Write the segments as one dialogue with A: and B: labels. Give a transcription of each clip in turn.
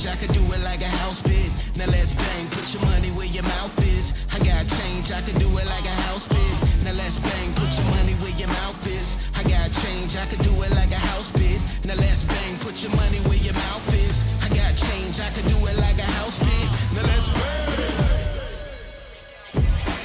A: change, I could do it like a house bid. Now let's bang, put your money where your mouth is. I got change, I could do it like a house bid. Now let's bang, put your money where your mouth is. I got change, I could do it like a house bid. Now let's bang, put your money where your mouth is. I got change, I could do it like a house bid. Now let's bang.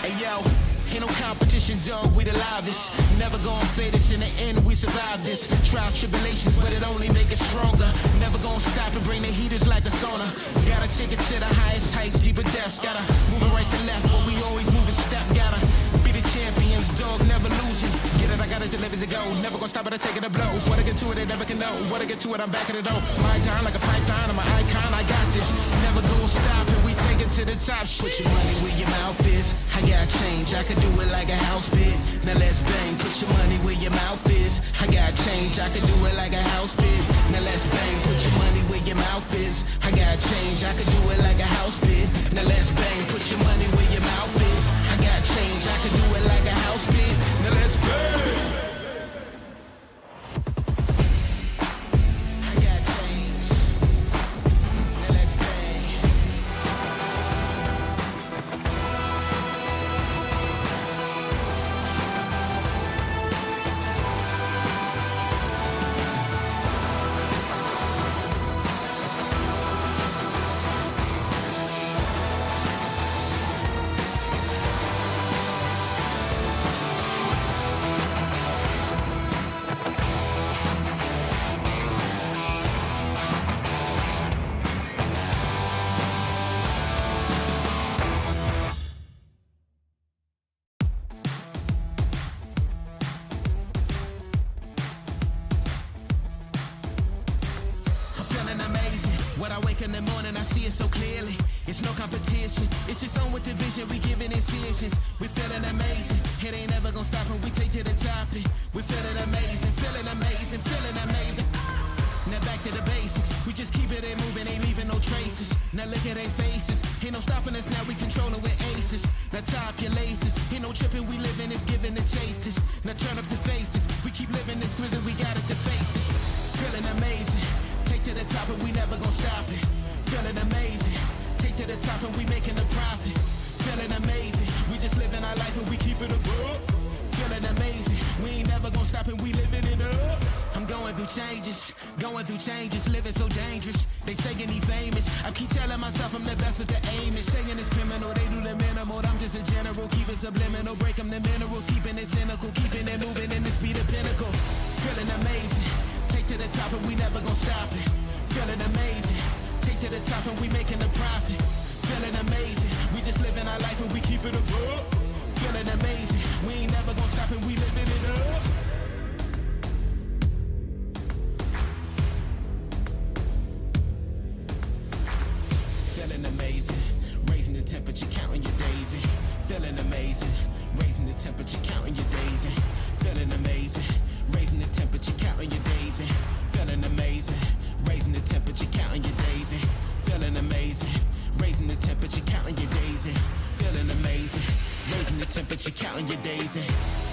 A: Hey yo, ain't no competition, dog, we the livest. Never gonna fade us, in the end we survive this. Trials, tribulations, but it only make us stronger. Never gonna stop and bring the heaters like a sauna. Gotta take it to the highest heights, deeper depths. Gotta move it right to left, but we always move in step. Gotta be the champions, dog, never losing. Get it, I got it, deliver to go. Never gonna stop it, I take it a blow. Wanna get to it, they never can know. Wanna get to it, I'm back at it though. My time like a python, I'm an icon, I got this. Never gonna stop it, we take it to the top. Put your money where your mouth is. I got change, I could do it like a house bid. Now let's bang, put your money where your mouth is. I got change, I could do it like a house bid. Now let's bang, put your money where your mouth is. I got change, I could do it like a house bid. Now let's bang, put your money where your mouth is. I got change, I could do it like a house bid. Now let's bang. When I wake in the morning, I see it so clearly. It's no competition. It's just on with the vision. We giving incisions. We feeling amazing. It ain't never gonna stop when we take to the topic. We feeling amazing, feeling amazing, feeling amazing. Now back to the basics. We just keep it moving, ain't leaving no traces. Now look at their faces. Ain't no stopping us now. We controlling with aces. Now tie up your laces. Ain't no tripping. We living this, giving to chase this. Now turn up the faces. We keep living this, grizzly. We got it to face this. Feeling amazing. Take to the top and we never gon' stop it. Feeling amazing. Take to the top and we making a profit. Feeling amazing. We just living our life and we keep it above. Feeling amazing. We ain't never gon' stop and we living it up. I'm going through changes, living so dangerous. They saying he famous. I keep telling myself I'm the best with the aim. It's saying it's criminal, they do the minimal. I'm just a general, keep it subliminal. Break them the minerals, keeping it cynical. Keeping it moving in the speed of pinnacle. Feeling amazing. Take to the top and we never gon' stop it. Feeling amazing. Take to the top and we making a profit. Feeling amazing. We just living our life and we keep it above. Feeling amazing. We ain't never gon' stop and we living it up. Feeling amazing. Raising the temperature, counting your days in. Feeling amazing. Raising the temperature, counting your days in. Feeling amazing. Raising the temperature, counting your days in. Feeling amazing. Raising the temperature, counting your days in. Feeling amazing. Raising the temperature, counting your days in. Feeling amazing. Raising the temperature, counting your days in.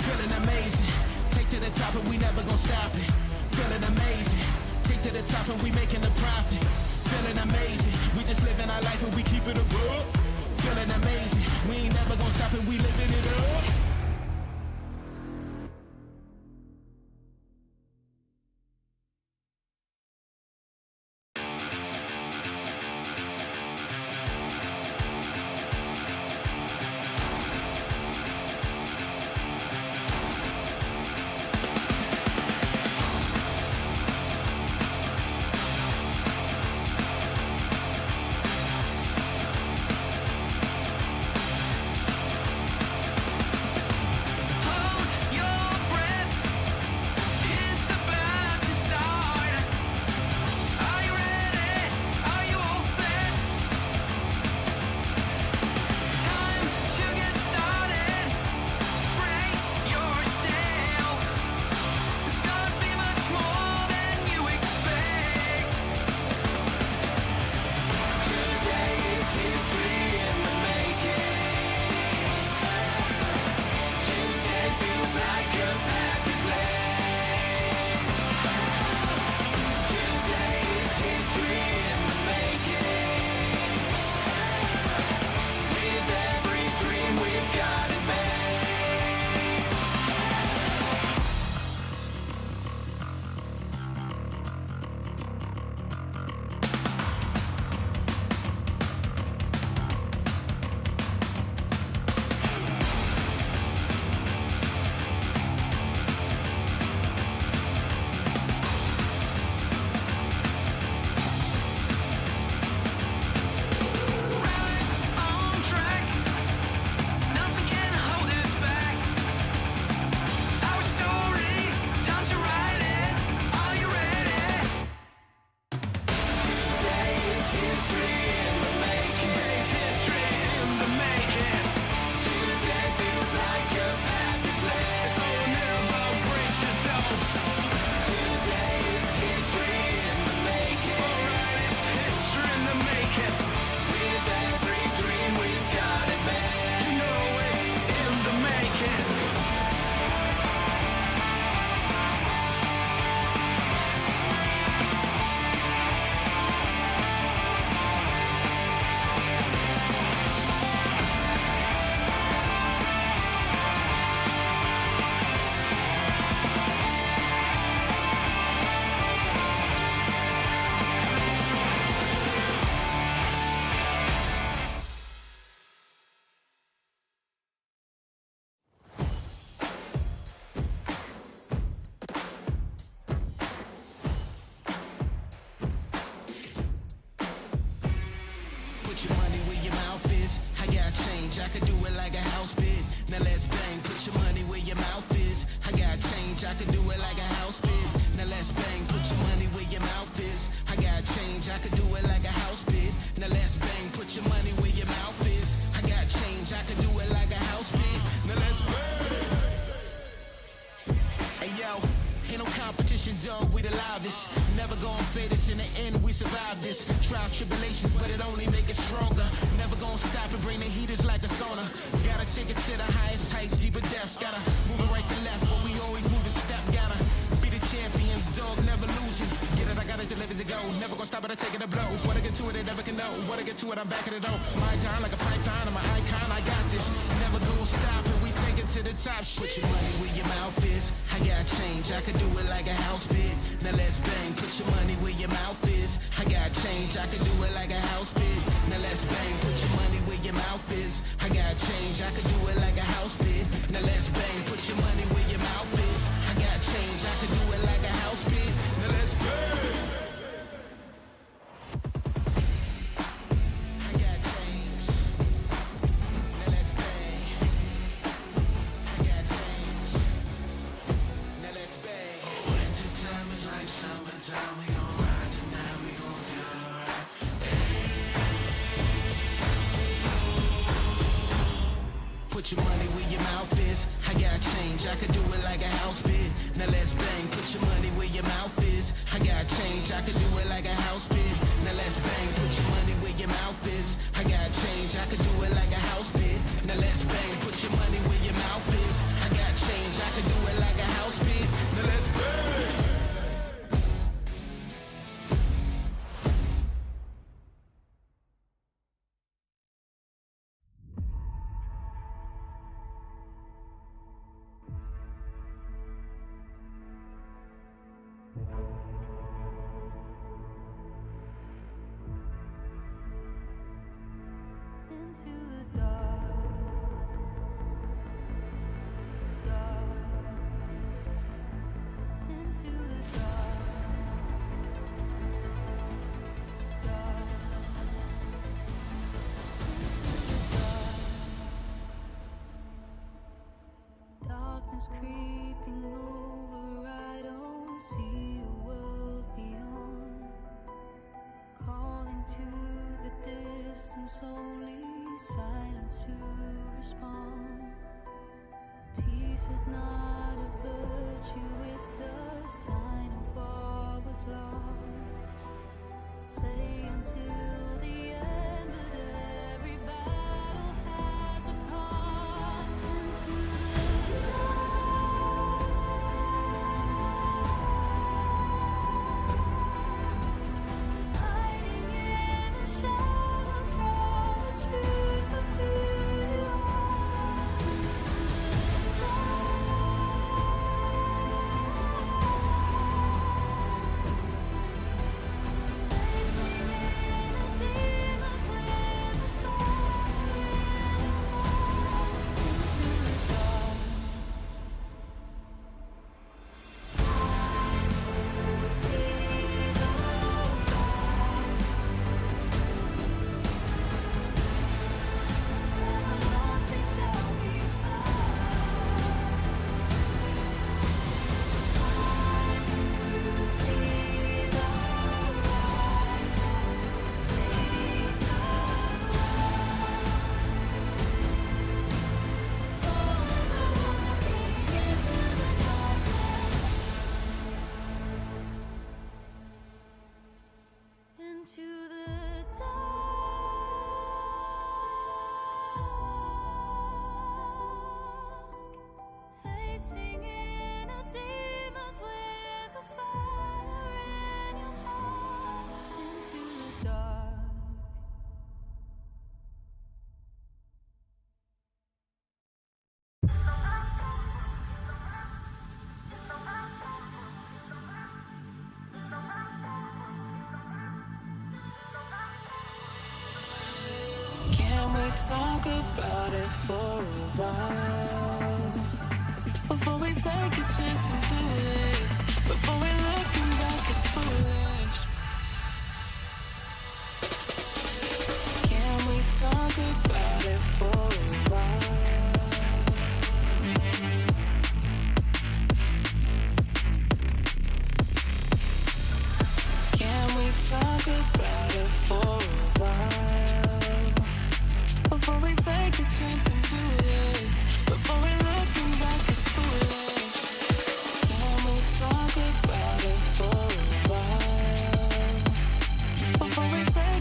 A: Feeling amazing. Take to the top and we never gon' stop it. Feeling amazing. Take to the top and we making a profit. Feeling amazing. We just living our life and we keep it above. Feeling amazing. We ain't never gon' stop and we living it up. trials, tribulations, but it only make it stronger. Never gonna stop and bring the heaters like a sauna. Gotta take it to the highest heights, deeper depths. Gotta move it right to left, but we always move in step. Gotta be the champions, dog, never losing. Get it, I got it, deliver to go. Never gonna stop it, I take it a blow. Wanna get to it, they never can know. Wanna get to it, I'm back at it though. My time like a python, I'm an icon, I got this. Never gonna stop it, we take it to the top. Put your money where your mouth is. I got change, I could do it like a house bid. Now let's bang, put your money where your mouth is. I got change, I could do it like a house bid. Now let's bang, put your money where your mouth is. I got change, I could do it like a house bid. Now let's bang, put your money where your mouth is. I got change, I could do it like a house bid. Now let's bang. I got change. Now let's bang. I got change. Now let's bang. Winter time is like summertime. We gon' ride tonight. We gon' feel alright. Put your money where your mouth is. I got change, I could do it like a house bid. Now let's bang, put your money where your mouth is. I got change, I could do it like a house bid. Now let's bang, put your money where your mouth is. I got change, I could do it like a house bid. Now let's bang, put your money where your mouth is. I got change, I could do it like a house bid. Now let's bang.
B: Creeping over, I don't see a world beyond. Calling to the distance, only silence to respond. Peace is not a virtue, it's a sign of what was lost. Play until the end, but every battle has a cost. Into the dark.
C: Talk about it for a while before we take a chance and do this. Before we looking back as foolish. Can we talk about it for a while? Can we talk about it for a while? Before we take a chance and do this. Before we looking back as foolish. Can we talk about it for a while? Before we take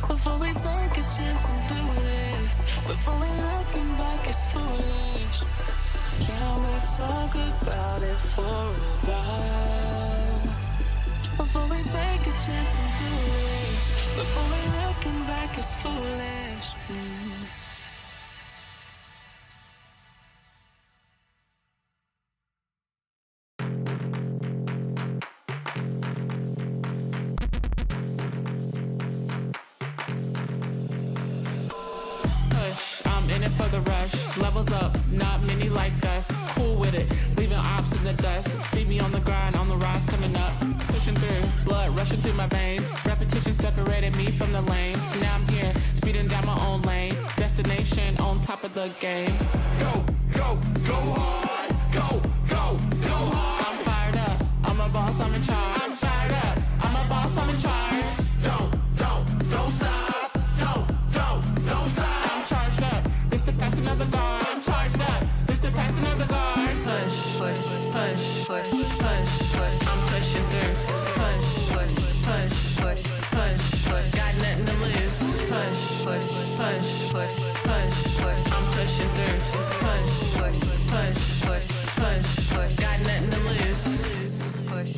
C: Before we take a chance and do this, before we looking back, it's foolish. Can we talk about it for a while? Before we take a chance and do this, before we looking back, it's foolish.
D: In it for the rush, levels up, not many like us. Cool with it, leaving ops in the dust. See me on the grind, on the rise coming up. Pushing through, blood rushing through my veins. Repetition separated me from the lanes. Now I'm here, speeding down my own lane. Destination on top of the game.
A: Go, go, go hard. Go, go, go hard.
D: I'm fired up, I'm a boss, I'm in charge. I'm fired up, I'm a boss, I'm in charge.
A: Don't stop. Don't stop.
D: I'm charged up, this the past another guard. I'm charged up, this the past another guard. Push, push, push, push, push. I'm pushing through. Push, push, push, push, push. Got nothing to lose. Push, push, push, push, push. I'm pushing through. Push, push, push, push, push. Got nothing to lose. Push,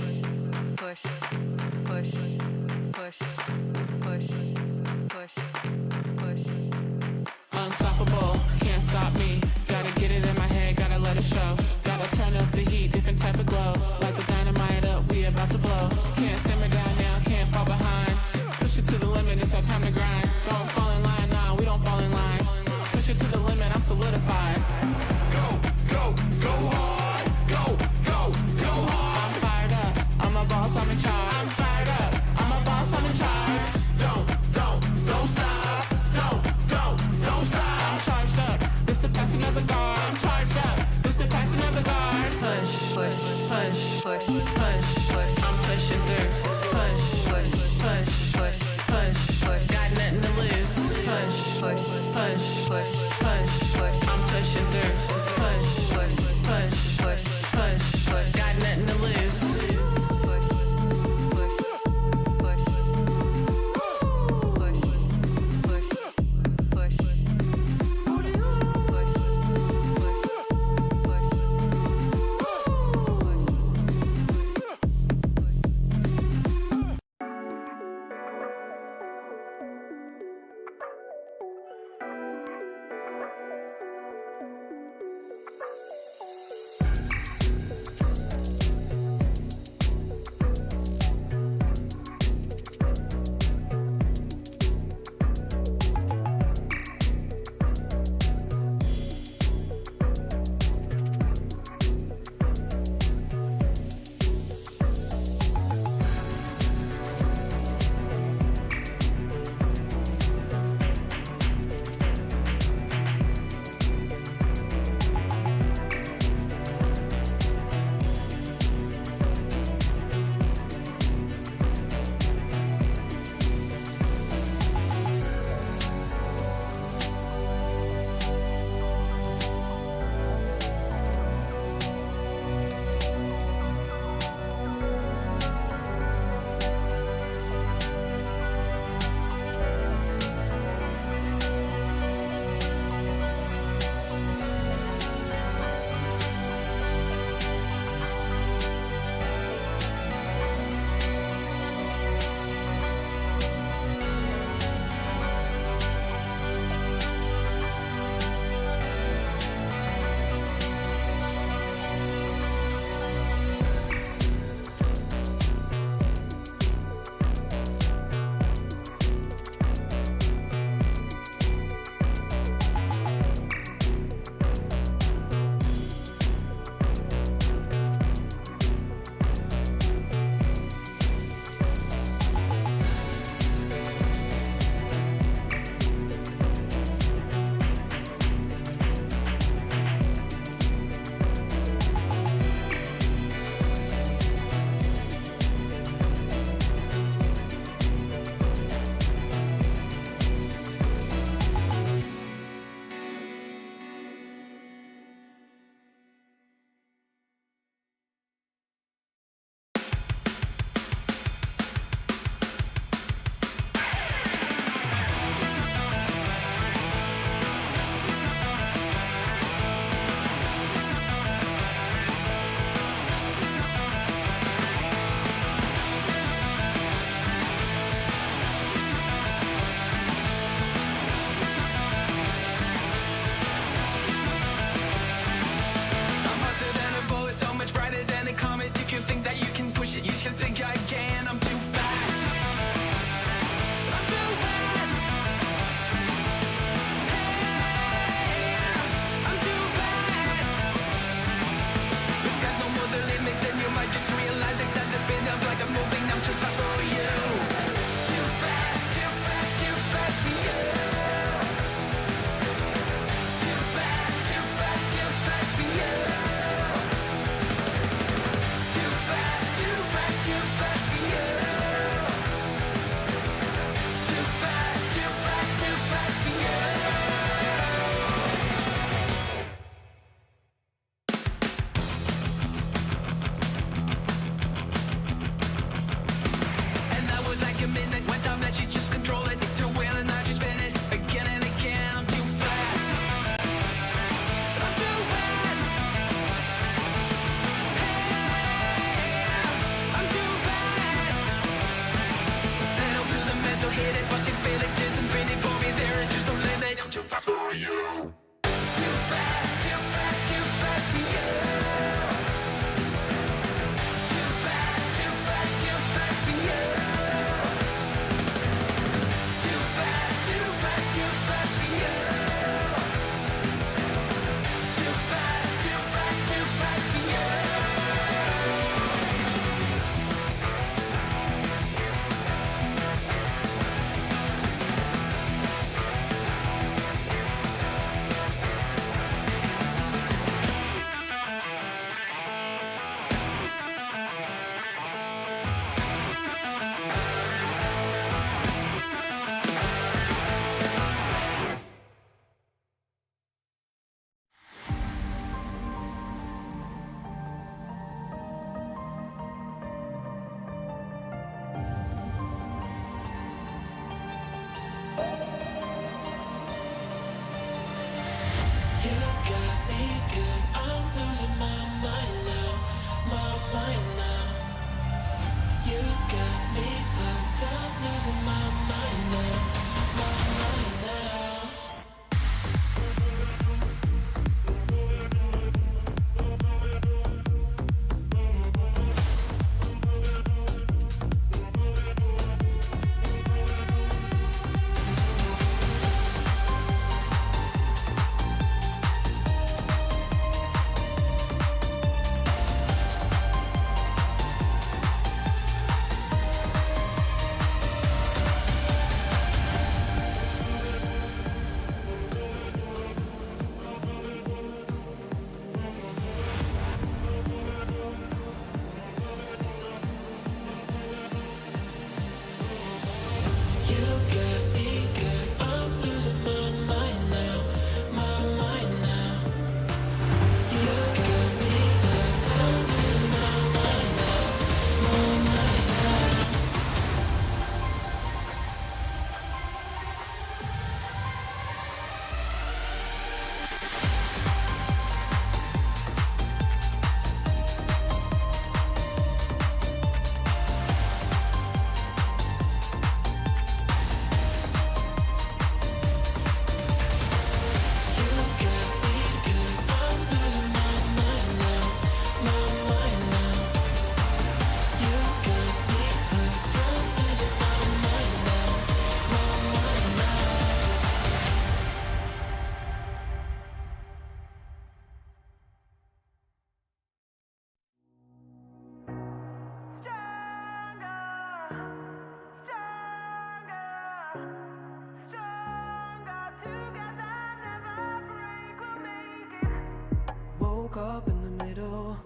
E: woke up in the middle,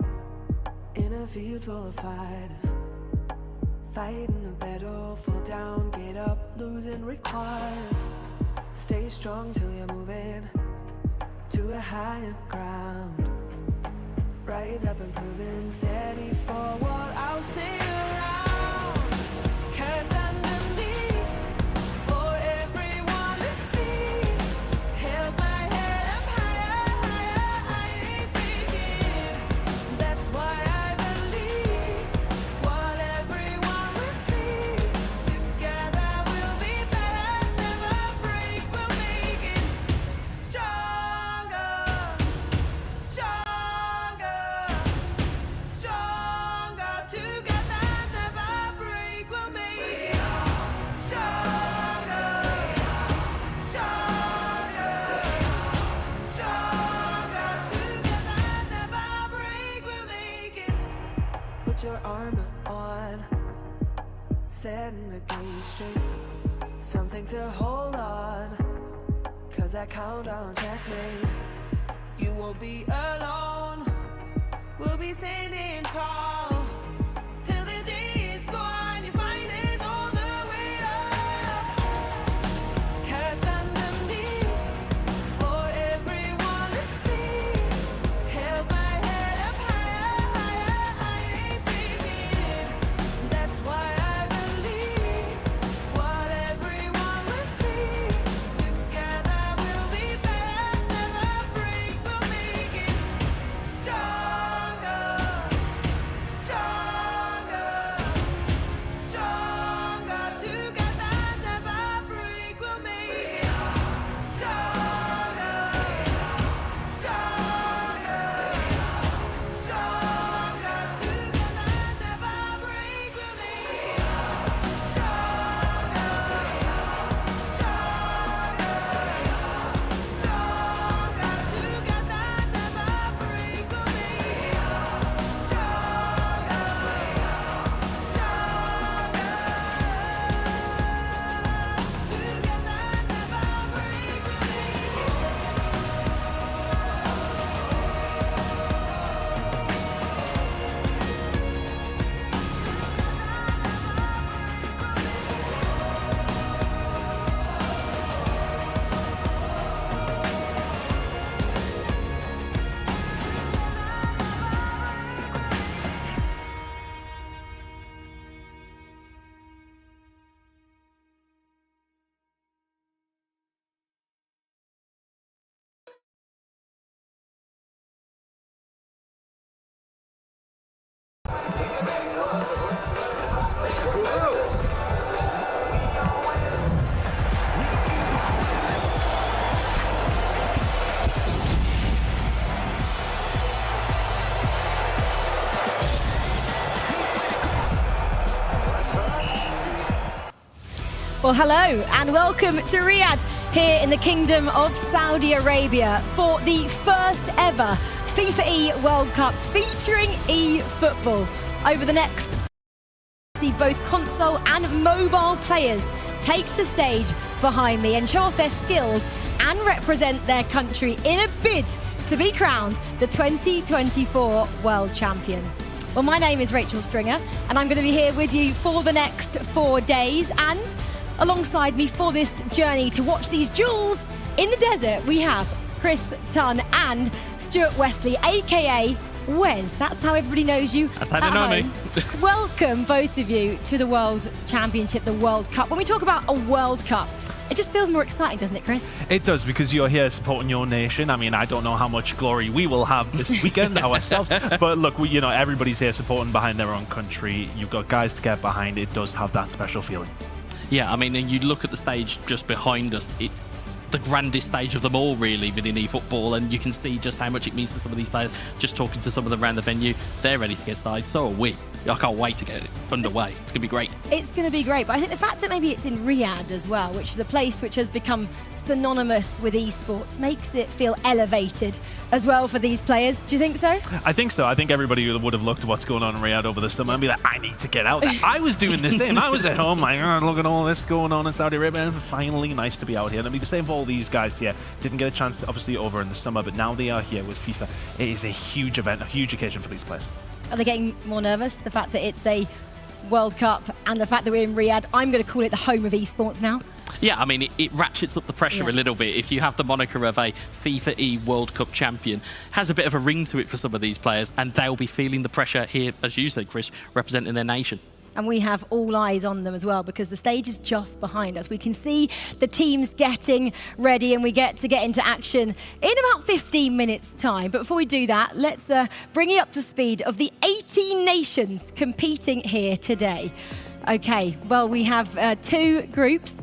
E: in a field full of fighters, fighting a battle, fall down, get up, losing requires. Stay strong till you're moving to a higher ground. Rise up and proving steady forward, I'll stay around. 'Cause underneath, for everyone to see, held my head up higher, higher, I ain't faking. That's why I believe what everyone will see. Together we'll be better, never break, we'll make it stronger, stronger, stronger. Together never break, we'll make it stronger, stronger, stronger. Together never break, we'll make it. Put your armor on, setting the game straight, something to hold on, 'cause I count on checkmate. You won't be alone, we'll be standing tall till the day is gone. You find it all the way up. 'Cause underneath, for everyone to see, held my head up higher, higher, I ain't faking. That's why I believe what everyone will see. Together we'll be better, never break, we'll make it stronger, stronger, stronger. Together never break, we'll make it stronger, stronger, stronger. Together never break, we'll make it stronger, stronger, stronger. Together never break, we'll make it
F: Well, hello and welcome to Riyadh here in the Kingdom of Saudi Arabia for the first ever FIFAe World Cup featuring eFootball. Over the next, see both console and mobile players take the stage behind me and show off their skills and represent their country in a bid to be crowned the 2024 World Champion. Well, my name is Rachel Stringer and I'm going to be here with you for the next 4 days, and alongside me for this journey to watch these jewels in the desert, we have Chris Tunn and Stuart Wesley, aka Wes. That's how everybody knows you.
G: That's how they know me.
F: Welcome, both of you, to the World Championship, the World Cup. When we talk about a World Cup, it just feels more exciting, doesn't it, Chris?
G: It does, because you're here supporting your nation. I mean, I don't know how much glory we will have this weekend ourselves, but look, you know, everybody's here supporting behind their own country. You've got guys to get behind. It does have that special feeling.
H: Yeah, I mean, and you look at the stage just behind us, it's the grandest stage of them all, really, within eFootball, and you can see just how much it means to some of these players. Just talking to some of them around the venue, they're ready to get started. So are we. I can't wait to get it underway. It's going to be great.
F: It's going to be great, but I think the fact that maybe it's in Riyadh as well, which is a place which has become synonymous with esports, makes it feel elevated as well for these players. Do you think so?
G: I think so. I think everybody would have looked at what's going on in Riyadh over the summer and be like, I need to get out there. I was doing the same. I was at home like, oh, look at all this going on in Saudi Arabia. And finally, nice to be out here. And it'll be the same for all these guys here didn't get a chance, obviously, over in the summer, but now they are here with FIFA. It is a huge event, a huge occasion for these players.
F: Are they getting more nervous? The fact that it's a World Cup and the fact that we're in Riyadh, I'm going to call it the home of esports now.
H: Yeah, I mean, it ratchets up the pressure a little bit. If you have the moniker of a FIFAe World Cup champion, has a bit of a ring to it for some of these players, and they'll be feeling the pressure here, as you said, Chris, representing their nation.
F: And we have all eyes on them as well, because the stage is just behind us. We can see the teams getting ready, and we get into action in about 15 minutes' time. But before we do that, let's bring you up to speed of the 18 nations competing here today. Okay, well, we have 2 groups.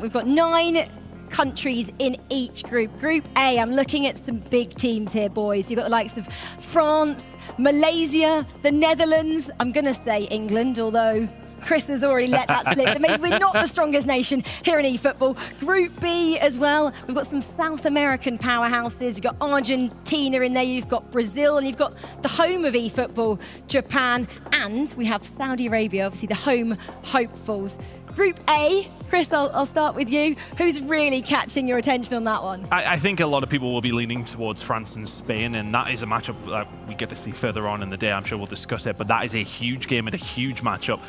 F: We've got 9 countries in each group. Group A, I'm looking at some big teams here, boys. You've got the likes of France, Malaysia, the Netherlands. I'm going to say England, although Chris has already let that slip. Maybe we're not the strongest nation here in eFootball. Group B as well. We've got some South American powerhouses. You've got Argentina in there. You've got Brazil, and you've got the home of eFootball, Japan. And we have Saudi Arabia, obviously the home hopefuls. Group A, Chris, I'll start with you. Who's really catching your attention on that one?
G: I think a lot of people will be leaning towards France and Spain, and that is a matchup that we get to see further on in the day. I'm sure we'll discuss it, but that is a huge game and a huge matchup.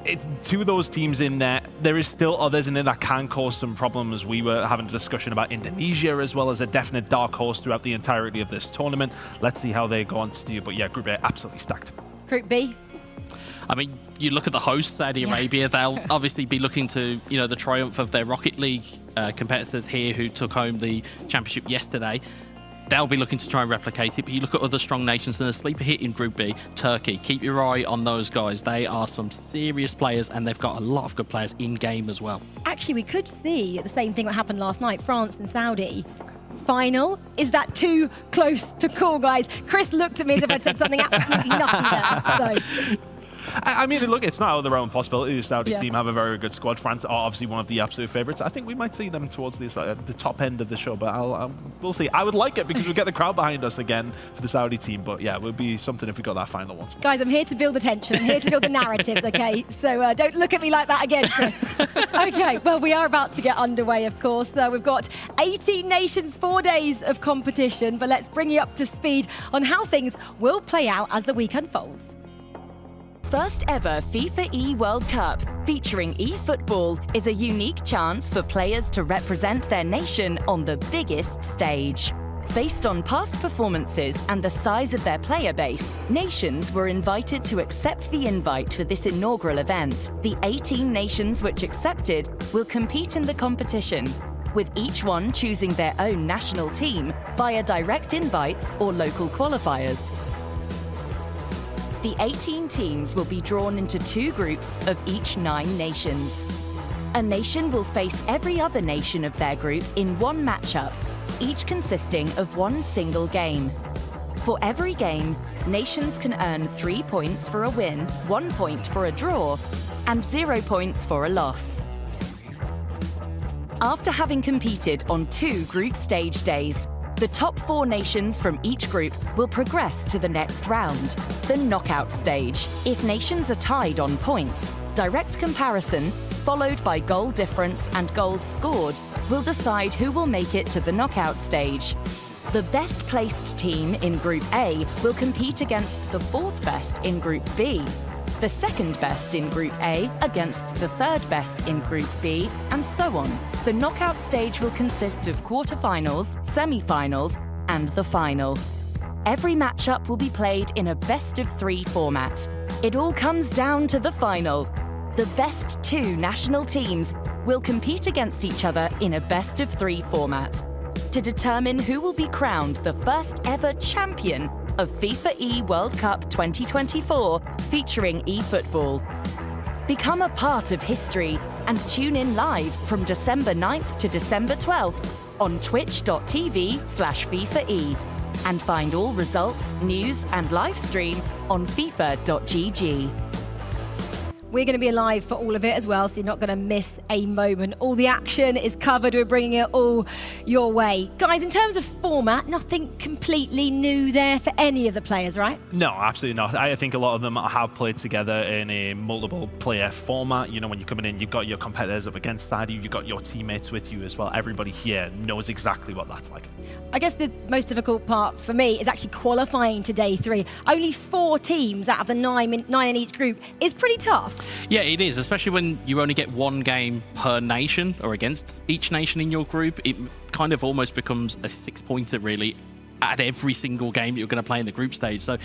G: It's 2 of those teams in there. There is still others in there that can cause some problems. We were having a discussion about Indonesia as well as a definite dark horse throughout the entirety of this tournament. Let's see how they go on to do. But yeah, Group A, absolutely stacked.
F: Group B?
H: I mean, you look at the host, Saudi Arabia, they'll obviously be looking to, the triumph of their Rocket League competitors here who took home the championship yesterday. They'll be looking to try and replicate it, but you look at other strong nations, and a sleeper hit in Group B, Turkey. Keep your eye on those guys. They are some serious players, and they've got a lot of good players in-game as well.
F: Actually, we could see the same thing that happened last night, France and Saudi. Final. Is that too close to call, guys? Chris looked at me as if I'd said something absolutely nothing there. So.
G: I mean, look, it's not out of the realm of possibility. The Saudi team have a very good squad. France are obviously one of the absolute favourites. I think we might see them towards the top end of the show, but we'll see. I would like it because we'll get the crowd behind us again for the Saudi team, but yeah, it would be something if we got that final once.
F: Guys, I'm here to build the tension. I'm here to build the narratives, okay? So don't look at me like that again, Chris. Okay, well, we are about to get underway, of course. We've got 18 nations, 4 days of competition, but let's bring you up to speed on how things will play out as the week unfolds.
I: First ever FIFAe World Cup featuring eFootball is a unique chance for players to represent their nation on the biggest stage. Based on past performances and the size of their player base, nations were invited to accept the invite for this inaugural event. The 18 nations which accepted will compete in the competition, with each one choosing their own national team via direct invites or local qualifiers. The 18 teams will be drawn into 2 groups of each 9 nations. A nation will face every other nation of their group in one matchup, each consisting of one single game. For every game, nations can earn 3 points for a win, 1 point for a draw, and 0 points for a loss. After having competed on 2 group stage days, the top 4 nations from each group will progress to the next round, the knockout stage. If nations are tied on points, direct comparison, followed by goal difference and goals scored, will decide who will make it to the knockout stage. The best placed team in Group A will compete against the 4th best in Group B, the 2nd best in Group A against the 3rd best in Group B, and so on. The knockout stage will consist of quarterfinals, semi-finals, and the final. Every matchup will be played in a best-of-3 format. It all comes down to the final. The best 2 national teams will compete against each other in a best-of-3 format to determine who will be crowned the first ever champion of FIFAe World Cup 2024 featuring eFootball. Become a part of history and tune in live from December 9th to December 12th on twitch.tv/FIFAe and find all results, news and live stream on FIFA.gg.
F: We're going to be alive for all of it as well, so you're not going to miss a moment. All the action is covered. We're bringing it all your way. Guys, in terms of format, nothing completely new there for any of the players, right?
G: No, absolutely not. I think a lot of them have played together in a multiple player format. You know, when you're coming in, you've got your competitors up against side you, you've got your teammates with you as well. Everybody here knows exactly what that's like.
F: I guess the most difficult part for me is actually qualifying to day 3. Only 4 teams out of the 9 in each group is pretty tough.
H: Yeah, it is, especially when you only get 1 game per nation or against each nation in your group. It kind of almost becomes a 6-pointer, really, at every single game you're going to play in the group stage. So,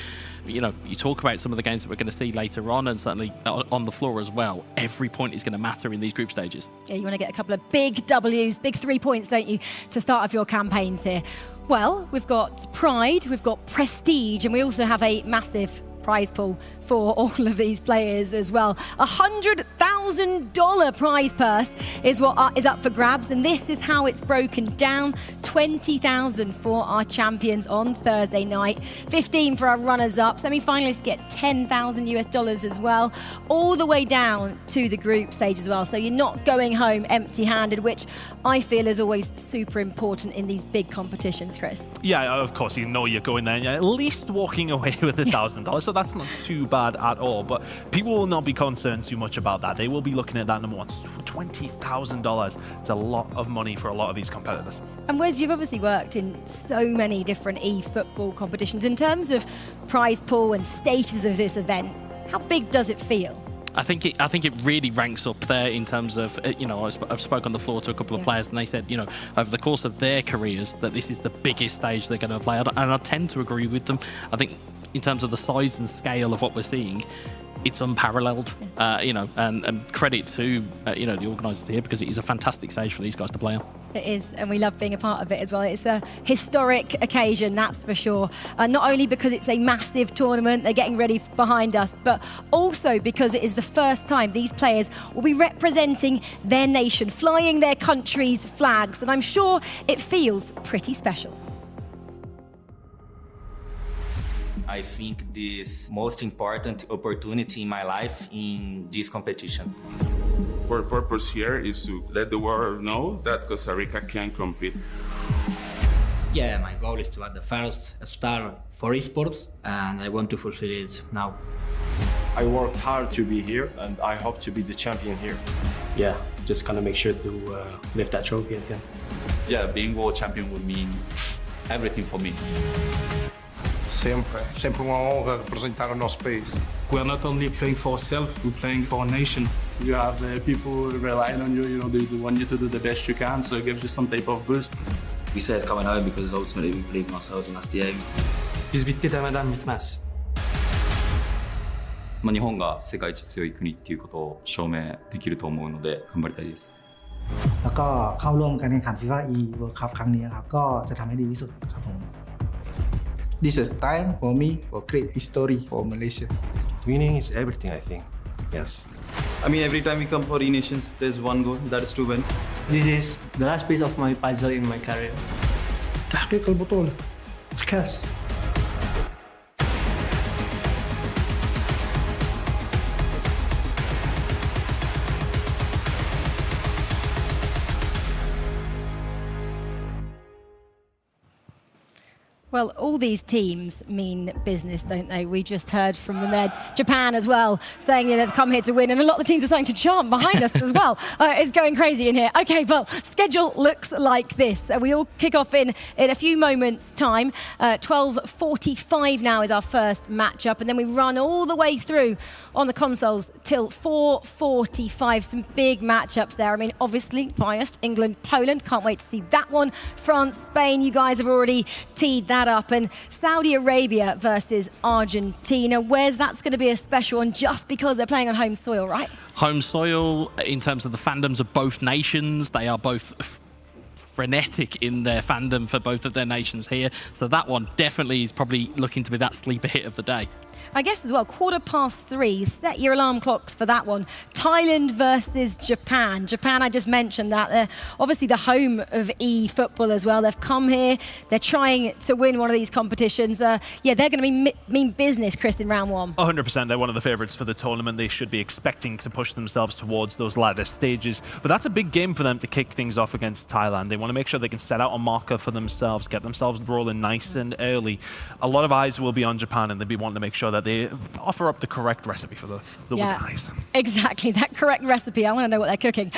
H: you know, you talk about some of the games that we're going to see later on, and certainly on the floor as well. Every point is going to matter in these group stages.
F: Yeah, you want to get a couple of big W's, big 3 points, don't you, to start off your campaigns here. Well, we've got pride, we've got prestige, and we also have a massive prize pool for all of these players as well. $100,000 prize purse is what is up for grabs, and this is how it's broken down. 20,000 for our champions on Thursday night, 15 for our runners-up. Semi-finalists get $10,000 as well, all the way down to the group stage as well. So you're not going home empty-handed, which I feel is always super important in these big competitions, Chris.
G: Yeah, of course, you know you're going there and you're at least walking away with $1,000, so that's not too bad at all. But people will not be concerned too much about that. They will be looking at that number one, $20,000. It's a lot of money for a lot of these competitors.
F: And Wes, you've obviously worked in so many different eFootball competitions. In terms of prize pool and status of this event, how big does it feel?
H: I think it really ranks up there in terms of, you know, I've spoken on the floor to a couple of players, and they said, you know, over the course of their careers that this is the biggest stage they're going to play, and I tend to agree with them. I think in terms of the size and scale of what we're seeing, it's unparalleled, you know, and credit to, you know, the organisers here, because it is a fantastic stage for these guys to play on.
F: It is, and we love being a part of it as well. It's a historic occasion, that's for sure. Not only because it's a massive tournament, they're getting ready behind us, but also because it is the first time these players will be representing their nation, flying their country's flags, and I'm sure it feels pretty special.
J: I think this most important opportunity in my life in this competition.
K: Our purpose here is to let the world know that Costa Rica can compete.
L: Yeah, my goal is to add the first star for esports, and I want to fulfill it now.
M: I worked hard to be here, and I hope to be the champion here.
N: Yeah, just gonna make sure to lift that trophy at the end.
O: Yeah, being world champion would mean everything for me.
P: Sempre uma honra representar o nosso país.
Q: We're not only playing for ourselves, we're playing for our nation. You have people relying on you, you know, they want you to do the best you can, so it gives you some type of boost.
R: We say it's coming home because ultimately we believe in ourselves and that's the aim.
S: Biz bitti demeden bitmez.
O: 日本が世界一強い国っていうことを証明できると思うので頑張りたいです。
T: แล้วก็เข้าร่วมการแข่งขัน FIFAe World Cup ครั้งนี้ครับก็จะทำให้ดีที่สุดครับผม
U: This is time for me for great history for Malaysia.
M: Winning is everything, I think. Yes.
V: I mean, every time we come for E-Nations, there's one goal, that is to win.
S: This is the last piece of my puzzle in my career.
U: تحقيق البطولة. الكاس.
F: Well, all these teams mean business, don't they? We just heard from them there. Japan as well, saying that they've come here to win, and a lot of the teams are starting to chant behind us as well. It's going crazy in here. Okay, well, schedule looks like this. We all kick off in a few moments' time. 12:45 now is our first matchup, and then we run all the way through on the consoles till 4:45. Some big matchups there. I mean, obviously biased. England, Poland. Can't wait to see that one. France, Spain. You guys have already teed that up, and Saudi Arabia versus Argentina. Where's that's going to be a special one just because they're playing on home soil, right?
H: Home soil, in terms of the fandoms of both nations, they are both frenetic in their fandom for both of their nations here. So that one definitely is probably looking to be that sleeper hit of the day.
F: I guess as well, 3:15. Set your alarm clocks for that one. Thailand versus Japan. Japan, I just mentioned that. They're obviously the home of eFootball as well. They've come here. They're trying to win one of these competitions. They're going to mean business, Chris, in round one.
G: 100%. They're one of the favourites for the tournament. They should be expecting to push themselves towards those latter stages. But that's a big game for them to kick things off against Thailand. They want to make sure they can set out a marker for themselves, get themselves rolling nice and early. A lot of eyes will be on Japan, and they'll be wanting to make sure that they offer up the correct recipe for those eyes.
F: Exactly, that correct recipe. I want to know what they're cooking.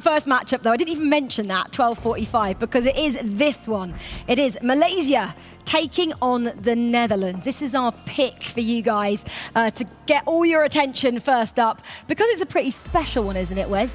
F: First matchup, though, I didn't even mention that, 12:45, because it is this one. It is Malaysia taking on the Netherlands. This is our pick for you guys to get all your attention first up, because it's a pretty special one, isn't it, Wes?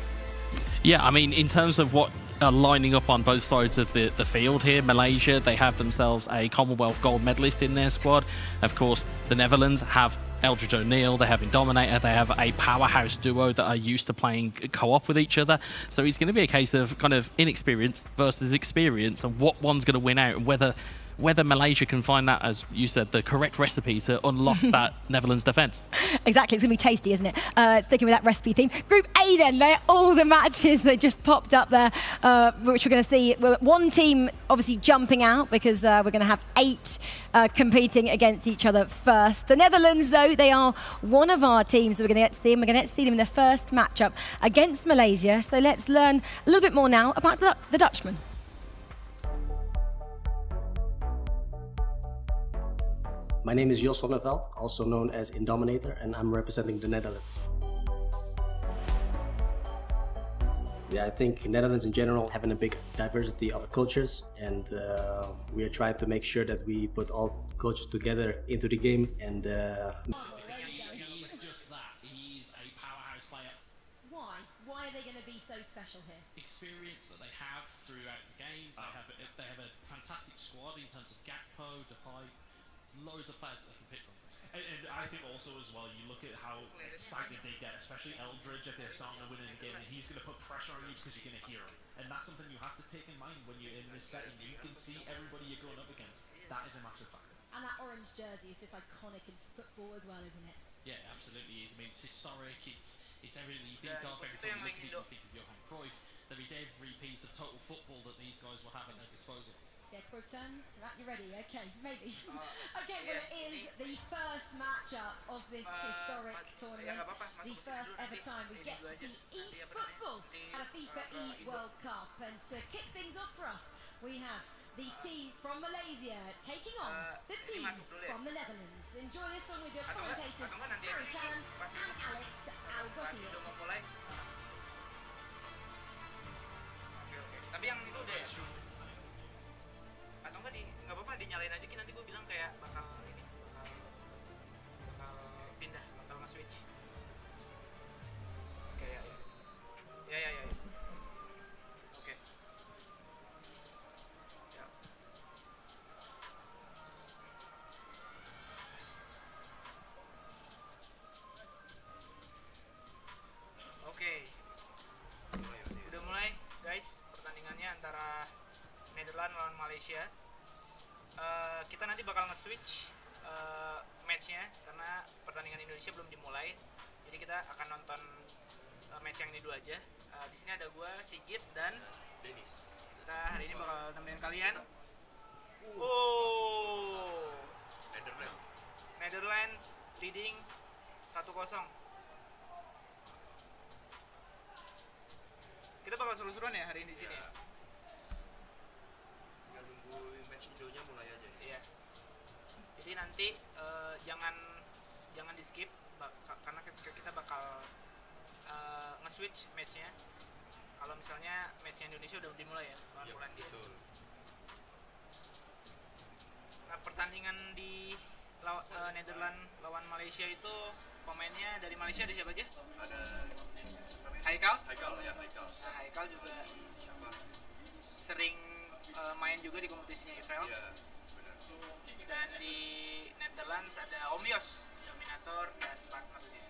H: Yeah, I mean, in terms of what are lining up on both sides of the field here, Malaysia, they have themselves a Commonwealth gold medalist in their squad. Of course, the Netherlands have Eldridge O'Neill, they have Indominator, they have a powerhouse duo that are used to playing co-op with each other. So it's going to be a case of kind of inexperience versus experience, and what one's going to win out, and whether Malaysia can find that, as you said, the correct recipe to unlock that Netherlands defence.
F: Exactly, it's going to be tasty, isn't it? Sticking with that recipe theme. Group A then, they're all the matches that just popped up there, which we're going to see. One team obviously jumping out, because we're going to have 8 competing against each other first. The Netherlands, though, they are one of our teams that we're going to get to see, and we're going to get to see them in their first matchup against Malaysia. So let's learn a little bit more now about the Dutchman.
N: My name is Jos Sonneveld, also known as Indominator, and I'm representing the Netherlands. Yeah, I think Netherlands in general having a big diversity of cultures, and we are trying to make sure that we put all cultures together into the game. And
H: He's just that. He's a powerhouse player.
F: Why? Why are they going to be so special here?
H: Experience that they have throughout the game. They have a fantastic squad in terms of Gakpo, Depay, loads of players that they can pick from.
G: And I think also as well, you look at how excited they get, especially Eldridge, if they're starting to win in a game, and he's going to put pressure on you because you're going to hear him. And that's something you have to take in mind when you're in this setting. You can see everybody you're going up against. That is a massive factor.
F: And that orange jersey is just iconic in football as well, isn't it?
H: Yeah, absolutely is. I mean, it's historic. It's everything you think of. Every time you look at it, you think of Johan Cruyff. There is every piece of total football that these guys will have at their disposal.
F: Yeah, Cruyff turns. Right, you ready? Okay, maybe. Okay, well, it is the first matchup of this historic tournament. The first ever time we get to see eFootball at a FIFAe World Cup. And to kick things off for us, we have the team from Malaysia taking on the team from the Netherlands. Enjoy this one with your commentators, Harry Chan and Alex Al-Ghafir.
B: Tapi yang itu udah ya? Atau enggak nggak apa-apa dinyalain aja, nanti gue bilang kayak bakal pindah, bakal nge-switch. Oke, ya. Oke. Ya. Oke. Udah mulai, guys, pertandingannya antara Netherlands lawan Malaysia. Kita nanti bakal nge-switch matchnya karena pertandingan Indonesia belum dimulai. Jadi kita akan nonton match yang ini dulu aja. Di sini ada gue, Sigit, dan Dennis. Kita hari ini bakal nemenin kalian. Netherlands leading 1-0. Kita bakal seru-seruan ya hari ini di sini. Ya. Tinggal nunggu match Indonya mulai aja. Iya. Jadi nanti jangan di skip karena kita bakal nge-switch matchnya. Kalau misalnya matchnya Indonesia udah dimulai ya, lawan dia. Nah, pertandingan di Netherlands lawan Malaysia itu pemainnya dari Malaysia ada siapa aja? Ada Haikal. Nah, Haikal juga sering main juga di kompetisinya IFeL. Iya, benar. Dan di Netherlands ada Om Yos, Dominator dan partnernya.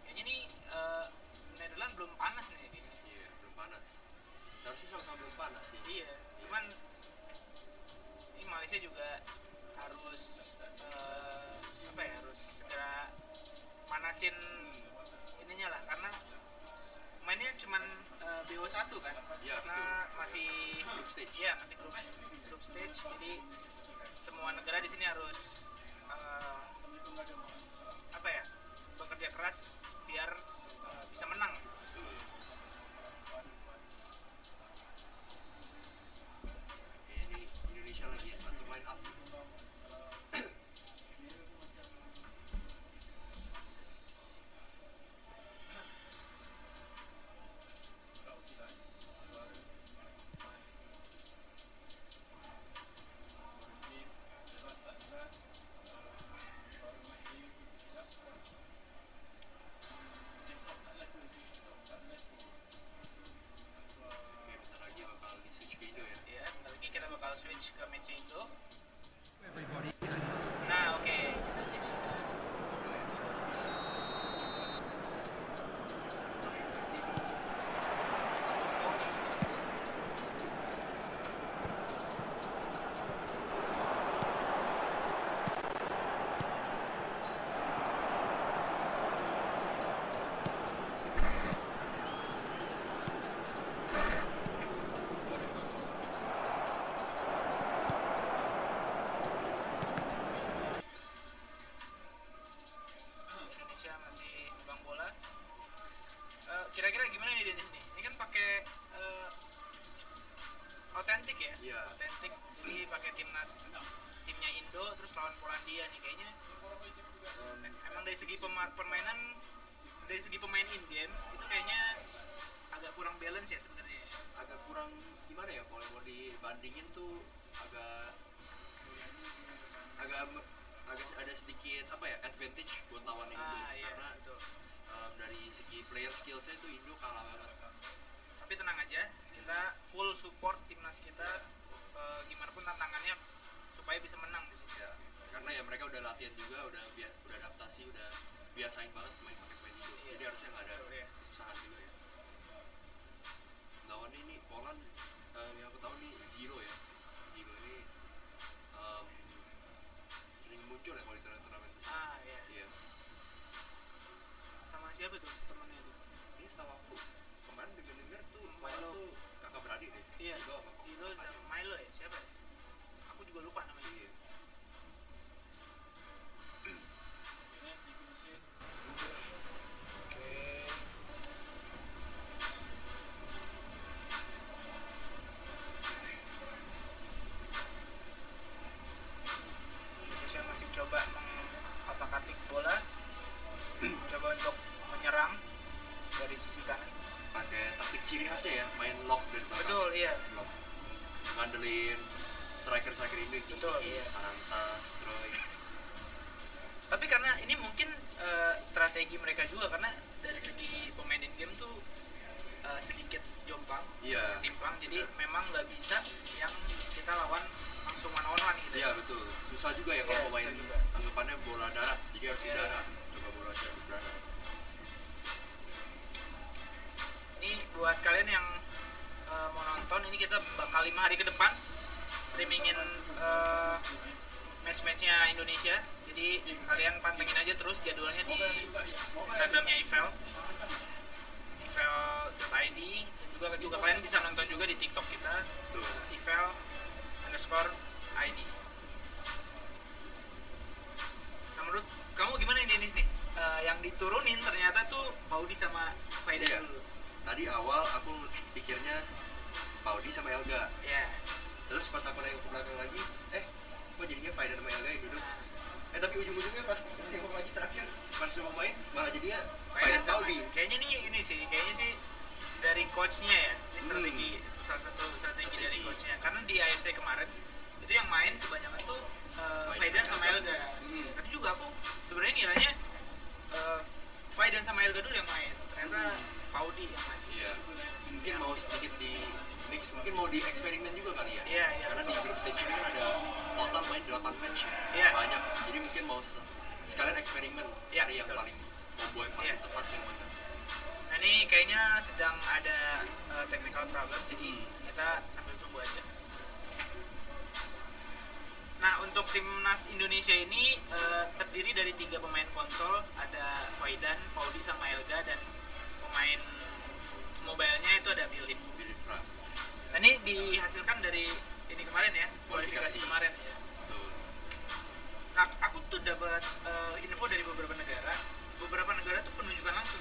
B: Kayaknya nih Netherlands belum panas nih kayaknya. Iya, belum panas. Seharusnya sama-sama belum panas sih. Iya, cuman ngabisin ininya lah, karena mainnya cuman BO1 kan, karena masih grup stage. Iya, masih grup stage. Jadi semua negara di sini harus bekerja keras biar bisa menang.
A: Ini Indonesia lagi atur line up.
B: Switch ke match itu. Nah, oke. Kira-kira gimana nih Dennis nih? Ini kan pakai otentik ya? Iya. Otentik. Jadi pakai timnya Indo terus lawan Polandia nih kayaknya. Emang dari segi permainan, dari segi pemain in game itu kayaknya agak kurang balance ya sebenarnya.
A: Agak kurang gimana ya, kalau mau dibandingin tuh agak ada sedikit advantage buat lawan Indo,
B: iya,
A: karena
B: betul.
A: Dari segi player skillsnya itu Indo kalah banget.
B: Tapi tenang aja, kita full support timnas kita, gimana pun tantangannya supaya bisa menang di situ.
A: Ya, karena ya mereka udah latihan juga, udah adaptasi, udah biasain banget main pakai pemain Indo. Jadi harusnya nggak ada kesusahan juga ya. Lawannya ini Poland, yang aku tahu nih Zero ya. Zero ini sering muncul ya kalau di turnamen besar. Iya.
B: Sama siapa tuh temannya tuh?
A: Ini setahu aku kemarin dengar tuh Milo tuh kakak beradik deh.
B: Iya. Zero sama Milo ya, siapa? Aku juga lupa namanya.
A: Iya.
B: Indonesia masih coba mengotak-atik bola, coba untuk menyerang dari sisi kanan.
A: Pakai taktik ciri khasnya ya, main lock dari belakang.
B: Betul, iya.
A: Lock. Ngandelin striker Indo yang
B: betul,
A: tinggi,
B: iya.
A: Saranta, Stroy.
B: Tapi karena ini mungkin strategi mereka juga, karena dari segi pemain in game tuh sedikit jomplang, timpang, jadi memang nggak bisa yang kita lawan langsung one-on-one gitu.
A: Iya betul, susah juga ya kalau main anggapannya bola darat, jadi harus udara, coba bola darat.
B: Ini buat kalian yang mau nonton, ini kita bakal 5 hari ke depan streamingin match-matchnya Indonesia. Jadi kalian pantengin aja terus jadwalnya di Instagramnya IFeL, IFeL.id, dan juga kalian bisa nonton juga di TikTok kita, IFeL_ID. Nah, menurut kamu gimana ini Dennis nih? Yang diturunin ternyata tuh Paudi sama Faida dulu.
A: Tadi awal aku pikirnya Paudi sama Elga.
B: Iya.
A: Terus pas aku nengok ke belakang lagi, kok jadinya Faida sama Elga yang duduk. Tapi ujung-ujungnya pas nengok lagi terakhir pas semua main malah jadinya Faida sama Paudi.
B: Kayaknya ini sih dari coachnya ya. Ini strategi, salah satu strategi dari coachnya. Karena di AFC kemarin itu yang main kebanyakan tuh Faida sama Elga. Tapi juga aku sebenarnya ngiranya Faida sama Elga dulu yang main. Ternyata Paudi yang main.
A: Iya. Mungkin mau sedikit di mix, mungkin mau di eksperimen juga kali ya.
B: Iya.
A: Karena di grup stage ini kan ada total main 8 match.
B: Iya.
A: Banyak. Jadi mungkin mau sekalian eksperimen cari yang paling combo yang paling tepat yang mana.
B: Nah ini kayaknya sedang ada technical problem, jadi kita sambil tunggu aja. Nah, untuk timnas Indonesia ini terdiri dari 3 pemain konsol, ada Faidan, Paudi sama Elga, dan pemain mobile-nya itu ada Bilip. Nah, ini dihasilkan dari ini kemarin ya, kualifikasi kemarin ya. Nah, aku tuh dapat info dari beberapa negara tuh penunjukan langsung.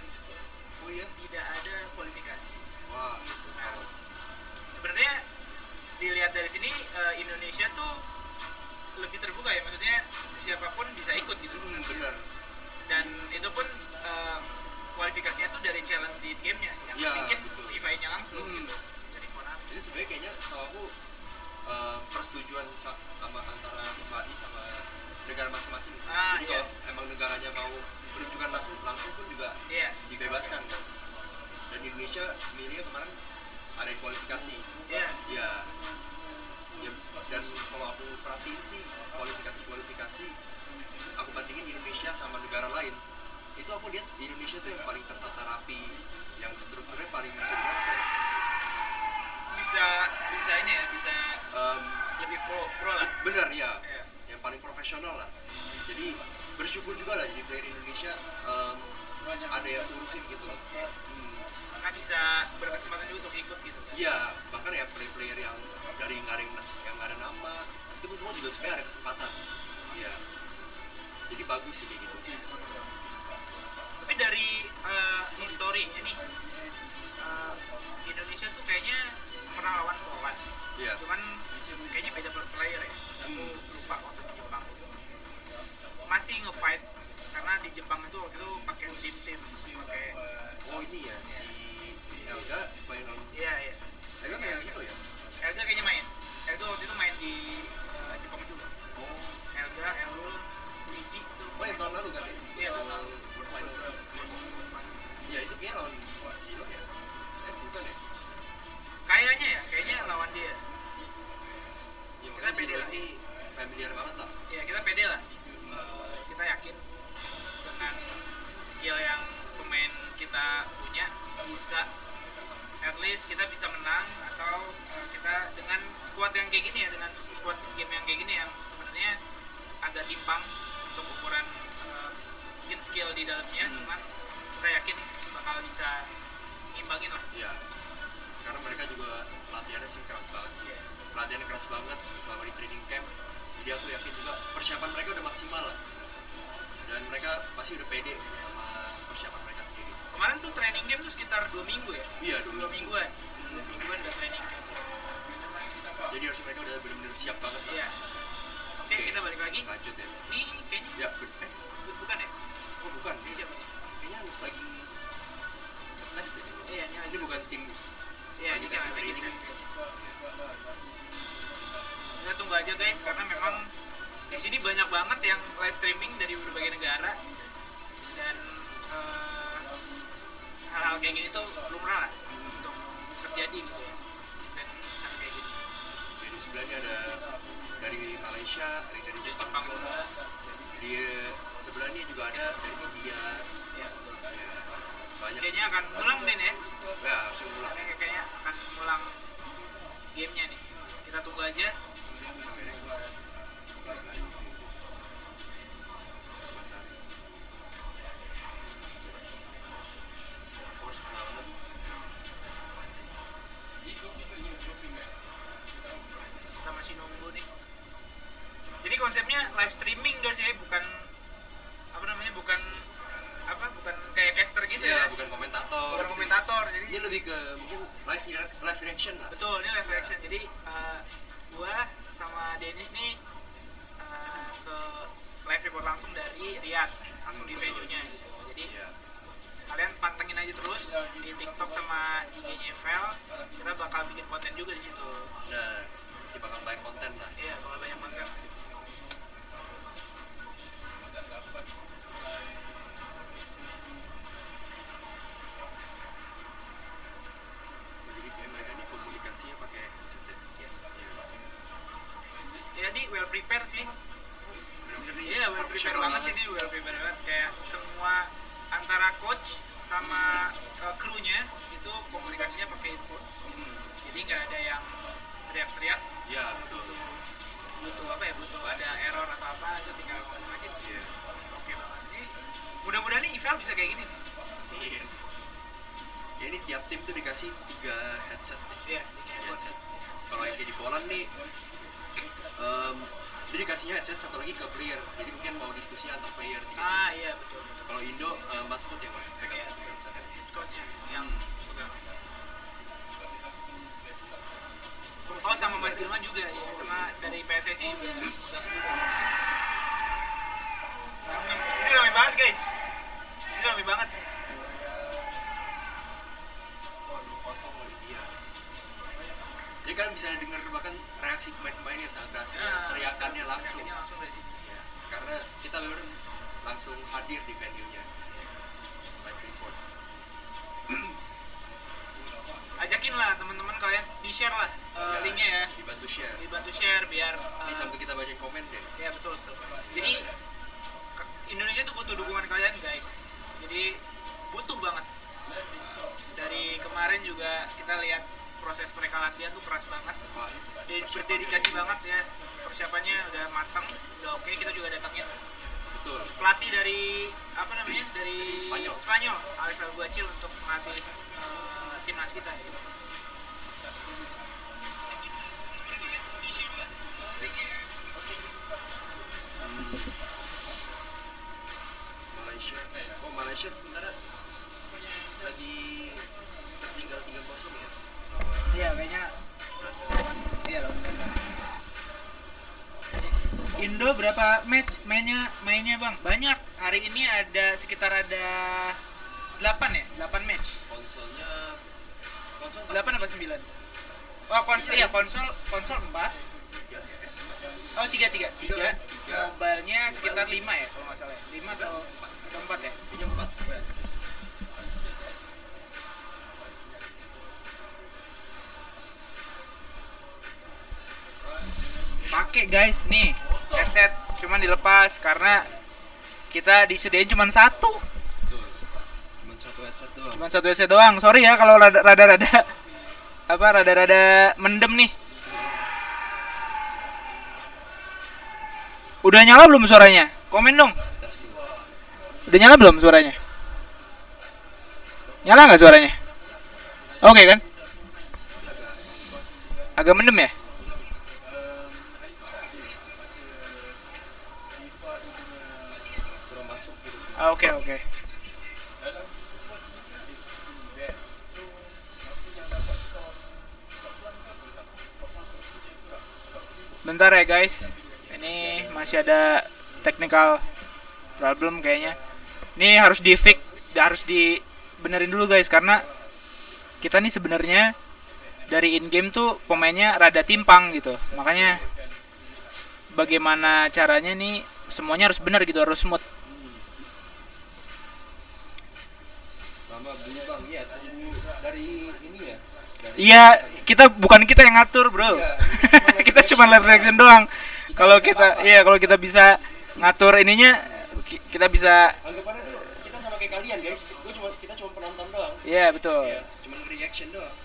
A: Oh iya?
B: Tidak ada kualifikasi.
A: Wah.
B: Gitu. Nah, sebenarnya dilihat dari sini Indonesia tuh lebih terbuka ya, maksudnya siapapun bisa ikut gitu sebenarnya.
A: Benar.
B: Dan itu pun kualifikasinya tuh dari challenge di game-nya yang bikin FIFAe-nya langsung gitu. Jadi
A: Jadi sebenarnya kayaknya sama aku persetujuan sama antara FIFAe sama negara masing-masing. Jadi kalau emang negaranya mau menunjukkan langsung pun juga dibebaskan. Dan Indonesia milihnya kemarin ada kualifikasi. Iya. Ya, dan kalau aku perhatiin sih kualifikasi aku bandingin Indonesia sama negara lain, itu aku lihat Indonesia tuh yang paling tertata rapi, yang strukturnya paling bisa
B: ini ya, bisa lebih pro lah.
A: Bener ya, yang paling profesional lah. Jadi bersyukur juga lah jadi player Indonesia ada yang urusin gitu loh.
B: Karena bisa berkesempatan juga untuk ikut gitu kan.
A: Iya, bahkan ya player yang dari nggak ada nama itu pun semua juga sebenarnya ada kesempatan. Iya, jadi bagus sih kayak gitu.
B: Tapi dari historinya nih, Indonesia tuh kayaknya pernah lawan Poland.
A: Iya.
B: Cuman kayaknya beda player ya. Aku lupa waktu di Jepang. Masih nge-fight karena di Jepang itu waktu itu pakai tim pakai
A: ini ya si Elga main on.
B: Iya.
A: Elga main situ ya?
B: Elga kayaknya main. Elga waktu itu main di Jepang juga. Elga, Elul, Widi itu.
A: Oh yang tahun lalu kan ya?
B: Iya, tahun lalu.
A: Ya itu kayaknya lawan Sino ya? Bukan ya?
B: Kayaknya lawan dia.
A: Ya,
B: kita pede lah.
A: Ini familiar banget lah.
B: Ya kita pede lah. Kita yakin dengan skill yang pemain kita punya bisa at least kita bisa menang, atau kita dengan squad yang kayak gini ya, dengan squad game yang kayak gini yang sebenarnya agak timpang untuk ukuran mungkin skill di dalamnya, cuman kita yakin bakal bisa ngimbangin lah.
A: Iya. Karena mereka juga latihannya sih keras banget sih. Latihannya keras banget selama di training camp. Jadi aku yakin juga persiapan mereka udah maksimal lah. Dan mereka pasti udah pede sama persiapan mereka sendiri.
B: Kemarin tuh training camp tuh sekitar 2 minggu ya?
A: Iya,
B: 2 mingguan. 2 mingguan udah training camp.
A: Jadi harusnya mereka udah benar-benar siap banget lah.
B: Iya. Oke, kita balik lagi.
A: Lanjut ya.
B: Ini kayaknya
A: ya,
B: bukan ya?
A: Oh bukan.
B: Ini siapa nih?
A: Kayaknya lagi tes ya.
B: Iya, ini
A: bukan tim.
B: Iya, ini kan lagi tes. Kita tunggu aja guys, karena memang di sini banyak banget yang live streaming dari berbagai negara, dan hal-hal kayak gini tuh lumrah lah untuk terjadi gitu ya, event sana kayak gini.
A: Jadi sebelahnya ada dari Malaysia, ada dari Jepang juga. Di sebelahnya juga ada dari India.
B: Ya.
A: Banyak.
B: Kayaknya akan ngulang nih ya.
A: Ya, harusnya ngulang.
B: Kayaknya akan ngulang gamenya nih. Kita tunggu aja. Kita masih nunggu nih. Jadi konsepnya live streaming guys ya, bukan bukan kayak caster gitu ya.
A: Bukan komentator.
B: Bukan komentator. Jadi
A: ini lebih ke mungkin live reaction lah.
B: Betul, ini live reaction. Jadi gua sama Dennis nih ke live report langsung dari Riyadh, langsung di venue-nya gitu. Jadi kalian pantengin aja terus di TikTok sama IG-nya IFeL. Kita bakal bikin konten juga di situ.
A: Nah, kita bakal banyak konten lah.
B: Iya, bakal banyak konten.
A: Jadi kayak mereka ini komunikasinya pakai headset ya.
B: Jadi well prepare sih.
A: Bener-bener nih.
B: Iya, well prepare banget sih, ini well prepare banget. Kayak semua antara coach sama krunya itu komunikasinya pakai eFootball. Jadi nggak ada yang teriak-teriak.
A: Iya, betul.
B: butuh ada error atau apa itu tinggal ngomong aja. Oke banget. Jadi mudah-mudahan nih IFeL bisa kayak gini nih.
A: Iya. Ya ini tiap tim tuh dikasih 3 headset.
B: Iya,
A: 3 headset. Kalau yang kayak di Poland nih jadi dikasihnya headset satu lagi ke player. Jadi mungkin mau diskusi antar player.
B: Iya betul.
A: Kalau Indo Mas Coach yang masih pegang headset.
B: Coachnya yang pegang. Oh sama Mas Gilman juga ya, sama dari PSSI juga. Ini ramai banget guys. Ini ramai banget.
A: Jadi kan bisa dengar bahkan reaksi pemain-pemainnya saat teriakannya langsung. Ya, karena kita benar langsung hadir di venue-nya. Live report.
B: Ajakin lah teman-teman kalian di-share lah linknya ya.
A: Dibantu
B: share biar
A: ini sambil kita baca komen deh.
B: Ya betul. Jadi Indonesia tuh butuh dukungan kalian guys. Jadi butuh banget. Dari kemarin juga kita lihat proses mereka latihan tuh keras banget, berdedikasi banget ya, persiapannya udah matang, udah oke. Kita juga datangin pelatih dari dari Spanyol Alex Alguacil untuk melatih timnas kita gitu.
A: Malaysia sebenarnya lagi tertinggal 3-0 ya.
B: Iya kayaknya. Iya loh. Indo berapa match mainnya Bang? Banyak. Hari ini ada sekitar 8 ya? 8 match.
A: Konsol
B: 8 apa 9? Oh, konsol 4. Oh, 3. Mobile-nya sekitar 5 ya kalau nggak salah. 5 atau 4 ya?
A: 4.
B: Pakai guys nih headset, cuman dilepas karena kita disediain cuman satu headset doang. Sorry ya kalau rada-rada mendem nih. Udah nyala belum suaranya? Komen dong. Udah nyala belum suaranya? Nyala nggak suaranya? Oke kan? Agak mendem ya? Oke. Bentar ya guys. Ini masih ada technical problem kayaknya. Ini harus dibenerin dulu guys karena kita nih sebenarnya dari in game tuh pemainnya rada timpang gitu. Makanya bagaimana caranya nih semuanya harus benar gitu, harus smooth. Iya, bukan kita yang ngatur, bro. Kita cuma live reaction doang. Kalau kita bisa ngatur ininya, kita bisa.
A: Anggapannya tuh kita sama kayak kalian, guys. Kita cuma penonton doang.
B: Iya, betul.
A: Ya, cuma reaction doang.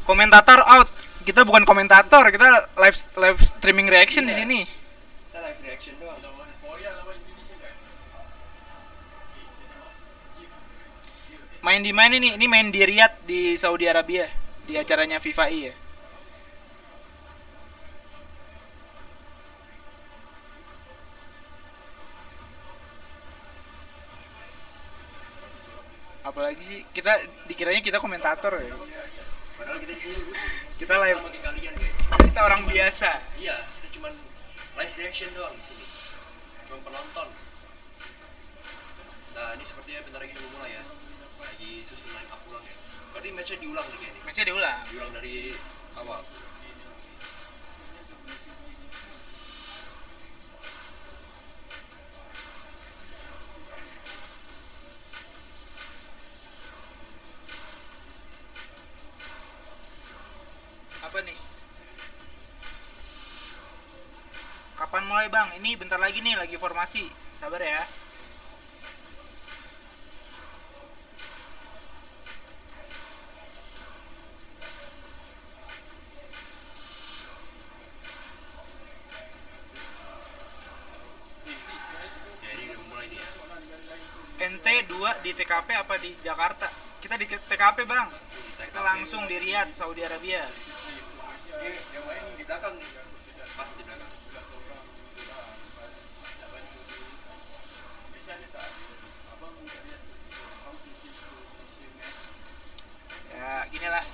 B: Komentator out. Kita bukan komentator, kita live streaming reaction di sini.
A: Kita live reaction doang.
B: Main di mana nih? Ini main di Riyadh di Saudi Arabia di acaranya FIFAe ya. Apalagi sih dikiranya kita komentator ya.
A: Padahal
B: kita live
A: sama kayak kalian, guys.
B: Kita orang biasa.
A: Iya, kita cuma live reaction doang di sini. Cuma penonton. Nah, ini sepertinya bentar lagi udah mulai ya. Lagi susun line up ulang ya. Berarti match-nya diulang nih kayaknya.
B: Match-nya diulang.
A: Diulang dari awal.
B: Apa nih? Kapan mulai bang? Ini bentar lagi nih, lagi formasi. Sabar ya. kedua di TKP apa di Jakarta? Kita di TKP bang. Kita langsung di Riyadh, Saudi Arabia.
A: Yang lain di belakang nih, pas di belakang.
B: Ya ginilah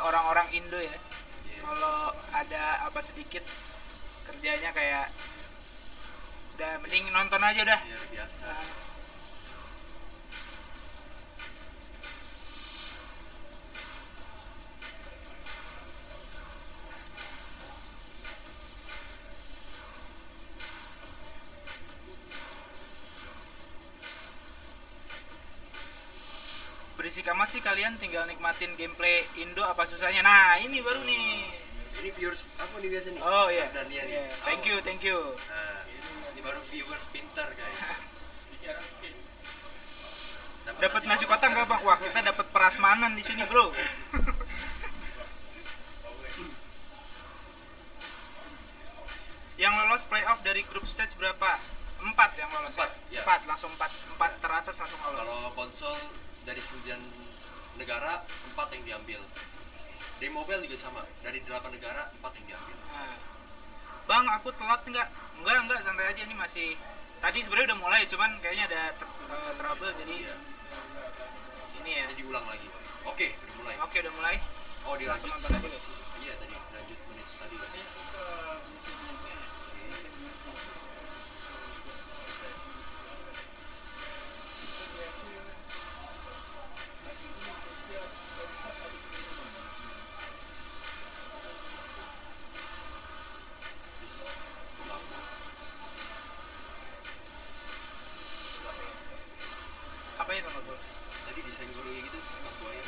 B: orang-orang Indo ya. Kalau ada apa sedikit kerjanya kayak udah mending nonton aja udah.
A: Ya biasa.
B: Berisik amat sih kalian, tinggal nikmatin gameplay Indo apa susahnya. Nah ini baru nih.
A: Ini viewers apa nih biasa nih?
B: Oh iya.
A: Yeah.
B: Thank you.
A: Nah, ini baru viewers pintar guys.
B: Dapat nasi kotak nggak bang? Wah kita dapat prasmanan di sini bro. Yang lolos playoff dari grup stage berapa? 4 yang lolos. 4 langsung 4 teratas langsung lolos.
A: Kalau konsol dari 9 negara 4 yang diambil. Di mobile juga sama, dari 8 negara 4 yang diambil.
B: Nah. Bang, aku telat nggak? Enggak, santai aja, ini masih tadi sebenarnya udah mulai, cuman kayaknya ada trouble jadi ini ya.
A: Jadi diulang lagi. Oke, udah mulai.
B: Udah mulai.
A: Oh, dilanjut sisa menit. Iya tadi, lanjut menit tadi.
B: Apa itu bang?
A: Tadi desain gue gitu, bang buaya.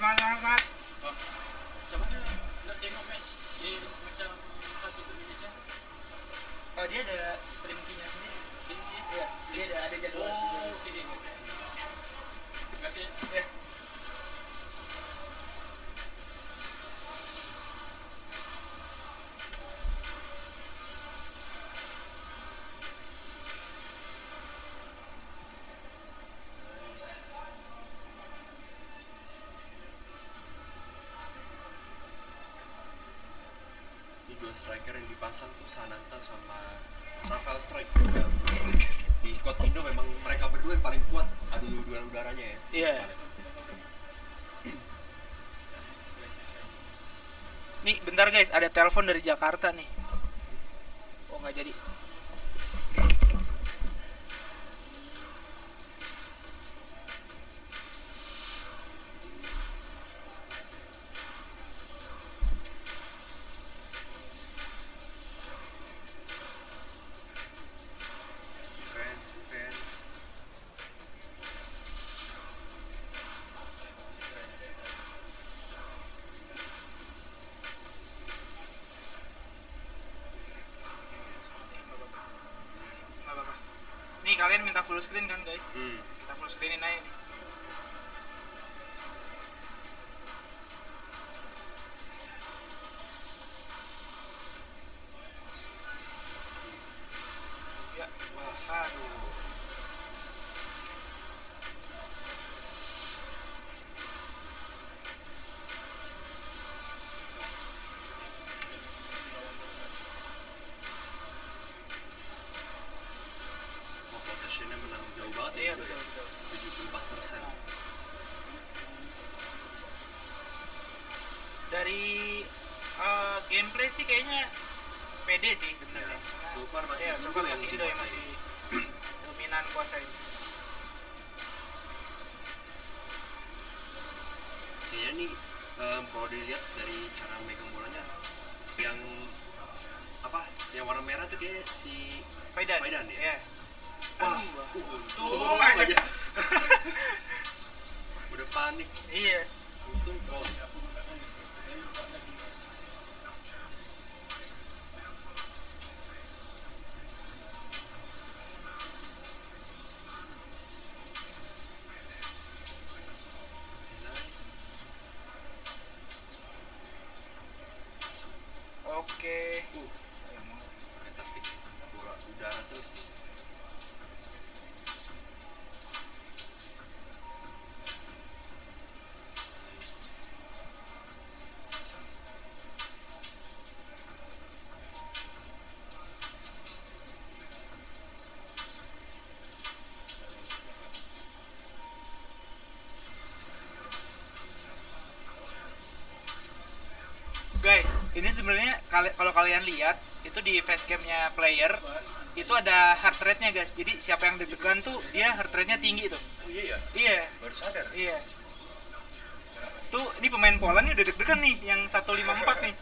B: Semangat.
C: Coba nggak tengok match macam pas untuk Indonesia.
B: Oh dia ada stream key-nya sendiri. Iya, dia ada jadwal.
C: Oh, sini. Terima kasih.
B: Ya.
A: Dua striker yang dipasang tuh Sananta sama Rafael Strike. Di squad Indo memang mereka berdua yang paling kuat adu duel udaranya ya.
B: Iya. Nih bentar guys, ada telepon dari Jakarta nih. Oh nggak jadi. Nih kalian minta full screen kan guys? Kita full screenin aja nih. Ya, aduh.
A: Possessionnya menang jauh banget ya.
B: Iya betul.
A: 74%.
B: Dari gameplay sih kayaknya pede sih sebenarnya.
A: So far masih
B: Indo yang
A: dikuasai.
B: masih dominan kuasai.
A: Kayaknya nih kalau dilihat dari cara megang bolanya yang apa? Yang warna merah tuh kayak si
B: Faidan
A: ya.
B: Iya.
A: Wah,
B: tuh
A: aja. Udah panik.
B: Iya.
A: Untung foul.
B: Oke.
A: Taktik bola udara terus nih.
B: Guys, ini sebenarnya kalau kalian lihat itu di facecamnya player itu ada heart rate-nya guys. Jadi siapa yang deg-degan tuh dia heart rate-nya tinggi tuh.
A: Oh iya ya?
B: Iya.
A: Baru sadar.
B: Iya. Tuh ini pemain Poland nih udah deg-degan nih yang 154 nih.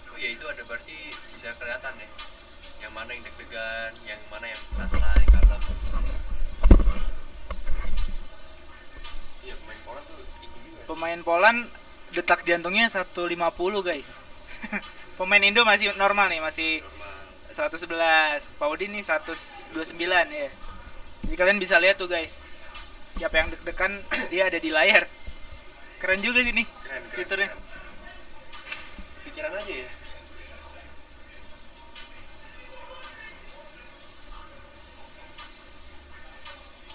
A: Oh iya, itu ada berarti bisa kelihatan deh yang mana yang deg-degan, yang mana yang santai, kalem. Iya, pemain Poland tuh tinggi juga.
B: Pemain Poland detak jantungnya 150 guys. Pemain Indo masih normal nih, masih 111. Paudi nih 129 ya. Jadi kalian bisa lihat tuh guys. Siapa yang deg-degan dia ada di layar. Keren juga sih nih fiturnya.
A: Pikiran aja ya.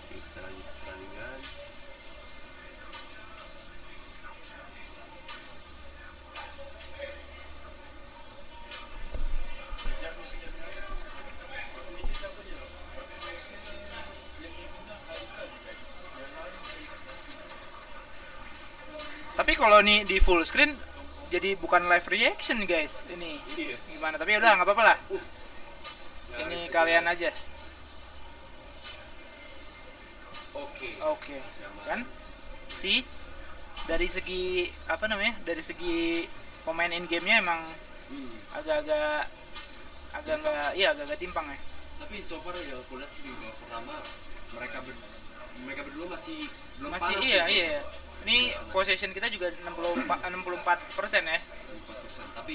A: Kita lanjut pertandingan.
B: Tapi kalau nih di full screen jadi bukan live reaction guys ini.
A: Iya.
B: Gimana? Tapi udah nggak apa-apa lah. Ini kalian aja. Oke. Kan? Dari segi apa namanya? Dari segi pemain in game-nya emang agak-agak agak timpang ya.
A: Tapi so far ya aku lihat sih di babak pertama mereka berdua masih belum
B: Masih
A: panas.
B: iya. Ini possession kita juga 64% ya.
A: 64%. Tapi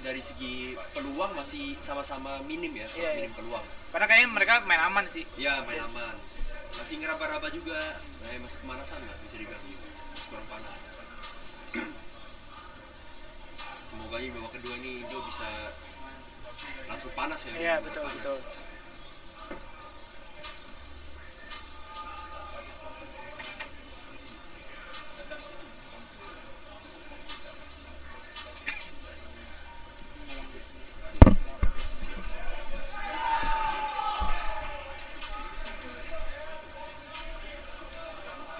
A: dari segi peluang masih sama-sama minim ya, minim peluang.
B: Karena kayaknya mereka main aman sih.
A: Iya, main aman. Masih ngeraba-raba juga, masih pemanasan lah bisa dibilang. Masih kurang panas. Semoga aja babak kedua ini Indo bisa langsung panas ya.
B: Iya, betul.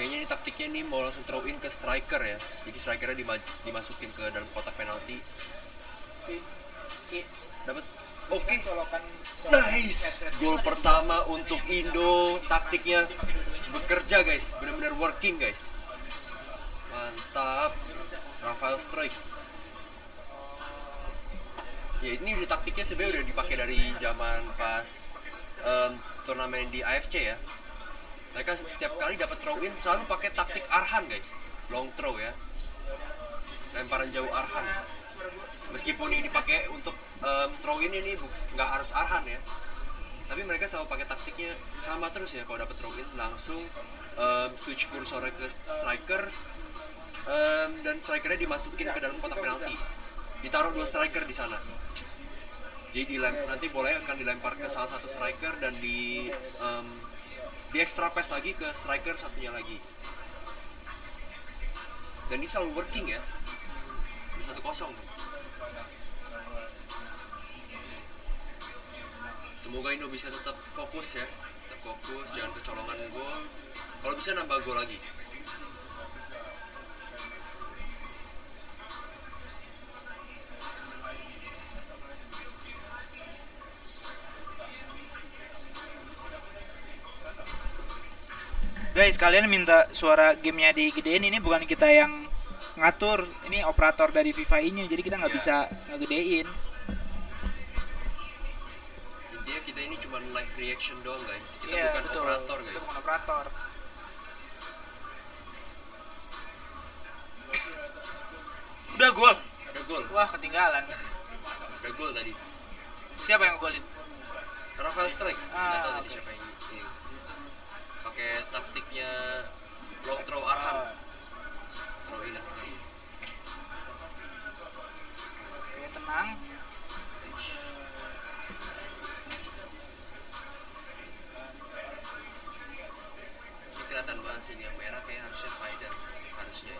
A: Kayaknya ini taktiknya nih mau langsung throw in ke striker ya. Jadi strikernya dimasukin ke dalam kotak penalti. Dapat. Oke. Nice. Gol pertama untuk Indo. Taktiknya bekerja guys. Benar-benar working guys. Mantap. Rafael strike. Ya ini udah taktiknya sebenarnya udah dipakai dari zaman pas turnamen di AFC ya. Mereka setiap kali dapat throw in selalu pakai taktik Arhan guys, long throw ya, lemparan jauh Arhan. Meskipun ini dipakai untuk throw in ini nggak harus Arhan ya, tapi mereka selalu pakai taktiknya sama terus ya. Kalau dapat throw in langsung switch kursornya ke striker dan strikernya dimasukin ke dalam kotak penalti. Ditaruh 2 striker di sana. Jadi nanti bolanya akan dilempar ke salah satu striker dan di extra pass lagi ke striker satunya lagi. Dan ini selalu working ya. Di 1-0 tuh. Semoga Indo bisa tetap fokus ya. Tetap fokus, jangan kecolongan gol. Kalau bisa nambah gol lagi.
B: Guys, kalian minta suara gamenya digedein, ini bukan kita yang ngatur, ini operator dari FIFAe-nya, jadi kita nggak bisa ngegedein.
A: Intinya kita ini cuma live reaction doang guys, kita bukan operator guys.
B: Kita bukan operator. Udah gol.
A: Ada gol.
B: Wah, ketinggalan.
A: Ada gol tadi.
B: Siapa yang ngegolin?
A: Rafael strike. Nggak tahu tadi siapa yang tekniknya long throw arm. Throw in.
B: Oke, tenang.
A: Ini kelihatan banget sih, yang merah kayak harusnya Faidan, harusnya.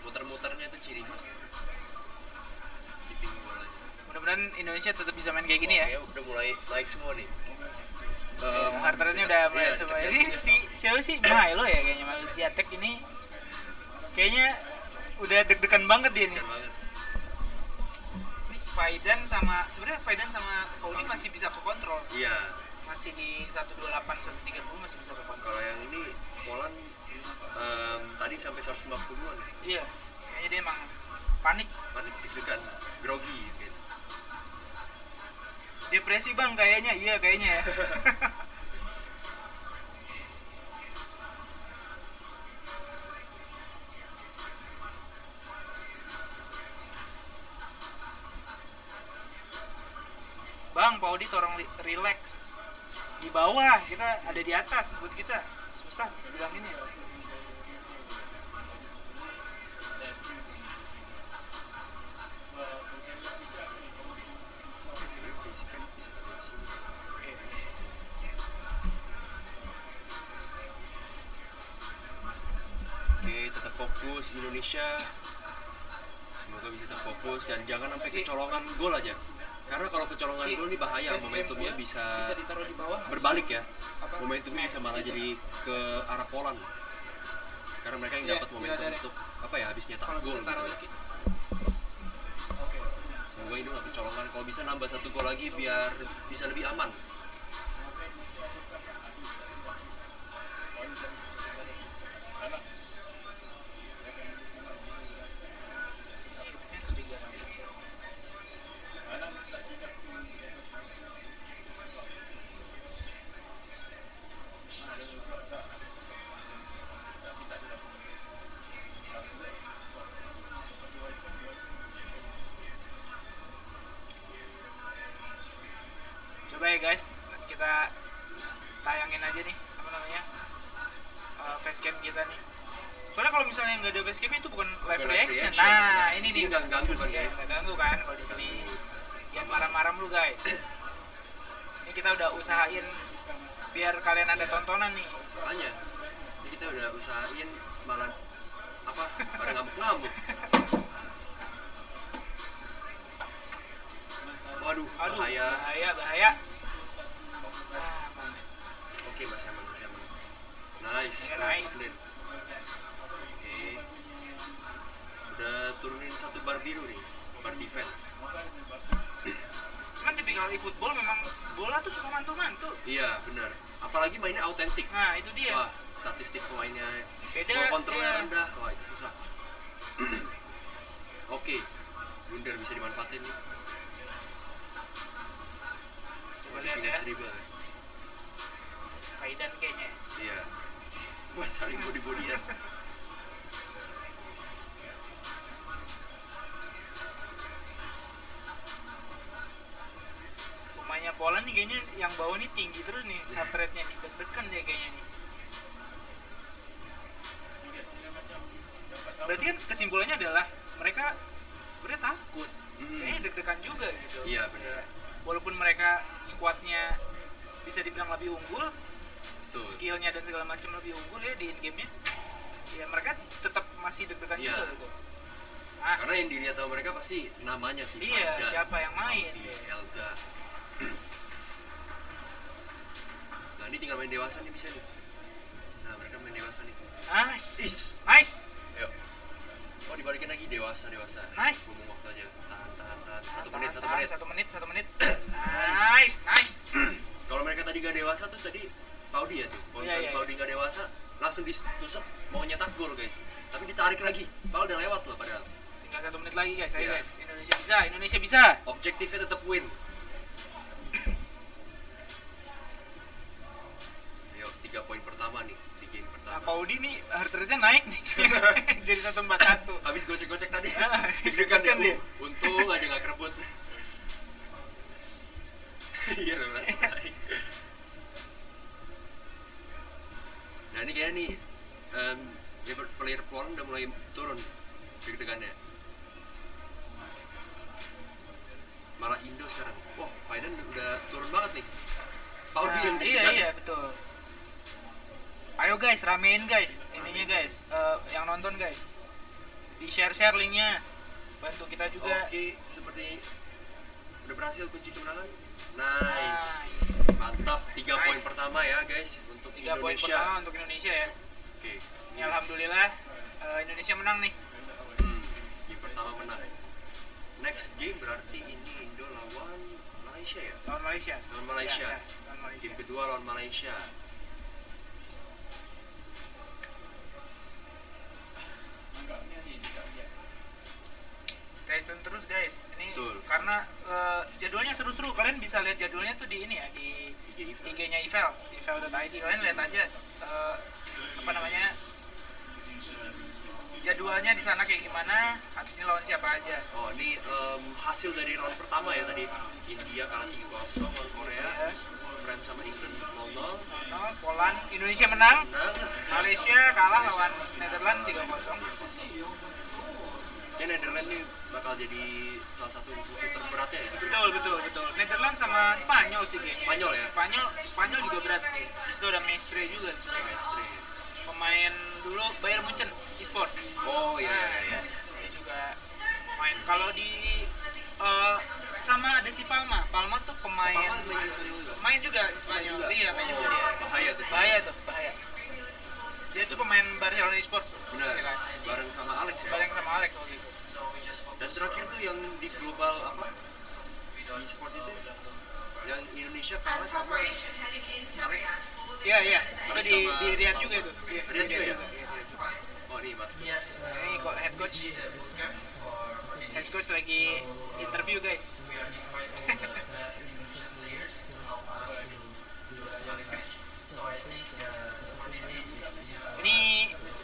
A: Muter-muternya tuh ciri khas. Keeping bola.
B: Mudah-mudahan Indonesia tetap bisa main kayak gini ya.
A: Udah mulai naik semua nih.
B: Heart rate-nya udah mulai semua. Ini siapa sih? Milo ya kayaknya, Malaysia Tech ini kayaknya udah deg-degan banget dia nih. Faidan sama Pauli masih bisa ke kontrol.
A: Iya.
B: Masih di 128 130 masih bisa ke kontrol.
A: Kalau yang ini Poland tadi sampai 150-an.
B: Iya. Kayaknya dia emang panik
A: deg-degan, grogi gitu.
B: Depresi bang kayaknya, iya kayaknya ya. Bang, Pak Odi tolong relax. Di bawah, kita ada di atas, buat kita susah bilang ini ya.
A: Oke, tetap fokus Indonesia. Semoga bisa tetap fokus dan jangan sampai kecolongan gol aja. Karena kalau kecolongan gol ini bahaya, momentumnya bisa
B: ditaruh di bawah.
A: Berbalik ya. Momentumnya bisa malah jadi ke arah Poland. Karena mereka yang dapat momentum untuk habis nyetak gol gitu. Semoga ini nggak kecolongan. Kalau bisa nambah 1 gol lagi biar bisa lebih aman.
B: Coba ya guys, kita tayangin aja nih facecam kita nih. Soalnya kalau misalnya nggak ada facecam itu bukan live reaction. Nah ini nih
A: nggak ganggu kan guys?
B: Nggak ganggu kan kalau di sini. Ya marah-marah lu guys. Ini kita udah usahain biar kalian ada tontonan nih.
A: Makanya, ini kita udah usahain malah pada ngamuk-ngamuk. Waduh, bahaya. Oke, masih aman. Nice. Oke. Udah turunin 1 bar biru nih, bar defense.
B: Cuman tipikal eFootball memang bola tuh suka mantu-mantu.
A: Iya, benar. Apalagi mainnya autentik.
B: Nah, itu dia.
A: Wah, statistik pemainnya
B: beda.
A: Kontrolnya rendah. Wah, itu susah. Oke. Blunder bisa dimanfaatin nih. Coba lihat ya.
B: Faidan kayaknya.
A: Iya. Wah, saling body-bodyan.
B: Pemainnya Poland nih kayaknya yang bawah nih tinggi terus nih, heart rate-nya nih deg-degan dia kayaknya nih. Berarti kan kesimpulannya adalah mereka sebenarnya takut. Kayaknya deg-degan juga gitu.
A: Iya, benar.
B: Walaupun mereka skuadnya bisa dibilang lebih unggul, skillnya dan segala macam lebih unggul ya di in-game-nya, ya mereka tetap masih deg-degan juga gitu.
A: Karena yang dilihat sama mereka pasti namanya sih.
B: Iya, siapa yang main.
A: Elga. Nah, ini tinggal main dewasa nih bisa nih. Nah, mereka main dewasa nih.
B: Nice.
A: Yuk. Oh, dibalikin lagi dewasa.
B: Nice.
A: Ngomong waktu aja. Tahan. 1 menit.
B: Nice.
A: Kalau mereka tadi gak dewasa tuh tadi Paudi ya tuh. Kalau misalnya Paudi gak dewasa, langsung ditusuk mau nyetak gol guys. Tapi ditarik lagi. Paul udah lewat loh padahal.
B: Tinggal 1 menit lagi guys. Ayo guys. Indonesia bisa.
A: Objektifnya tetap win. Ayo 3 poin pertama nih di game pertama.
B: Nah, Paudi nih heart rate-nya naik nih. Jadi 141.
A: Habis gocek-gocek tadi. Deg-degan nih. Untung aja gak kerebut. Iya, langsung naik. Nah, Nah ini kayaknya nih player Poland udah mulai turun deg-degannya. Malah Indo sekarang. Wah, Thailand udah turun banget nih. Paudi yang deg-degan.
B: Iya betul. Ayo guys, ramein guys, ininya guys, yang nonton guys, di share linknya, bantu kita juga.
A: Oke, seperti udah berhasil kunci kemenangan. Nice. Mantap, 3 poin pertama ya guys untuk
B: 3 poin
A: Indonesia.
B: pertama untuk Indonesia ya.
A: Oke.
B: Ini alhamdulillah Indonesia menang nih.
A: Game pertama menang. Next game berarti ini Indo lawan Malaysia ya?
B: Lawan Malaysia.
A: Lawan Malaysia.
B: Ya, lawan Malaysia.
A: Game kedua lawan Malaysia.
B: Stay tune terus guys. Ini
A: Betul.
B: karena jadwalnya seru-seru. Kalian bisa lihat jadwalnya tuh di ini ya, di IG-nya IFeL, ifeL.id. Kalian lihat aja apa namanya? Jadwalnya di sana kayak gimana, habis ini lawan siapa aja.
A: Oh, ini hasil dari round pertama ya tadi. India kalah 3-0 lawan Korea. France sama England 0-0.
B: Poland, Indonesia menang. Malaysia kalah lawan Netherlands 3-0.
A: Ya Netherlands nih bakal jadi salah satu musuh terberatnya ya.
B: Betul. Netherlands sama Spanyol sih kayaknya.
A: Spanyol ya?
B: Spanyol juga berat sih. Di situ ada Mestre juga.
A: Mestre.
B: Pemain dulu Bayern Munchen eSports.
A: Oh iya.
B: Dia juga main. Kalau di sama ada si Palma tuh pemain. Main juga di Spanyol. Iya, main juga dia. Bahaya tuh. Dia tuh pemain Barcelona eSports.
A: Benar. Bareng sama Alex ya.
B: Waktu itu.
A: Dan terakhir tuh yang di global apa? Di sport itu yang Indonesia kalah sama Alex.
B: Iya. Itu di Riyadh juga itu.
A: Riyadh juga ya? Oh ini mas.
B: Ini kok head coach lagi interview guys.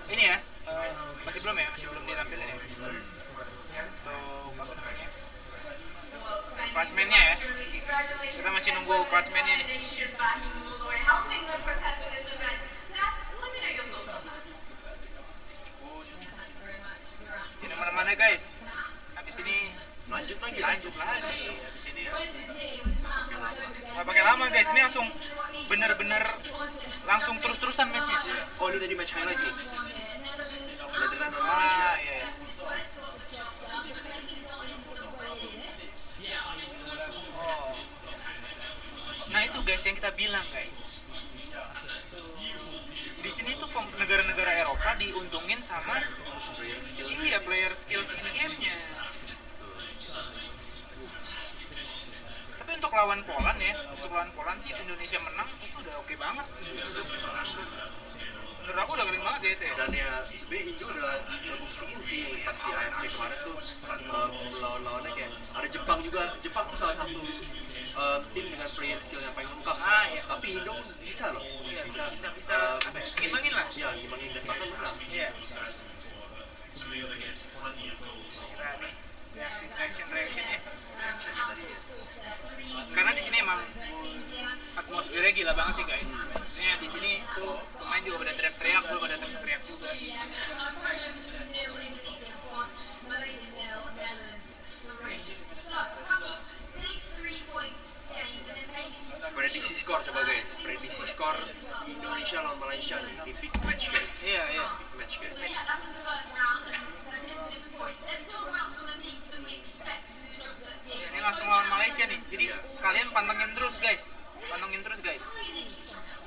B: ini ya masih belum ditampilin ya untuk apa namanya klasmennya ya, kita masih nunggu klasmennya nih. Jangan kemana-mana guys, habis ini
A: lanjut lagi
B: habis ini ya. Nggak pakai lama guys, ini langsung bener-bener langsung terus-terusan matchnya.
A: Oh ini tadi match highlight nih. Netherlands dan
B: Malaysia.
A: Iya.
B: Nah itu guys yang kita bilang guys. Di sini tuh negara-negara Eropa diuntungin sama player skills in game-nya. Tapi untuk lawan Poland sih Indonesia menang itu udah oke banget. Menurut aku udah keren banget ya itu ya.
A: Dan ya sebenarnya Indo udah ngebuktiin sih pas di AFC kemarin tuh lawan-lawannya kayak ada Jepang juga. Jepang tuh salah satu tim dengan player skill yang paling lengkap.
B: Iya.
A: Tapi Indo bisa loh.
B: Bisa ngimbangin lah.
A: Iya, ngimbangin dan bahkan menang.
B: Iya. Reaction ya. Karena di sini emang atmosfernya gila banget sih guys. Maksudnya di sini tuh pemain juga pada teriak-teriak, gue pada teriak-teriak juga.
A: Prediksi skor coba guys. Prediksi skor Indonesia lawan Malaysia nih di big match guys.
B: Iya.
A: Big match guys.
B: Ini langsung lawan Malaysia nih. Jadi kalian pantengin terus guys.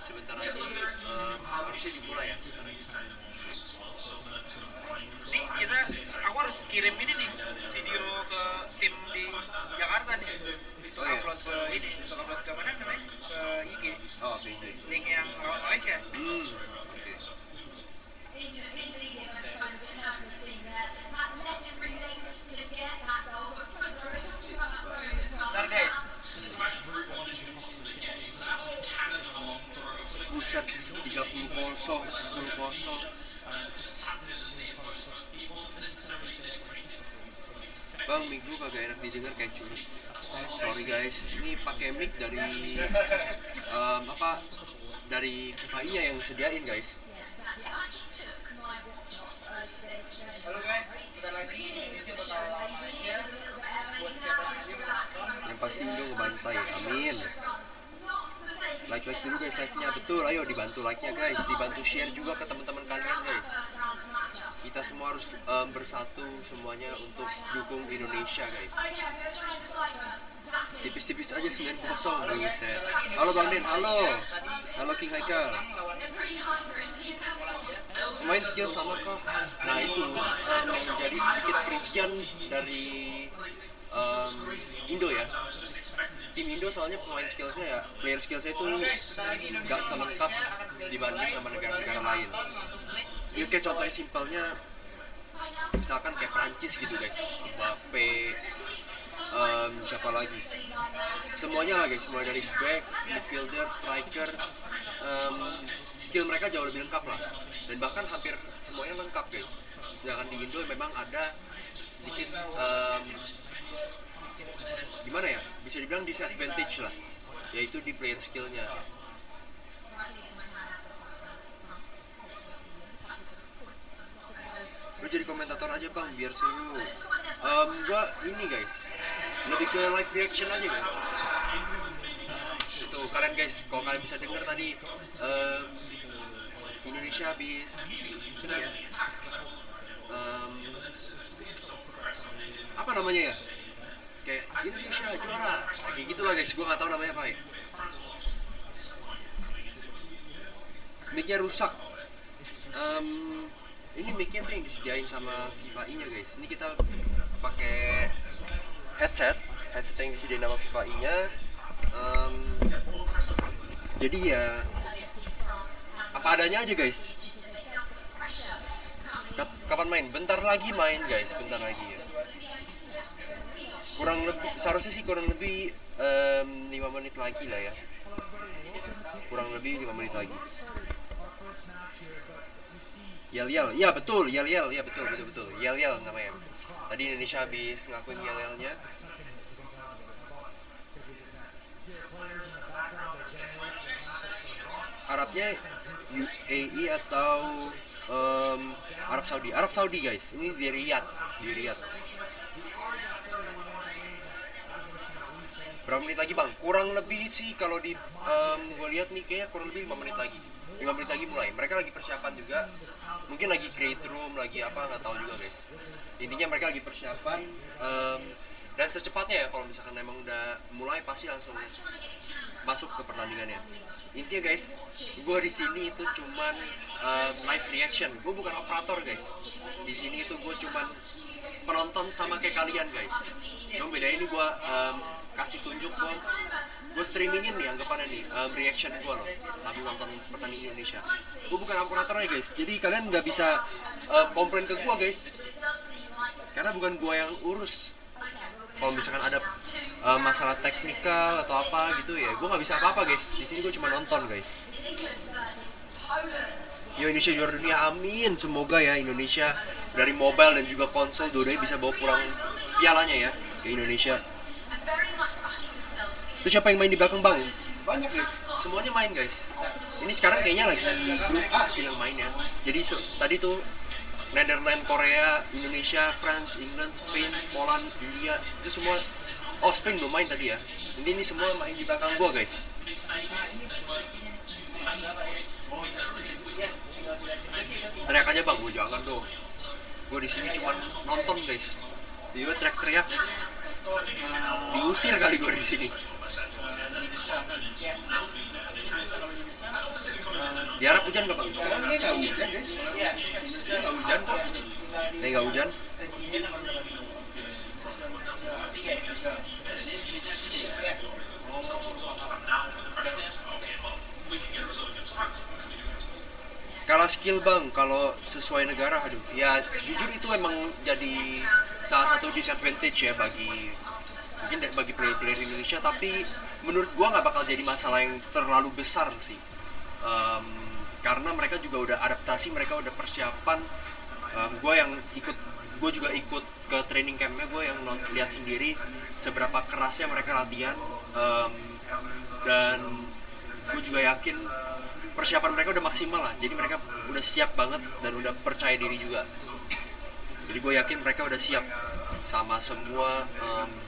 A: Sebentar lagi harusnya dimulai ya.
B: Nih aku harus kirim ini nih video ke tim di Jakarta nih. Untuk upload ke ini, untuk upload ke mana namanya? Ke IG.
A: Oh, ke IG.
B: Link yang lawan Malaysia.
A: Oke.
B: Bentar guys.
A: Buset, 30-0, 10-0. Bang, mic gue kagak enak didengar kayak curut. Sorry guys, ini pakai mic dari dari FIFAe-nya yang sediain guys.
B: Halo guys, bentar lagi Indonesia bakal lawan Malaysia. Buat siapa
A: Yang pasti Indo ngebantai, amin. Like dulu guys live-nya, betul. Ayo dibantu like-nya guys, dibantu share juga ke teman-teman kalian guys. Kita semua harus bersatu semuanya untuk dukung Indonesia guys. Tipis-tipis aja 9-0 buset. Halo Bang Den, halo. Halo King Haikal. Main skill sama kok. Nah itu menjadi sedikit kerugian dari Indo ya. Tim Indo soalnya pemain skillsnya ya, player skillsnya itu nggak selengkap dibanding sama negara-negara lain. Ya kayak contohnya simpelnya, misalkan kayak Prancis gitu guys, Mbappe, siapa lagi? Semuanya lah guys, mulai dari back, midfielder, striker, skill mereka jauh lebih lengkap lah. Dan bahkan hampir semuanya lengkap guys. Sedangkan di Indo memang ada sedikit gimana ya, bisa dibilang disadvantage lah, yaitu di player skillnya. Lu jadi komentator aja bang, biar seru. Gua ini guys, lebih ke live reaction aja guys. Itu kalian guys, kalau kalian bisa dengar tadi Indonesia habis ini ya, apa namanya ya, kayak Indonesia juara, kayak gitulah guys. Gue nggak tahu namanya apa ya. Mic-nya rusak. Ini mic-nya tuh yang disediain sama FIFAe-nya guys. Ini kita pakai headset yang disediain sama FIFAe-nya. Jadi ya apa adanya aja guys. Kapan main? Bentar lagi main guys, bentar lagi ya. Kurang lebih, seharusnya sih kurang lebih 5 menit lagi lah ya. Kurang lebih 5 menit lagi. Yel-yel, ya betul, yel-yel, ya betul. Yel-yel namanya. Tadi Indonesia habis ngakuin yel-yelnya. Arabnya UAE atau Arab Saudi guys. Ini di Riyadh. Berapa menit lagi bang? Kurang lebih sih kalau di gue lihat nih kayaknya kurang lebih 5 menit lagi. 5 menit lagi mulai. Mereka lagi persiapan juga. Mungkin lagi create room, lagi apa nggak tahu juga guys. Intinya mereka lagi persiapan dan secepatnya ya kalau misalkan emang udah mulai pasti langsung masuk ke pertandingannya. Intinya guys, gue di sini itu cuman live reaction. Gue bukan operator guys. Di sini itu gue cuman penonton sama kayak kalian guys. Cuma beda ini gue kasih tunjuk, gue streamingin nih anggapannya nih reaction gue loh sambil nonton pertandingan Indonesia. Gue bukan operatornya guys, jadi kalian nggak bisa komplain ke gue guys, karena bukan gue yang urus. Kalau misalkan ada masalah teknikal atau apa gitu ya, gue nggak bisa apa-apa guys. Di sini gue cuma nonton guys. Yo Indonesia juara dunia, amin. Semoga ya Indonesia dari mobile dan juga konsol dua-duanya bisa bawa pulang pialanya ya ke Indonesia. Itu siapa yang main di belakang bang? Banyak guys, semuanya main guys. Ini sekarang kayaknya lagi grup A sih yang main ya. Jadi tadi tuh Netherlands, Korea, Indonesia, France, England, Spain, Poland, India, itu semua. Oh Spain belum main tadi ya. Ini semua main di belakang gua guys. Teriak aja bang, gue jangan dong. Gue di sini cuma nonton guys. Dia teriak-teriak, diusir kali gue di sini. Di Arab hujan gak bang? Sekarang ini nggak hujan guys. Ini nggak hujan kok. Ini nggak hujan. Kalau skill bang, kalau sesuai negara, aduh, ya jujur itu emang jadi salah satu disadvantage ya bagi player-player Indonesia. Tapi menurut gua nggak bakal jadi masalah yang terlalu besar sih, karena mereka juga udah adaptasi, mereka udah persiapan. Gua yang ikut gue juga ikut ke training campnya, gue yang lihat sendiri seberapa kerasnya mereka latihan, dan gue juga yakin persiapan mereka udah maksimal lah, jadi mereka udah siap banget dan udah percaya diri juga. Jadi gue yakin mereka udah siap sama semua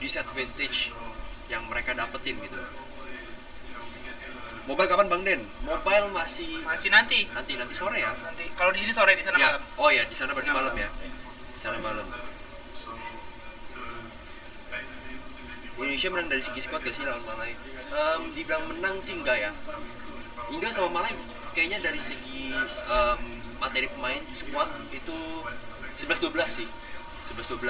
A: disadvantage yang mereka dapetin gitu. Mobile kapan Bang Den? Mobile masih
B: nanti
A: sore ya?
B: Nanti. Kalau di sini sore, di sana malam.
A: Oh ya, di sana berarti malam ya. Di sana malam. Indonesia menang dari segi squad gak sih lawan Malaysia? Dibilang menang sih enggak ya. Indo sama Malaysia kayaknya dari segi materi pemain squad itu 11-12 sih. 11-12.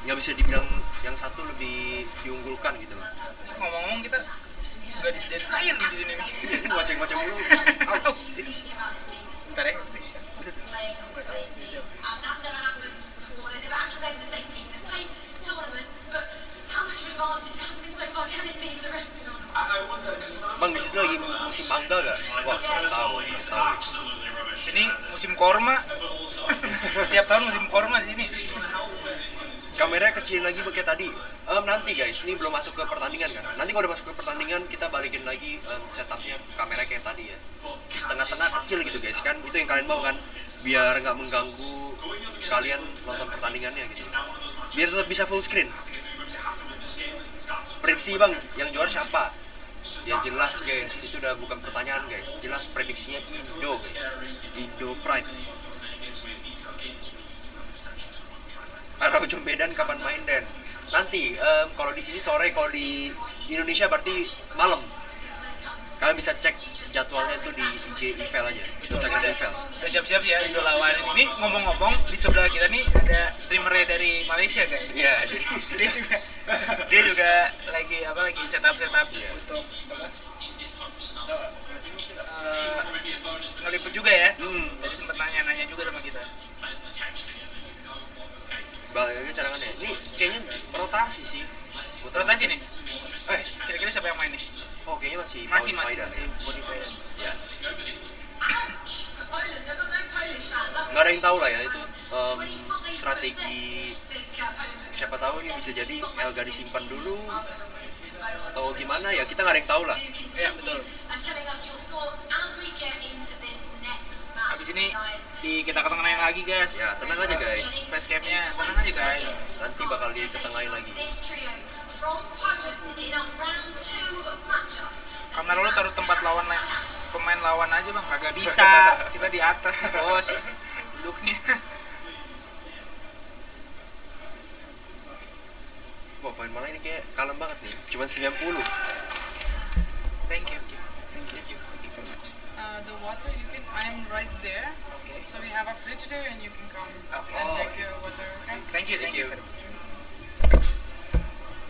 A: Nggak bisa dibilang yang satu lebih diunggulkan gitu loh.
B: Ngomong-ngomong kita nggak disediain air di sini nih.
A: Ini ngoceng-ngoceng dulu.
B: Bentar ya.
A: Bang, di situ lagi musim mangga gak? Wah, tahu.
B: Sini musim korma. Tiap tahun musim korma di sini.
A: Kameranya kecilin lagi kayak tadi. Nanti guys, ini belum masuk ke pertandingan kan? Nanti kalau udah masuk ke pertandingan kita balikin lagi setupnya kamera kayak tadi ya. Di tengah-tengah kecil gitu guys kan? Itu yang kalian mau kan? Biar nggak mengganggu kalian nonton pertandingannya gitu. Biar tetap bisa full screen. Prediksi bang, yang juara siapa? Ya jelas guys, itu udah bukan pertanyaan guys. Jelas prediksinya Indo guys. Indo Pride. Araujo Medan kapan main Den? Nanti kalau di sini sore, kalau di Indonesia berarti malam. Kalian bisa cek jadwalnya itu di IG IFeL aja. Instagram IFeL.
B: Udah siap-siap ya Indo lawan ini. Ngomong-ngomong di sebelah kita nih ada streamernya dari Malaysia guys.
A: Iya.
B: Dia juga lagi setup untuk ngeliput juga ya. Jadi sempet nanya juga sama kita.
A: Balik lagi cadangannya. Ini kayaknya rotasi sih.
B: Rotasi nih. Kira-kira siapa yang main nih?
A: Oh, kayaknya masih
B: body Faidan.
A: Ya. Nggak ada yang tahu lah ya itu strategi. Siapa tahu ini bisa jadi Elga disimpan dulu atau gimana ya, kita nggak ada yang tahu lah.
B: Iya betul. Habis ini kita ketengahin lagi guys.
A: Ya tenang aja guys.
B: Facecamnya tenang aja guys.
A: Nanti bakal diketengahin lagi.
B: Kamera lo taruh tempat pemain lawan aja bang, kagak bisa. Kita di atas nih bos duduknya.
A: Wah, pemain Malaysia ini kayak kalem banget nih, cuma 90.
B: Thank you.
D: The water you can, I'm right there. Okay. So we have a fridge there and you can come and take your water. Okay?
B: Thank you.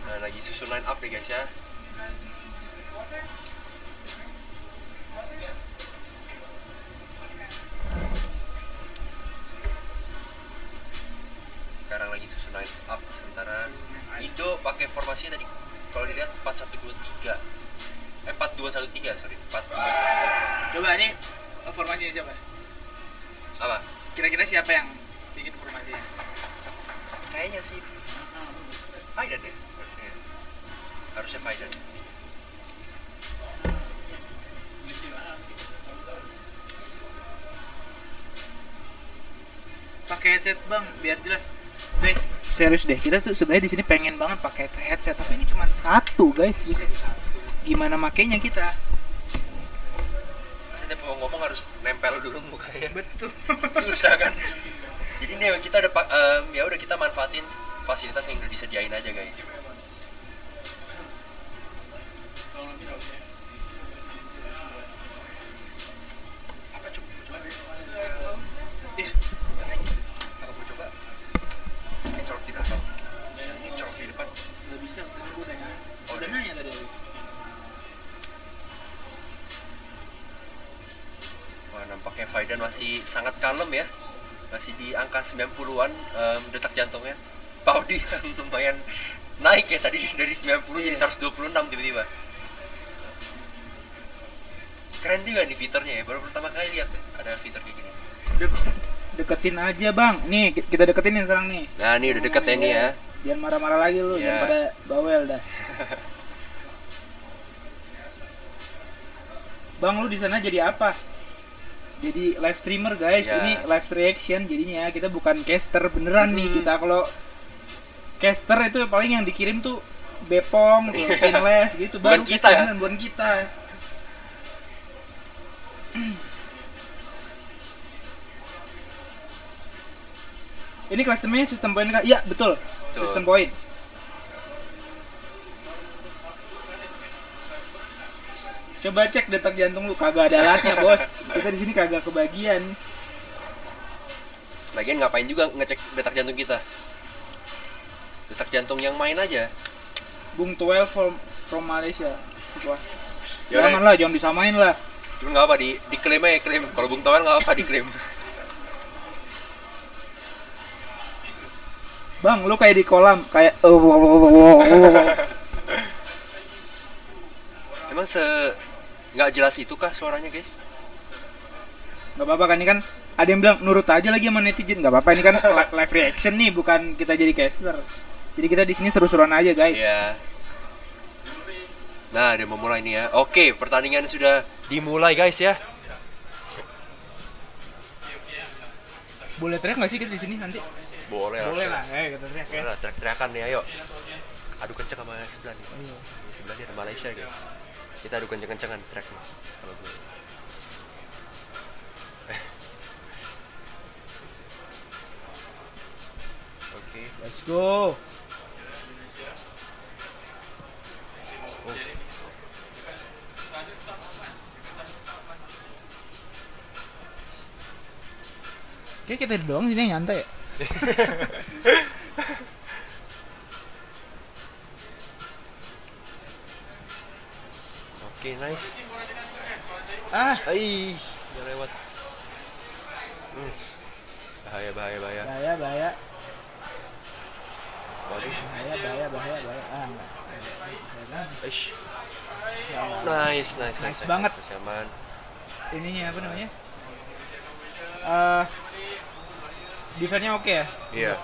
A: Nah, lagi susun line up nih guys ya. Sekarang lagi susun line up, sementara Indo pakai formasinya tadi kalau dilihat 4-1-2-3. 4-2-1-3, sorry. 4-2-1-3.
B: Coba ini formasinya siapa?
A: Apa?
B: Kira-kira siapa yang bikin formasinya?
A: Kayaknya sih Faidan deh. Harusnya Faidan.
B: Pakai headset bang, biar jelas. Guys, serius deh, kita tuh sebenarnya di sini pengen banget pakai headset, tapi ini cuma satu guys. Gimana makainya kita?
A: Maksudnya mau ngomong harus nempel dulu mukanya.
B: Betul.
A: Susah kan? Jadi nih kita ada ya udah kita manfaatin fasilitas yang udah disediain aja guys. Apa coba? Iya. Apa mau coba? Ini colok di belakang. Ini colok di depan.
B: Gak bisa, tadi gue udah nanya. Udah nanya tadi.
A: Wah, nampaknya Faidan masih sangat kalem ya. Masih di angka 90-an detak jantungnya. Paudi lumayan naik ya tadi dari 90 jadi 126 tiba-tiba. Keren juga nih fiturnya ya, baru pertama kali lihat deh ada fitur kayak gini.
B: Deketin aja bang. Nih kita deketin nih sekarang nih.
A: Nah ini udah deket ya nih ya.
B: Jangan marah-marah lagi lu, jangan pada bawel dah. Bang lu di sana jadi apa? Jadi live streamer guys. Ini live reaction jadinya. Kita bukan caster beneran nih. Kita kalau caster itu paling yang dikirim tuh Bepom, Finles gitu.
A: Bukan
B: Baru
A: kita ya.
B: bukan kita. Ini customnya sistem poin kah? Iya betul. Sistem poin. Coba cek detak jantung lu, kagak ada alatnya bos. Kita di sini kagak kebagian.
A: Lagian ngapain juga ngecek detak jantung kita? Detak jantung yang main aja.
B: Bung 12 from Malaysia. Wah.
A: Yaudah.
B: Jangan lah, jangan disamain lah.
A: Cuma nggak apa diklaim aja klaim. Kalau Bung Tawel nggak apa diklaim.
B: Bang, lu kayak di kolam, kayak
A: Emang nggak jelas itu kah suaranya guys?
B: Nggak apa-apa kan, ini kan ada yang bilang nurut aja lagi sama netizen. Nggak apa-apa, ini kan live reaction nih, bukan kita jadi caster. Jadi kita di sini seru-seruan aja guys.
A: Iya. Nah, udah memulai nih ya. Oke, pertandingan sudah dimulai guys ya.
B: Boleh teriak nggak sih kita di sini nanti?
A: Boleh
B: lah. Kita teriak ya.
A: Boleh, teriak-teriakan nih, ayo. Adu kenceng sama sebelah nih. Di sebelahnya ada Malaysia guys. Kita adu kenceng-kencengan teriak nih. Kalau gue. Oke.
B: Let's go. Kayak kita doang sini yang nyantai ya.
A: Oke, nice. Udah lewat. Bahaya.
B: Bahaya.
A: Waduh.
B: Bahaya. Enggak.
A: Ish. Nice
B: Banget.
A: Aman.
B: Ininya apa namanya? Defense-nya oke ya?
A: Iya.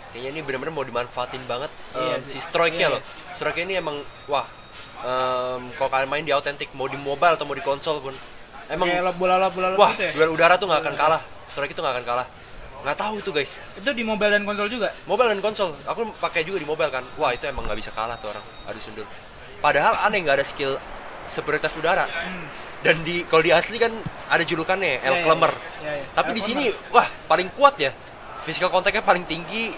A: Kayaknya ini benar-benar mau dimanfaatin banget si strike-nya loh. Strike-nya ini emang wah. Kalau kalian main di authentic mau di mobile atau mau di konsol pun emang
B: bola
A: wah,
B: gitu ya?
A: duel udara tuh nggak akan kalah. Strike itu nggak akan kalah. Nggak tahu itu guys.
B: Itu di mobile dan konsol juga?
A: Mobile dan konsol. Aku pakai juga di mobile kan. Wah, itu emang nggak bisa kalah tuh orang. Adu sundul. Padahal aneh nggak ada skill superioritas udara. Dan kalau di asli kan ada julukannya El Clemmer. Tapi di sini wah paling kuat ya. Physical contact-nya paling tinggi.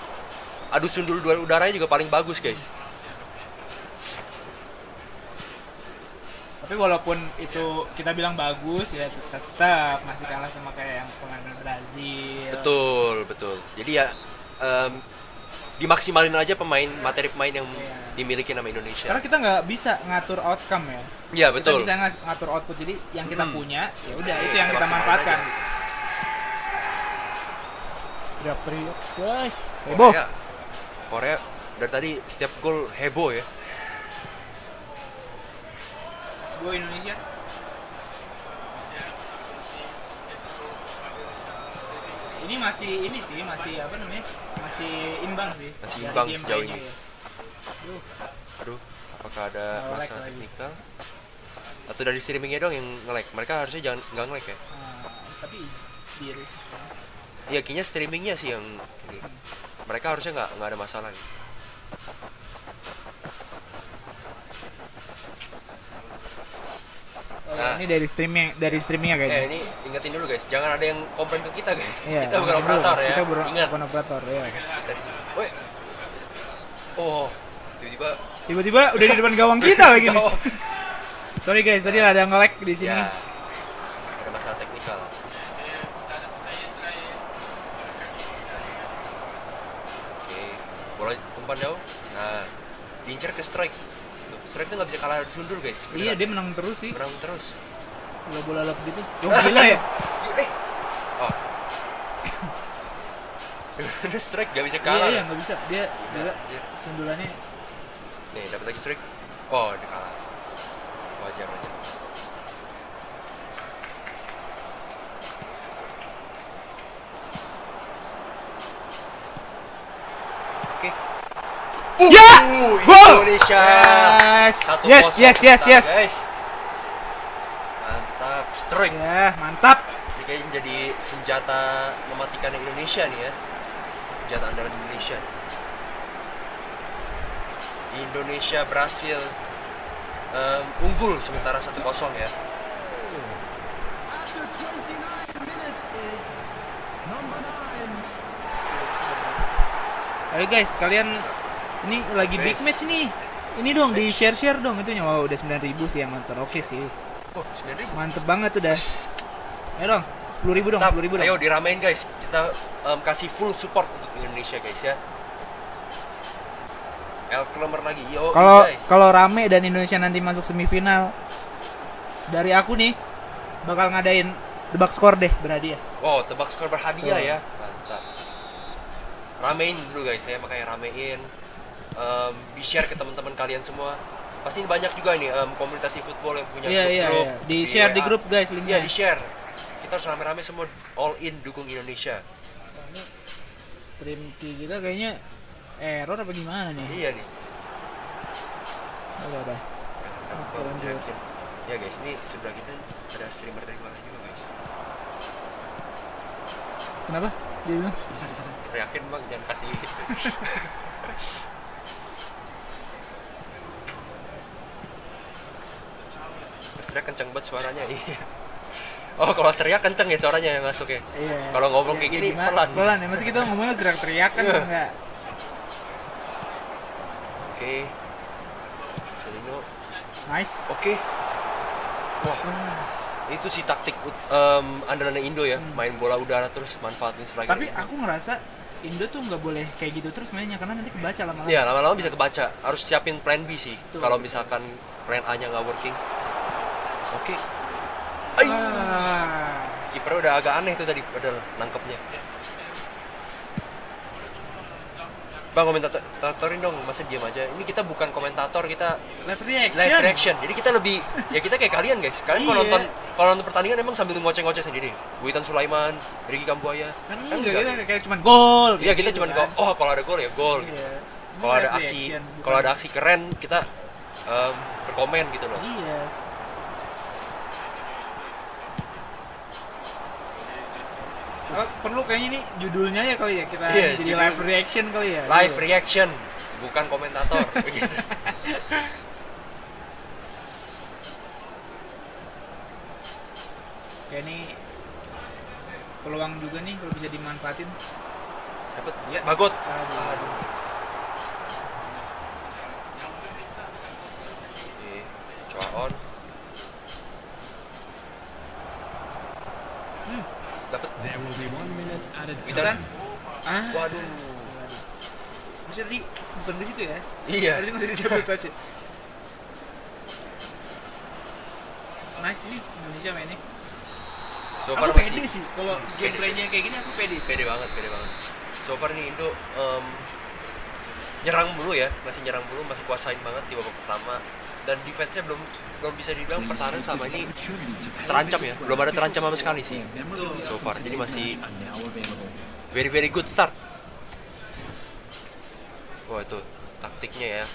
A: Adu sundul duel udaranya juga paling bagus guys.
B: Tapi walaupun itu kita bilang bagus ya, tetap masih kalah sama kayak yang pemain Brazil.
A: Betul. Jadi ya dimaksimalin aja materi pemain yang dimiliki nama Indonesia.
B: Karena kita nggak bisa ngatur outcome ya.
A: Iya betul.
B: Kita bisa ngatur output, jadi yang kita punya ya udah itu yang kita manfaatkan. Teriak guys. Heboh.
A: Korea dari tadi setiap gol heboh ya.
B: Gue Indonesia. Ini masih apa namanya? Masih imbang sih.
A: Masih imbang sejauh ini. Ya. Aduh, apakah ada masalah teknikal? Atau dari streamingnya dong yang nge-lag? Mereka harusnya nggak nge-lag ya?
B: Tapi biru.
A: Iya, kayaknya streamingnya sih yang ini. Mereka harusnya nggak ada masalah.
B: Nah, ini dari streamingnya kayaknya.
A: Ini ingetin dulu guys, jangan ada yang komplain ke kita guys.
B: Iya,
A: kita bukan operator ya.
B: Kita bukan operator ya.
A: Woi. Oh,
B: tiba-tiba udah di depan gawang kita lagi nih. Sorry guys, tadi ada nge-lag di sini.
A: Ya, ada masalah teknikal. Oke, bola umpan jauh. Nah, diincar ke strike. Strike tuh nggak bisa kalah dari sundul guys.
B: Beneran. Iya, dia menang terus sih.
A: Menang terus.
B: Bola gitu. Gila ya.
A: Oh. Dia strike nggak bisa kalah.
B: Iya nggak bisa. Dia sundulannya.
A: Nih dapat lagi strike. Oh, kalah. Wajar. Oke. Indonesia.
B: Yes.
A: Guys. Mantap, strike.
B: Ya, mantap.
A: Ini kayaknya jadi senjata mematikan Indonesia nih ya. Senjata andalan Indonesia. Indonesia berhasil unggul sementara 1-0 ya.
B: Ayo guys, kalian ini lagi big match nih. Ini dong di share dong itunya. Wow, udah 9.000 sih yang nonton. Oke sih.
A: Oh, 9.000.
B: Mantep banget udah. Ayo dong, 10.000 dong, 10.000 dong.
A: Ayo diramein guys. Kita kasih full support untuk Indonesia guys ya. Elklemer lagi. Yo guys.
B: Kalau rame dan Indonesia nanti masuk semifinal, dari aku nih bakal ngadain tebak skor deh berhadiah.
A: Oh, tebak skor berhadiah ya. Mantap. Ramein dulu guys ya, makanya ramein. Di share ke teman-teman kalian semua. Pasti banyak juga nih komunitas eFootball yang punya grup.
B: Iya. Di share di grup guys linknya.
A: Iya, di share. Kita harus rame-rame semua all in dukung Indonesia.
B: Ini stream kita kayaknya error apa gimana nih?
A: Iya nih.
B: Udah. Oke, lanjut.
A: Ya guys, ini sebelah kita ada streamer dari mana juga guys.
B: Kenapa? Dia bilang?
A: Yakin bang, jangan kasih. Teriak kenceng banget suaranya. Iya. Oh, kalau teriak kenceng ya suaranya yang masuk ya.
B: Iya.
A: Kalau ngomong kayak gini pelan.
B: Pelan ya, masih kita ngomongnya teriak-teriak kan enggak.
A: Oke. Celino.
B: Nice.
A: Oke. Wah. Itu sih taktik andalan Indo ya, main bola udara terus manfaatin striker.
B: Tapi aku ngerasa Indo tuh nggak boleh kayak gitu terus mainnya karena nanti kebaca lama-lama.
A: Iya, lama-lama bisa kebaca. Harus siapin plan B sih. Kalau misalkan plan A-nya nggak working. Oke. Kipernya udah agak aneh tuh tadi padahal nangkepnya. Bang, komentatorin dong, masa diam aja. Ini kita bukan komentator, kita
B: live
A: reaction. Jadi kita lebih ya kita kayak kalian guys. Kalian kalau nonton pertandingan emang sambil ngoceh-ngoceh sendiri. Witan Sulaiman, Rica Kambuaya.
B: Kan enggak, kita kayak cuman gol.
A: Iya, kita cuman gol. Oh, kalau ada gol ya gol. Kalau ada aksi keren kita berkomen gitu loh.
B: Iya. Perlu kayaknya ini judulnya ya kali ya kita jadi live reaction kali ya.
A: Live reaction, bukan komentator.
B: Kayak ini peluang juga nih kalau bisa dimanfaatin.
A: Dapat ya. Bagot. Aduh. Coba on. Dapat. Witan. Waduh.
B: Maksudnya tadi bukan di situ ya?
A: Iya.
B: Harusnya masih di double touch. Nice nih Indonesia mainnya.
A: So far
B: aku pede sih kalau gameplaynya kayak gini aku pede.
A: Pede banget. So far nih Indo nyerang dulu ya, masih nyerang dulu, masih kuasain banget di babak pertama dan defense-nya belum bisa dibilang pertahanan sama ini terancam ya, belum ada terancam sama sekali sih so far, jadi masih very good start. Wah, itu taktiknya ya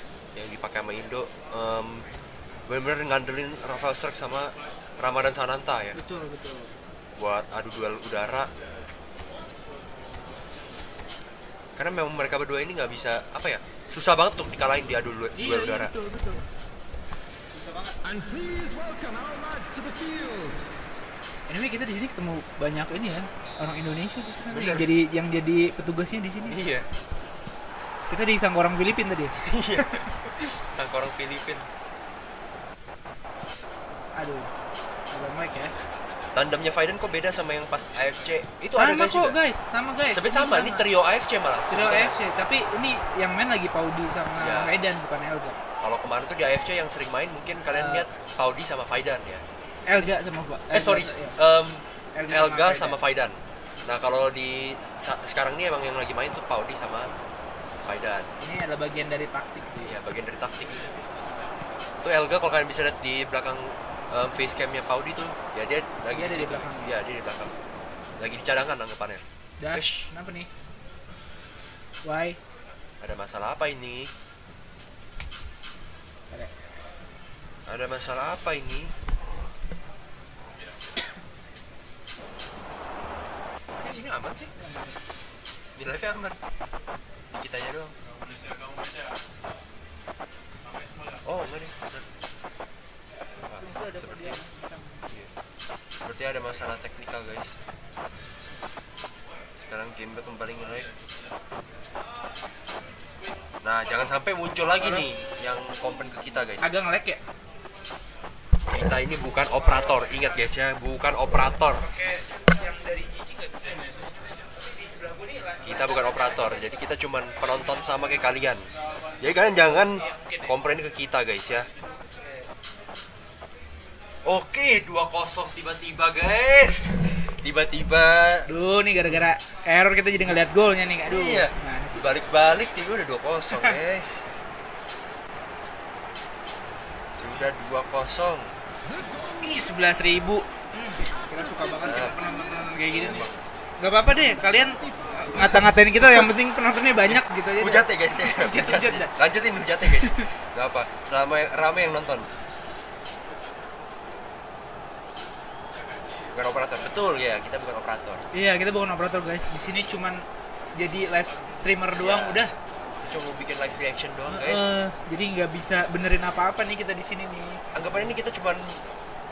A: yang dipakai sama Indo, benar-benar ngandelin Rafael Struijk sama Ramadan Sananta ya.
B: Betul.
A: Buat adu duel udara. Karena memang mereka berdua ini nggak bisa susah banget untuk dikalahin di adu duel udara.
B: Betul. Susah banget. Anyway, kita di sini ketemu banyak ini ya orang Indonesia yang jadi petugasnya di sini.
A: Iya.
B: Kita disangka orang Filipin tadi.
A: Iya. Sangka orang Filipin.
B: Aduh. Agak mic ya.
A: Tandemnya Faidan kok beda sama yang pas AFC? Itu
B: sama
A: ada guys
B: sama guys.
A: Sama. Ini trio AFC malah.
B: Trio AFC, tapi ini yang main lagi Paudi sama Faidan bukan Elga.
A: Kalau kemarin tuh di AFC yang sering main mungkin kalian lihat Paudi sama Faidan ya.
B: Elga sama
A: Elga sama Faidan. Nah, kalau di sekarang ini emang yang lagi main tuh Paudi sama Faidan.
B: Ini adalah bagian dari taktik sih.
A: Iya, bagian dari taktik. Tuh Elga kalau kalian bisa lihat di belakang face camnya Paudi tuh, ya dia lagi
B: Dia ada
A: di
B: di
A: situ.
B: belakang.
A: Iya, dia di belakang. Lagi di cadangan anggapannya.
B: Dash, kenapa nih? Why?
A: Ada masalah apa ini? Ada masalah apa ini? Ini aman sih. Di live aman. Di kitanya doang. Oh, enggak nih. Seperti Berarti ada masalah teknikal, guys. Sekarang game kembali nge-lag. Nah, jangan sampai muncul lagi nih yang komplain ke kita, guys.
B: Agak nge-lag ya?
A: Kita ini bukan operator, ingat guys ya, bukan operator.
B: Yang dari Gigi nggak bisa.
A: Kita bukan operator, jadi kita cuman penonton sama kayak kalian. Jadi kalian jangan komplain ke kita, guys ya. Oke, 2-0 tiba-tiba, guys. Tiba-tiba.
B: Duh, nih gara-gara error kita jadi ngeliat golnya nih. Aduh.
A: Iya. Balik-balik tiba udah 2-0, guys. Sudah 2-0.
B: Ih, 11.000. Kita suka banget sih penonton kayak gini nih. Gak apa-apa deh, kalian ngata-ngatain kita, yang penting penontonnya banyak gitu aja.
A: Hujat ya, guys ya.
B: Hujat dah.
A: Lanjutin hujat ya, guys. Gak apa, selama rame yang nonton. Bukan operator, betul ya, kita bukan operator.
B: Iya, kita bukan operator, guys. Di sini cuman jadi live streamer doang, udah.
A: Kita cuma bikin live reaction doang, guys.
B: Jadi nggak bisa benerin apa-apa nih kita di sini nih.
A: Anggapan ini kita cuman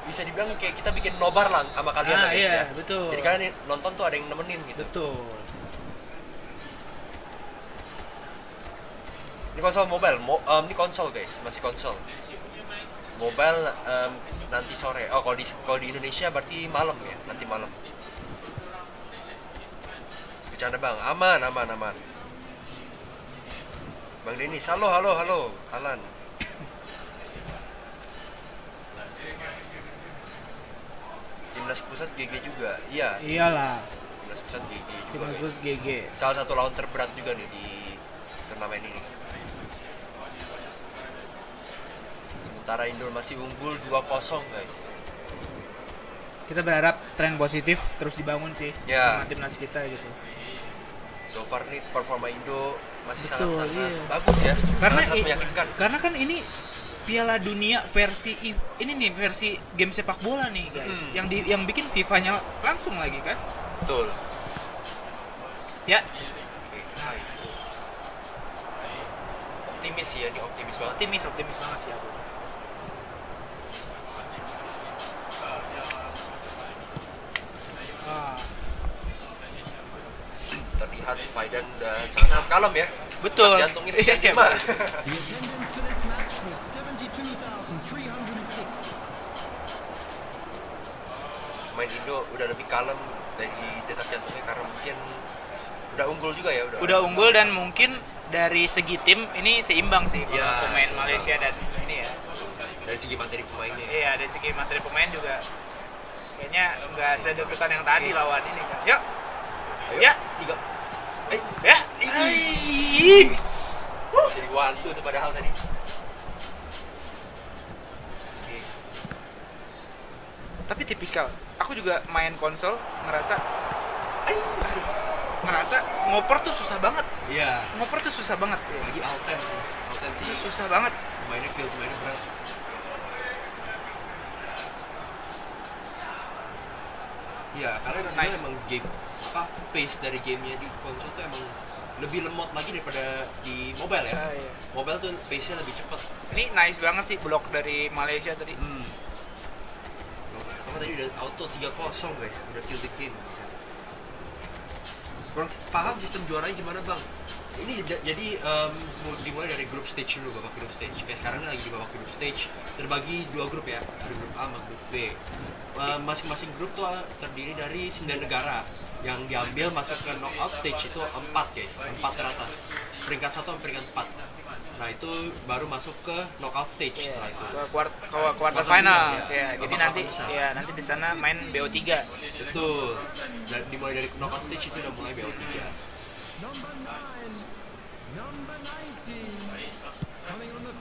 A: bisa dibilang kayak kita bikin nobar lah sama kalian lah, guys
B: iya,
A: ya.
B: Betul.
A: Jadi kalian nonton tuh ada yang nemenin gitu.
B: Betul.
A: Ini konsol mobile, ini konsol guys, masih konsol. Mobile nanti sore. Oh, kalau di Indonesia berarti malam ya, nanti malam. Bercanda bang, aman. Bang Denis, halo, Alan. Timnas pusat GG juga, iya.
B: Iyalah.
A: Timnas pusat GG juga.
B: Timnas pusat GG.
A: Salah satu lawan terberat juga nih di turnamen ini. Sementara Indo masih unggul 2-0, guys.
B: Kita berharap tren positif terus dibangun sih sama timnas kita gitu.
A: So far nih performa Indo masih
B: Betul,
A: sangat bagus ya. Sangat meyakinkan.
B: Karena kan ini Piala Dunia versi ini nih versi game sepak bola nih, guys. Yang bikin FIFA-nya langsung lagi kan?
A: Betul.
B: Ya.
A: Optimis ya, ini optimis banget.
B: Optimis banget sih aku.
A: Terlihat Faidan udah sangat kalem ya.
B: Betul.
A: Jantungnya 95. Main Indo udah lebih kalem dari detak jantungnya karena mungkin udah unggul juga ya.
B: Udah unggul dan mungkin dari segi tim ini seimbang sih
A: ya,
B: pemain Malaysia dan ini ya.
A: Dari segi materi pemainnya.
B: Iya, dari segi materi pemain juga kayaknya nggak sedekat yang tadi lawan ini kan. Yuk.
A: Ayo,
B: ya.
A: 3.
B: Ya.
A: Bisa diwantu tuh padahal tadi.
B: Tapi tipikal. Aku juga main konsol ngerasa ngoper tuh susah banget.
A: Iya.
B: Ngoper tuh susah banget.
A: Lagi Alten sih.
B: Susah banget.
A: Mainnya berat. Iya, karena sebenarnya emang game pace dari gamenya di konsol tuh emang lebih lemot lagi daripada di mobile ya.
B: Iya.
A: Mobile tuh pace-nya lebih cepat.
B: Ini nice banget sih blok dari Malaysia tadi.
A: Pertama tadi udah auto 3-0 guys, udah kill the game. Kurang paham sistem juaranya gimana bang? Ini jadi dimulai dari group stage dulu, babak group stage. Kayak sekarang lagi di babak group stage, terbagi 2 grup ya, ada grup A sama grup B. Masing-masing grup tuh terdiri dari 9 negara yang diambil masuk ke knockout stage itu 4 guys, 4 teratas, peringkat 1 sampai peringkat 4. Nah itu baru masuk ke knockout stage setelah itu.
B: Ke quarter final ya. Jadi nanti di sana main BO3.
A: Betul. Dan dimulai dari knockout stage itu udah mulai BO3.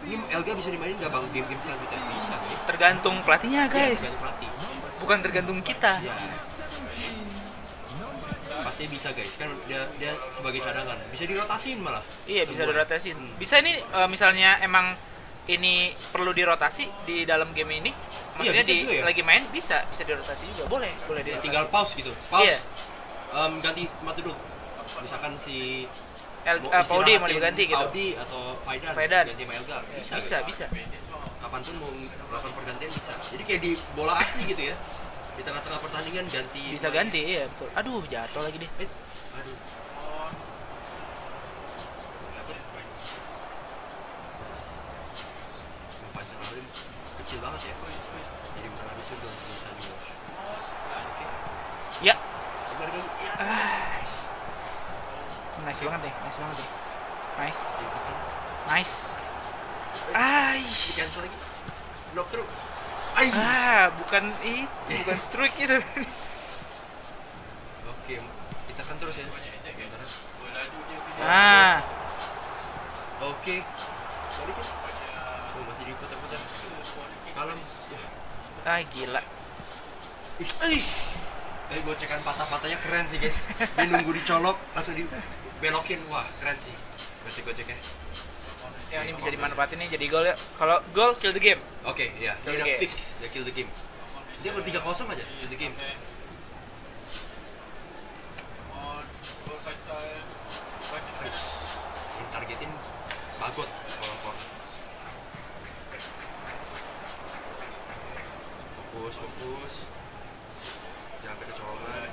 A: Ini Elga bisa dimainin nggak bang game-game selanjutnya? Bisa guys.
B: Tergantung pelatihnya guys.
A: Ya, tergantung pelatih.
B: Bukan tergantung kita.
A: Ya. Pasti bisa guys, kan dia sebagai cadangan. Bisa dirotasiin malah.
B: Iya bisa dirotasiin. Bisa ini misalnya emang ini perlu dirotasi di dalam game ini. Maksudnya
A: ya?
B: lagi main bisa dirotasi juga. Boleh
A: Ya,
B: dirotasi.
A: tinggal pause gitu. Pause.
B: Iya.
A: Ganti tempat duduk. Misalkan si
B: Paudi mau diganti gitu.
A: Paudi atau Faidan. Ganti sama Elga. Bisa. Kapanpun mau melakukan pergantian bisa. Jadi kayak di bola asli gitu ya. Di tengah-tengah pertandingan ganti.
B: Bisa ganti, iya betul. Aduh, jatuh lagi deh.
A: Aduh. Faisal Alim kecil banget ya. Jadi bukan habis itu bisa juga.
B: Ya.
A: Kembali lagi.
B: Nice banget deh. Nice.
A: Di cancel lagi. Knock through.
B: Bukan strike itu.
A: Oke, kita kan terus ya. Oke. Balikin. Oh, masih diputar-putar. Kalem.
B: Gila.
A: Tapi gocekan patah-patahnya keren sih guys. Dia nunggu dicolok langsung dibelokin. Wah, keren sih. Gocek-goceknya.
B: Ya ini bisa dimanfaatin nih jadi gol ya. Kalau gol kill the game.
A: Oke, ya. Dia udah fix, dia kill the game. Dia ber 3-0 aja kill the game. Ini targetin bagot kalau fokus. Jangan sampai kecolongan.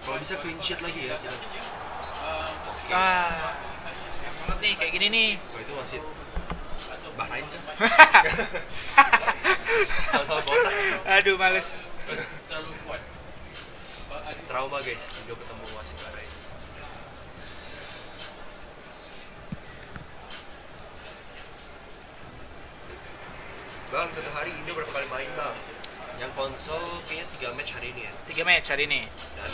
A: Kalau bisa clean sheet lagi ya kita.
B: Banget nih kayak gini nih.
A: Wah itu wasit Bahrain kan? Sama-sama botak.
B: Aduh males.
A: Trauma guys, Indo ketemu wasit Bahrain. Bang, satu hari Indo berapa kali main bang? Yang konsol kayaknya 3 match hari ini ya.
B: 3 match hari ini.
A: Dan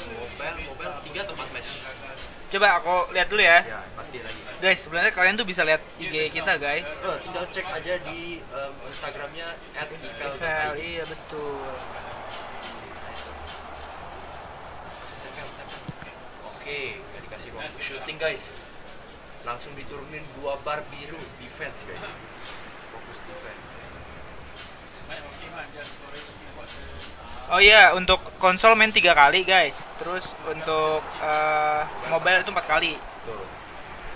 A: mobile 3 atau 4 match.
B: Coba aku lihat dulu ya.
A: Ya, pasti lagi.
B: Guys, sebenarnya kalian tuh bisa lihat IG kita, guys.
A: Tinggal cek aja di Instagramnya @ifel.
B: Iya, betul.
A: Oke, nggak dikasih ruang shooting, guys. Langsung diturunin 2 bar biru defense, guys. Fokus defense.
B: Oh iya, untuk konsol main 3 kali guys. Terus untuk mobile itu 4 kali.
A: Betul.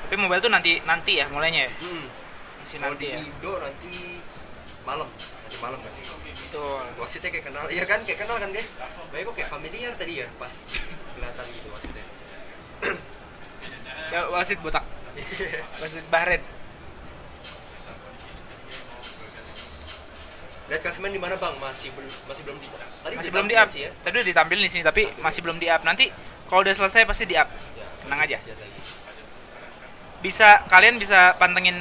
B: Tapi mobile itu nanti ya mulainya ya. Masih nanti ya.
A: Indo nanti malam kan.
B: Betul.
A: Wasitnya kayak kenal, iya kan? Kayak kenal kan guys. Baik kok kayak familiar tadi ya pas kelihatan gitu wasitnya.
B: Ya, wasit botak. Wasit Bahrain.
A: Lihat klasemen di mana bang? Masih belum di. Tadi
B: masih belum di-up
A: ya?
B: Tadi udah ditampilin di sini tapi masih belum di-up. Nanti kalau udah selesai pasti di-up.
A: Ya,
B: tenang aja. Kalian bisa pantengin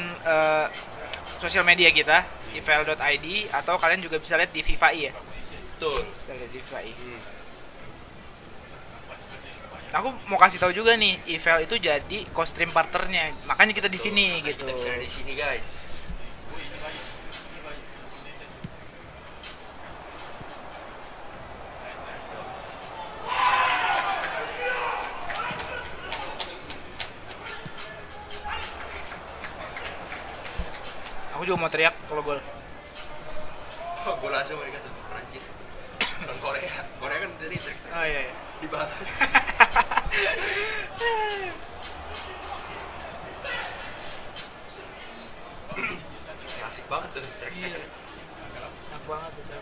B: sosial media kita ifel.id atau kalian juga bisa lihat di FIFAe ya.
A: Betul.
B: Bisa lihat di FIFAe. Aku mau kasih tahu juga nih, IFeL itu jadi co-stream partnernya. Makanya kita di sini gitu.
A: Kita bisa di sini guys.
B: Aku juga mau teriak kalau gol.
A: Gol langsung mereka tuh Prancis. Dan Korea kan dari trik.
B: Oh iya.
A: Dibalas. Asik banget tuh trik-trik.
B: Enak banget tuh.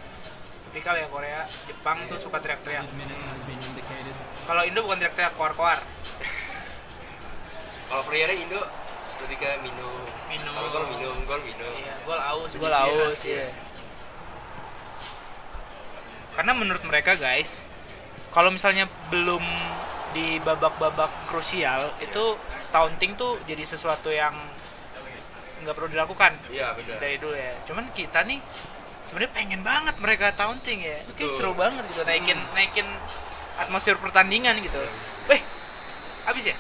B: Tipikal ya Korea, Jepang tuh suka teriak-teriak. Kalau Indo bukan teriak-teriak, koar-koar.
A: Kalau playernya Indo lebih ke minum. Kalau gol minum.
B: Iya, gol aus ya. Karena menurut mereka guys, kalau misalnya belum di babak-babak krusial itu taunting tuh jadi sesuatu yang nggak perlu dilakukan.
A: Iya benar.
B: Dari dulu ya. Cuman kita nih sebenarnya pengen banget mereka taunting ya. Kayak seru banget gitu, naikin atmosfer pertandingan gitu. Abis ya?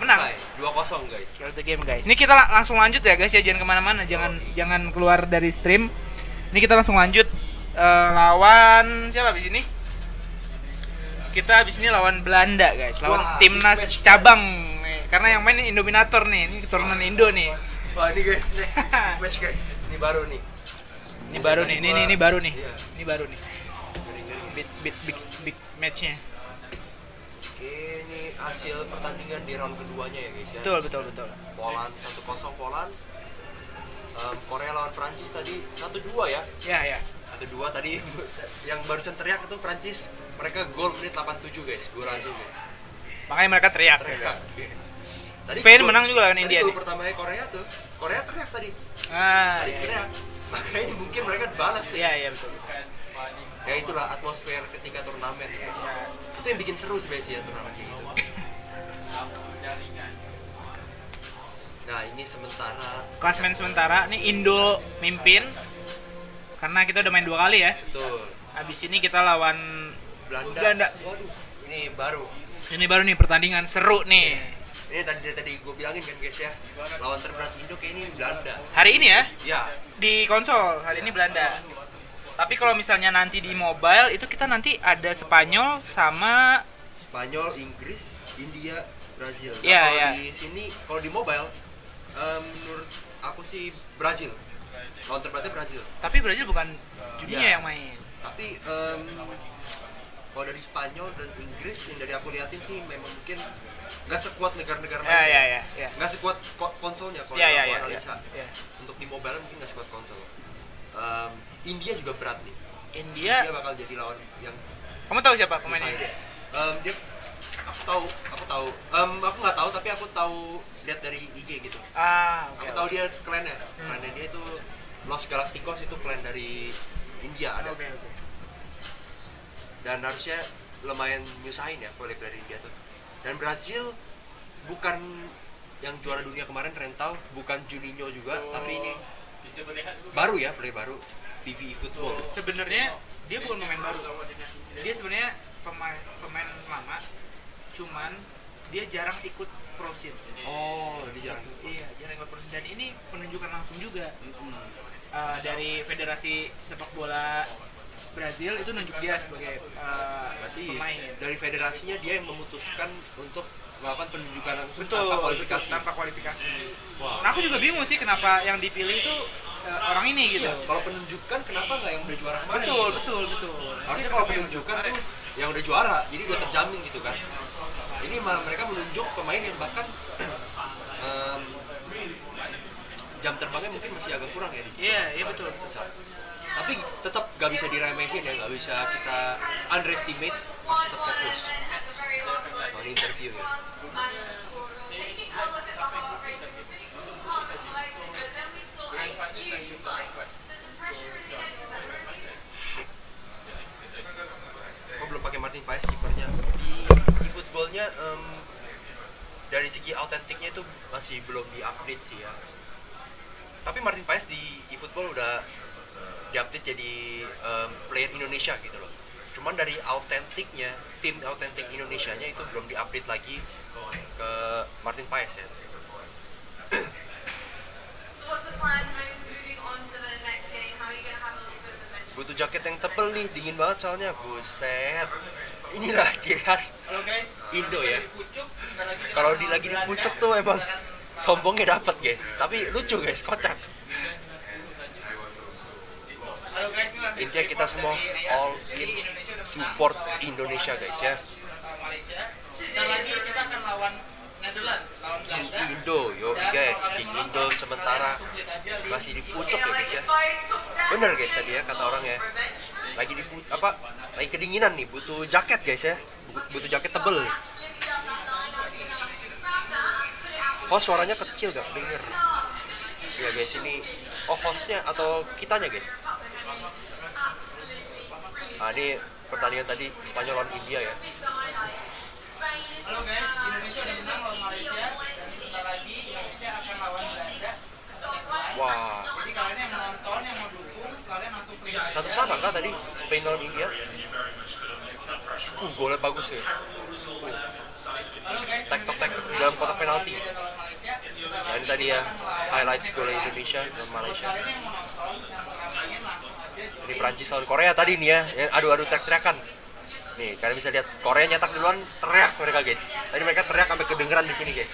B: menang.
A: 2-0 guys.
B: Kill the game guys. Ini kita langsung lanjut ya guys ya, jangan kemana-mana, jangan keluar dari stream. Ini kita langsung lanjut lawan siapa abis ini? Kita abis ini lawan Belanda guys, lawan timnas cabang nih. Karena yang main Indominator nih, ini keturunan Indo nih.
A: Wah ini guys, next match guys. Ini baru nih.
B: Ini baru nih, ini baru nih. Ini baru nih. Big matchnya.
A: Oke, ini hasil pertandingan di round keduanya ya guys ya.
B: Betul.
A: Poland 1-0 Poland. Korea lawan Prancis tadi 1-2 ya.
B: Iya.
A: 1-2 tadi yang barusan teriak itu Prancis, mereka gol menit 87 guys, gol langsung guys.
B: Makanya mereka teriak.
A: Tadi
B: Spain menang juga lawan India.
A: Gol pertamanya Korea tuh. Korea teriak tadi. Tadi teriak. Makanya ini mungkin mereka balas nih.
B: Iya betul.
A: Ya itulah atmosfer ketika turnamen guys. Itu yang bikin seru sebenarnya ya turnamen kayak gitu. Nah ini sementara
B: klasemen sementara nih Indo mimpin karena kita udah main 2 kali ya.
A: Betul.
B: Habis ini kita lawan Belanda.
A: Waduh, ini baru.
B: Ini baru nih pertandingan seru nih.
A: Ini tadi gue bilangin kan guys ya, lawan terberat Indo kayak ini Belanda.
B: Hari ini ya?
A: Ya.
B: Di konsol hari ini Belanda. Tapi kalau misalnya nanti di mobile itu kita nanti ada Spanyol sama
A: Inggris, India, Brazil. Nah,
B: kalau
A: di sini kalau di mobile menurut aku sih Brazil. Lawan terberatnya Brazil.
B: Tapi Brazil bukan dunia yang main.
A: Tapi kalau dari Spanyol dan Inggris yang dari aku liatin sih memang mungkin nggak sekuat negara-negara lain. Nggak sekuat konsolnya kalau aku analisa. Untuk di mobile mungkin nggak sekuat konsol. India juga berat nih. India bakal jadi lawan yang.
B: Kamu tahu siapa pemain India?
A: Dia aku tahu. Aku nggak tahu tapi aku tahu lihat dari IG gitu. Aku tahu dia klannya. Klannya dia itu Los Galacticos, itu klan dari India ada. Dan harusnya lumayan nyusahin ya kalau dari India tuh. Dan Brazil bukan yang juara dunia kemarin Rentau, bukan Juninho juga, tapi ini baru ya, player baru eFootball.
B: Sebenarnya dia bukan pemain baru. Dia sebenarnya pemain lama, cuman dia jarang ikut pro scene.
A: Oh, dia jarang.
B: Iya, jarang ikut pro scene. Dan ini penunjukan langsung juga. Dari Federasi Sepak Bola Brazil itu nunjuk dia sebagai pemain.
A: Dari federasinya dia yang memutuskan untuk melakukan penunjukan langsung tanpa kualifikasi.
B: Wow. Nah, aku juga bingung sih kenapa yang dipilih itu orang ini gitu.
A: Iya, kalau penunjukan kenapa nggak yang udah juara kemarin?
B: Betul.
A: Harusnya kalau penunjukan tuh yang udah juara, jadi udah terjamin gitu kan. Ini malah mereka menunjuk pemain yang bahkan jam terbangnya mungkin masih agak kurang ya.
B: Iya betul.
A: Tapi tetap gak bisa diremehin ya, gak bisa kita underestimate, harus tetap fokus on interview ya. Kok belum pakai Martin Paes kipernya di eFootballnya? Dari segi autentiknya itu masih belum diupdate sih ya. Tapi Martin Paes di eFootball udah diupdate jadi player Indonesia gitu loh. Cuman dari autentiknya, tim autentik Indonesianya itu belum diupdate lagi ke Martin Paes ya. Butuh jaket yang tebel nih, dingin banget soalnya. Buset. Inilah ciri khas Indo ya. Kalau lagi di pucuk tuh emang sombongnya dapat guys. Tapi lucu guys, kocak. Intinya kita semua all in support Indonesia guys ya.
B: Malaysia. Dan lagi kita akan lawan Netherlands, lawan Belanda.
A: Indo, yo guys, King Indo sementara masih di pucuk ya guys ya. Bener guys tadi ya kata orang ya. Lagi di lagi kedinginan nih, butuh jaket guys ya. Butuh jaket tebel. Oh suaranya kecil gak denger. Ya guys ini hostnya atau kitanya guys. Nah ini pertandingan tadi Spanyol lawan India ya.
B: Halo guys, Indonesia udah menang lawan Malaysia dan sebentar lagi Indonesia akan lawan Belanda.
A: Wah.
B: Jadi kalian yang nonton, yang mau dukung, kalian langsung klik.
A: Satu sama kah tadi Spain lawan India? Golnya bagus ya. Tek-tok di dalam kotak penalti. Nah, ini tadi ya highlights golnya Indonesia dan Malaysia. Ini Prancis lawan Korea tadi nih ya, adu-adu teriak-teriakan. Nih, kalian bisa lihat Korea nyetak duluan, teriak mereka guys. Tadi mereka teriak sampai kedengeran di sini guys.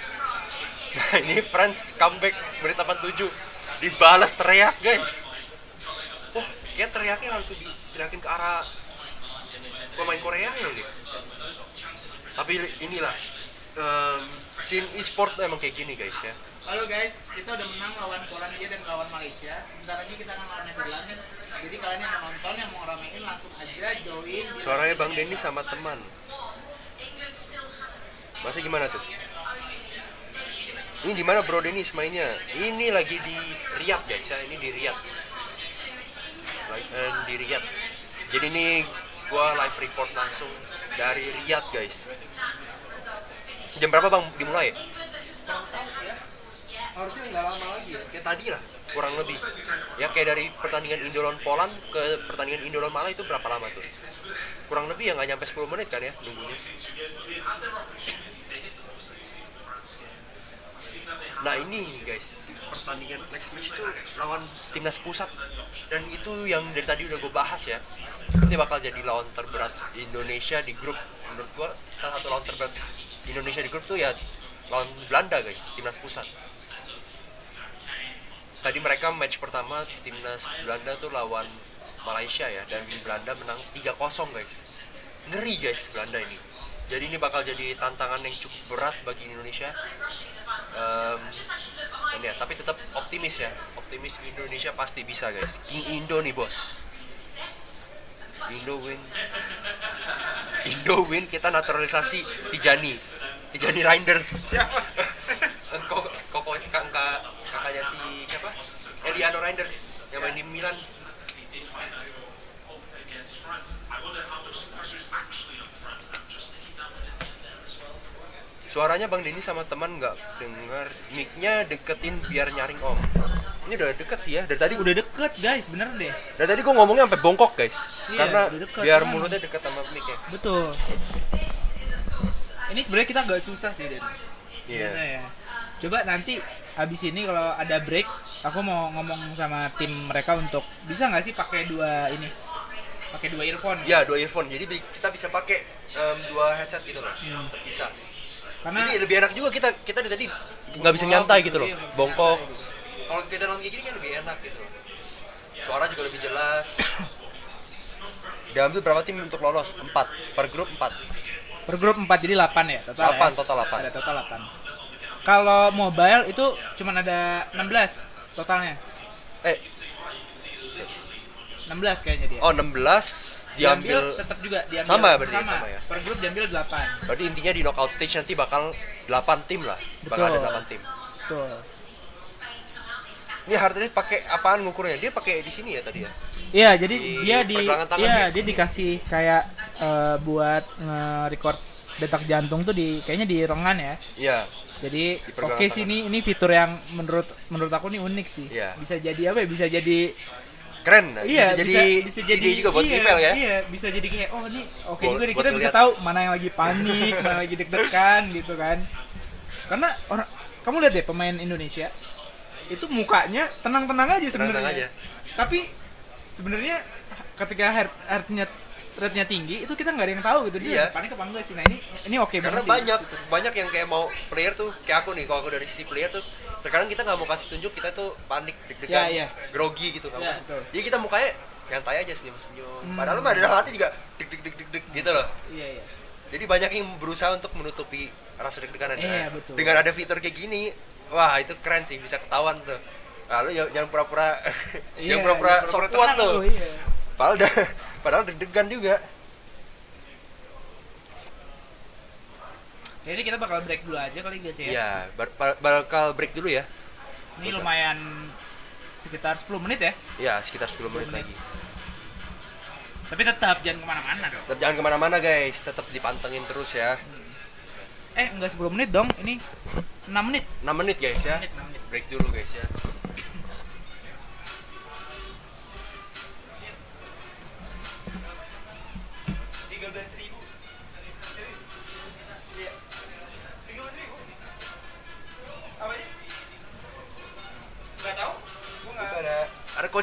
A: Nah, ini France comeback menit 87. Dibalas teriak guys. Kayak teriaknya langsung diteriakin ke arah pemain Korea ya nih. Tapi inilah scene e-sport emang kayak gini guys ya.
B: Halo guys, kita udah menang lawan Polandia dan lawan Malaysia. Sebentar lagi kita akan lawan Netherlands. Jadi kalian yang mau nonton, yang mau ramein langsung aja join.
A: Suaranya Bang Denny sama teman. Masih gimana tuh? Ini di mana Bro Dennis mainnya? Ini lagi di Riyadh guys ya, ini di Riyadh. Di Riyadh. Jadi ini gua live report langsung dari Riyadh guys. Jam berapa Bang dimulai? Harusnya nggak lama lagi ya, kayak tadi lah kurang lebih. Ya kayak dari pertandingan Indo lawan Poland ke pertandingan Indo lawan Malaysia itu berapa lama tuh? Kurang lebih ya nggak nyampe 10 menit kan ya nunggunya. Nah ini guys, pertandingan next match itu lawan timnas pusat. Dan itu yang dari tadi udah gue bahas ya. Ini bakal jadi lawan terberat Indonesia di grup. Menurut gue salah satu lawan terberat Indonesia di grup tuh ya lawan Belanda guys, timnas pusat. Tadi mereka match pertama timnas Belanda tuh lawan Malaysia ya, dan Belanda menang 3-0 guys. Ngeri guys Belanda ini. Jadi ini bakal jadi tantangan yang cukup berat bagi Indonesia. Ya, tapi tetap optimis ya. Optimis Indonesia pasti bisa guys. Indo nih bos. Indo win, kita naturalisasi Tijani Reinders. Siapa? Kakaknya si siapa? Eliano Reinders yang main di Milan. Suaranya Bang Denny sama teman nggak dengar, mic-nya deketin biar nyaring om. Ini udah deket sih ya, dari tadi
B: udah deket guys, bener deh.
A: Dari tadi gue ngomongnya sampai bongkok guys, karena
B: deket,
A: biar mulutnya deket sama mic-nya.
B: Betul. Ini sebenarnya kita agak susah sih Den.
A: Iya.
B: Ya. Coba nanti habis ini kalau ada break, aku mau ngomong sama tim mereka untuk bisa nggak sih pakai dua earphone.
A: Iya, 2 earphone. Jadi kita bisa pakai 2 headset gitu loh. Tetap bisa. Karena jadi lebih enak juga kita dari tadi nggak bisa nyantai gitu loh, bongkok. Kalau kita nonton kayak gini kan lebih enak gitu loh. Suara juga lebih jelas. Diambil berapa tim untuk lolos? 4 per grup 4.
B: Per grup 4 jadi 8 ya total.
A: 8
B: ya?
A: Total 8.
B: Ada total 8. Kalau mobile itu cuma ada 16 totalnya. 16 kayaknya dia.
A: Oh, 16 diambil
B: tetap juga diambil
A: sama berarti sama ya.
B: Per grup diambil 8.
A: Berarti intinya di knockout stage nanti bakal 8 tim lah.
B: Betul.
A: Bakal ada 8 tim.
B: Betul.
A: Ini heart rate pakai apaan ngukurnya? Dia pakai di sini ya tadi ya.
B: Iya, jadi dia dikasih kayak buat nge-record detak jantung tuh kayaknya di lengan ya.
A: Iya.
B: Jadi oke sih ini fitur yang menurut aku nih unik sih.
A: Iya.
B: Bisa jadi apa ya? Bisa jadi
A: keren.
B: Iya,
A: bisa jadi juga buat IFeL ya.
B: Iya, bisa jadi kayak ini oke juga nih, kita bisa tahu mana yang lagi panik, mana yang lagi deg-degan gitu kan. Karena kamu lihat deh pemain Indonesia itu mukanya tenang-tenang aja sebenarnya. Tapi sebenarnya ketika heart rate-nya tinggi itu kita nggak ada yang tahu gitu dia panik apa enggak sih. Nah ini oke banget sih.
A: Karena banyak yang kayak mau player tuh kayak aku nih, kalau aku dari sisi player tuh terkadang kita nggak mau kasih tunjuk kita tuh panik, deg-degan, grogi gitu kan. Jadi kita mukanya nyantai aja, senyum-senyum. Padahal mah dalam hati juga deg-deg gitu loh.
B: Iya.
A: Jadi banyak yang berusaha untuk menutupi rasa deg-degan.
B: Betul.
A: Dengan ada fitur kayak gini, wah itu keren sih, bisa ketahuan tuh. Lalu jangan pura-pura jangan pura-pura sok kuat tuh. Padahal deg-degan juga.
B: Jadi kita bakal break dulu aja kali guys ya.
A: Iya, bakal break dulu ya.
B: Ini lumayan sekitar 10 menit ya.
A: Iya, sekitar 10 menit lagi.
B: Tapi tetap jangan kemana-mana dong.
A: Tetap jangan kemana-mana guys, tetap dipantengin terus ya.
B: Enggak 10 menit dong, ini 6 menit.
A: 6 menit guys ya.
B: 6 menit.
A: Break dulu guys ya.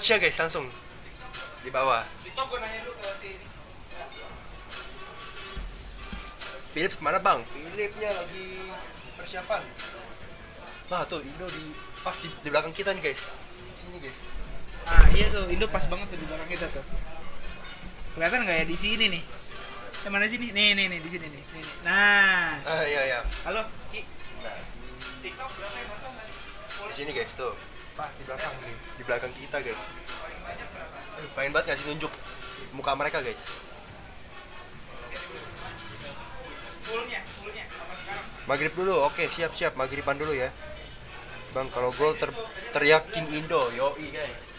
A: coachnya guys langsung di bawah.
B: Itu gue nanya dulu ke si ini.
A: Philip mana bang? Philipnya lagi persiapan. Nah tuh Indo pas di belakang kita nih guys. Sini guys.
B: Ah iya tuh Indo pas banget tuh di belakang kita tuh. Kelihatan nggak ya di sini nih? Yang mana sini? Nih di sini nih. Nah.
A: Iya.
B: Halo Ki.
A: Nah.
B: TikTok berapa yang nonton tadi?
A: Di sini guys tuh. Pas di belakang nih, di belakang kita guys. Pengen banget ngasih nunjuk muka mereka guys.
B: Fullnya apa sekarang?
A: Maghrib dulu, oke siap maghriban dulu ya. Bang kalau gol teriak King Indo, yoi guys.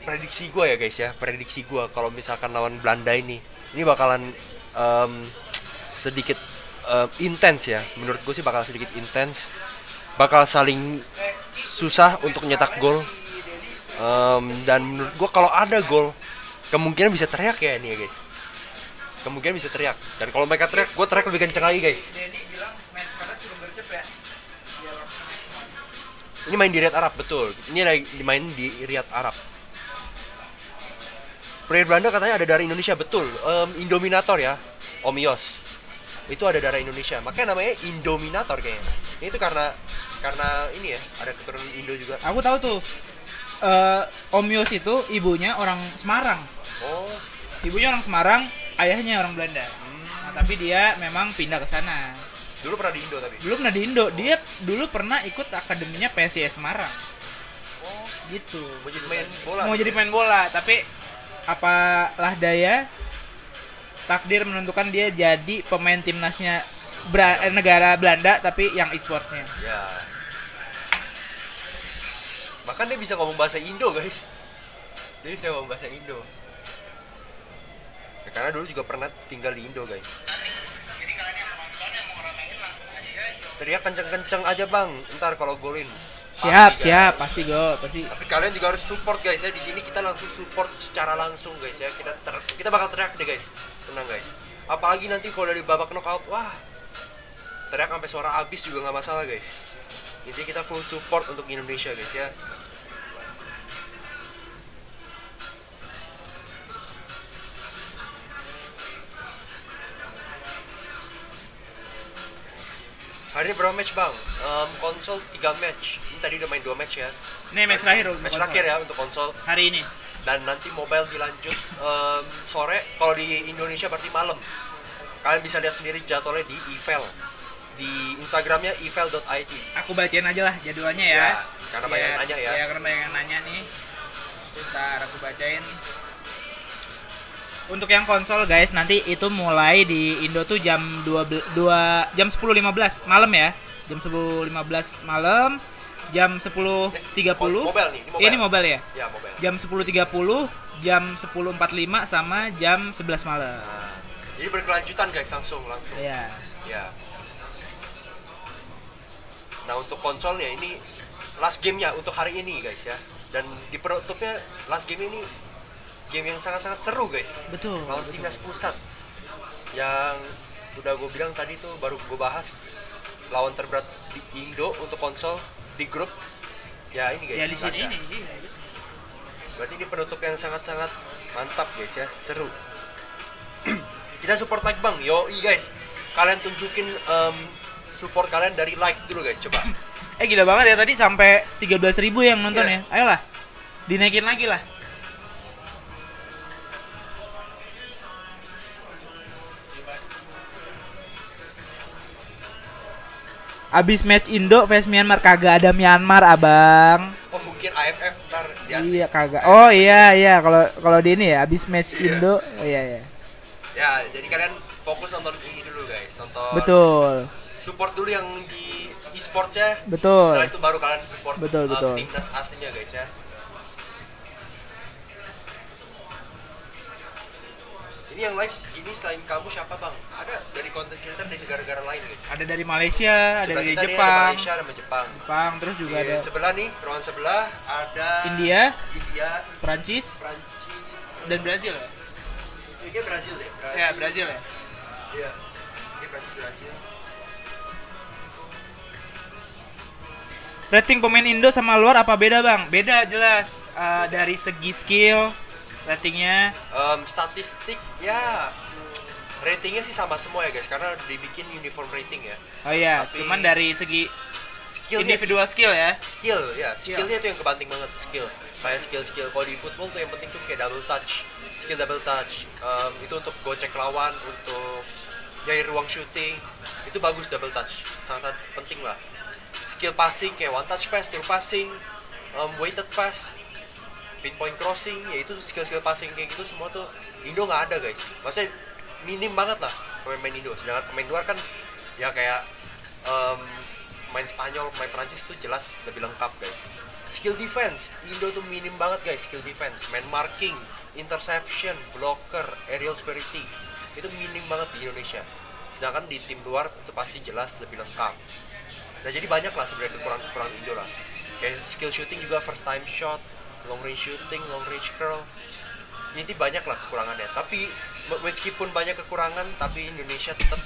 A: Prediksi gue ya guys ya, prediksi gue kalau misalkan lawan Belanda ini bakalan sedikit intens ya. Menurut gue sih bakal sedikit intens, bakal saling susah untuk nyetak gol. Dan menurut gue kalau ada gol kemungkinan bisa teriak ya ini ya guys. Kemungkinan bisa teriak. Dan kalau mereka teriak, gue teriak lebih kenceng lagi guys. Ini main di Riyadh Arab betul. Ini lagi main di Riyadh Arab. Player Belanda katanya ada dari Indonesia betul. Indominator ya, Om Yos. Itu ada darah Indonesia. Makanya namanya Indominator kayaknya. Ini tuh karena ini ya, ada keturunan Indo juga.
B: Aku tahu tuh. Om Yos itu ibunya orang Semarang.
A: Oh.
B: Ibunya orang Semarang, ayahnya orang Belanda. Nah, tapi dia memang pindah ke sana.
A: Dulu pernah di Indo tapi.
B: Dulu pernah di Indo. Dia dulu pernah ikut akademinya PSIS Semarang.
A: Oh,
B: gitu.
A: Mau jadi main bola.
B: Mau jadi main bola, tapi apalah daya takdir menentukan dia jadi pemain timnasnya negara Belanda tapi yang e-sportsnya.
A: Ya. Bahkan dia bisa ngomong bahasa Indo guys. Dia bisa ngomong bahasa Indo. Ya, karena dulu juga pernah tinggal di Indo guys.
B: Jadi kalian yang nonton yang mau ramein langsung aja.
A: Teriak kenceng-kenceng aja bang. Ntar kalau golin.
B: Siap, pasti gol, pasti.
A: Tapi kalian juga harus support guys ya. Di sini kita langsung support secara langsung guys ya. Kita bakal teriak deh guys. Tenang guys. Apalagi nanti kalau dari babak knockout, wah. Teriak sampai suara habis juga nggak masalah guys. Jadi kita full support untuk Indonesia guys ya. Hari ini berapa match bang? Konsol 3 match. Ini tadi udah main 2 match ya.
B: Ini match terakhir.
A: Match terakhir ya untuk konsol.
B: Hari ini.
A: Dan nanti mobile dilanjut sore. Kalau di Indonesia berarti malam. Kalian bisa lihat sendiri jadwalnya di IFeL. Di Instagramnya ifel.it.
B: Aku bacain aja lah jadwalnya ya.
A: Karena banyak yang nanya ya.
B: Ya karena banyak yang nanya nih. Bentar aku bacain. Untuk yang konsol guys, nanti itu mulai di Indo tuh jam 10.15 malam ya. Jam 10.15 malam, jam 10.30.
A: Mobile nih,
B: ini mobile ya?
A: Ya, mobile.
B: Jam 10.30, jam 10.45 sama jam 11 malam.
A: Nah, jadi berkelanjutan guys, langsung.
B: Iya.
A: Ya. Nah, untuk konsolnya ini last game-nya untuk hari ini guys ya. Dan di penutupnya last game ini game yang sangat-sangat seru guys.
B: Betul.
A: Lawan timnas pusat yang udah gue bilang tadi tuh baru gue bahas lawan terberat di Indo untuk konsol di grup. Ya ini guys.
B: Ya di sini ini.
A: Berarti ini penutup yang sangat-sangat mantap guys ya, seru. Kita support like bang, yoi guys. Kalian tunjukin support kalian dari like dulu guys, coba.
B: Gila banget ya tadi sampai 13.000 yang nonton ya. Ayolah, dinaikin lagi lah. Abis match Indo vs Myanmar kagak ada Myanmar abang.
A: Oh mungkin IFF ntar di
B: Iya kagak. Oh iya kalau di ini ya abis match Indo. Oh iya.
A: Ya jadi kalian fokus nonton ini dulu guys, nonton.
B: Betul.
A: Support dulu yang di e-sportsnya.
B: Betul.
A: Setelah itu baru kalian support
B: betul.
A: timnas aslinya guys ya. Ini yang live ini selain kamu siapa bang? Ada dari content creator dari negara-negara lain guys.
B: Ada dari Malaysia, ada dari Jepang.
A: Ada Malaysia, ada
B: Jepang, terus juga ada.
A: Sebelah nih, ruangan sebelah ada
B: India,
A: Prancis,
B: dan Brazil ya.
A: Ini Brazil deh.
B: Ya Brazil ya.
A: Iya. Ini Brazil.
B: Rating pemain Indo sama luar apa beda bang? Beda jelas. Dari segi skill ratingnya.
A: Statistik ya ratingnya sih sama semua ya guys, karena dibikin uniform rating ya.
B: Oh iya,
A: tapi
B: cuman dari segi
A: skillnya
B: individual skill ya.
A: Skillnya itu yang kebanting banget, kayak skill kalau di football tuh yang penting tuh kayak double touch, skill double touch. Itu untuk gocek lawan, untuk nyari ruang shooting, itu bagus double touch, sangat penting lah. Skill passing kayak one touch pass, through passing, weighted pass, pinpoint crossing, ya itu skill passing kayak gitu semua tuh Indo nggak ada guys. Maksudnya minim banget lah pemain Indo, sedangkan pemain luar kan ya kayak main Spanyol, main Prancis tuh jelas lebih lengkap guys. Skill defense Indo tuh minim banget guys, skill defense, man marking, interception, blocker, aerial superiority itu minim banget di Indonesia. Sedangkan di tim luar itu pasti jelas lebih lengkap. Nah jadi banyak lah sebenarnya kekurangan Indo lah. Kayak skill shooting juga, first time shot, long range shooting, long range curl. Ini banyak lah kekurangannya. Tapi meskipun banyak kekurangan, tapi Indonesia tetap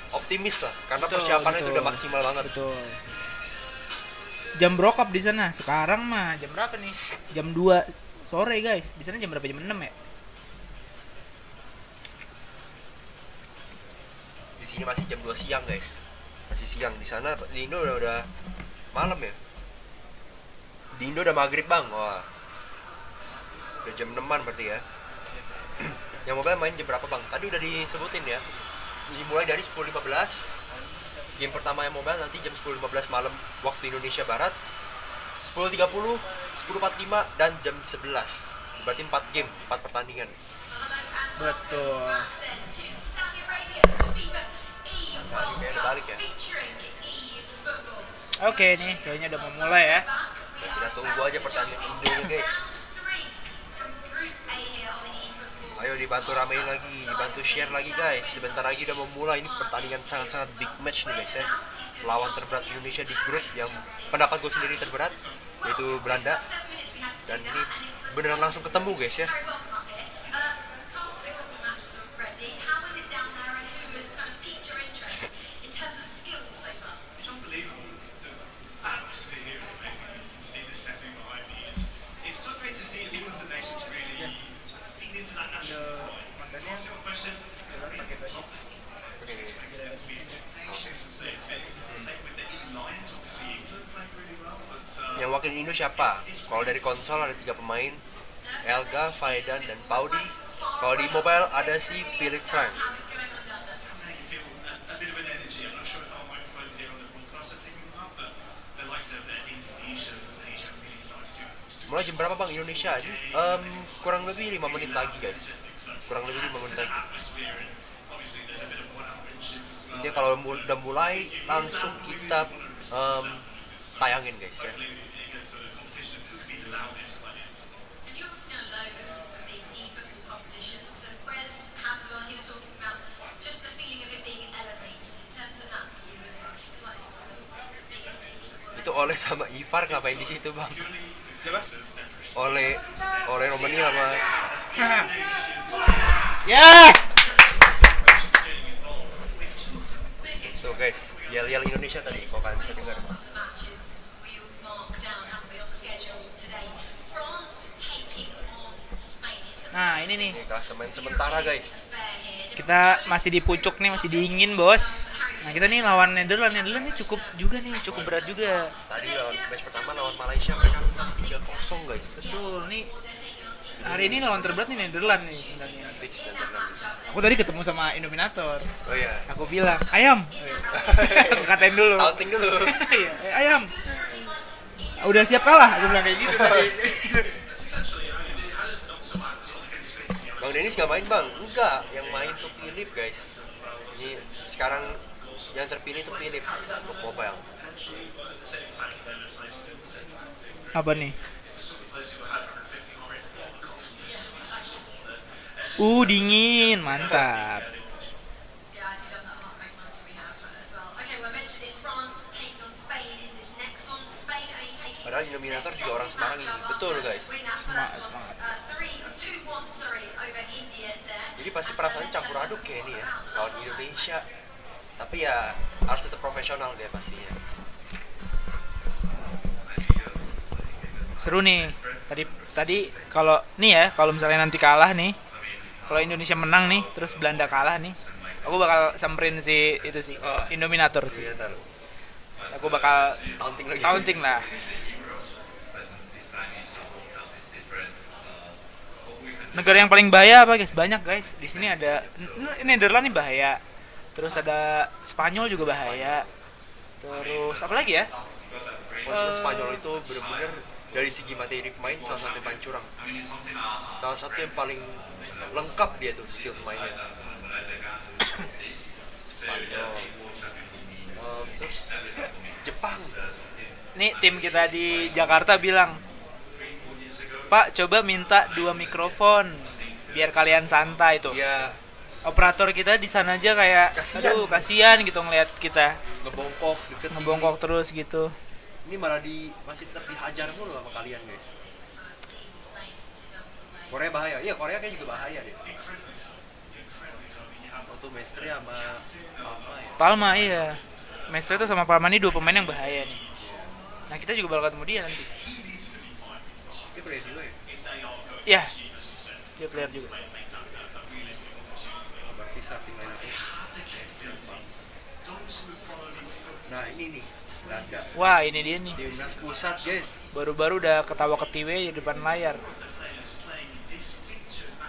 A: optimis lah karena persiapannya itu udah maksimal banget.
B: Betul. Jam brokap di sana. Sekarang mah jam berapa nih? Jam 2 sore guys. Di sana jam berapa? Jam 6 ya?
A: Di sini masih jam 2 siang guys. Masih siang. Di sana di Indo udah malam ya. Di Indo udah maghrib bang. Wah. Udah jam 6-an berarti ya. Yang mobile main jam berapa bang? Tadi udah disebutin ya. Dimulai dari 10.15. Game pertama yang mobile nanti jam 10.15 malam waktu Indonesia Barat, 10.30, 10.45 dan jam 11. Berarti 4 game, 4 pertandingan.
B: Betul.
A: Nah, ini kayak udah balik ya.
B: Oke nih, kayaknya udah mau mulai ya.
A: Nah, kita tunggu aja pertandingan Indo nih guys. Ayo dibantu ramein lagi, dibantu share lagi guys. Sebentar lagi udah mau mulai. Ini pertandingan sangat-sangat big match nih guys ya. Lawan terberat Indonesia di grup yang pendapat gue sendiri terberat, yaitu Belanda. Dan ini beneran langsung ketemu guys ya. Yang wakil Indo siapa? Kalau dari konsol ada 3 pemain, Elga, Faidan, dan Paudi. Kalau di mobile ada si Philip Frank. Mulai jam berapa bang Indonesia? Kurang lebih 5 menit lagi guys. Kurang lebih 5 menit lagi. Jadi kalau udah mulai langsung kita tayangin guys ya. Itu Oleh sama Ivar ngapain di situ bang?
B: Siapa?
A: Oleh Romani sama
B: ya.
A: Tuh guys, yel-yel Indonesia tadi, kok kalian bisa dengar.
B: Nah ini nih.
A: Ini klasemen sementara guys.
B: Kita masih di pucuk nih, masih dingin bos. Nah kita nih lawan Netherlands nih cukup juga nih, cukup berat juga.
A: Tadi lawan match pertama lawan Malaysia mereka 3-0 guys.
B: Betul nih. Hari ini lawan terberat nih Netherlands nih sebenarnya. Aku tadi ketemu sama Indominator.
A: Oh iya.
B: Aku bilang, ayam. Aku katain dulu.
A: Outing dulu.
B: Iya, ayam. Udah siap kalah, aku bilang kayak gitu tadi.
A: Bang Dennis nggak main bang? Enggak, yang main tuh Philip guys. Ini sekarang yang terpilih tuh Philip untuk mobile.
B: Apa nih? Dingin, mantap.
A: Padahal Indominator juga orang Semarang ini, betul guys.
B: Semangat.
A: Jadi pasti perasaannya campur aduk kayak ini ya, lawan Indonesia. Tapi ya harus tetap profesional dia pastinya.
B: Seru nih. Tadi kalau nih ya, kalau misalnya nanti kalah nih, kalau Indonesia menang nih, terus Belanda kalah nih, aku bakal samperin si itu sih, Indominator sih. Aku bakal taunting lah. Negara yang paling bahaya apa guys? Banyak guys. Di sini ada Netherlands nih bahaya. Terus ada Spanyol juga bahaya. Terus apa lagi ya?
A: Spanyol itu benar-benar dari segi materi pemain salah satu yang paling curang. Salah satu yang paling lengkap dia tuh skill pemainnya. Spanyol. Terus Jepang.
B: Nih tim kita di Jakarta bilang, Pak, coba minta 2 mikrofon biar kalian santai tuh.
A: Iya.
B: Operator kita di sana aja kayak aduh kasihan gitu ngelihat kita ngebongkok terus gitu.
A: Ini malah masih tetap dihajar mulu sama kalian guys. Korea bahaya. Iya, Korea kayak juga bahaya deh. Untuk Mestre sama Palma ya.
B: Palma iya. Mestre itu sama Palma ini 2 pemain yang bahaya nih. Nah, kita juga bakal ketemu dia nanti.
A: Dia player juga ya?
B: Iya. Dia player juga.
A: Berarti starting line up. Nah, ini nih. Belanda.
B: Wah, ini dia nih.
A: Timnas pusat, guys.
B: Baru-baru udah ketawa-ketiwe di depan layar.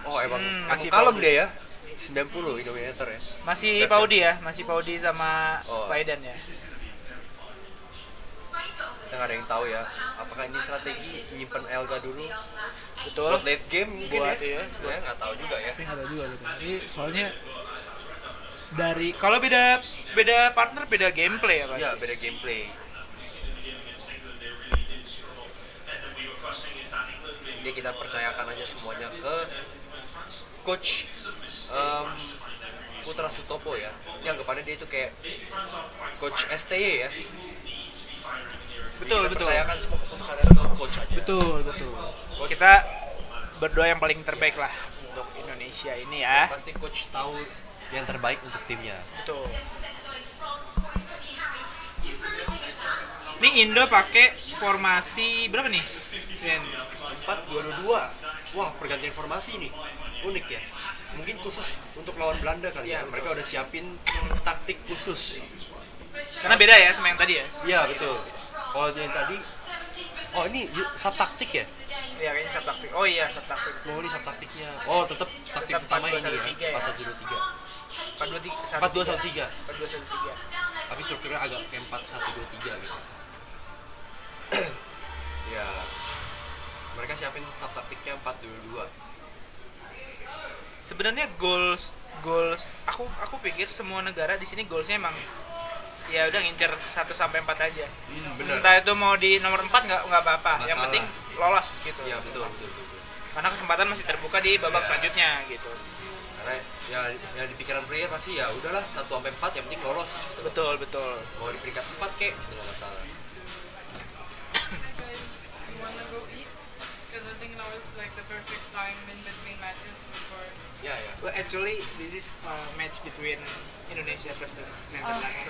A: Oh, emang
B: masih
A: kalem dia ya. 90 Indonesia ya.
B: Masih Paudi ya, masih Paudi sama Faidan ya.
A: Kita nggak ada yang tahu ya. Apakah ini strategi nyimpen Elga dulu?
B: Betul.
A: Buat late game mungkin
B: buat
A: ya. Ya nggak tahu juga ya.
B: Nggak tahu juga gitu. Jadi soalnya dari kalau beda partner beda gameplay ya Pak.
A: Iya, beda gameplay. Jadi kita percayakan aja semuanya ke coach Putra Sutopo ya. Ini anggapannya dia itu kayak coach STY ya.
B: Betul.
A: Percayakan semua keputusannya ke coach aja.
B: Betul. Coach. Kita berdoa yang paling terbaik lah untuk Indonesia ini ya.
A: Pasti coach tahu yang terbaik untuk timnya.
B: Betul. Ini Indo pakai formasi berapa nih?
A: 4-2-2. Wah, pergantian formasi nih. Unik ya. Mungkin khusus untuk lawan Belanda kali ya. Mereka udah siapin taktik khusus.
B: Karena beda ya sama yang tadi ya?
A: Iya, betul. Kalau yang tadi ini sub taktik ya?
B: Iya, kayaknya sub taktik. Oh iya, sub taktik.
A: Oh, ini sub taktiknya. Oh, tetap taktik utama ini ya. 4-1-2-3. 4-2-1-3. Tapi strukturnya agak kayak 4-1-2-3 gitu. Ya. Mereka siapin sub taktiknya 4-2-2.
B: Sebenarnya goals aku pikir semua negara di sini goalsnya emang ya udah ngincer 1 sampai 4 aja.
A: Bener.
B: Entah itu mau di nomor 4 nggak apa-apa. Yang penting lolos gitu.
A: Iya, betul.
B: Karena kesempatan masih terbuka di babak selanjutnya gitu.
A: Karena ya di pikiran player pasti ya udahlah 1 sampai 4 yang penting lolos gitu.
B: Betul.
A: Mau di peringkat 4 kek enggak masalah.
D: Because I think now is like the perfect time in between matches before.
A: Yeah.
B: Well, actually, this is a match between Indonesia versus Netherlands.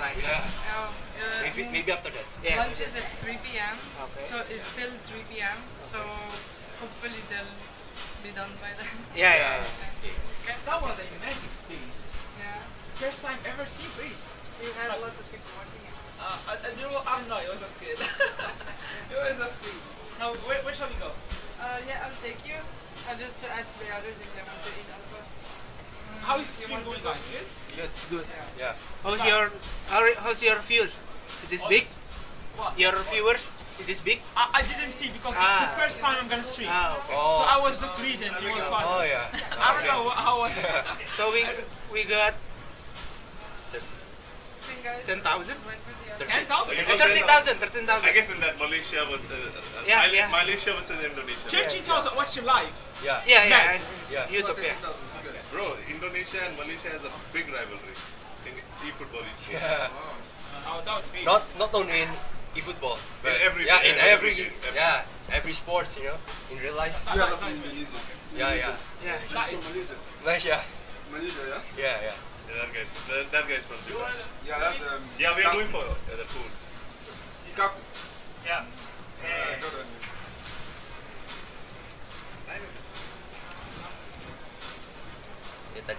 A: Maybe after that.
B: Yeah.
D: Lunch is at 3 p.m.
B: Okay.
D: So it's still 3 p.m. So hopefully they'll be done by then.
B: Yeah.
D: Okay.
B: That was a magic experience.
D: Yeah.
B: First time ever see Greece.
D: We had lots of people watching it.
B: I don't know. It was just good. It was just good. Now, where shall we go?
D: Yeah, I'll take you. Just to ask the others if they want to eat also.
B: How is the stream going, guys?
A: Good. It's good. Yeah.
B: How's your views? Is this big?
C: What?
B: Your viewers? Is this big?
C: I didn't see because it's the first time I'm gonna stream.
B: Okay.
C: So I was just reading. It was fun.
A: Oh yeah.
C: I don't know how was it.
B: So we got 10,000? 13,000.
E: I guess in that Malaysia was Malaysia versus Indonesia.
C: 13,000 watching live.
B: Yeah. YouTube, yeah.
E: Bro, Indonesia and Malaysia has a big rivalry in eFootball esports.
A: Yeah.
C: Oh, that was big.
A: Not only in eFootball, but in every sports, in real life.
E: Indonesia.
A: Yeah. Malaysia. Yeah.
E: That guy's from Japan.
P: Yeah, that's
E: Yeah, we are going for the food.
P: Ikaku.
B: Yeah.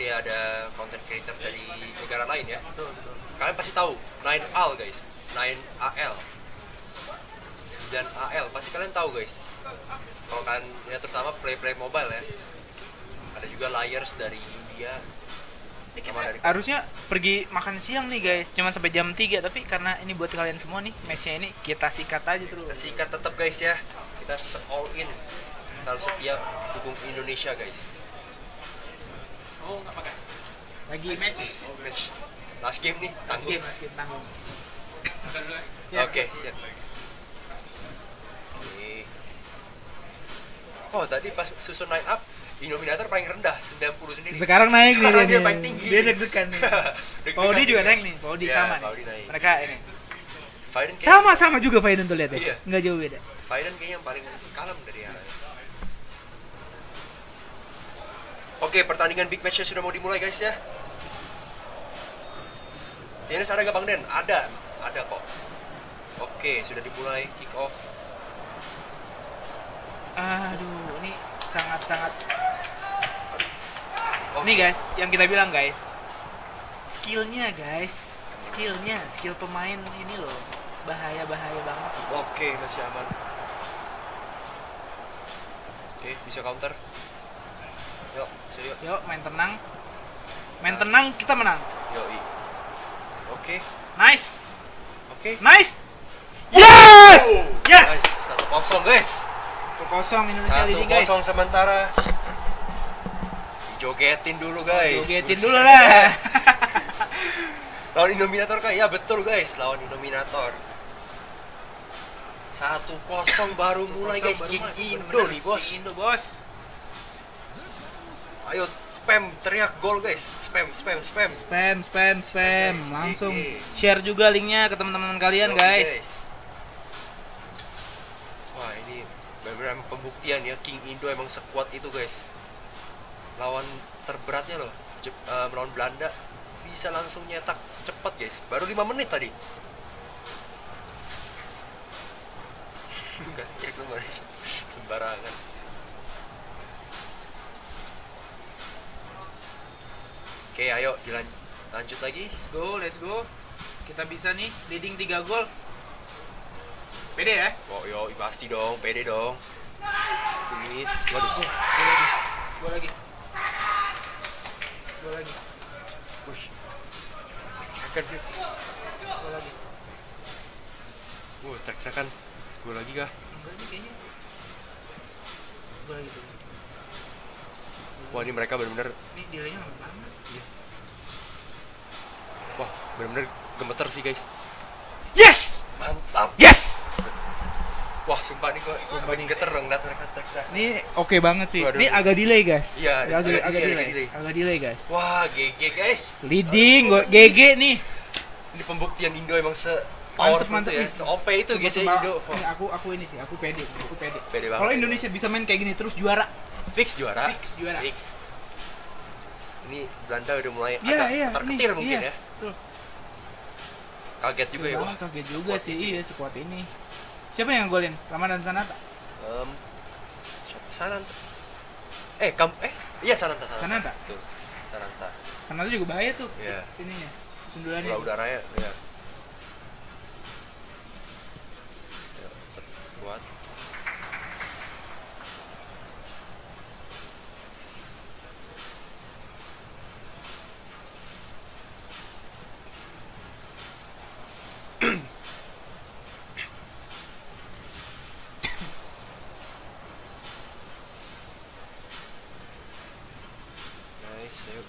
A: tadi ada content creator dari negara lain ya. Kalian pasti tahu 9AL guys, 9AL, 9AL pasti kalian tahu guys. Kalau kalian ya terutama play mobile ya. Ada juga Liars dari India.
B: Harusnya pergi makan siang nih guys, cuma sampai jam 3, tapi karena ini buat kalian semua nih, matchnya ini kita sikat aja terus.
A: Kita sikat tetap guys ya, kita harus tetap all in, selalu setia dukung Indonesia guys.
C: Oh nggak pakai.
B: Lagi match.
A: Last game nih, tanggung.
B: Last game tanggung.
A: Oke, siap. Oh tadi pas susun line up, Indominator paling rendah 90 sendiri.
B: Sekarang naik
A: Sekarang
B: nih
A: dia paling tinggi.
B: Dia deg-degan nih. Paudi juga naik nih. Paudi sama
A: Paudi
B: nih.
A: naik.
B: Mereka ini.
A: Faiden
B: Sama juga Faiden tuh lihat ya.
A: Iya.
B: Enggak jauh beda.
A: Faiden kayaknya yang paling kalem dari yang. Oke, pertandingan big match sudah mau dimulai guys ya. Dennis ada nggak Bang Den? Ada kok. Oke, sudah dimulai kick off.
B: Aduh, ini sangat-sangat. Nih guys, yang kita bilang guys, skillnya skill pemain ini loh, bahaya banget.
A: Oke, masih aman. Oke, bisa counter. Yuk,
B: main tenang, kita menang.
A: Yoi. Oke.
B: Nice.
A: Oke.
B: Nice.
A: Yes!
B: Yes.
A: Nice. 1-0 guys.
B: 1-0 Indonesia leading guys.
A: 1-0 sementara. Jogetin dulu guys.
B: Jogetin dulu lah.
A: Lawan Indominator kah? Ya betul guys, lawan Indominator. 1-0 baru mulai guys. King Indo nih bos.
B: King Indo bos.
A: Ayo spam, teriak gol guys. Spam.
B: Langsung share juga linknya ke teman-teman kalian guys.
A: Wah ini benar-benar pembuktian ya, King Indo emang sekuat itu guys. Lawan terberatnya loh, melawan Belanda bisa langsung nyetak cepat guys. Baru 5 menit tadi. Enggak, ya gue nggak sembarangan. Oke, ayo lanjut lagi.
B: Let's go. Kita bisa nih leading 3 gol. Pede ya?
A: Oh, yo, pasti dong, pede dong. Tumis. Waduh.
B: Gol lagi.
A: Push. Trek-trekan.
B: Gol lagi.
A: Trek-trekan. Gol lagi kah?
B: Enggak nih kayaknya. Gol lagi tuh.
A: Wah, ini mereka benar-benar.
B: Ini delaynya lama.
A: Iya. Wah, benar-benar gemeter sih guys.
B: Yes!
A: Mantap.
B: Yes!
A: Wah, sumpah nih gue makin geter dong, lihat mereka trek.
B: Ini oke banget sih.
A: Waduh.
B: Ini agak delay guys.
A: Iya,
B: agak delay guys.
A: Wah, GG guys.
B: Leading, GG nih.
A: Ini pembuktian Indo emang
B: mantep
A: ya, se-OP itu guys ya Indo.
B: Ini aku ini sih, aku pede.
A: Pede banget.
B: Kalau Indonesia bisa main kayak gini terus juara.
A: Fix juara. Ini Belanda udah mulai agak terketir mungkin ya.
B: Betul.
A: Kaget juga ya.
B: Wah, kaget juga sih, iya sekuat ini. Siapa yang golin? Ramadan Sananta?
A: Sananta. Iya Sananta. Betul.
B: Sananta juga bahaya tuh.
A: Iya.
B: Ininya. Sundulannya.
A: Bola udaranya, ya. Kuat.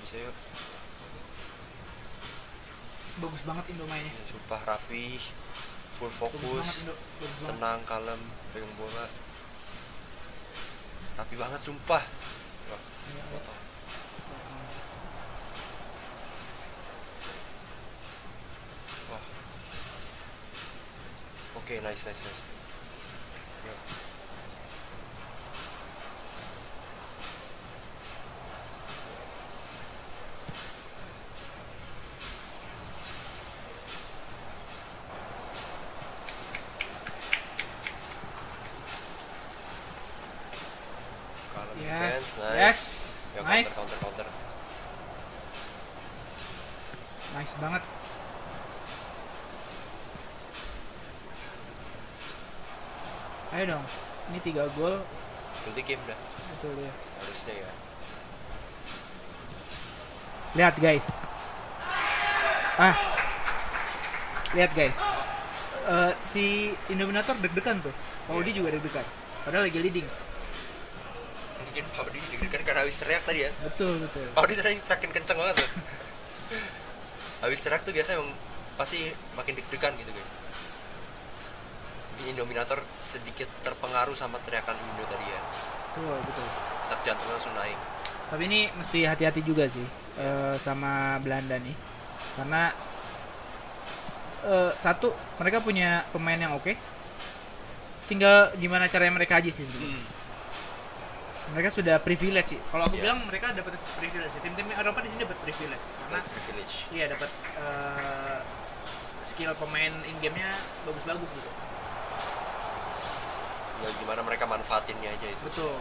A: Bisa yuk.
B: Bagus banget Indo mainnya.
A: Sumpah rapi, full fokus, tenang, kalem, pegang bola. Rapi banget sumpah. Wah, Wah. Oke, nice. Ya.
B: Yes.
A: Yo,
B: Nice.
A: counter.
B: Nice banget. Ayo dong. Ini 3 gol.
A: Ganti game dah.
B: Betul ya.
A: Harusnya ya.
B: Lihat guys. Lihat guys. Si Indominator deg-degan tuh. Paudi juga deg-degan. Padahal lagi leading.
A: Mungkin Paudi deg-degan karena habis teriak tadi ya.
B: Betul.
A: Paudi tadi makin kenceng banget tuh. Habis teriak tuh biasanya emang pasti makin deg-degan gitu guys. Mungkin Indominator sedikit terpengaruh sama teriakan Indo tadi ya.
B: Betul.
A: Detak jantungnya langsung naik.
B: Tapi ini mesti hati-hati juga sih sama Belanda nih. Karena satu, mereka punya pemain yang oke. Tinggal gimana caranya mereka aja sih. Mereka sudah privilege sih. Kalau aku bilang mereka dapat privilege. Tim-tim Eropa di sini dapat privilege karena iya dapat skill pemain in game-nya bagus-bagus gitu.
A: Ya gimana mereka manfaatinnya aja itu.
B: Betul.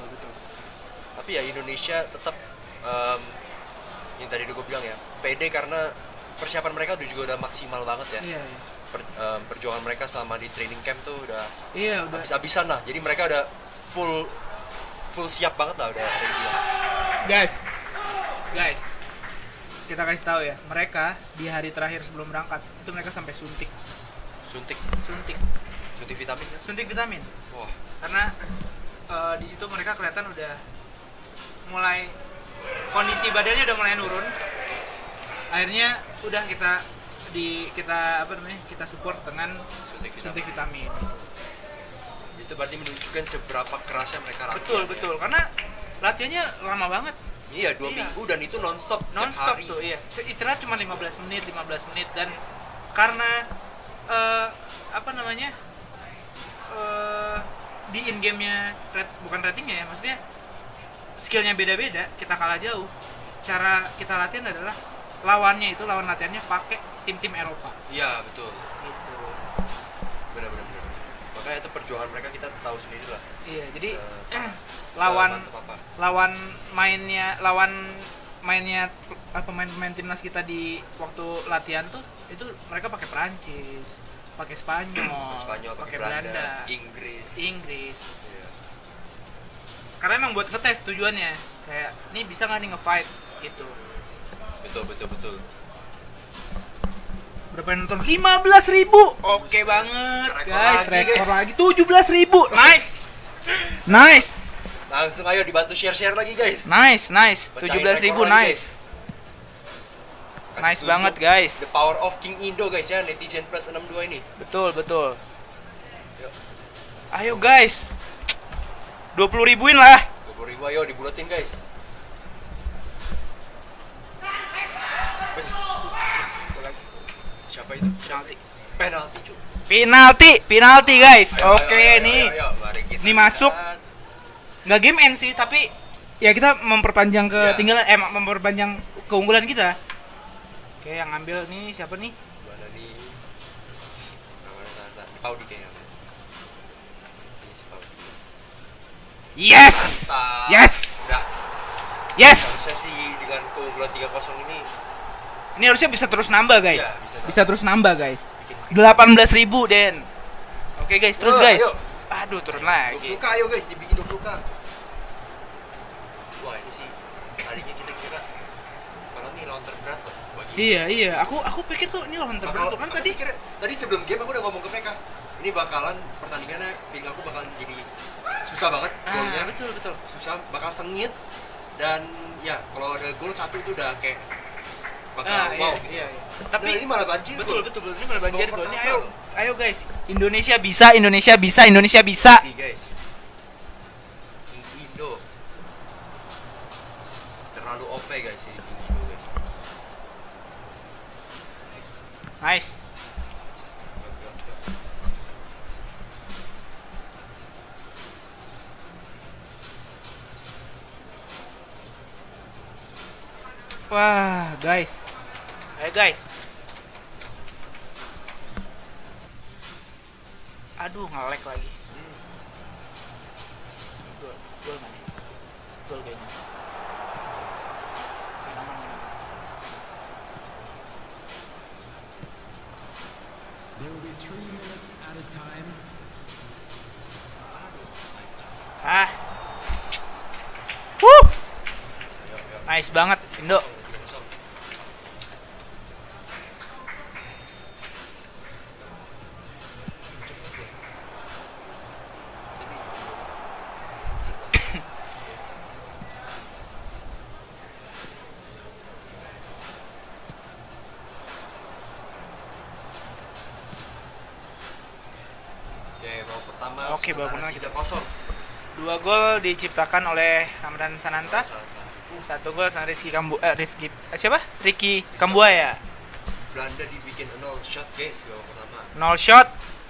A: Tapi ya Indonesia tetap yang tadi gue bilang ya, pede karena persiapan mereka juga udah maksimal banget ya.
B: Iya.
A: Perjuangan mereka selama di training camp tuh udah habis-habisan lah. Jadi mereka udah full siap banget lah udah ready lah.
B: Guys, kita kasih tahu ya, mereka di hari terakhir sebelum berangkat itu mereka sampai suntik vitamin ya? Suntik vitamin.
A: Wah.
B: Karena di situ mereka kelihatan udah mulai kondisi badannya udah mulai nurun. Akhirnya udah kita support dengan suntik vitamin.
A: Itu berarti menunjukkan seberapa kerasnya mereka latihan.
B: Betul. Karena latihannya lama banget.
A: Iya, 2 minggu dan itu non-stop hari.
B: Tuh, iya. Istirahat cuma 15 menit dan karena di in game-nya bukan ratingnya ya, maksudnya skillnya beda-beda, kita kalah jauh. Cara kita latihan adalah lawan latihannya pakai tim-tim Eropa.
A: Iya, betul. Gitu. Benar. Makanya itu perjuangan mereka kita tahu sendiri lah.
B: Iya, jadi lawan mainnya pemain timnas kita di waktu latihan tuh itu mereka pakai Perancis, pakai Spanyol, pakai Belanda, Inggris.
A: Iya.
B: Karena emang buat ngetes tujuannya, kayak nih bisa nggak nih nge-fight gitu.
A: Betul.
B: Berapa yang nonton? 15.000. Oke banget, guys. Rekor lagi 17.000. Nice.
A: Langsung ayo dibantu share lagi, guys.
B: Nice. 17.000 nice. Nice banget, guys.
A: The power of King Indo, guys ya, netizen plus 62 ini.
B: Betul. Ayo, guys. 20.000-in lah.
A: 20.000 ayo dibulatin, guys. Siapa itu?
B: Penalti guys. Oke, nih. Nih masuk. Nggak game end sih, tapi ya kita memperpanjang ketinggalan memperpanjang keunggulan kita. Oke, yang ngambil nih siapa nih?
A: Mana nih? Paudi kayaknya.
B: Yes.
A: Harusnya sih dengan keunggulan 3-0
B: ini harusnya bisa terus nambah, guys. Bisa terus nambah, guys. 18.000, Den. Oke, guys, terus guys.
A: Ayo.
B: Aduh, turun lagi.
A: 20k ayo, guys, dibikin 20k. Wah, ini sih tadinya kita kira padahal nih lawan terberat loh.
B: Iya. Aku pikir tuh ini lawan terberat kan
A: tadi sebelum game aku udah ngomong ke mereka. Ini bakalan pertandingannya feeling aku bakalan jadi susah banget golnya.
B: Betul.
A: Susah, bakal sengit dan ya kalau ada gol satu itu udah kayak bakal wow. Iya.
B: Tapi
A: ini malah banjir.
B: Betul. Ini malah banjir gol. Ini ayo guys. Indonesia bisa.
A: Iya, guys. Indo. Terlalu OP guys ini Indo, guys.
B: Nice. Wah, guys. Ayo guys. Aduh, nge-lag lagi. Gol mana? Gol kayaknya. Nice banget Indo. Oke, babak pertama kita
A: 3-0.
B: 2 gol diciptakan oleh Ramdan Sananta. 1 gol sama Ricky Kambuaya.
A: Belanda dibikin 0 shot guys babak pertama.
B: 0 shot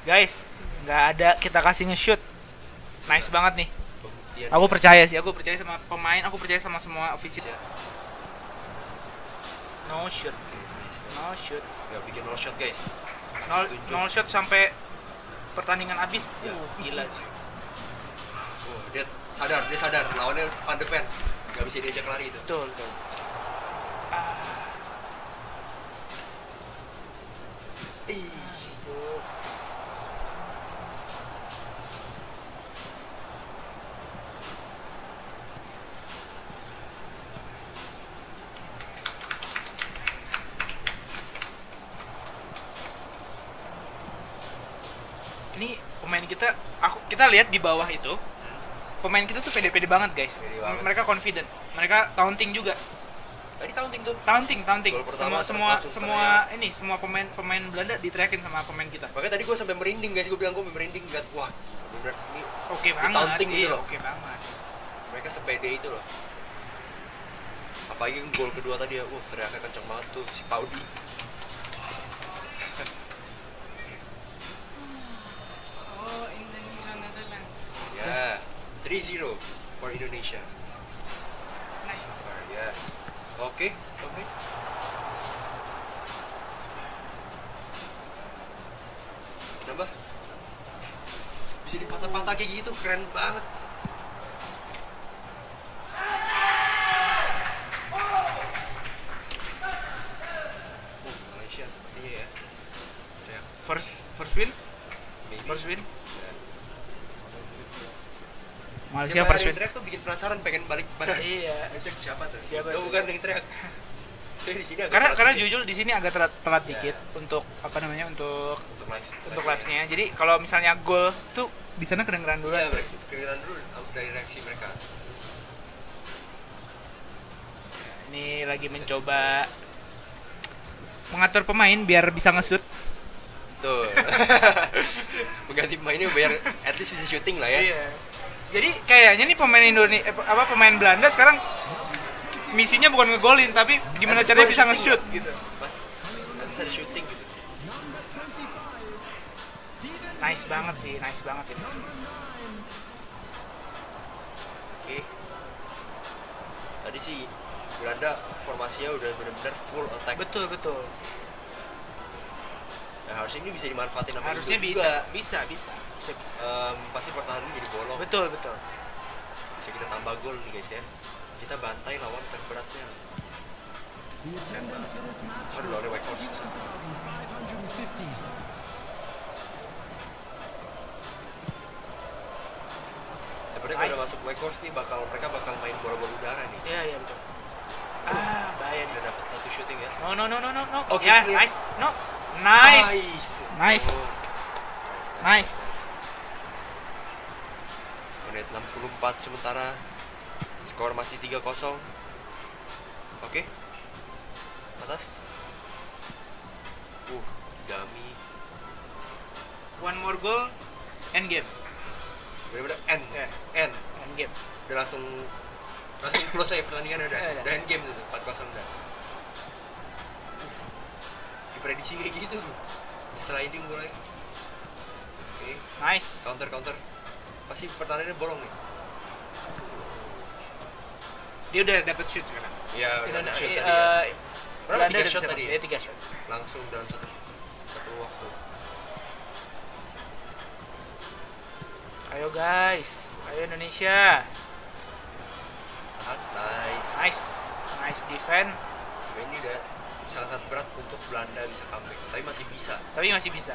B: guys, nggak ada kita kasih nge-shoot. Nice banget nih. Aku percaya sama pemain, aku percaya sama semua official. No shoot.
A: Ya bikin 0 shot guys.
B: 0 shot sampai pertandingan habis. Gila sih.
A: Dia sadar lawannya Van de Ven. Gak bisa diajak lari itu.
B: Betul. Ini pemain kita lihat di bawah itu. Pemain kita tuh pede-pede banget guys. Mereka confident. Mereka taunting juga.
A: Tadi taunting tuh.
B: Taunting.
A: Semua
B: pemain Belanda diteriakin sama pemain kita.
A: Makanya tadi gue sampai merinding guys. Gue bilang gue merinding lihat wah. Bener ini
B: oke banget.
A: Taunting gitu loh.
B: Oke banget.
A: Mereka sepede itu loh. Apalagi gol kedua tadi ya. Teriaknya kenceng banget tuh si Paudi.
D: Indonesia, Netherlands.
A: Ya. 3-0 for Indonesia.
D: Nice.
A: Yes. Oke. Nambah. Bisa dipatah-patah kayak gitu, keren banget. Malaysia sepertinya ya.
B: First win?
A: Maybe.
B: First win?
A: Yeah.
B: Malaysia first win.
A: Teriak tuh bikin penasaran pengen balik.
B: Iya.
A: Cek siapa tuh?
B: Siapa
A: tuh? Bukan yang teriak. Saya di sini
B: karena jujur di sini agak telat dikit untuk untuk live-nya. Jadi kalau misalnya gol tuh di sana kedengeran dulu.
A: Iya, kedengeran dulu dari reaksi mereka.
B: Ini lagi mencoba mengatur pemain biar bisa nge-shoot.
A: Tuh. Mengganti pemainnya biar at least bisa shooting lah ya.
B: Iya. Jadi kayaknya nih pemain Belanda sekarang misinya bukan ngegolin tapi gimana caranya bisa nge-shoot gitu.
A: Nanti ada shooting gitu.
B: Nice banget ini. Oke.
A: Tadi sih Belanda formasinya udah benar-benar full attack.
B: Betul.
A: Nah, harusnya ini bisa dimanfaatin sama
B: harusnya
A: juga.
B: Bisa.
A: Pasti pertahanan jadi bolong.
B: Betul.
A: Bisa kita tambah gol nih guys ya. Kita bantai lawan terberatnya. Keren banget. Aduh, lawan White Horse susah. Sebenarnya kalau udah masuk White Horse nih mereka bakal main bola-bola udara nih.
B: Iya betul. Bahaya nih.
A: Udah dapat satu shooting ya.
B: No.
A: Oke,
B: ya,
A: clear.
B: nice. No. Nice.
A: Menit 64 sementara. Skor masih 3-0. Oke. Atas. Dummy.
B: One more goal, end game.
A: Bener-bener end
B: game.
A: Udah langsung close aja pertandingan udah end game tuh 4-0 udah. Diprediksi kayak gitu tuh. Sliding mulai. Oke.
B: Nice.
A: Counter. Pasti pertahanannya bolong nih.
B: Dia udah dapet shoot sekarang.
A: Iya, udah dapet shoot tadi ya. Berapa 3 shot tadi?
B: Ya 3 shot.
A: Langsung dalam satu waktu.
B: Ayo guys, ayo Indonesia.
A: Tahan, nice
B: defense.
A: Ini udah sangat berat untuk Belanda bisa comeback, tapi masih bisa.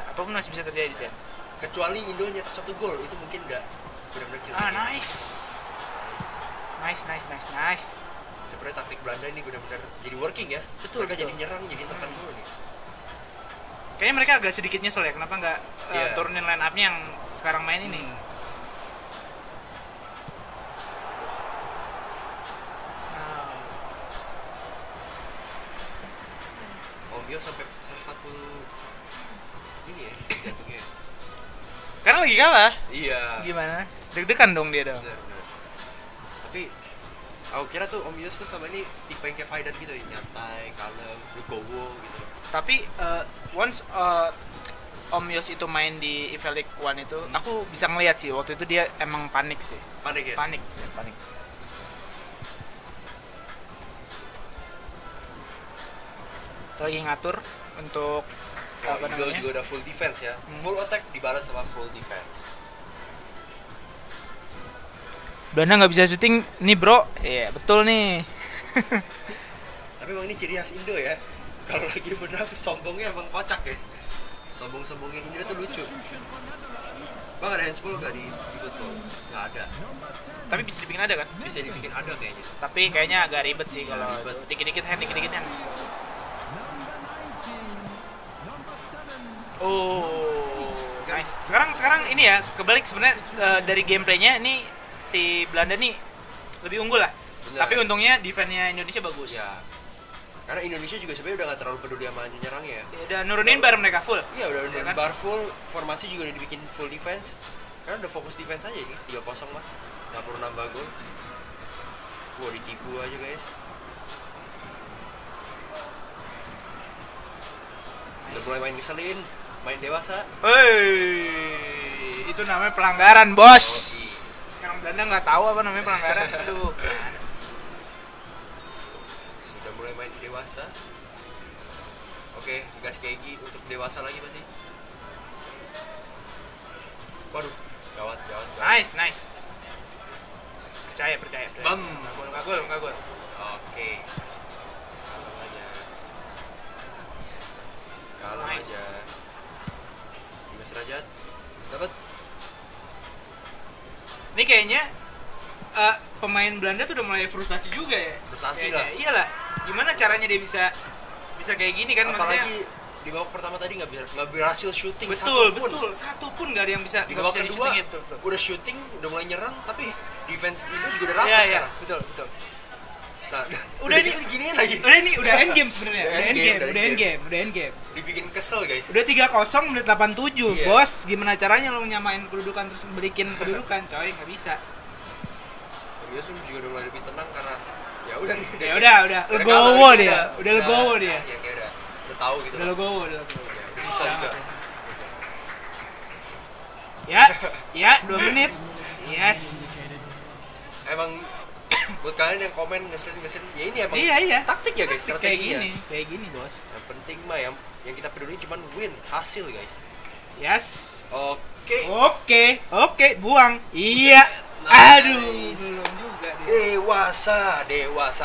B: Apapun masih bisa terjadi Dan.
A: Kecuali Indo nyetak 1 gol, itu mungkin nggak benar-benar kill.
B: Nice.
A: Sebenarnya taktik Belanda ini benar-benar jadi working ya. Mereka jadi nyerang, jadi tekan dulu nih.
B: Kayaknya mereka agak sedikit nyesel ya, kenapa nggak turunin line up-nya yang sekarang main ini.
A: Dia sampai 140 ini ya jantungnya.
B: Karena lagi kalah.
A: Iya.
B: Gimana? Deg-degan dong dia dong.
A: Benar. Tapi aku kira tuh Om Yos tuh sama ini tipe yang kayak Faidan gitu ya, nyantai, kalem, legowo gitu.
B: Tapi once Om Yos itu main di IFeL League 1 itu, aku bisa ngeliat sih waktu itu dia emang panik sih.
A: Panik ya?
B: Panik. Lagi ngatur untuk apa namanya?
A: Juga udah full defense ya. Full attack dibalas sama full defense.
B: Belanda nggak bisa syuting nih bro. Iya betul nih.
A: Tapi emang ini ciri khas Indo ya. Kalau lagi menang sombongnya emang kocak guys. Sombong-sombongnya Indo tuh lucu. Bang, ada handsball gak di football? Nggak ada.
B: Tapi bisa dibikin ada kan?
A: Bisa dibikin ada kayaknya.
B: Tapi kayaknya agak ribet sih kalau dikit-dikit hand. Oh, nice. Sekarang ini ya kebalik sebenarnya dari gameplaynya ini si Belanda nih lebih unggul lah.
A: Bener.
B: Tapi untungnya defense-nya Indonesia bagus.
A: Ya. Karena Indonesia juga sebenarnya udah nggak terlalu peduli sama nyerangnya ya.
B: Udah nurunin bar mereka full.
A: Iya udah nurunin bar full, formasi juga udah dibikin full defense. Karena udah fokus defense aja ini 3-0 mah. Nggak perlu nambah gol. Wah ditipu aja guys. Udah mulai main ngeselin. Main dewasa.
B: Itu namanya pelanggaran bos. Yang Belanda nggak tahu apa namanya pelanggaran. Aduh.
A: Sudah mulai main dewasa. Oke, gas Kegi untuk dewasa lagi pasti. Waduh, gawat.
B: Nice. Percaya.
A: Bam.
B: Nggak gol.
A: Oke. Kalem aja. Derajat dapat.
B: Ini kayaknya pemain Belanda tuh udah mulai frustasi juga ya.
A: Frustasi lah.
B: Iyalah. Gimana caranya dia bisa kayak gini kan?
A: Apalagi di babak pertama tadi nggak berhasil shooting.
B: Betul. Satu pun nggak ada yang bisa.
A: Di babak kedua udah shooting, udah mulai nyerang, tapi defense itu juga udah rapat sekarang.
B: Betul.
A: Nah,
B: udah giniin lagi. Udah end game sebenarnya. Udah end game.
A: Dibikin kesel guys.
B: Udah 3-0 menit 87. Iya. Bos, gimana caranya lo nyamain kedudukan terus balikin kedudukan? Coy, nggak bisa.
A: Biasa juga udah mulai lebih tenang karena ya udah nih.
B: Udah legowo dia. Udah legowo dia.
A: Ya kayak udah tahu gitu.
B: Udah legowo.
A: Ya, udah sisa juga.
B: Ya, 2 menit. Yes.
A: Emang buat kalian yang komen ngeselin ya ini emang taktik ya guys, strategi
B: kayak gini bos.
A: Yang penting mah yang kita peduli cuman win, hasil guys.
B: Yes. Oke, buang. Iya. Aduh, belum juga dia.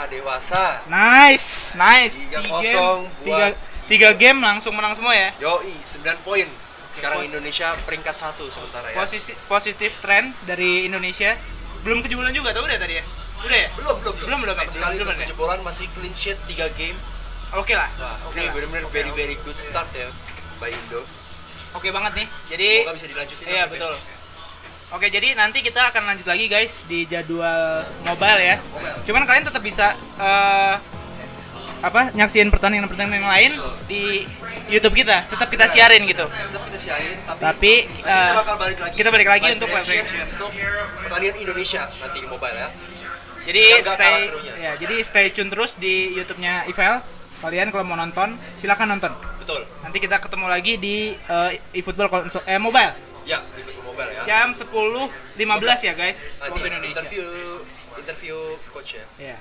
B: Dewasa. Nice. 3 game langsung menang semua ya.
A: Yoi, 9 poin. Sekarang Indonesia peringkat 1 sementara ya.
B: Positif trend dari Indonesia. Belum kejebolan juga tau udah tadi ya? Udah ya?
A: Belum sekali kejebolan masih clean sheet 3 game.
B: Oke lah.
A: Ini benar-benar very good start ya by Indo.
B: Oke banget nih. Jadi
A: semoga bisa dilanjutin.
B: Iya betul. Oke, jadi nanti kita akan lanjut lagi guys di jadwal mobile ya. Cuman kalian tetap bisa nyaksiin pertandingan yang lain di YouTube kita. Tetap kita siarin gitu.
A: Tetap kita siarin,
B: tapi
A: kita bakal balik lagi
B: untuk live reaction
A: untuk pertandingan Indonesia nanti di mobile ya.
B: Jadi stay tune terus di YouTube-nya IFeL. Kalian kalau mau nonton, silakan nonton.
A: Betul.
B: Nanti kita ketemu lagi di eFootball mobile.
A: Ya, eFootball mobile ya.
B: Jam 10.15 ya guys, waktu Indonesia.
A: Interview coach ya.
B: Iya.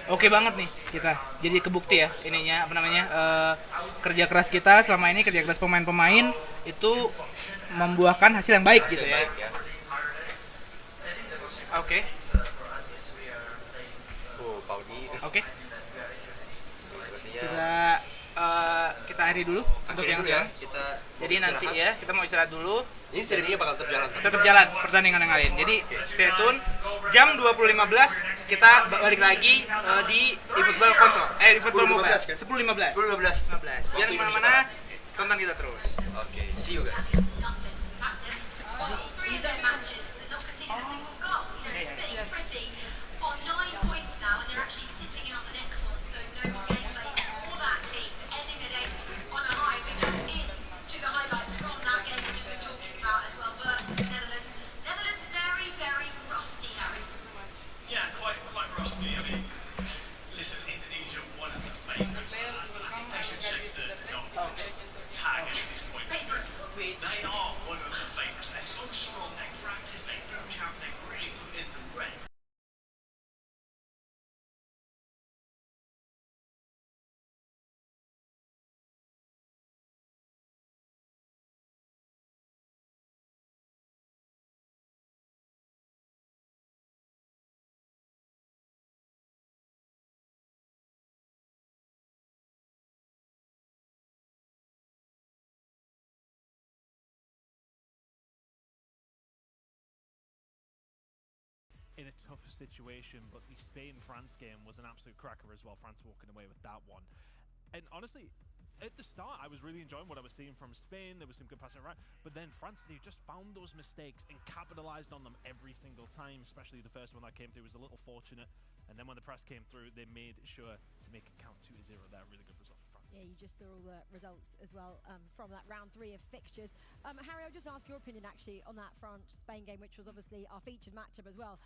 B: Oke banget nih kita. Jadi kebukti ya ininya kerja keras kita selama ini, kerja keras pemain-pemain itu membuahkan hasil yang baik gitu ya. Oke.
A: Paudi.
B: Oke. Sudah akhiri dulu untuk yang
A: ya,
B: sekarang. Jadi nanti ya kita mau istirahat dulu.
A: Ini serinya bakal tetap jalan.
B: Tetap jalan pertandingan yang lain. Jadi stay tune. Jam 20.15 kita balik lagi di eFootball konsol. eFootball mobile. 10.15. 10.15. Jangan kemana-mana. Tonton kita terus.
A: Oke, see you guys.
I: Rusty. I mean, listen, Indonesia, one of the favourites. I think they should check the Dominics tag at this point because they are one of the favourites. They're so strong, they practice, they boot camp, they really put in the red.
G: In a tougher situation, but the Spain-France game was an absolute cracker as well. France walking away with that one. And honestly, at the start, I was really enjoying what I was seeing from Spain. There was some good passing around. But then France, they just found those mistakes and capitalized on them every single time, especially the first one that came through was a little fortunate. And then when the press came through, they made sure to make it count 2-0 there. Really good result for France.
F: Yeah, you just saw all the results as well from that round 3 of fixtures. Harry, I'll just ask your opinion actually on that France-Spain game, which was obviously our featured matchup as well.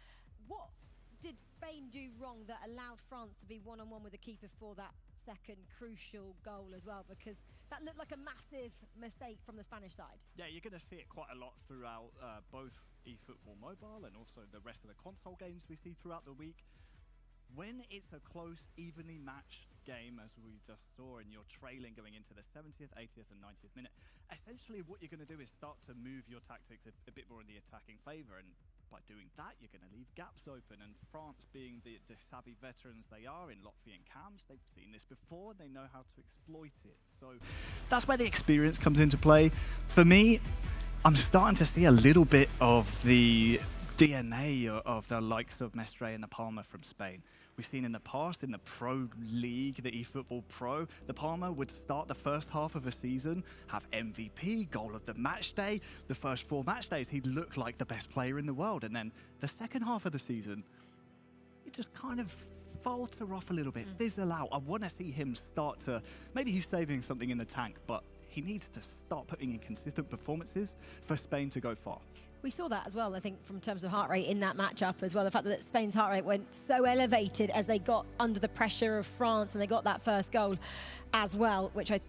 F: What did Spain do wrong that allowed France to be one-on-one with the keeper for that second crucial goal as well? Because that looked like a massive mistake from the Spanish side.
J: Yeah, you're going to see it quite a lot throughout both eFootball Mobile and also the rest of the console games we see throughout the week. When it's a close, evenly matched game, as we just saw, and you're trailing going into the 70th, 80th and 90th minute, essentially what you're going to do is start to move your tactics a bit more in the attacking favour, and by doing that you're going to leave gaps open. And France, being the savvy veterans they are in Lotfi and Cams, they've seen this before, they know how to exploit it. So that's where the experience comes into play. For me, I'm starting to see a little bit of the DNA of the likes of Mestre and the Palma from Spain. We've seen in the past, in the Pro League, the eFootball Pro, the Palma would start the first half of a season, have MVP, goal of the match day. The first 4 match days, he'd look like the best player in the world. And then the second half of the season, it just kind of falter off a little bit, fizzle out. I want to see him start to, maybe he's saving something in the tank, but he needs to start putting in consistent performances for Spain to go far.
F: We saw that as well, I think, from terms of heart rate in that matchup as well. The fact that Spain's heart rate went so elevated as they got under the pressure of France and they got that first goal as well, which I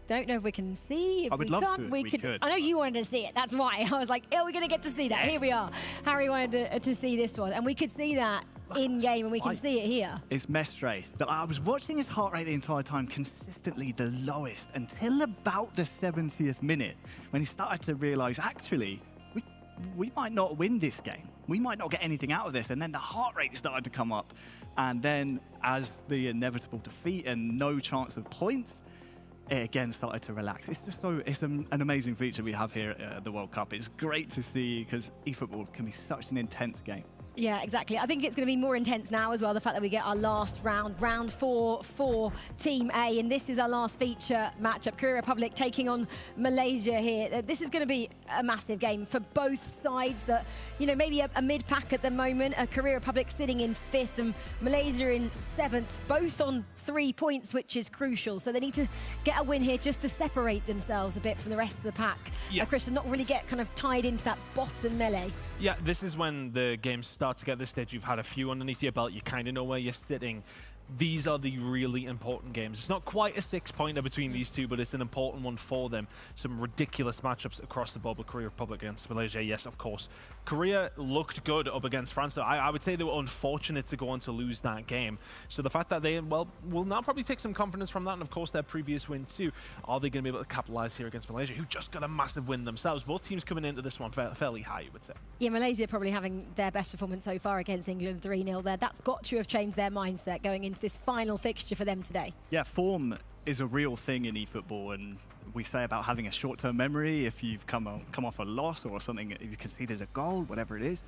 F: don't know if we can see. If
J: I would love to. We could.
F: I know you wanted to see it. That's why I was like, oh, we're going to get to see that. Yes. Here we are. Harry wanted to see this one. And we could see that in game, and we can see it here.
J: It's Mestre. But I was watching his heart rate the entire time, consistently the lowest, until about the 70th minute, when he started to realise, actually, we might not win this game. We might not get anything out of this. And then the heart rate started to come up. And then as the inevitable defeat and no chance of points, it again started to relax. It's just it's an amazing feature we have here at the World Cup. It's great to see because eFootball can be such an intense game.
F: Yeah, exactly. I think it's going to be more intense now as well, the fact that we get our last round, round 4 for Team A, and this is our last feature matchup, Korea Republic taking on Malaysia here. This is going to be a massive game for both sides that, you know, maybe a mid-pack at the moment, a Korea Republic sitting in 5th and Malaysia in 7th, both on 3 points, which is crucial. So they need to get a win here just to separate themselves a bit from the rest of the pack.
G: Yeah.
F: Christian, not really get kind of tied into that bottom melee.
G: Yeah, this is when the games start to get this stage. You've had a few underneath your belt. You kind of know where you're sitting. These are the really important games. It's not quite a 6-pointer between these two, but it's an important one for them. Some ridiculous matchups across the board with Korea Republic against Malaysia. Yes, of course. Korea looked good up against France. So I would say they were unfortunate to go on to lose that game. So the fact that they, well, will now probably take some confidence from that, and of course their previous win too. Are they going to be able to capitalize here against Malaysia, who just got a massive win themselves? Both teams coming into this one fairly high, you would say.
F: Yeah, Malaysia probably having their best performance so far against England, 3-0 there. That's got to have changed their mindset going into into this final fixture for them today?
J: Yeah, form is a real thing in eFootball, and we say about having a short-term memory if you've come off a loss or something, if you've conceded a goal, whatever it is.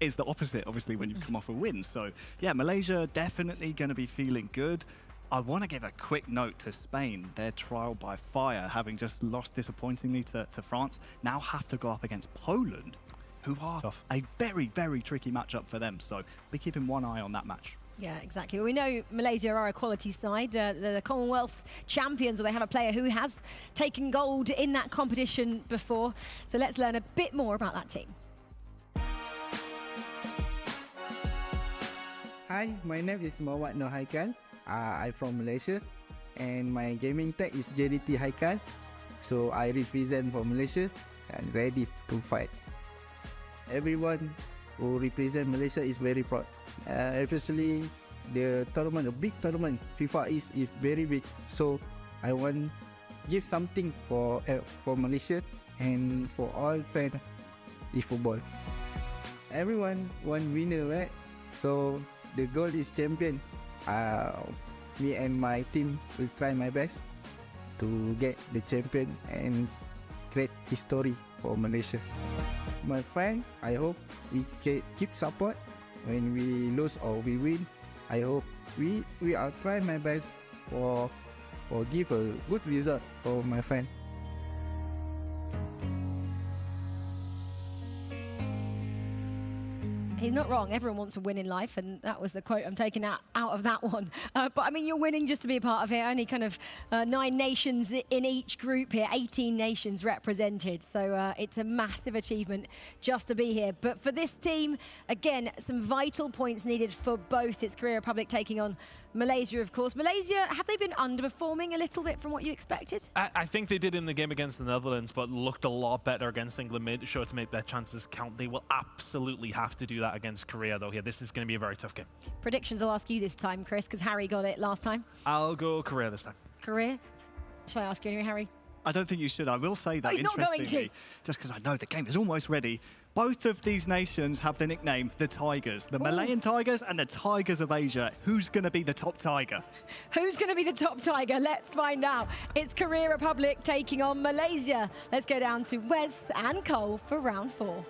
J: It's the opposite, obviously, when you've come off a win. So, yeah, Malaysia definitely going to be feeling good. I want to give a quick note to Spain. Their trial by fire, having just lost disappointingly to France, now have to go up against Poland, who are a very, very tricky matchup for them. So be keeping one eye on that match.
F: Yeah, exactly. Well, we know Malaysia are a quality side. They're the Commonwealth champions, or they have a player who has taken gold in that competition before. So let's learn a bit more about that team.
U: Hi, my name is Muhammad Nur Haikal. I'm from Malaysia, and my gaming tag is JDT Haikal. So I represent for Malaysia and ready to fight. Everyone who represent Malaysia is very proud. Especially the tournament, the big tournament, FIFA is very big. So I want give something for Malaysia and for all fans of football. Everyone want winner, right? So the goal is champion. Me and my team will try my best to get the champion and create history for Malaysia. My fan, I hope he keep support when we lose or we win. I hope we are try my best for give a good result for my fan.
F: He's not wrong. Everyone wants a win in life, and that was the quote I'm taking out of that one. But I mean, you're winning just to be a part of it. Only kind of 9 nations in each group here, 18 nations represented. So it's a massive achievement just to be here. But for this team, again, some vital points needed for both. It's Korea Republic taking on Malaysia, of course. Malaysia, have they been underperforming a little bit from what you expected?
G: I think they did in the game against the Netherlands, but looked a lot better against England. Made sure to make their chances count. They will absolutely have to do that against Korea, though. Here, this is going to be a very tough game.
F: Predictions I'll ask you this time, Chris, because Harry got it last time.
G: I'll go Korea this time.
F: Korea? Shall I ask you anyway, Harry?
J: I don't think you should. I will say that,
F: he's not going to.
J: Just because I know the game is almost ready. Both of these nations have the nickname the Tigers. The Malayan Tigers and the Tigers of Asia. Who's going to be the top tiger?
F: Who's going to be the top tiger? Let's find out. It's Korea Republic taking on Malaysia. Let's go down to Wes and Cole for round 4.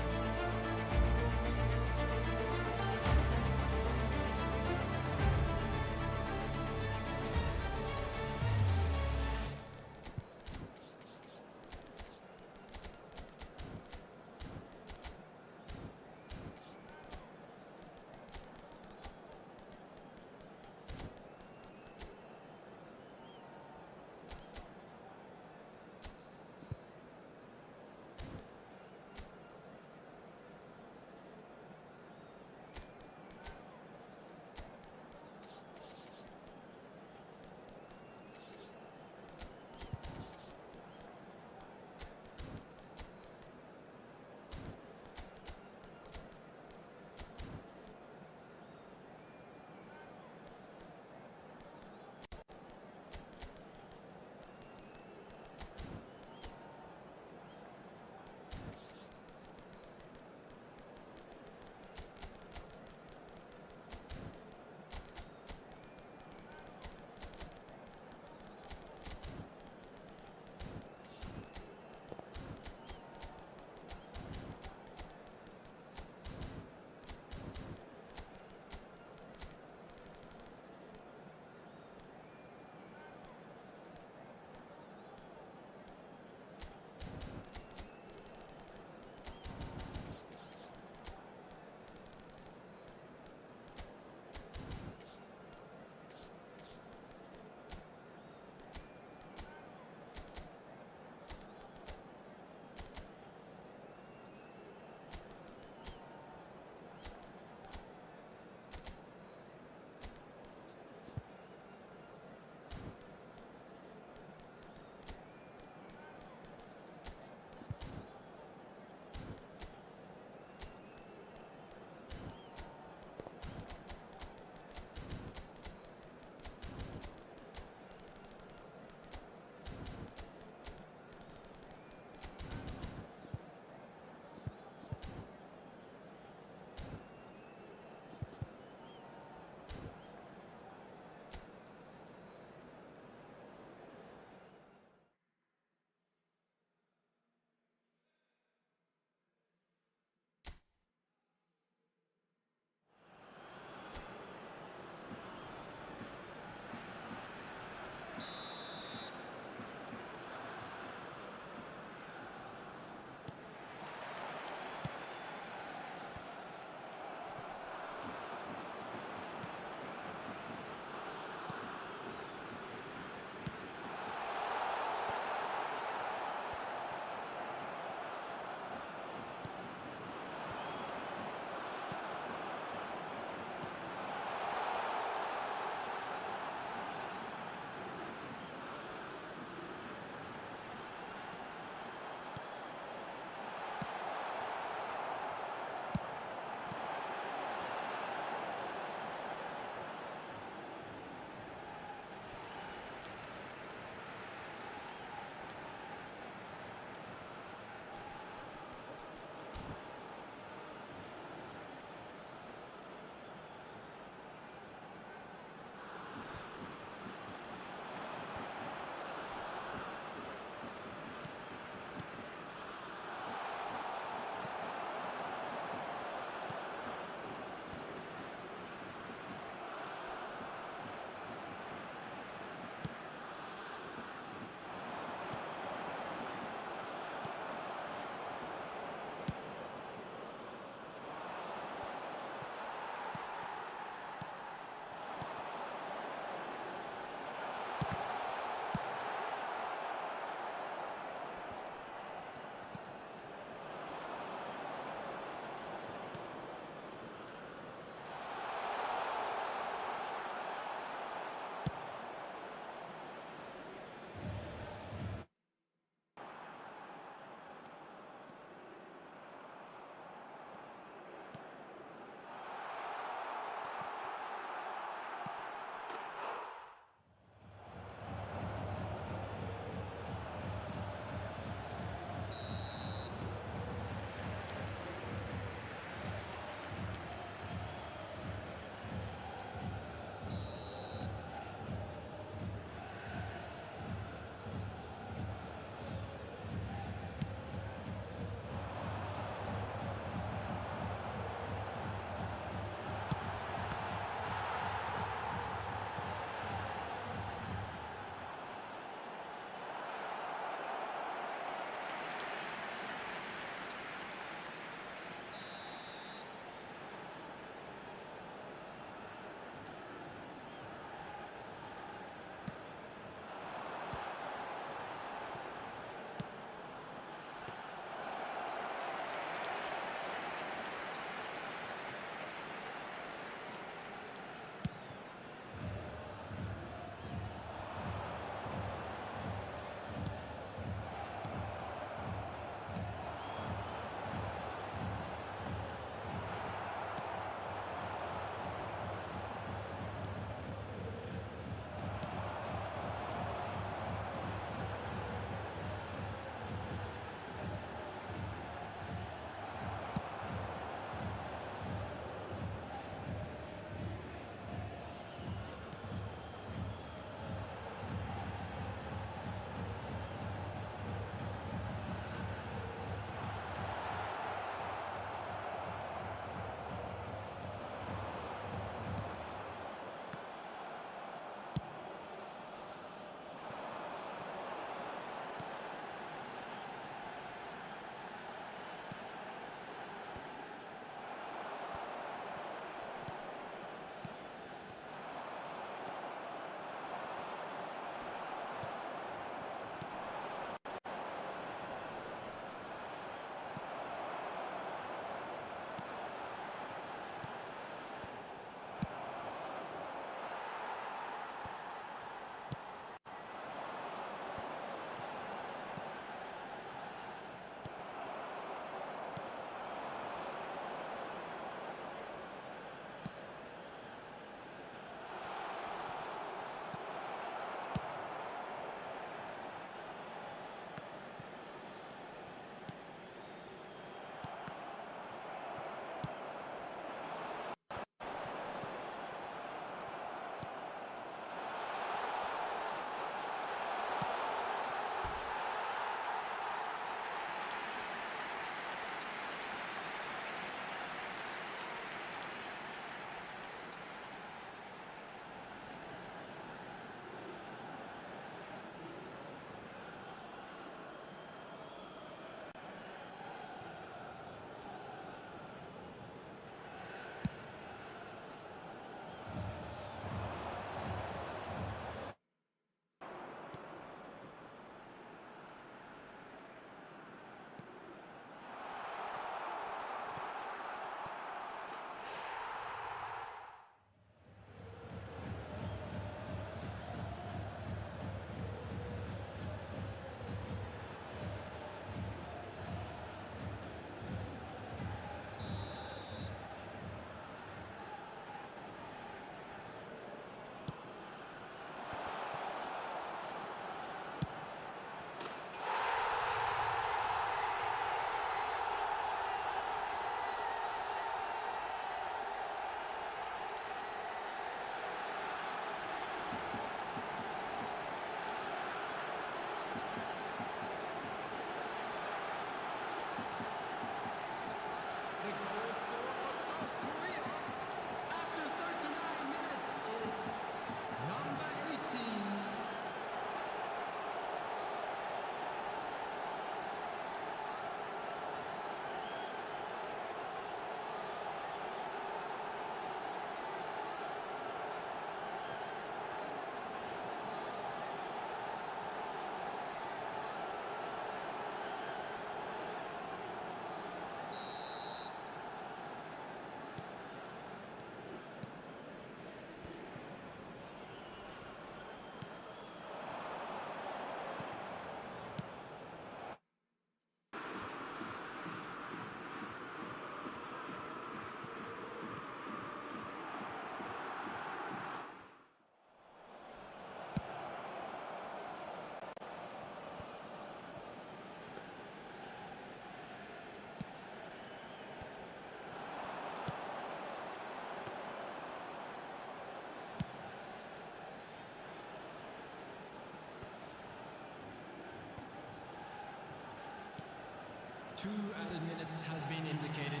K: 2 added minutes has been indicated.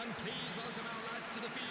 K: And please welcome our lads to the field.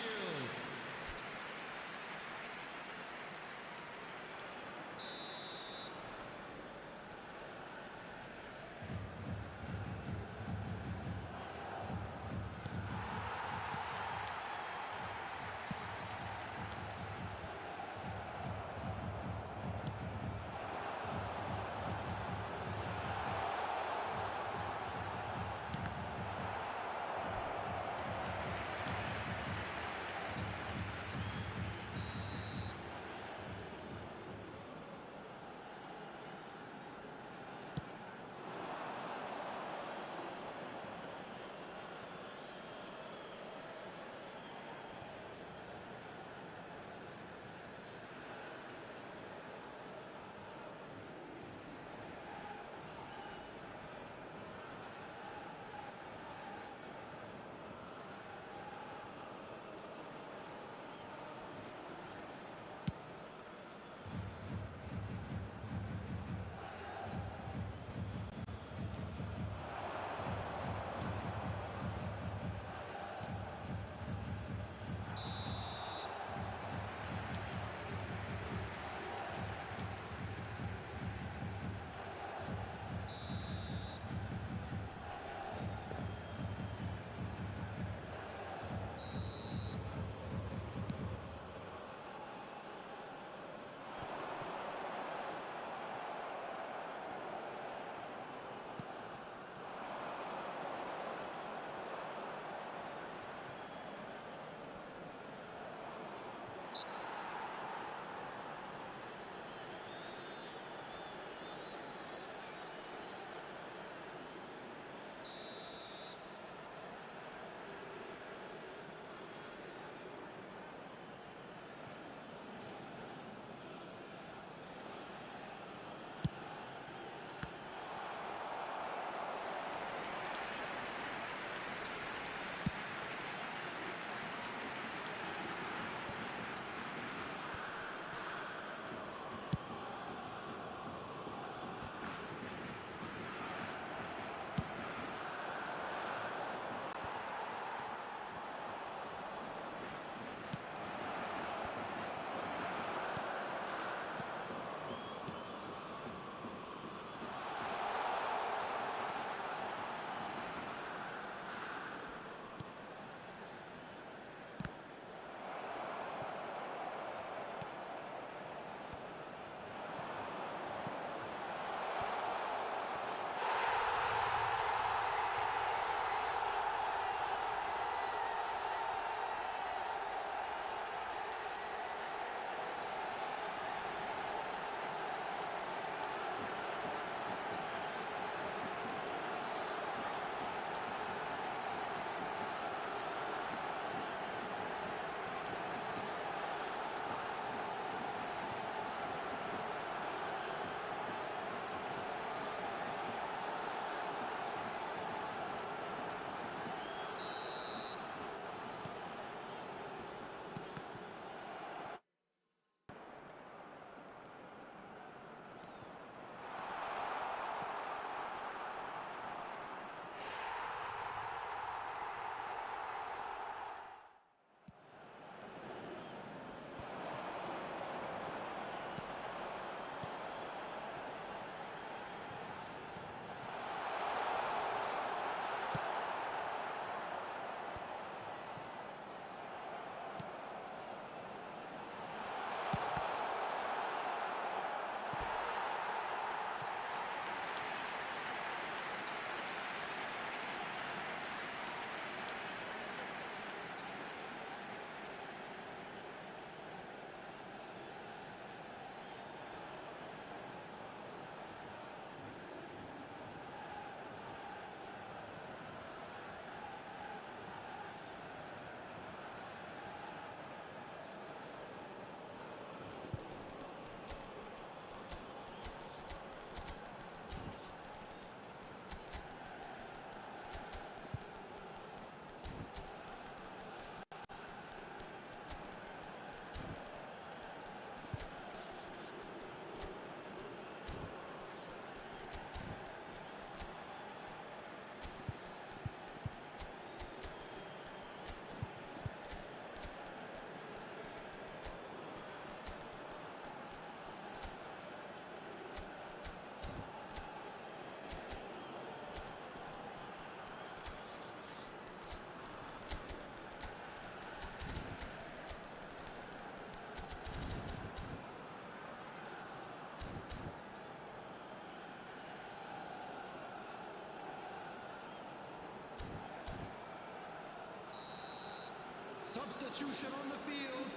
K: Substitution on the field.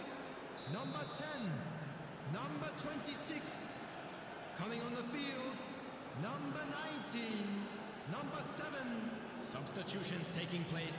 K: Number 10, number 26. Coming on the field, number 19, number 7. Substitutions taking place.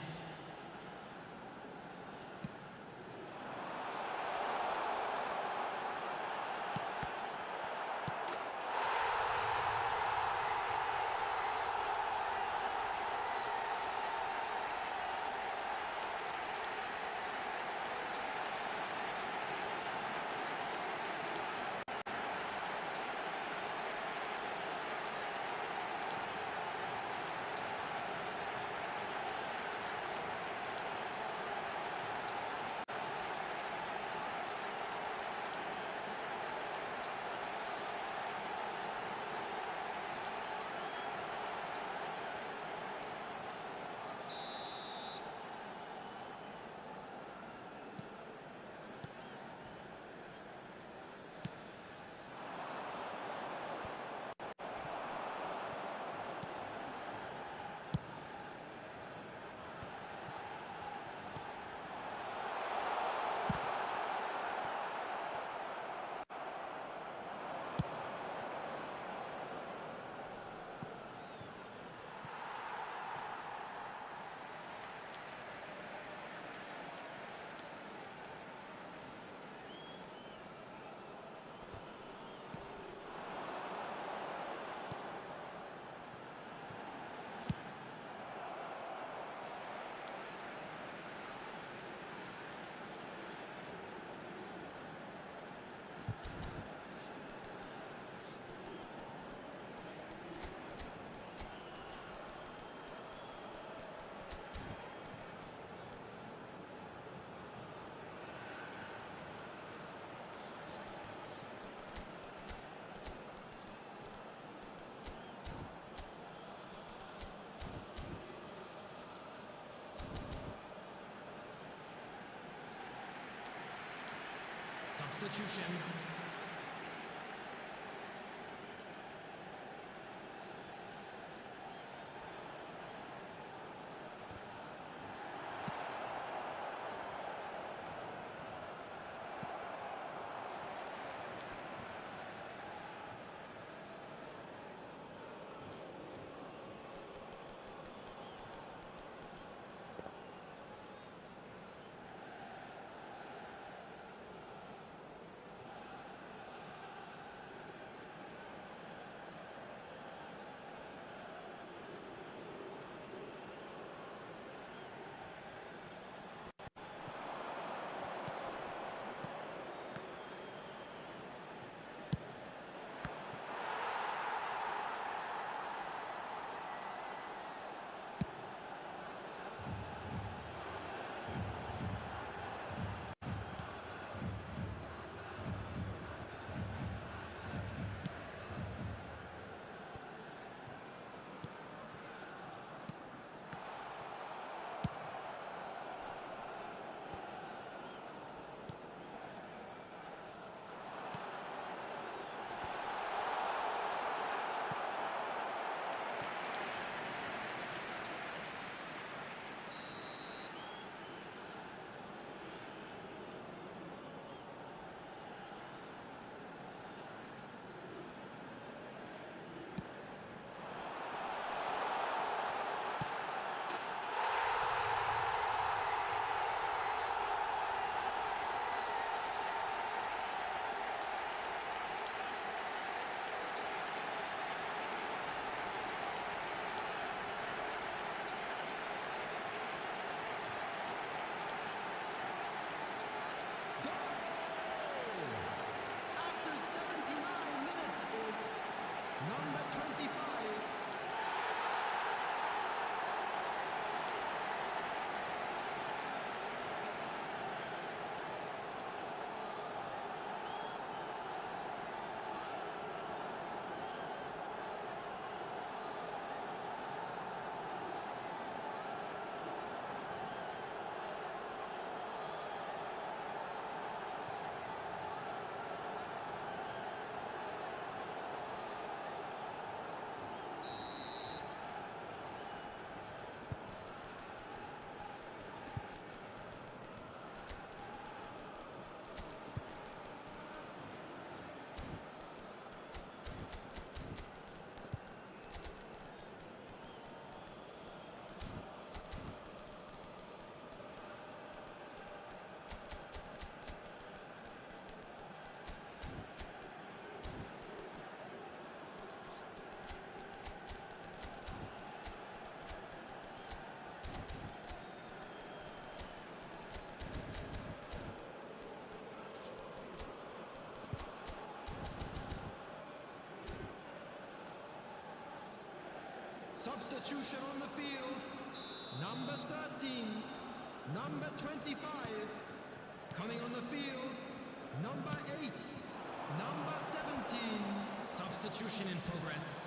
K: Substitution. Substitution on the field. Number 13, number 25. Coming on the field, number 8, number 17. Substitution in progress.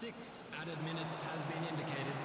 K: Six added minutes has been indicated.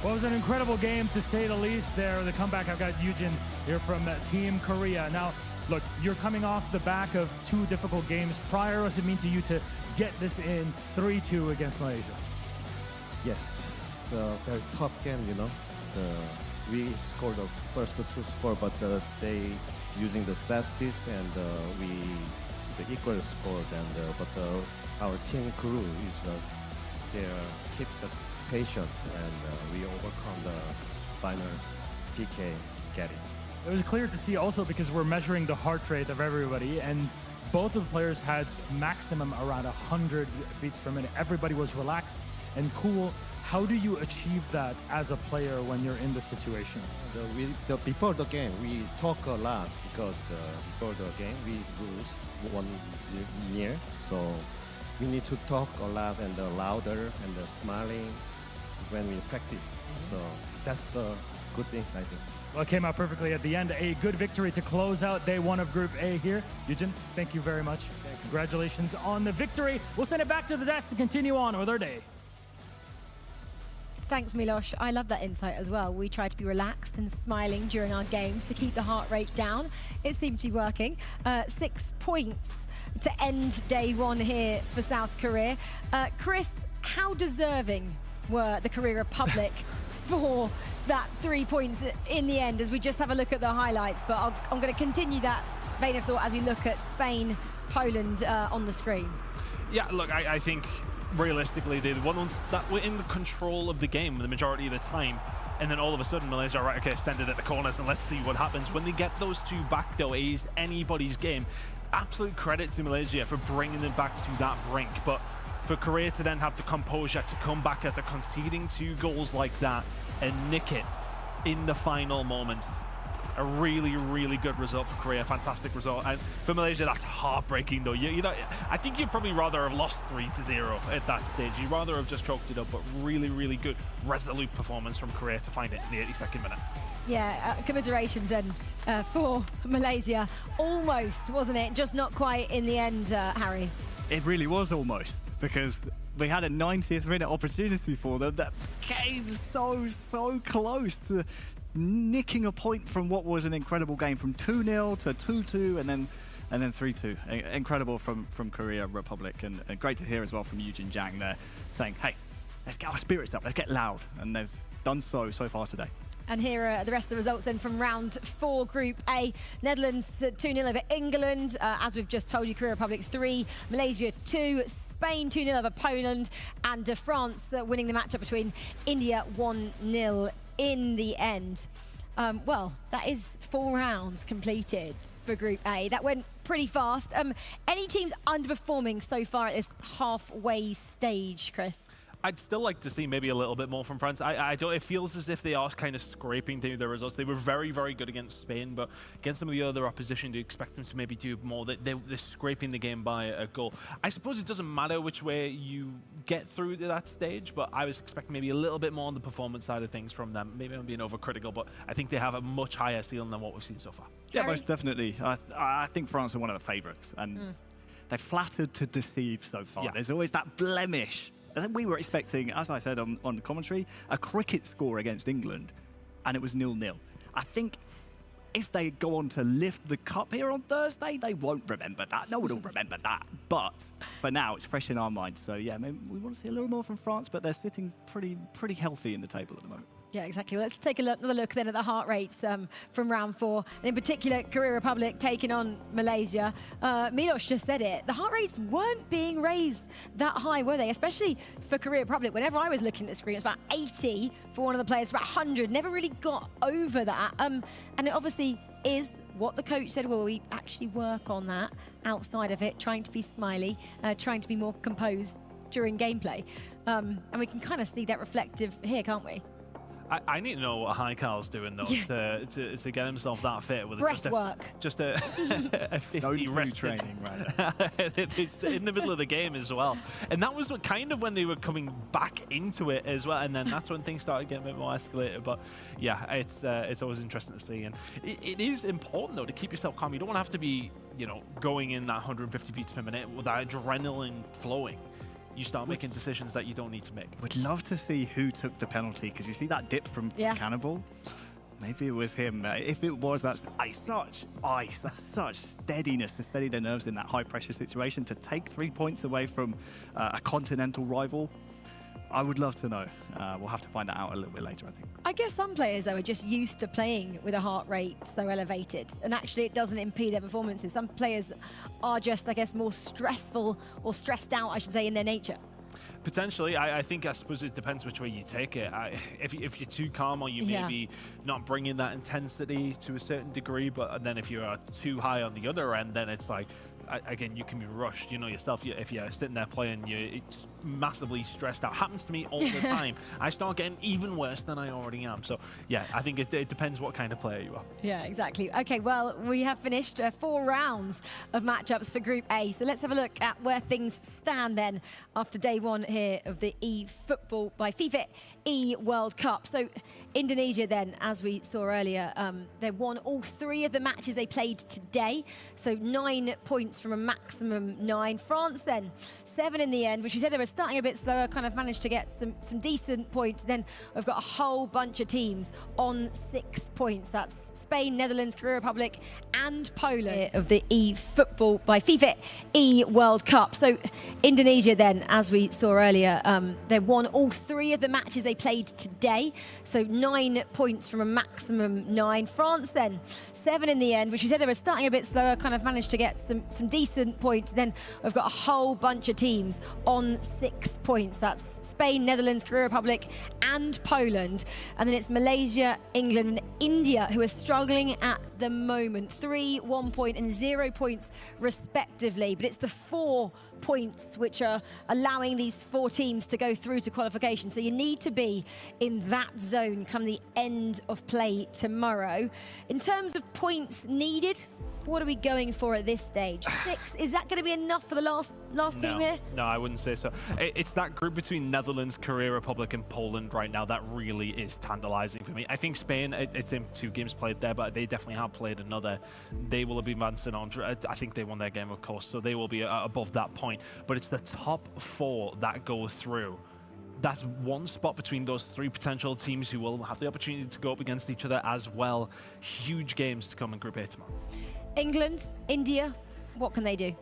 L: Well, it was an incredible game, to say the least there. The comeback, I've got Eugen here from Team Korea. Now, look, you're coming off the back of 2 difficult games prior. What does it mean to you to get this in 3-2 against Malaysia?
Q: Yes, it's a very tough game, you know. We scored the first 2 score, but they using the set piece and the equal scored. But our team crew is they keep the patient and we overcome the final PK getting.
L: It was clear to see also because we're measuring the heart rate of everybody, and both of the players had maximum around 100 beats per minute. Everybody was relaxed and cool. How do you achieve that as a player when you're in the situation?
Q: Before the game, we talk a lot because before the game we lose 1-0, so we need to talk a lot and louder and smiling when we practice. So that's the good things, I think.
L: Well, it came out perfectly at the end. A good victory to close out day 1 of Group A here. Eugen, thank you very much. Congratulations on the victory. We'll send it back to the desk to continue on with our day.
F: Thanks, Milos. I love that insight as well. We try to be relaxed and smiling during our games to keep the heart rate down. It seems to be working. 6 points to end day 1 here for South Korea. Chris, how deserving were the Korea Republic for that 3 points in the end, as we just have a look at the highlights? But I'm going to continue that vein of thought as we look at Spain, Poland on the screen.
G: Yeah, look, I think realistically they're the ones that were in the control of the game the majority of the time, and then all of a sudden Malaysia, right, okay, send it at the corners and let's see what happens. When they get those 2 back though, it is anybody's game. Absolute credit to Malaysia for bringing them back to that brink, but for Korea to then have the composure to come back after conceding 2 goals like that and nick it in the final moments. A really, really good result for Korea. Fantastic result. And for Malaysia, that's heartbreaking, though. You know, I think you'd probably rather have lost 3-0 at that stage. You'd rather have just choked it up, but really, really good, resolute performance from Korea to find it in the 82nd minute.
F: Yeah, commiserations then for Malaysia. Almost, wasn't it? Just not quite in the end, Harry.
J: It really was almost, because we had a 90th minute opportunity for them that came so close to nicking a point from what was an incredible game, from 2-0 to 2-2 and then 3-2. Incredible from Korea Republic, and great to hear as well from Eugen Jang there saying, hey, let's get our spirits up, let's get loud, and they've done so far today.
F: And here are the rest of the results then from round 4, Group A. Netherlands 2-0 over England. As we've just told you, Korea Republic 3, Malaysia 2, Spain 2-0 over Poland, and France winning the matchup between India 1-0 in the end. Well, that is 4 rounds completed for Group A. That went pretty fast. Any teams underperforming so far at this halfway stage, Chris?
G: I'd still like to see maybe a little bit more from France. I don't. It feels as if they are kind of scraping through the results. They were very, very good against Spain, but against some of the other opposition, you expect them to maybe do more. They're scraping the game by a goal. I suppose it doesn't matter which way you get through to that stage, but I was expecting maybe a little bit more on the performance side of things from them. Maybe I'm being overcritical, but I think they have a much higher ceiling than what we've seen so far.
J: Yeah, most definitely. I think France are one of the favourites, and they're flattered to deceive so far. Yeah. There's always that blemish. And then we were expecting, as I said on the commentary, a cricket score against England, and it was 0-0. I think if they go on to lift the cup here on Thursday, they won't remember that. No one will remember that. But for now, it's fresh in our minds. So yeah, maybe we want to see a little more from France, but they're sitting pretty healthy in the table at the moment.
F: Yeah, exactly. Well, let's take another look then at the heart rates from round 4. And in particular, Korea Republic taking on Malaysia. Milos just said it. The heart rates weren't being raised that high, were they? Especially for Korea Republic. Whenever I was looking at the screen, it was about 80 for one of the players, about 100. Never really got over that. And it obviously is what the coach said. Well, we actually work on that outside of it, trying to be smiley, trying to be more composed during gameplay. And we can kind of see that reflective here, can't we?
G: I need to know what Heikal's doing though to get himself that fit with
F: breath work.
G: Just a 50 rest
J: training, right?
G: It's in the middle of the game as well, and that was kind of when they were coming back into it as well, and then that's when things started getting a bit more escalated. But yeah, it's always interesting to see, and it is important though to keep yourself calm. You don't want to have to be going in that 150 beats per minute with that adrenaline flowing. you start making decisions that you don't need to make.
J: Would love to see who took the penalty, because you see that dip from Cannibal? Maybe it was him. If it was, that's such ice. That's such steadiness to steady their nerves in that high-pressure situation. To take 3 points away from a continental rival, I would love to know. We'll have to find that out a little bit later, I think.
F: I guess some players, though, are just used to playing with a heart rate so elevated, and actually it doesn't impede their performances. Some players are just, I guess, more stressful or stressed out, I should say, in their nature.
G: Potentially, I suppose it depends which way you take it. If you're too calm, or you maybe not bringing that intensity to a certain degree, but then if you are too high on the other end, then it's like, again, you can be rushed. You know yourself, if you're sitting there playing, it's massively stressed out. Happens to me all the time. I start getting even worse than I already am. So yeah, I think it depends what kind of player you are.
F: Yeah, exactly. Okay, well, we have finished 4 rounds of matchups for Group A. So let's have a look at where things stand then after day 1 here of the eFootball by FIFAe World Cup. So Indonesia then, as we saw earlier, they won all 3 of the matches they played today. So 9 points from a maximum 9. France then 7 in the end, which we said they were starting a bit slower, kind of managed to get some decent points. Then we've got a whole bunch of teams on 6 points. That's Spain, Netherlands, Korea Republic, and Poland of the eFootball by FIFAe World Cup. So Indonesia then, as we saw earlier, they won all 3 of the matches they played today. So 9 points from a maximum 9. France then 7 in the end, which we said they were starting a bit slower, kind of managed to get some decent points. Then we've got a whole bunch of teams on 6 points. That's Spain, Netherlands, Korea Republic, and Poland. And then it's Malaysia, England, and India who are struggling at the moment. 3, 1 point, and 0 points respectively. But it's the 4 points which are allowing these 4 teams to go through to qualification. So you need to be in that zone come the end of play tomorrow. In terms of points needed, what are we going for at this stage? 6. Is that going to be enough for the last team here?
G: No, I wouldn't say so. It's that group between Netherlands, Korea Republic, and Poland right now that really is tantalizing for me. I think Spain, it's in 2 games played there, but they definitely have played another. They will have been advancing on. I think they won their game, of course, so they will be above that point. But it's the top 4 that go through. That's 1 spot between those 3 potential teams who will have the opportunity to go up against each other as well. Huge games to come in Group A tomorrow. England, India, what can they do?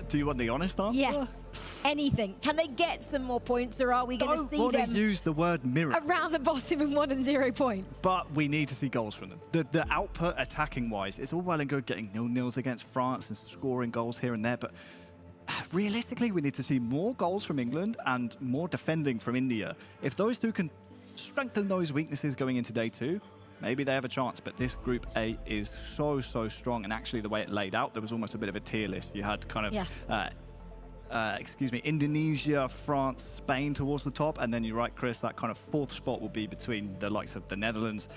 J: Do you want the honest answer?
F: Yes. Anything. Can they get some more points, or are we going to see them?
J: Don't want to use the word mirror.
F: Around the bottom of 1 and 0 points.
J: But we need to see goals from them. The output attacking-wise, it's all well and good getting 0-0s against France and scoring goals here and there, but realistically, we need to see more goals from England and more defending from India. If those 2 can strengthen those weaknesses going into day 2, maybe they have a chance. But this Group A is so strong, and actually the way it laid out, there was almost a bit of a tier list. You had kind of Indonesia, France, Spain towards the top, and then you're right, Chris, that kind of 4th spot will be between the likes of the Netherlands.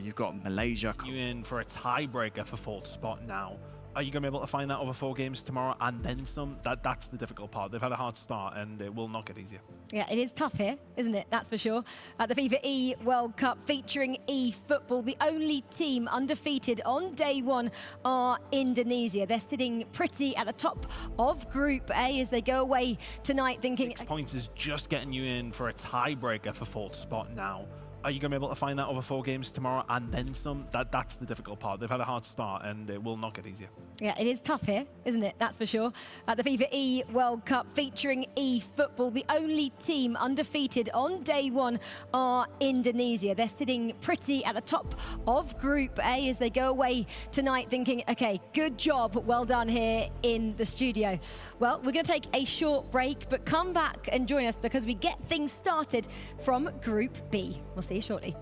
J: You've got Malaysia.
G: You in for a tiebreaker for 4th spot now. Are you going to be able to find that over 4 games tomorrow and then some? That's the difficult part. They've had a hard start, and it will not get easier.
F: Yeah, it is tough here, isn't it? That's for sure. At the FIFAe World Cup featuring eFootball, the only team undefeated on day 1 are Indonesia. They're sitting pretty at the top of Group A as they go away tonight thinking...
G: 6 points is just getting you in for a tiebreaker for 4th spot now. Are you going to be able to find that over 4 games tomorrow and then some? That's the difficult part. They've had a hard start, and it will not get easier.
F: Yeah, it is tough here, isn't it? That's for sure. At the FIFAe World Cup featuring eFootball, the only team undefeated on day 1 are Indonesia. They're sitting pretty at the top of Group A as they go away tonight thinking, okay, good job, well done here in the studio. Well, we're going to take a short break, but come back and join us because we get things started from Group B. We'll see you shortly.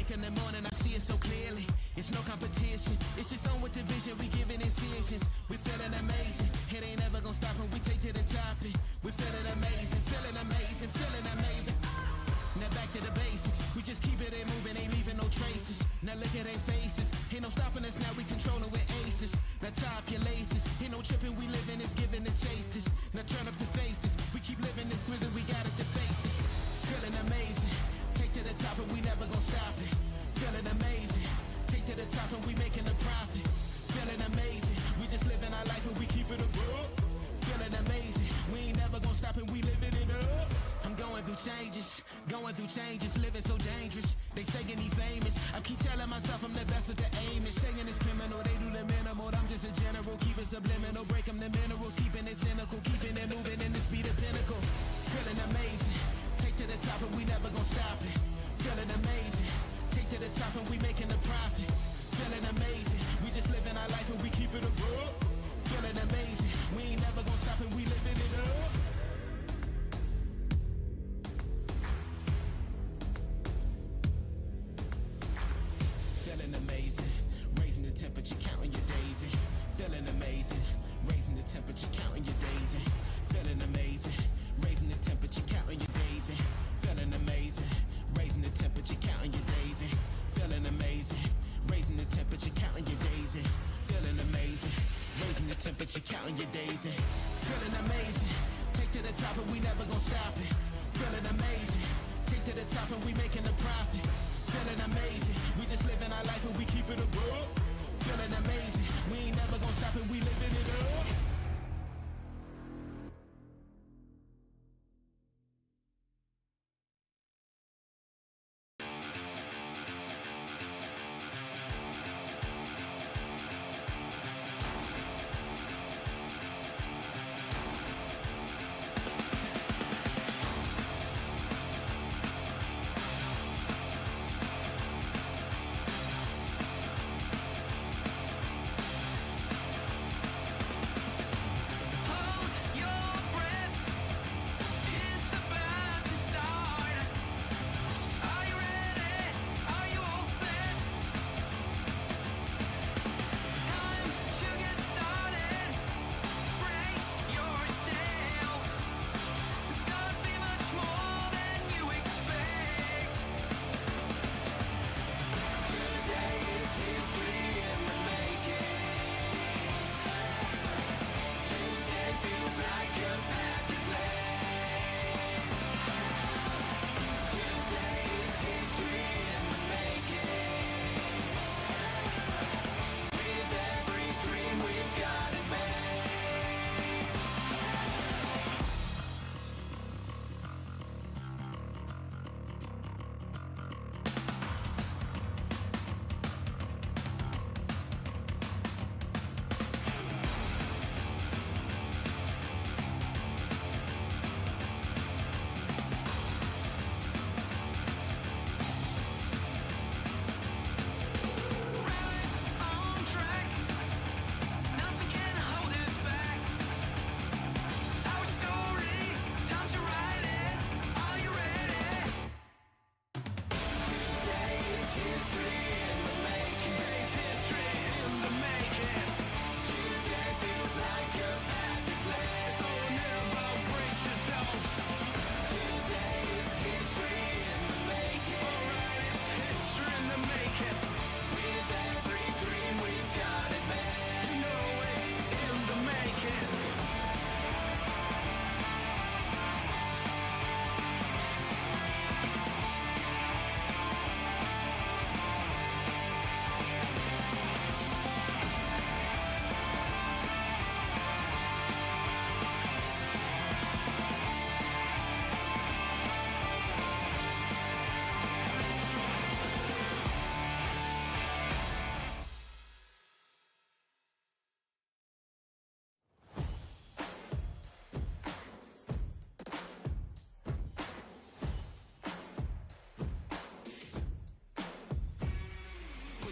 O: wake in the morning, I see it so clearly. It's no competition. It's just on with the vision. We giving incisions. We feeling amazing. It ain't never gonna stop when we take to the top. We feeling amazing, feeling amazing, feeling amazing. Now back to the basics. We just keep it in moving, ain't leaving no traces. Now look at their faces. Ain't no stopping us now. We controlling with aces. Now tie up your laces. Ain't no tripping. We living this, giving the chase this. Now turn up the face this. We keep living this grizzly. We got it to face this. Feeling amazing. Take to the top and we never gonna stop it. Feeling amazing. Take to the top and we making a profit. Feeling amazing. We just living our life and we keep it above. Feeling amazing. We ain't never gonna stop and we living it up. I'm going through changes, living so dangerous. They saying he famous. I keep telling myself I'm the best with the aim. It's saying it's criminal, they do the minimal. I'm just a general, keep it subliminal. Break them the minerals, keeping it cynical. Keeping it moving and this be the pinnacle. Feeling amazing. Take to the top and we never gonna stop it. Feeling amazing. Take to the top and we making a profit. Feeling amazing. We just living our life and we keep it above. Feeling amazing. We ain't never gonna stop and we living it up. Feeling amazing. Raising the temperature, counting your days. Feeling amazing. Raising the temperature, counting your days. Feeling amazing. Raising the temperature, counting your days. Feeling amazing. Raising the temperature, counting your days. Feeling amazing. Raising the temperature, counting your days. Feeling amazing. Raising the temperature, counting your days. Feeling amazing. Take to the top and we never gonna stop it. Feeling amazing. Take to the top and we making a profit. Feeling amazing. We just living our life and we keep it above. Feeling amazing. We ain't never gonna stop and we living it up.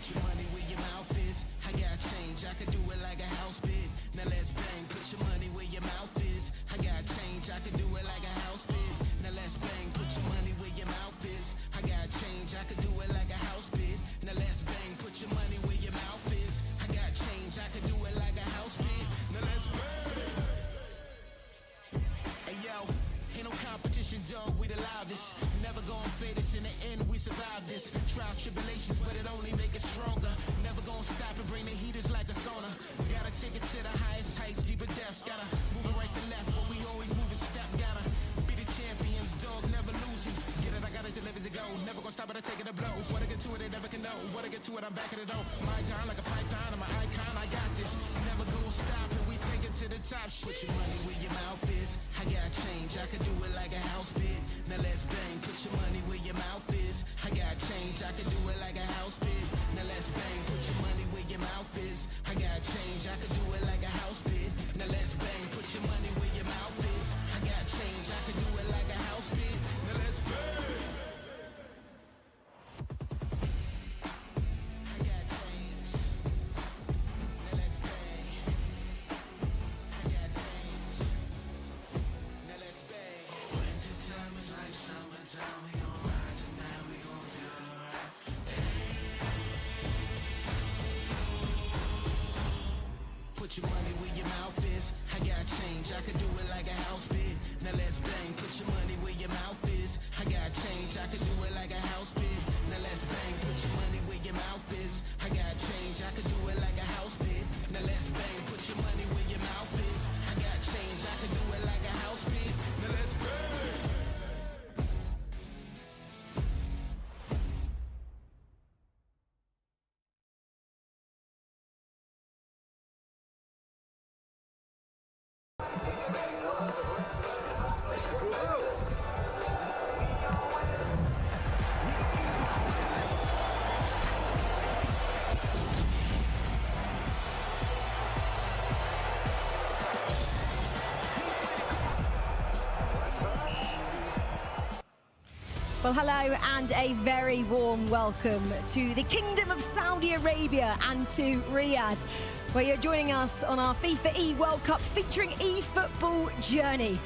O: Put your money where your mouth is. I got change, I could do it like a house bid. Now let's bang. Put your money where your mouth is. I got change, I could do it like a house bid. Now let's bang. Put your money where your mouth is. I got change, I could do it like a house bid. know. What I get to it, I'm back at it all. My time like a python, I'm an icon, I got this. Never go stop and we take it to the top. Put your money where your mouth is. I got change, I can do it like a house bid. Now let's bang, put your money where your mouth is. I got change, I can do it like a house bid. Now let's bang, put your money where your mouth is. I got change, I can do it like a house bid. Now let's bang, put your money where your mouth is. I got change, I can do it like a house bid. Now let's bang. Put your money where your mouth is. I got change, I can do it like a house bid. Now let's bang. Put your money where your mouth is. I got change, I can do it like a house bid. Now let's bang. Put your money where your mouth is. I got change, I can do it like a house bid. Now let's bang. Put your money where your mouth is. I got change, I can do it like a house bid. Now let's bang.
F: Well, hello and a very warm welcome to the Kingdom of Saudi Arabia and to Riyadh, where you're joining us on our FIFAe World Cup featuring eFootball journey.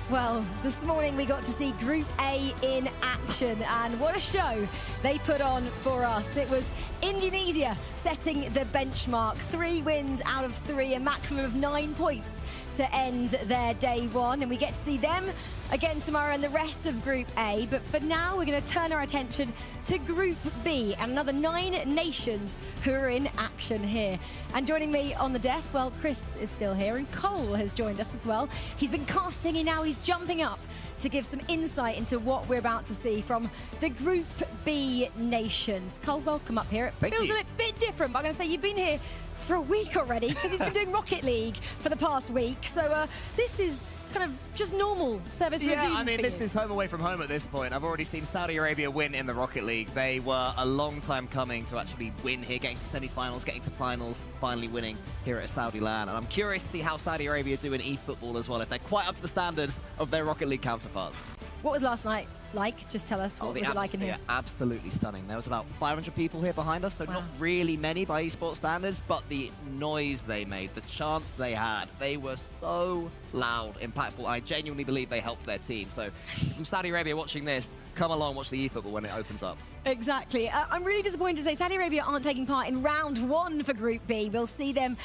F: Well, this morning we got to see Group A in action, and what a show they put on for us. It was Indonesia setting the benchmark, 3 wins out of 3, a maximum of 9 points to end their day one, and we get to see them again tomorrow and the rest of Group A. But for now, we're going to turn our attention to Group B and another 9 nations who are in action here. And joining me on the desk, well, Chris is still here and Cole has joined us as well. He's been casting and now he's jumping up to give some insight into what we're about to see from the Group B nations. Cole, welcome up here. It feels a bit different, but I'm going to say you've been here for a week already because he's been doing Rocket League for the past week. So this is kind of just normal service resumed.
R: Yeah, I mean, this is home away from home at this point. I've already seen Saudi Arabia win in the Rocket League. They were a long time coming to actually win here, getting to semi-finals, getting to finals, finally winning here at Saudi Land. And I'm curious to see how Saudi Arabia do in eFootball as well, if they're quite up to the standards of their Rocket League counterparts.
F: What was last night like? Just tell us, what was it like in here?
R: Absolutely stunning. There was about 500 people here behind us, so not really many by esports standards, but the noise they made, the chants they had, they were so loud, impactful. I genuinely believe they helped their team. So from Saudi Arabia watching this, come along, watch the eFootball when it opens up.
F: Exactly. I'm really disappointed to say Saudi Arabia aren't taking part in round 1 for Group B. We'll see them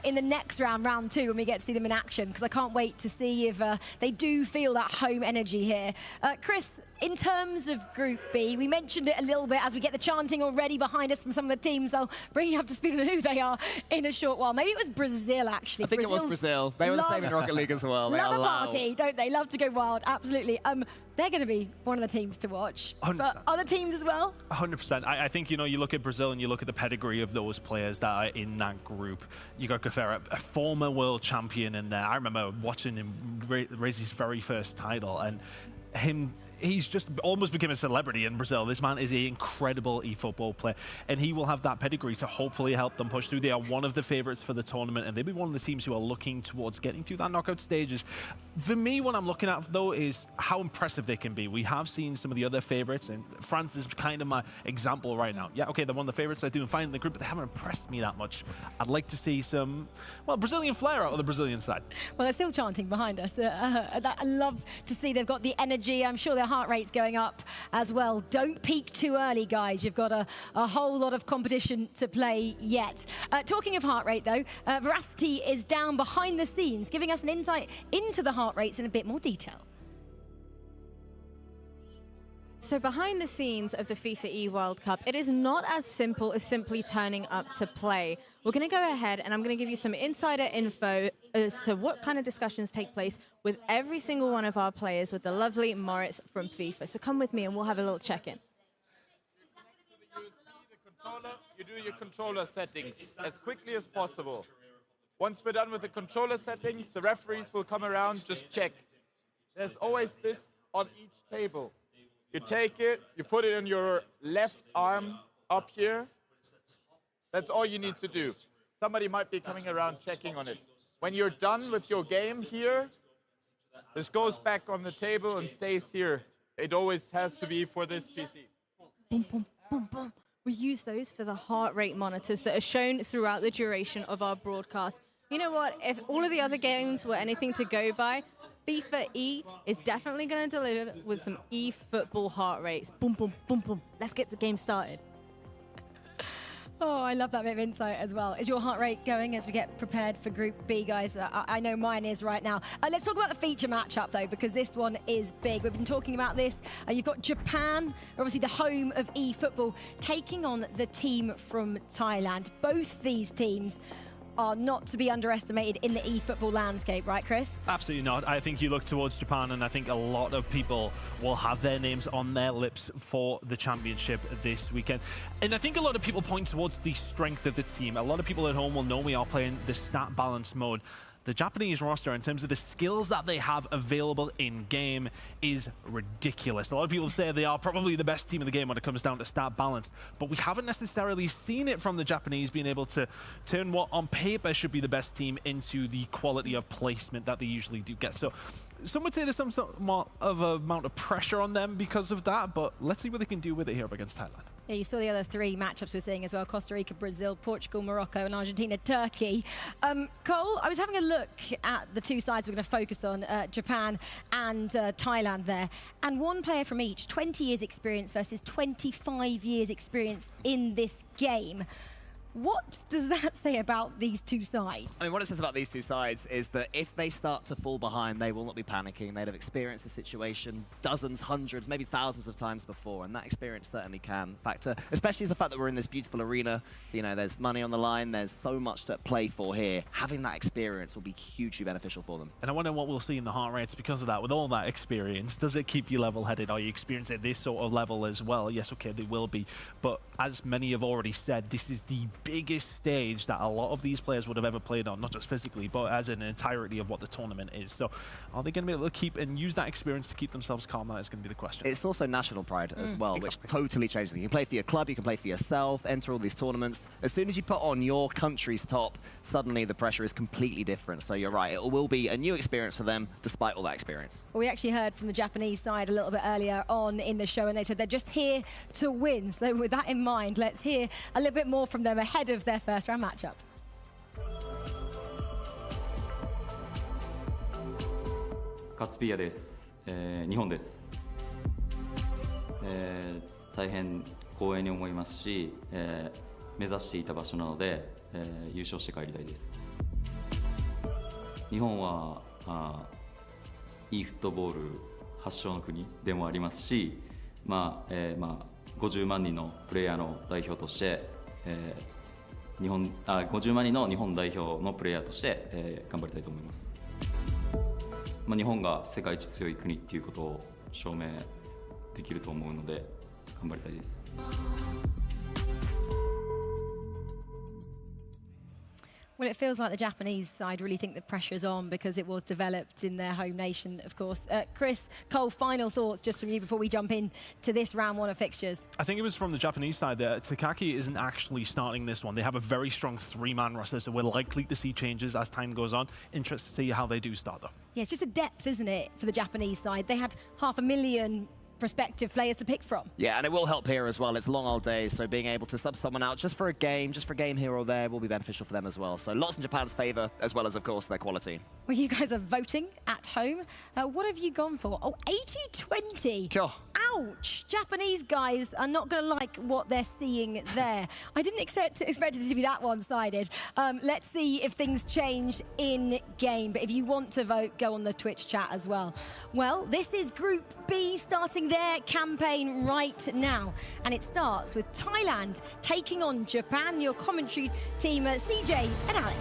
F: in the next round, round 2, when we get to see them in action, because I can't wait to see if they do feel that home energy here. Chris, in terms of Group B, we mentioned it a little bit as we get the chanting already behind us from some of the teams. I'll bring you up to speed on who they are in a short while. Maybe it was Brazil, actually.
R: I think it was Brazil. They were the same in the Rocket League as well. They
F: love a party, don't they? Love to go wild, absolutely. They're going to be one of the teams to watch.
G: 100%.
F: But other teams as well?
G: 100%. I think, you know, you look at Brazil and you look at the pedigree of those players that are in that group. You got Gafera, a former world champion in there. I remember watching him raise his very first title, and he's just almost become a celebrity in Brazil. This man is an incredible eFootball player, and he will have that pedigree to hopefully help them push through. They are one of the favorites for the tournament, and they'll be one of the teams who are looking towards getting through that knockout stages. For me, what I'm looking at, though, is how impressive they can be. We have seen some of the other favorites, and France is kind of my example right now. Yeah, okay, they're one of the favorites. They're doing fine in the group, but they haven't impressed me that much. I'd like to see some, well, Brazilian flair out of the Brazilian side.
F: Well, they're still chanting behind us. I love to see they've got the energy. I'm sure their heart rate's going up as well. Don't peak too early, guys. You've got a whole lot of competition to play yet. Talking of heart rate, though, Veracity is down behind the scenes, giving us an insight into the heart rates in a bit more detail.
T: So behind the scenes of the FIFAe World Cup, it is not as simple as simply turning up to play. We're going to go ahead and I'm going to give you some insider info as to what kind of discussions take place with every single one of our players with the lovely Moritz from FIFA. So come with me and we'll have a little check-in.
M: controller, you do your controller settings as quickly as possible. Once we're done with the controller settings, the referees will come around, just check. There's always this on each table. You take it, you put it in your left arm up here. That's all you need to do. Somebody might be coming around checking on it. When you're done with your game here, this goes back on the table and stays here. It always has to be for this PC.
T: Boom, boom, boom, boom. We use those for the heart rate monitors that are shown throughout the duration of our broadcast. You know what? If all of the other games were anything to go by, FIFA E is definitely going to deliver with some eFootball heart rates. Boom, boom, boom, boom. Let's get the game started. Oh, I love that bit of insight as well. Is your heart rate going as we get prepared for Group B, guys? I know mine is right now. Let's talk about the feature matchup, though, because this one is big. We've been talking about this. You've got Japan, obviously the home of eFootball, taking on the team from Thailand. Both these teams are not to be underestimated in the eFootball landscape, right, Chris?
G: Absolutely not. I think you look towards Japan, and I think a lot of people will have their names on their lips for the championship this weekend. And I think a lot of people point towards the strength of the team. A lot of people at home will know we are playing the stat balance mode. The Japanese roster, in terms of the skills that they have available in-game, is ridiculous. A lot of people say they are probably the best team in the game when it comes down to stat balance, but we haven't necessarily seen it from the Japanese being able to turn what on paper should be the best team into the quality of placement that they usually do get. So some would say there's some sort of amount of pressure on them because of that, but let's see what they can do with it here up against Thailand.
T: Yeah, you saw the other three matchups we're seeing as well. Costa Rica, Brazil, Portugal, Morocco, and Argentina, Turkey. Cole, I was having a look at the two sides we're going to focus on, Japan and Thailand there. And one player from each, 20 years experience versus 25 years experience in this game. What does that say about these two sides?
R: I mean, what it says about these two sides is that if they start to fall behind, they will not be panicking. They'd have experienced the situation dozens, hundreds, maybe thousands of times before, and that experience certainly can factor, especially the fact that we're in this beautiful arena. You know, there's money on the line, there's so much to play for here. Having that experience will be hugely beneficial for them.
G: And I wonder what we'll see in the heart rates because of that. With all that experience, does it keep you level-headed? Are you experiencing this sort of level as well? Yes, okay, they will be. But as many have already said, this is the biggest stage that a lot of these players would have ever played on, not just physically, but as an entirety of what the tournament is. So are they going to be able to keep and use that experience to keep themselves calm? That is going to be the question.
R: It's also national pride as well,
G: exactly.
R: Which totally changes things. You can play for your club, you can play for yourself, enter all these tournaments. As soon as you put on your country's top, suddenly the pressure is completely different. So you're right, it will be a new experience for them despite all that experience.
T: Well, we actually heard from the Japanese side a little bit earlier on in the show, and they said they're just here to win. So with that in mind, let's hear a little bit more from them ahead of their first round matchup.
V: カツピアです、日本です、大変光栄に思いますし、目指していた場所なので、優勝して帰りたいです。日本はeFootball発祥の国でもありますし、50万人のプレイヤーの代表として、50万人の日本代表のプレイヤーとして、頑張りたいと思います。日本が世界一強い国っていうことを証明できると思うので頑張りたいです。
T: Well, it feels like the Japanese side really think the pressure's on because it was developed in their home nation, of course. Chris, Cole, final thoughts just from you before we jump in to this round one of fixtures.
G: I think it was from the Japanese side that Takaki isn't actually starting this one. They have a very strong three-man roster, so we're likely to see changes as time goes on. Interested to see how they do start, though.
T: Yeah, it's just a depth, isn't it, for the Japanese side? They had 500,000 prospective players to pick from.
R: Yeah, and it will help here as well. It's long old days, so being able to sub someone out just for a game here or there will be beneficial for them as well. So lots in Japan's favour, as well as, of course, their quality.
T: Well, you guys are voting at home. What have you gone for? Oh, 80-20.
R: Sure.
T: Ouch. Japanese guys are not going to like what they're seeing there. I didn't expect it to be that one-sided. Let's see if things change in-game. But if you want to vote, go on the Twitch chat as well. Well, this is Group B starting their campaign right now. And it starts with Thailand taking on Japan. Your commentary team, CJ and Alex.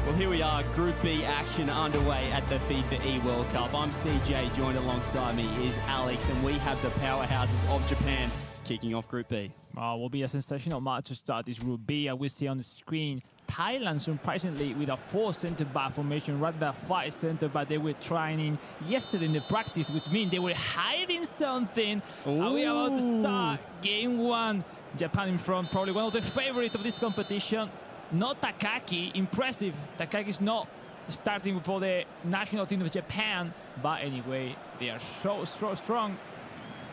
W: Well,
N: here we are, Group B action underway at the FIFAe World Cup. I'm CJ, joined alongside me is Alex, and we have the powerhouses of Japan kicking off Group B.
L: Will be a sensational match to start this Group B. We see on the screen Thailand, surprisingly, with a 4 centre-back formation rather than 5 centre-back. They were training yesterday in the practice, which means they were hiding something. Are we about to start game 1? Japan in front, probably one of the favorites of this competition. Not Takaki, impressive. Takaki is not starting for the national team of Japan, but anyway, they are so strong.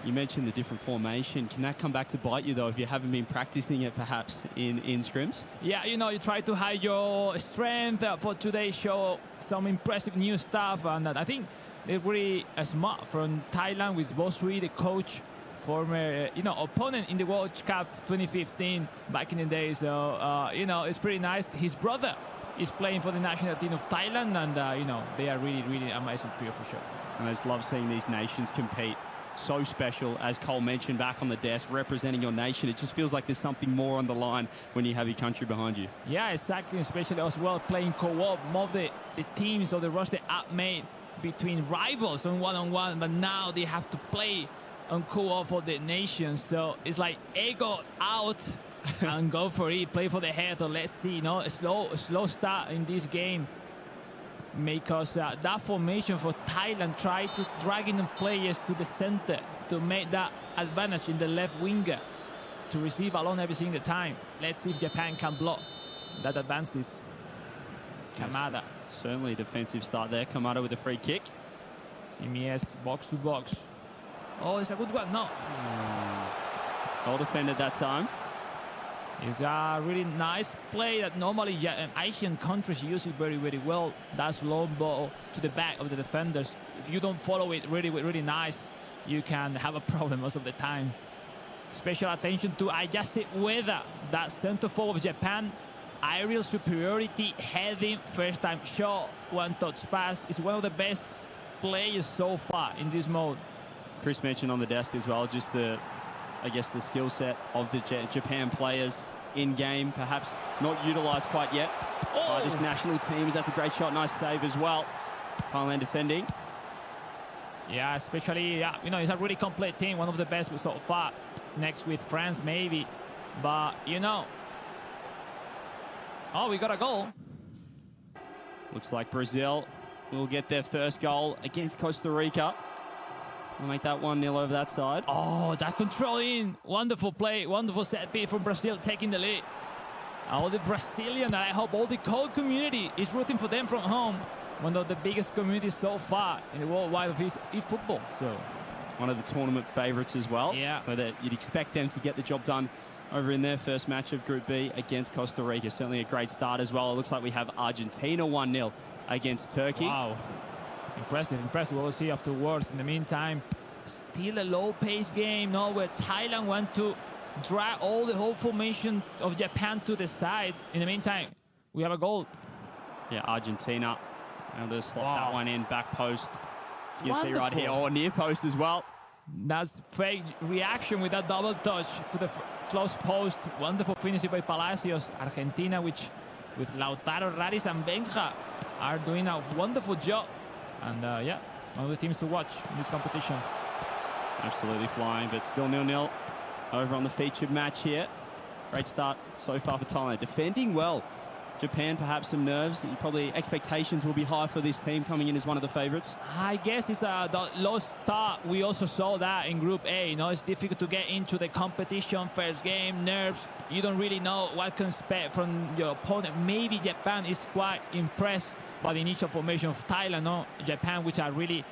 N: You mentioned the different formation. Can that come back to bite you, though, if you haven't been practicing it, perhaps, in scrims?
L: Yeah, you know, you try to hide your strength for today's show, some impressive new stuff, and I think they're really smart from Thailand with Bosri, the coach, former, opponent in the World Cup 2015 back in the day. So, it's pretty nice. His brother is playing for the national team of Thailand, and, they are really, really amazing crew for sure.
N: And I just love seeing these nations compete. So special, as Cole mentioned, back on the desk, representing your nation. It just feels like there's something more on the line when you have your country behind you.
L: Yeah, exactly, especially as well playing co-op. More of the teams or the roster are made between rivals on one-on-one, but now they have to play on co-op for the nations. So it's like ego out and go for it, play for the head, or let's see, a slow start in this game. Because that formation for Thailand tried to drag in the players to the center to make that advantage in the left winger to receive alone every single time. Let's see if Japan can block that advances. Kamada.
N: Certainly a defensive start there. Kamada with a free kick.
L: CMS box to box. Oh, it's a good one. No.
N: Well defended that time.
L: It's a really nice play that normally Asian countries use it very, very well. That's long ball to the back of the defenders. If you don't follow it really nice, you can have a problem most of the time. Special attention to Ayase Ueda, that center forward of Japan. Aerial superiority, heading, first time shot, one touch pass. Is one of the best players so far in this mode.
N: Chris mentioned on the desk as well, just the skill set of the Japan players in game, perhaps not utilised quite yet by this national team. That's a great shot, nice save as well. Thailand defending.
L: Yeah, especially, it's a really complete team, one of the best so far, next with France maybe. But, oh, we got a goal.
N: Looks like Brazil will get their first goal against Costa Rica. We'll make that 1-0 over that side.
L: Oh, that control in. Wonderful play. Wonderful set piece from Brazil taking the lead. All the Brazilian, I hope all the Cole community is rooting for them from home. One of the biggest communities so far in the worldwide of eFootball.
N: So, one of the tournament favourites as well.
L: Yeah.
N: Whether you'd expect them to get the job done over in their first match of Group B against Costa Rica. Certainly a great start as well. It looks like we have Argentina 1-0 against Turkey.
L: Wow. Impressive. We'll see afterwards. In the meantime, still a low-paced game, where Thailand want to drag all the whole formation of Japan to the side. In the meantime, we have a goal.
N: Yeah, Argentina. And they'll slot that one in, back post. You can see right
L: Wonderful.
N: here, or near post as well.
L: That's fake reaction with that double touch to the close post. Wonderful finish by Palacios. Argentina, which with Lautaro, Radis, and Benja are doing a wonderful job. And one of the teams to watch in this competition.
N: Absolutely flying, but still 0-0 over on the featured match here. Great start so far for Thailand. Defending well. Japan, perhaps some nerves. Probably expectations will be high for this team coming in as one of the favourites.
L: I guess it's a low start. We also saw that in Group A. It's difficult to get into the competition. First game, nerves. You don't really know what to expect from your opponent. Maybe Japan is quite impressed by the initial formation of Thailand. Japan, which are really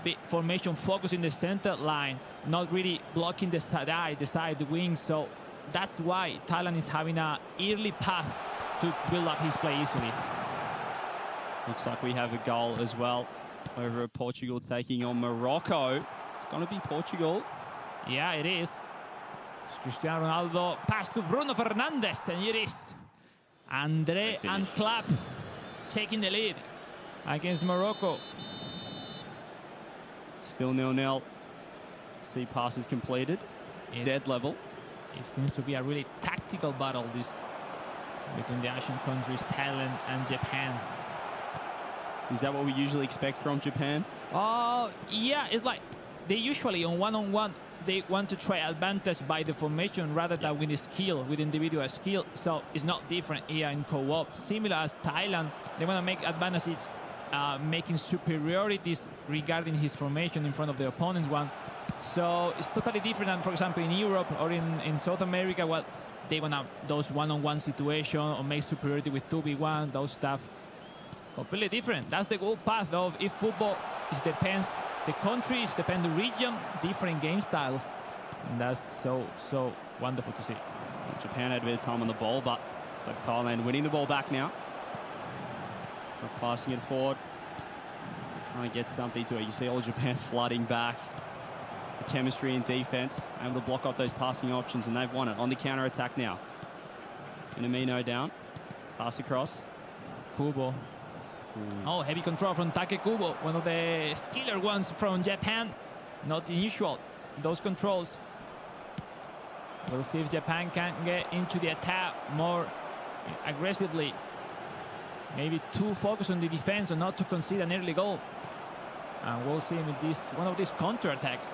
L: big formation focused in the center line, not really blocking the side, the wings. So that's why Thailand is having an early path to build up his play easily.
N: Looks like we have a goal as well over at Portugal taking on Morocco. It's going to be Portugal.
L: Yeah, it is. It's Cristiano Ronaldo pass to Bruno Fernandes, and it is Andre and Clap taking the lead against Morocco.
N: Still 0-0. See passes completed. Dead level.
L: It seems to be a really tactical battle,
B: between the Asian countries, Thailand and Japan.
N: Is that what we usually expect from Japan?
B: Oh, yeah, it's like they usually on one-on-one, they want to try advantage by the formation rather than with skill, with individual skill. So it's not different here in co-op. Similar as Thailand, they want to make advantages, making superiorities regarding his formation in front of the opponent's one. So it's totally different than, for example, in Europe or in South America, what they want to those one-on-one situation or make superiority with 2v1, those stuff. Completely different. That's the good path of eFootball. It depends the countries, depends the region, different game styles. And that's so wonderful to see.
N: Japan had a bit of time on the ball, but it's like Thailand winning the ball back now. Not passing it forward. Trying to get something to it. You see all Japan flooding back. The chemistry in defense, able to block off those passing options, and they've won it on the counter attack now. Minamino down, pass across.
B: Kubo. Oh, heavy control from Take Kubo, one of the skiller ones from Japan. Not unusual, those controls. We'll see if Japan can get into the attack more aggressively. Maybe too focused on the defense and not to concede an early goal. And we'll see with this one of these counter attacks.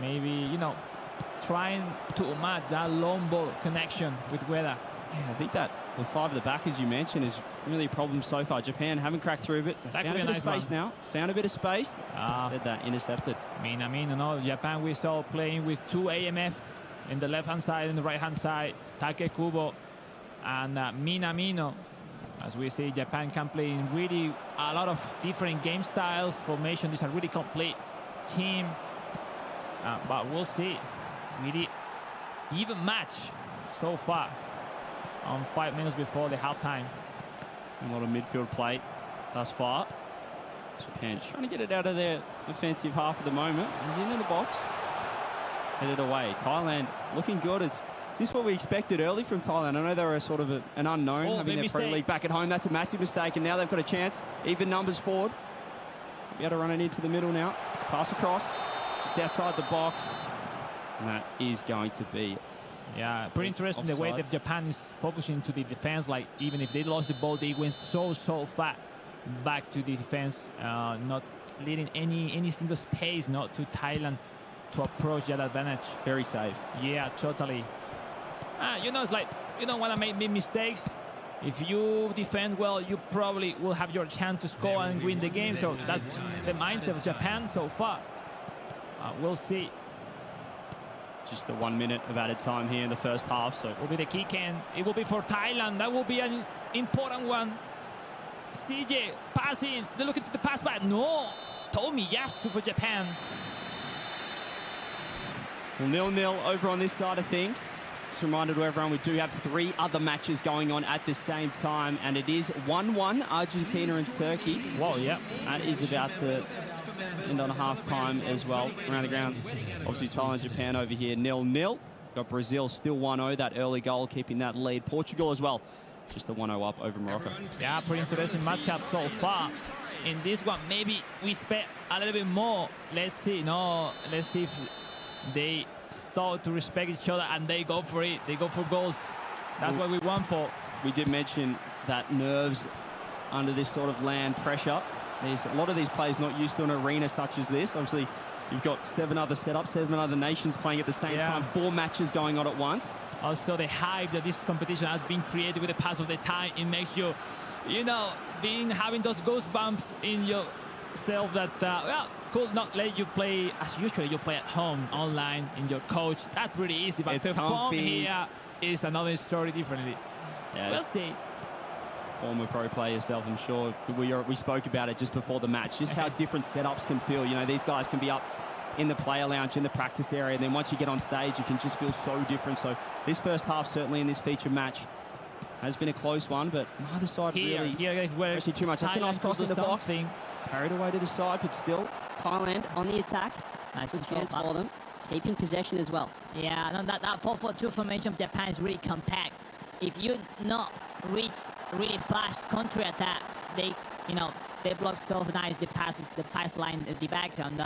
B: Maybe, you know, trying to match that long ball connection with Ueda.
N: Yeah, I think that the five at the back, as you mentioned, is really a problem so far. Japan haven't cracked through a bit. Found a bit of space now. Found a bit of space. Instead that intercepted.
B: Minamino, no. Japan we saw playing with two AMF in the left-hand side and the right-hand side. Take Kubo and Minamino. As we see, Japan can play in really a lot of different game styles, formation. These are really complete team. But we'll see. Really even match so far. On 5 minutes before the halftime.
N: A lot of midfield play thus far. Japan trying to get it out of their defensive half at the moment. He's in the box. Headed away. Thailand looking good. Is this what we expected early from Thailand? I know they were sort of an unknown, having their Pro League back at home. That's a massive mistake, and now they've got a chance. Even numbers forward. Be able to run it into the middle now. Pass across. Just outside the box. And that is going to be...
B: Yeah, pretty interesting the way that Japan is focusing to the defense. Like, even if they lost the ball, they went so far back to the defense, not leaving any single space, not to Thailand to approach that advantage.
N: Very safe.
B: Yeah, totally. You know, it's like you don't want to make big mistakes. If you defend well, you probably will have your chance to score and win the game. So that's the mindset of Japan so far. We'll see.
N: Just the 1 minute of added time here in the first half. So
B: it will be the kick in. It will be for Thailand. That will be an important one. CJ passing. They're looking to the pass back. No. Tomiyasu for Japan.
N: Well, 0-0 over on this side of things. Just a reminder to everyone, we do have 3 other matches going on at the same time. And it is 1-1 Argentina and Turkey.
B: Whoa, yeah.
N: That is about to end on a half-time as well. Around the grounds, obviously Thailand, Japan over here, 0-0. Got Brazil still 1-0, that early goal, keeping that lead. Portugal as well, just a 1-0 up over Morocco.
B: Yeah, pretty interesting matchup so far. In this one, maybe we expect a little bit more. Let's see. No, let's see if they start to respect each other and they go for it. They go for goals. That's what we want for.
N: We did mention that nerves under this sort of land pressure. There's a lot of these players not used to an arena such as this. Obviously, you've got 7 other setups, 7 other nations playing at the same time, 4 matches going on at once.
B: Also, the hype that this competition has been created with the pass of the time, it makes you, you know, having those goosebumps in yourself that, well, could not let you play as usual. You play at home, online, in your coach. That's really easy, but the form here is another story differently.
N: Yeah,
B: we'll see.
N: Former pro player yourself, I'm sure we spoke about it just before the match, just how different setups can feel. You know, these guys can be up in the player lounge, in the practice area, and then once you get on stage, you can just feel so different. So this first half, certainly in this feature match, has been a close one, but neither side really actually too much. That's a nice cross in the box. Carried away to the side, but still.
H: Thailand on the attack. Nice good chance for them. Keeping possession as well. Yeah, no, that 4-4-2 formation of Japan is really compact. If you not reach really fast country attack, they block so nice the pass line at the back, and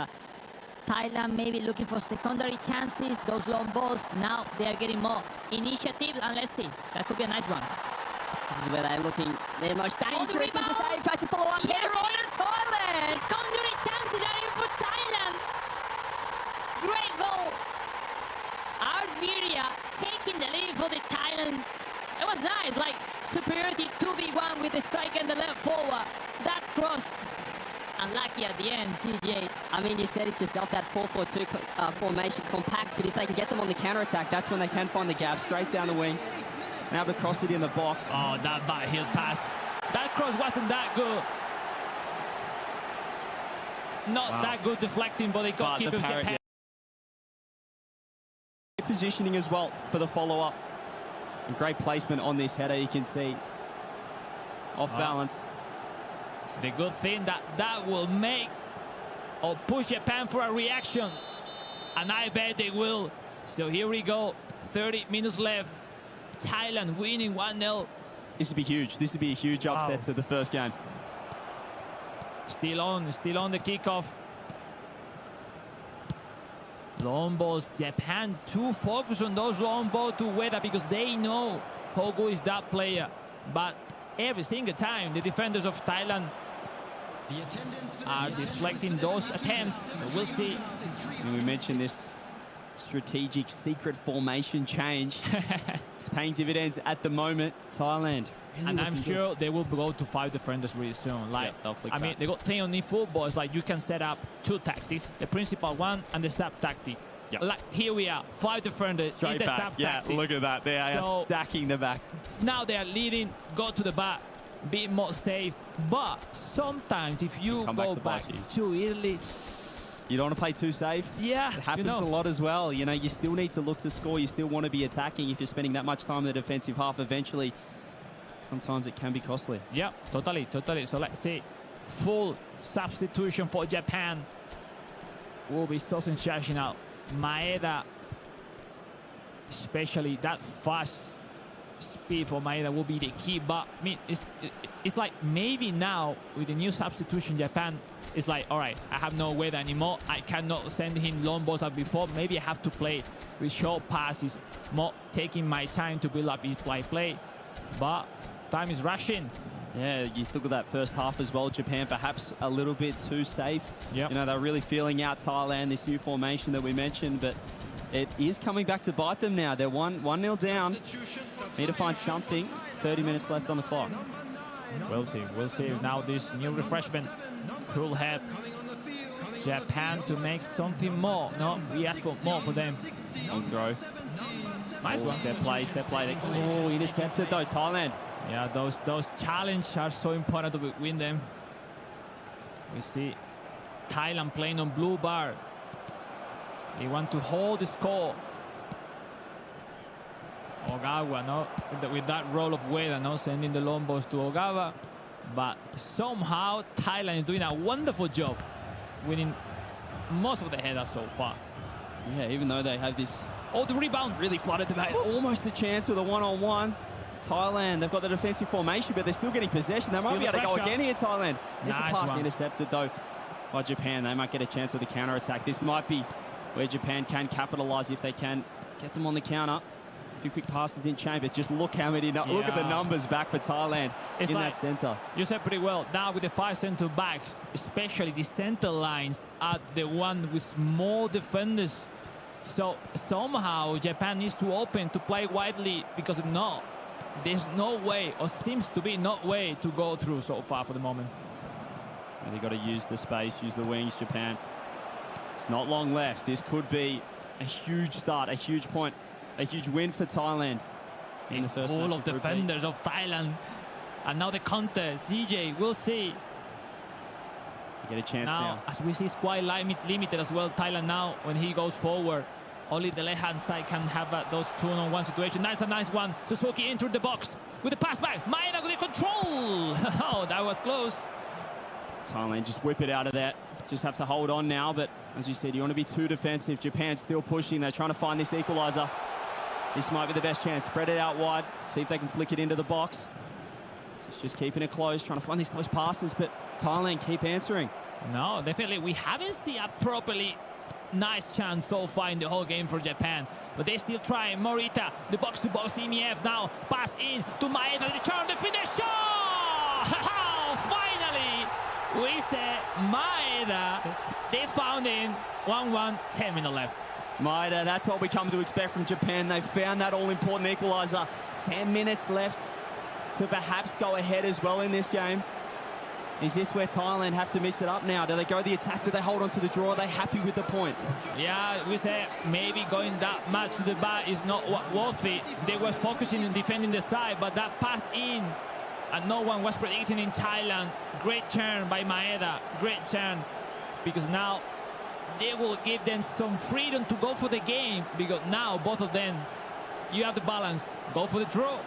H: Thailand maybe looking for secondary chances, those long balls. Now they are getting more initiative, and let's see, that could be a nice one.
E: This is where they're looking their most dangerous.
H: Rebound!
E: Tries to follow up.
H: Yeah,
E: Header on Thailand!
H: Secondary chances are in for Thailand. Great goal. Argentina taking the lead for the Thailand. It was nice, like superiority 2v1 with the strike and the left forward. That cross. Unlucky at the end, CJ.
E: I mean, you said it yourself, that 4-4-2 formation, compact, but if they can get them on the counter-attack, that's when they can find the gap, straight down the wing. Now to cross it in the box.
B: Oh, that back-heel pass. That cross wasn't that good. Not that good deflecting, but they got keeper of Japan.
N: Positioning as well for the follow-up. And great placement on this header, you can see. Off balance.
B: The good thing that will make or push Japan for a reaction. And I bet they will. So here we go. 30 minutes left. Thailand winning 1-0.
N: This would be huge. This would be a huge upset to the first game.
B: Still on the kickoff. Long balls. Japan too focused on those long balls to Ueda because they know how good is that player. But every single time the defenders of Thailand are deflecting those attempts. So we'll see.
N: And we mentioned this strategic secret formation change. It's paying dividends at the moment. Thailand.
B: And I'm sure they will go to 5 defenders really soon. Like, I mean, the good thing on eFootball is like you can set up 2 tactics, the principal one and the sub tactic.
N: Yep.
B: Like here we are, 5 defenders.
N: Straight
B: the
N: back. Yeah,
B: tactic.
N: look at that. They are stacking the back.
B: Now they are leading, go to the back, be more safe. But sometimes if you go back too early,
N: you don't want to play too safe.
B: Yeah,
N: it happens a lot as well. You know, you still need to look to score. You still want to be attacking. If you're spending that much time in the defensive half, eventually, sometimes it can be costly.
B: Yeah, totally. So let's see. Full substitution for Japan will be so sensational. Maeda, especially that fast speed for Maeda will be the key. But I mean, it's like maybe now with the new substitution, Japan is like, all right, I have no Ueda anymore. I cannot send him long balls as before. Maybe I have to play with short passes, more taking my time to build up his play. But time is rushing.
N: Yeah, you look at that first half as well. Japan perhaps a little bit too safe.
B: Yep.
N: You know, they're really feeling out Thailand, this new formation that we mentioned, but it is coming back to bite them now. They're 1-0 down. Need to find something. 30 minutes left on the clock.
B: We'll see. Now this new refreshment could help Japan to make something more. No, we asked for more for them.
N: Long throw.
B: Nice one.
N: Set play. Oh, intercepted though, Thailand.
B: Yeah, those challenges are so important to win them. We see Thailand playing on blue bar. They want to hold the score. Ogawa, no, with that role of Ueda, no, sending the long balls to Ogawa. But somehow Thailand is doing a wonderful job winning most of the headers so far.
N: Yeah, even though they have this...
B: Oh, the rebound really flooded the back.
N: Almost a chance with a one-on-one. Thailand, they've got the defensive formation, but they're still getting possession. They might be able to go again here, Thailand. This
B: Nice
N: pass
B: one.
N: intercepted, though, by Japan. They might get a chance with the counter-attack. This might be where Japan can capitalise if they can get them on the counter. A few quick passes in chamber. Just look how many... Look at the numbers back for Thailand in that centre.
B: You said pretty well. Now with the 5 centre backs, especially the centre lines, are the one with small defenders. So somehow Japan needs to open to play widely, because if not, there's no way, or seems to be no way, to go through so far for the moment.
N: And they've got to use the space, use the wings, Japan. It's not long left. This could be a huge start, a huge point, a huge win for Thailand.
B: It's full of defenders of Thailand. And now the counter, CJ, we'll see.
N: You get a chance now.
B: As we see, it's quite limited as well. Thailand now, when he goes forward, only the left-hand side can have those 2-on-1 situation. Nice, a nice one. Suzuki entered the box with the pass back. Maeda with the control. Oh, that was close.
N: Thailand just whip it out of that. Just have to hold on now, but as you said, you want to be too defensive. Japan still pushing. They're trying to find this equaliser. This might be the best chance. Spread it out wide. See if they can flick it into the box. It's just keeping it close, trying to find these close passes, but Thailand keep answering.
B: No, definitely. We haven't seen a properly
P: nice chance so far in the whole game for Japan. But they still try. Morita, the box-to-box EMF now. Pass in to Maeda. The turn, the finish. Oh! Finally, we say Maeda. They found in 1-1, 10 minutes left.
N: Maeda, that's what we come to expect from Japan. They found that all-important equaliser. 10 minutes left to perhaps go ahead as well in this game. Is this where Thailand have to mix it up now? Do they go the attack? Do they hold on to the draw? Are they happy with the point?
P: Yeah, we say maybe going that much to the back is not worth it. They were focusing on defending the side, but that pass in, and no one was predicting in Thailand. Great turn by Maeda, great turn, because now they will give them some freedom to go for the game, because now both of them, you have the balance. Go for the draw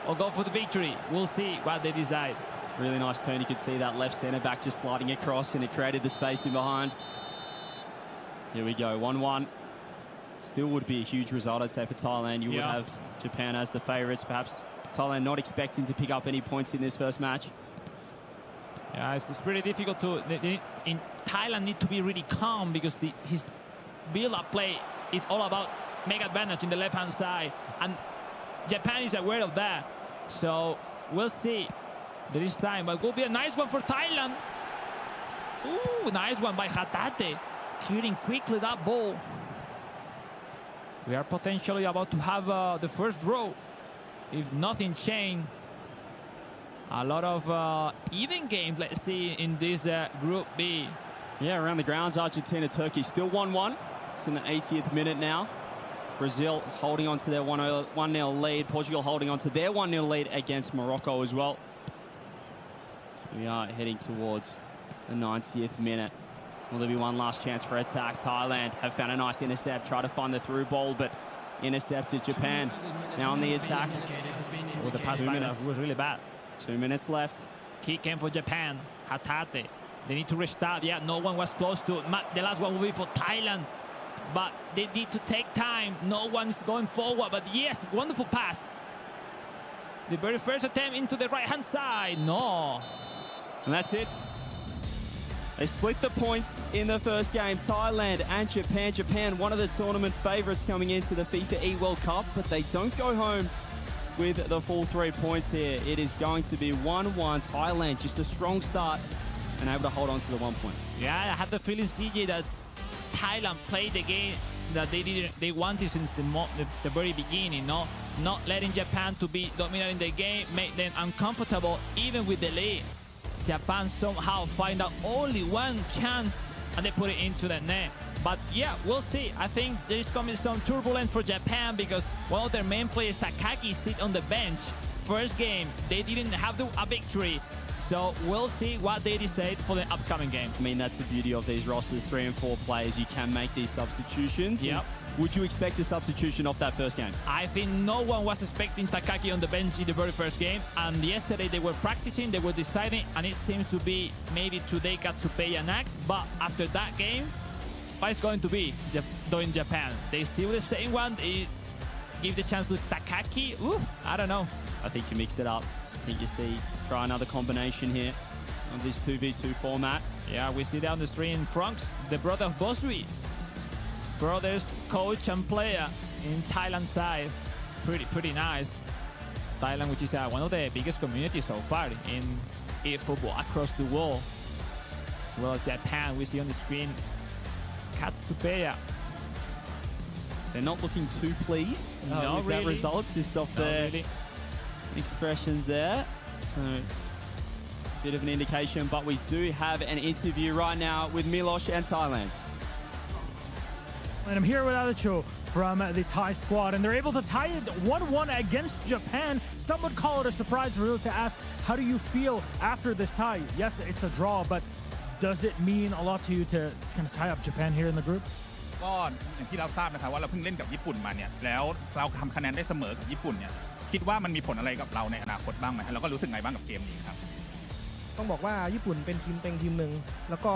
P: or go for the victory. We'll see what they decide.
N: Really nice turn. You could see that left centre back just sliding across, and it created the space in behind. Here we go, 1-1. Still would be a huge result, I'd say, for Thailand. You would have Japan as the favourites. Perhaps Thailand not expecting to pick up any points in this first match.
P: Yeah, it's pretty difficult to... In Thailand need to be really calm, because his build-up play is all about make advantage in the left-hand side. And Japan is aware of that. So we'll see. There is time, but it will be a nice one for Thailand. Ooh, nice one by Hatate. Clearing quickly that ball. We are potentially about to have the first draw, if nothing changed. A lot of even games, let's see, in this Group B.
N: Yeah, around the grounds, Argentina, Turkey still 1-1. It's in the 80th minute now. Brazil holding on to their 1-0 lead. Portugal holding on to their 1-0 lead against Morocco as well. We are heading towards the 90th minute. Will there be one last chance for attack? Thailand have found a nice intercept, try to find the through ball, but intercepted. Japan now on the attack.
P: Well, the pass back was really bad.
N: 2 minutes left.
P: Kick came for Japan. Hatate. They need to restart. Yeah, no one was close to it. The last one will be for Thailand. But they need to take time. No one's going forward. But yes, wonderful pass. The very first attempt into the right-hand side. No.
N: And that's it. They split the points in the first game. Thailand and Japan. Japan, one of the tournament favourites coming into the FIFAe World Cup, but they don't go home with the full 3 points here. It is going to be 1-1. Thailand, just a strong start and able to hold on to the 1 point.
P: Yeah, I have the feeling, CJ, that Thailand played the game that they wanted since the very beginning. Not letting Japan to be dominating the game, make them uncomfortable even with the lead. Japan somehow find out only one chance and they put it into the net. But yeah, we'll see. I think there is coming some turbulence for Japan, because one of their main players, Takaki, sit on the bench. First game, they didn't have a victory. So we'll see what they decide for the upcoming games.
N: I mean, that's the beauty of these rosters, 3 and 4 players. You can make these substitutions.
P: Yep.
N: Would you expect a substitution off that first game?
P: I think no one was expecting Takaki on the bench in the very first game. And yesterday they were practicing, they were deciding, and it seems to be maybe today Katsupeya next. But after that game, what is going to be doing Japan? They still the same one? They give the chance to Takaki? Ooh, I don't know.
N: I think you mix it up. I think you see, try another combination here on this 2v2 format.
P: Yeah, we see down the screen Franks, the brother of Bosri. Brothers, coach and player in Thailand side. Pretty nice. Thailand, which is one of the biggest communities so far in eFootball across the world. As well as Japan, we see on the screen Katsupeya.
N: They're not looking too pleased with that result, just off their expressions there. So, bit of an indication, but we do have an interview right now with Milos and Thailand.
L: And I'm here with Adicho from the Thai squad, and they're able to tie it 1-1 against Japan. Some would call it a surprise. We're able to ask, how do you feel after this tie? Yes, it's a draw, but does it mean a lot to you to kind of tie up Japan here in the group?
S: ก็อย่างที่เราทราบนะครับว่าเราเพิ่งเล่นกับญี่ปุ่นมาเนี่ยแล้วเราทำคะแนนได้เสมอกับญี่ปุ่นเนี่ยคิดว่ามันมีผลอะไรกับเราในอนาคตบ้างไหมแล้วก็รู้สึกไงบ้างกับเกมนี้ครับ
W: ต้องบอกว่าญี่ปุ่นเป็นทีมเต็งทีมหนึ่งแล้วก็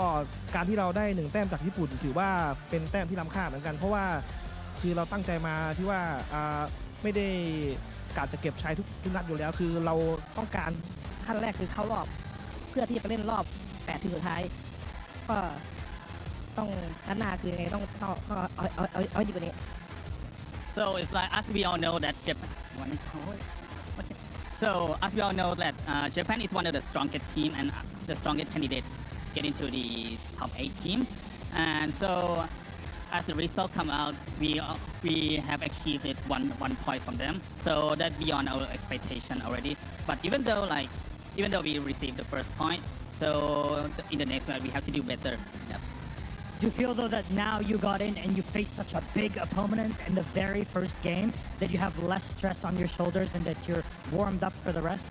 W: การที่เราได้1แต้มจากญี่ปุ่นถือว่าเป็นแต้มที่ล้ำค่าเหมือนกันเพราะว่าคือเราตั้งใจมาที่ว่าไม่ได้กะจะเก็บชัยทุกนัดอยู่แล้วคือเราต้องการขั้นแรกคือเข้ารอบเพื่อที่จะไปเล่นรอบ8ทีมสุดท้ายก็
A: ต้องด้านหน้าคือยังไงต้องเอาให้ดีกว่านี้
H: So it's like, as we all know that Japan. So as we all know that Japan is one of the strongest team and the strongest candidate get into the top 8 team. And so as the result come out, we have achieved it one point from them. So that beyond our expectation already. But even though we received the first point, so in the next round we have to do better. Yep.
C: Do you feel though that now you got in and you faced such a big opponent in the very first game that you have less stress on your shoulders and that you're warmed up for the rest?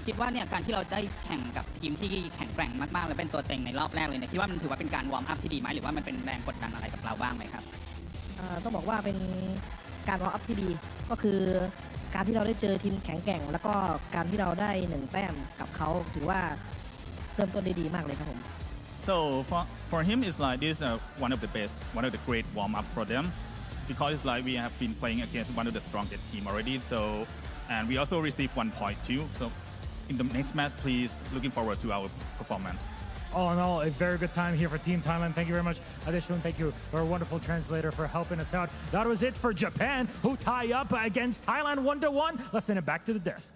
H: คิดว่าเนี่ยการที่เราได้แข่งกับทีมที่แข็งแกร่งมากๆและเป็นตัวเต็งในรอบแรกเลยเนี่ยคิดว่ามันถือว่าเป็นการวอร์มอัพที่ดีไหมหรือว่ามันเป็นแรงกดดันอะไรกับเราบ้างไหมครับ
A: ต้องบอกว่าเป็นการวอร์มอัพที่ดีก็คือการที่เราได้เจอทีมแข็งแกร่งแล้วก็การที่เราได้1แต้มกับเขาถือว่าเริ่มต้นได้ดีมากเลยครับผม
S: So for him, it's like this one of the best, one of the great warm up for them, because it's like we have been playing against one of the strongest team already. So, and we also received 1 point too. So, in the next match, please looking forward to our performance.
L: All in all, a very good time here for Team Thailand. Thank you very much, Adeshun. Thank you, our wonderful translator, for helping us out. That was it for Japan, who tie up against Thailand 1-1. Let's send it back to the desk.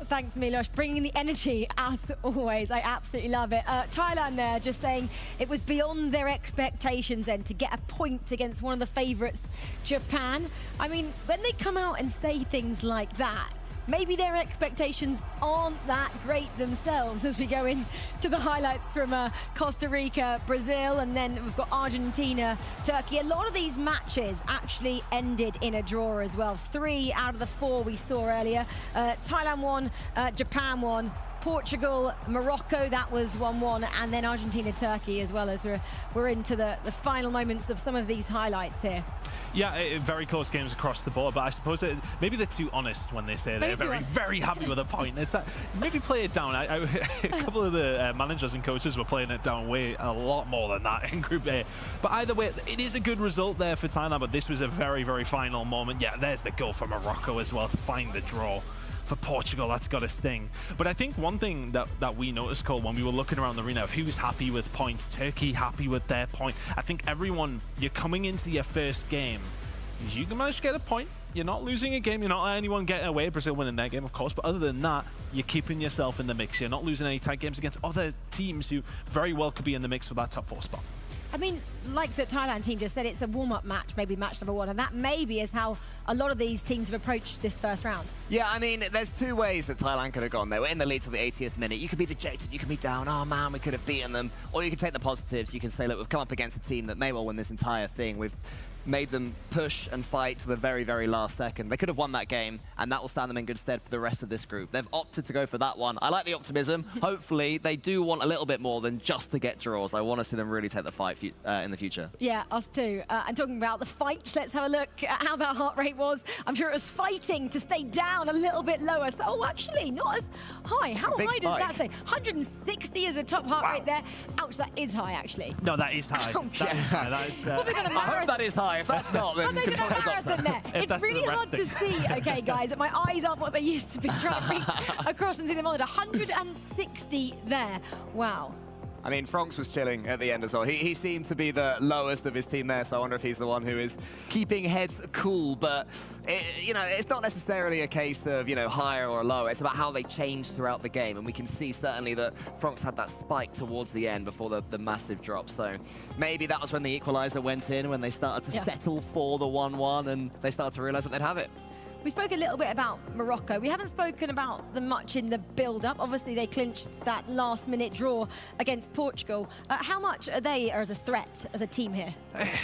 F: Thanks, Milos, bringing the energy as always. I absolutely love it. Thailand there just saying it was beyond their expectations then to get a point against one of the favourites, Japan. I mean, when they come out and say things like that, maybe their expectations aren't that great themselves as we go into the highlights from Costa Rica, Brazil, and then we've got Argentina, Turkey. A lot of these matches actually ended in a draw as well. 3 out of the 4 we saw earlier. Thailand won, Japan won, Portugal, Morocco, that was 1-1, and then Argentina, Turkey as well, as we're into the final moments of some of these highlights here.
G: Yeah, very close games across the board, but I suppose maybe they're too honest when they say they're very happy with a point. It's like, maybe play it down. A couple of the managers and coaches were playing it down way a lot more than that in Group A. But either way, it is a good result there for Thailand, but this was a very, very final moment. Yeah, there's the goal for Morocco as well to find the draw. For Portugal, that's got to sting. But I think one thing that we noticed, Cole, when we were looking around the arena of who's happy with points, Turkey happy with their point. I think everyone, you're coming into your first game, you can manage to get a point. You're not losing a game. You're not letting anyone get away. Brazil winning their game, of course. But other than that, you're keeping yourself in the mix. You're not losing any tight games against other teams who very well could be in the mix for that top 4 spot.
F: I mean, like the Thailand team just said, it's a warm-up match, maybe match number 1, and that maybe is how a lot of these teams have approached this first round.
R: Yeah, I mean, there's 2 ways that Thailand could have gone. They were in the lead till the 80th minute. You could be dejected, you could be down, oh man, we could have beaten them. Or you can take the positives. You can say, look, we've come up against a team that may well win this entire thing. We've made them push and fight to the very, very last second. They could have won that game, and that will stand them in good stead for the rest of this group. They've opted to go for that one. I like the optimism. Hopefully, they do want a little bit more than just to get draws. I want to see them really take the fight in the future.
F: Yeah, us too. And talking about the fight, let's have a look at how that heart rate was. I'm sure it was fighting to stay down a little bit lower. So, oh, actually, not as high. How high does that say? 160 is a top heart rate there. Ouch, that is high, actually.
G: No, that is high. That is high. That is,
F: well,
R: I hope that is high. If that's not, then
F: it's really hard to see, okay, guys. My eyes aren't what they used to be trying to reach across and see the monitor. 160 there. Wow.
R: I mean, Franks was chilling at the end as well. He seemed to be the lowest of his team there, so I wonder if he's the one who is keeping heads cool. But, it's not necessarily a case of, higher or lower. It's about how they change throughout the game. And we can see certainly that Franks had that spike towards the end before the massive drop. So maybe that was when the equalizer went in, when they started to settle for the 1-1 and they started to realize that they'd have it.
F: We spoke a little bit about Morocco. We haven't spoken about them much in the build-up. Obviously, they clinched that last-minute draw against Portugal. How much are they as a threat, as a team here?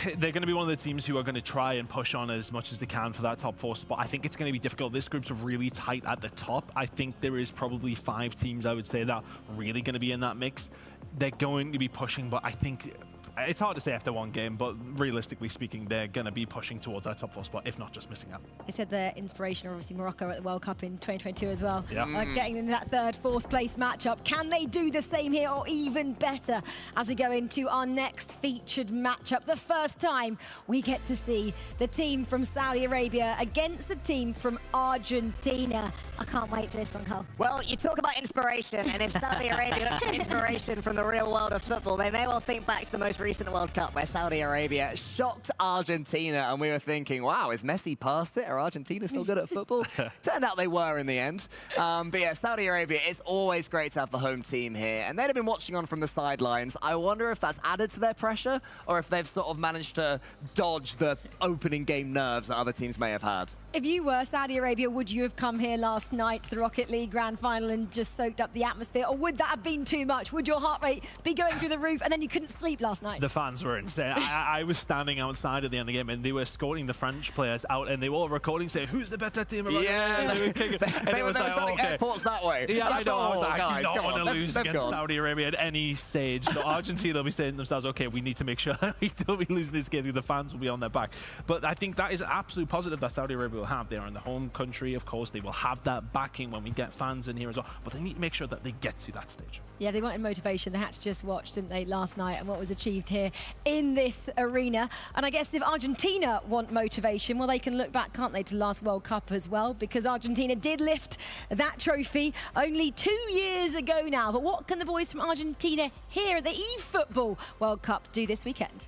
G: They're going to be one of the teams who are going to try and push on as much as they can for that top 4 spot. I think it's going to be difficult. This group's really tight at the top. I think there is probably 5 teams, I would say, that are really going to be in that mix. They're going to be pushing, but I think it's hard to say after one game, but realistically speaking, they're going to be pushing towards that top 4 spot, if not just missing out.
F: They said their inspiration, obviously, Morocco at the World Cup in 2022 as well.
G: Yeah.
F: Getting in that 3rd, 4th place matchup. Can they do the same here or even better as we go into our next featured matchup? The first time we get to see the team from Saudi Arabia against the team from Argentina. I can't wait for this one, Cole.
D: Well, you talk about inspiration, and if Saudi Arabia look for inspiration from the real world of football, they may well think back to the most recent World Cup where Saudi Arabia shocked Argentina, and we were thinking, wow, is Messi past it? Are Argentina still good at football? Turned out they were in the end. But yeah, Saudi Arabia, it's always great to have the home team here, and they'd have been watching on from the sidelines. I wonder if that's added to their pressure, or if they've sort of managed to dodge the opening game nerves that other teams may have had.
F: If you were Saudi Arabia, would you have come here last night to the Rocket League Grand Final and just soaked up the atmosphere, or would that have been too much? Would your heart rate be going through the roof and then you couldn't sleep last night?
G: The fans were insane. I was standing outside at the end of the game, and they were escorting the French players out, and they were all recording saying, who's the better team?
R: Yeah.
G: And
R: They
G: it
R: were
G: was like,
R: turning airports that way.
G: Yeah, I know. I was
R: Oh,
G: like, I
R: guys,
G: do not
R: come
G: want
R: on.
G: to lose
R: They've
G: against
R: gone.
G: Saudi Arabia at any stage. So Argentina, they'll be saying to themselves, okay, we need to make sure that we don't be losing this game. The fans will be on their back. But I think that is an absolute positive that Saudi Arabia will have. They are in the home country, of course. They will have that backing when we get fans in here as well. But they need to make sure that they get to that stage.
F: Yeah, they wanted motivation. They had to just watch, didn't they, last night, and what was achieved here in this arena. And I guess if Argentina want motivation, well, they can look back, can't they, to the last World Cup as well, because Argentina did lift that trophy only 2 years ago now. But what can the boys from Argentina here at the eFootball World Cup do this weekend?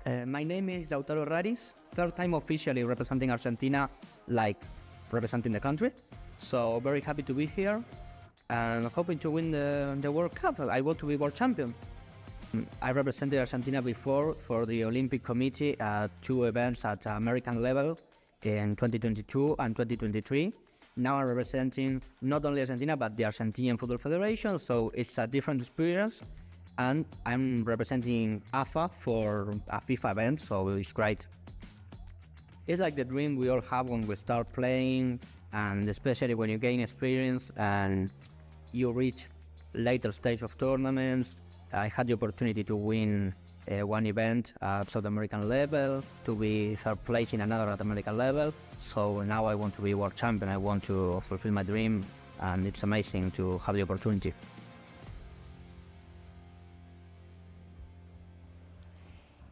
I: My name is Lautaro Raris, 3rd time officially representing Argentina, like representing the country. So very happy to be here and hoping to win the World Cup. I want to be world champion. I represented Argentina before for the Olympic Committee at 2 events at American level in 2022 and 2023. Now I'm representing not only Argentina, but the Argentinian Football Federation, so it's a different experience. And I'm representing AFA for a FIFA event, so it's great. It's like the dream we all have when we start playing, and especially when you gain experience and you reach later stage of tournaments. I had the opportunity to win one event at South American level, to be 3rd place in another at American level. So now I want to be world champion. I want to fulfill my dream, and it's amazing to have the opportunity.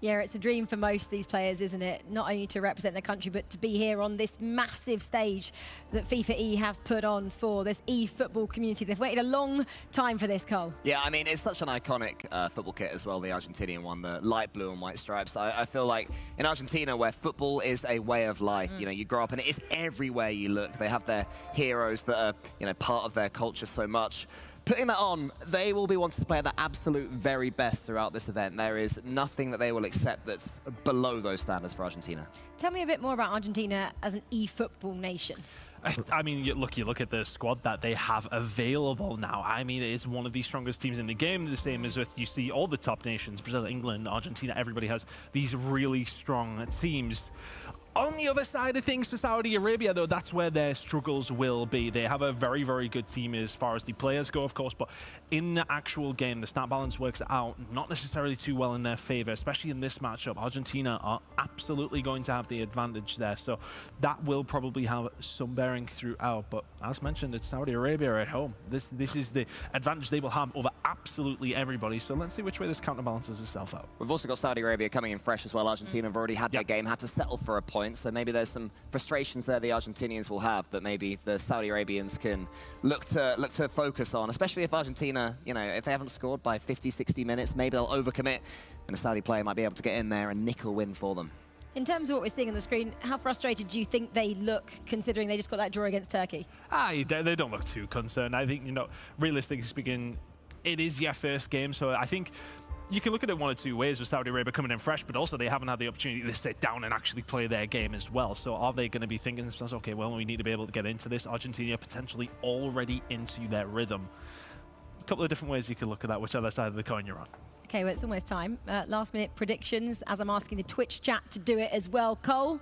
F: Yeah, it's a dream for most of these players, isn't it? Not only to represent their country, but to be here on this massive stage that FIFAe have put on for this eFootball community. They've waited a long time for this, Cole.
R: Yeah, I mean, it's such an iconic football kit as well, the Argentinian one, the light blue and white stripes. I feel like in Argentina, where football is a way of life, you know, you grow up and it is everywhere you look. They have their heroes that are, you know, part of their culture so much. Putting that on, they will be wanting to play at the absolute very best throughout this event. There is nothing that they will accept that's below those standards for Argentina.
F: Tell me a bit more about Argentina as an eFootball nation.
G: I mean, you look at the squad that they have available now. I mean, it is one of the strongest teams in the game. The same as with, you see all the top nations, Brazil, England, Argentina, everybody has these really strong teams. On the other side of things for Saudi Arabia, though, that's where their struggles will be. They have a very, very good team as far as the players go, of course, but in the actual game, the stat balance works out not necessarily too well in their favor, especially in this matchup. Argentina are absolutely going to have the advantage there, so that will probably have some bearing throughout. But as mentioned, it's Saudi Arabia at home. This is the advantage they will have over absolutely everybody, so let's see which way this counterbalances itself out.
R: We've also got Saudi Arabia coming in fresh as well. Argentina have already had their game, had to settle for a point. So maybe there's some frustrations there the Argentinians will have that maybe the Saudi Arabians can look to focus on, especially if Argentina, you know, if they haven't scored by 50, 60 minutes, maybe they'll overcommit and a Saudi player might be able to get in there and nick a win for them.
F: In terms of what we're seeing on the screen, how frustrated do you think they look, considering they just got that draw against Turkey?
G: They don't look too concerned. I think, you know, realistically speaking, it is your first game, so I think you can look at it one of two ways with Saudi Arabia coming in fresh, but also they haven't had the opportunity to sit down and actually play their game as well. So are they going to be thinking to themselves, okay, well, we need to be able to get into this? Argentina potentially already into their rhythm. A couple of different ways you could look at that, which other side of the coin you're on.
F: Okay, well, it's almost time. Last minute predictions, as I'm asking the Twitch chat to do it as well. Cole?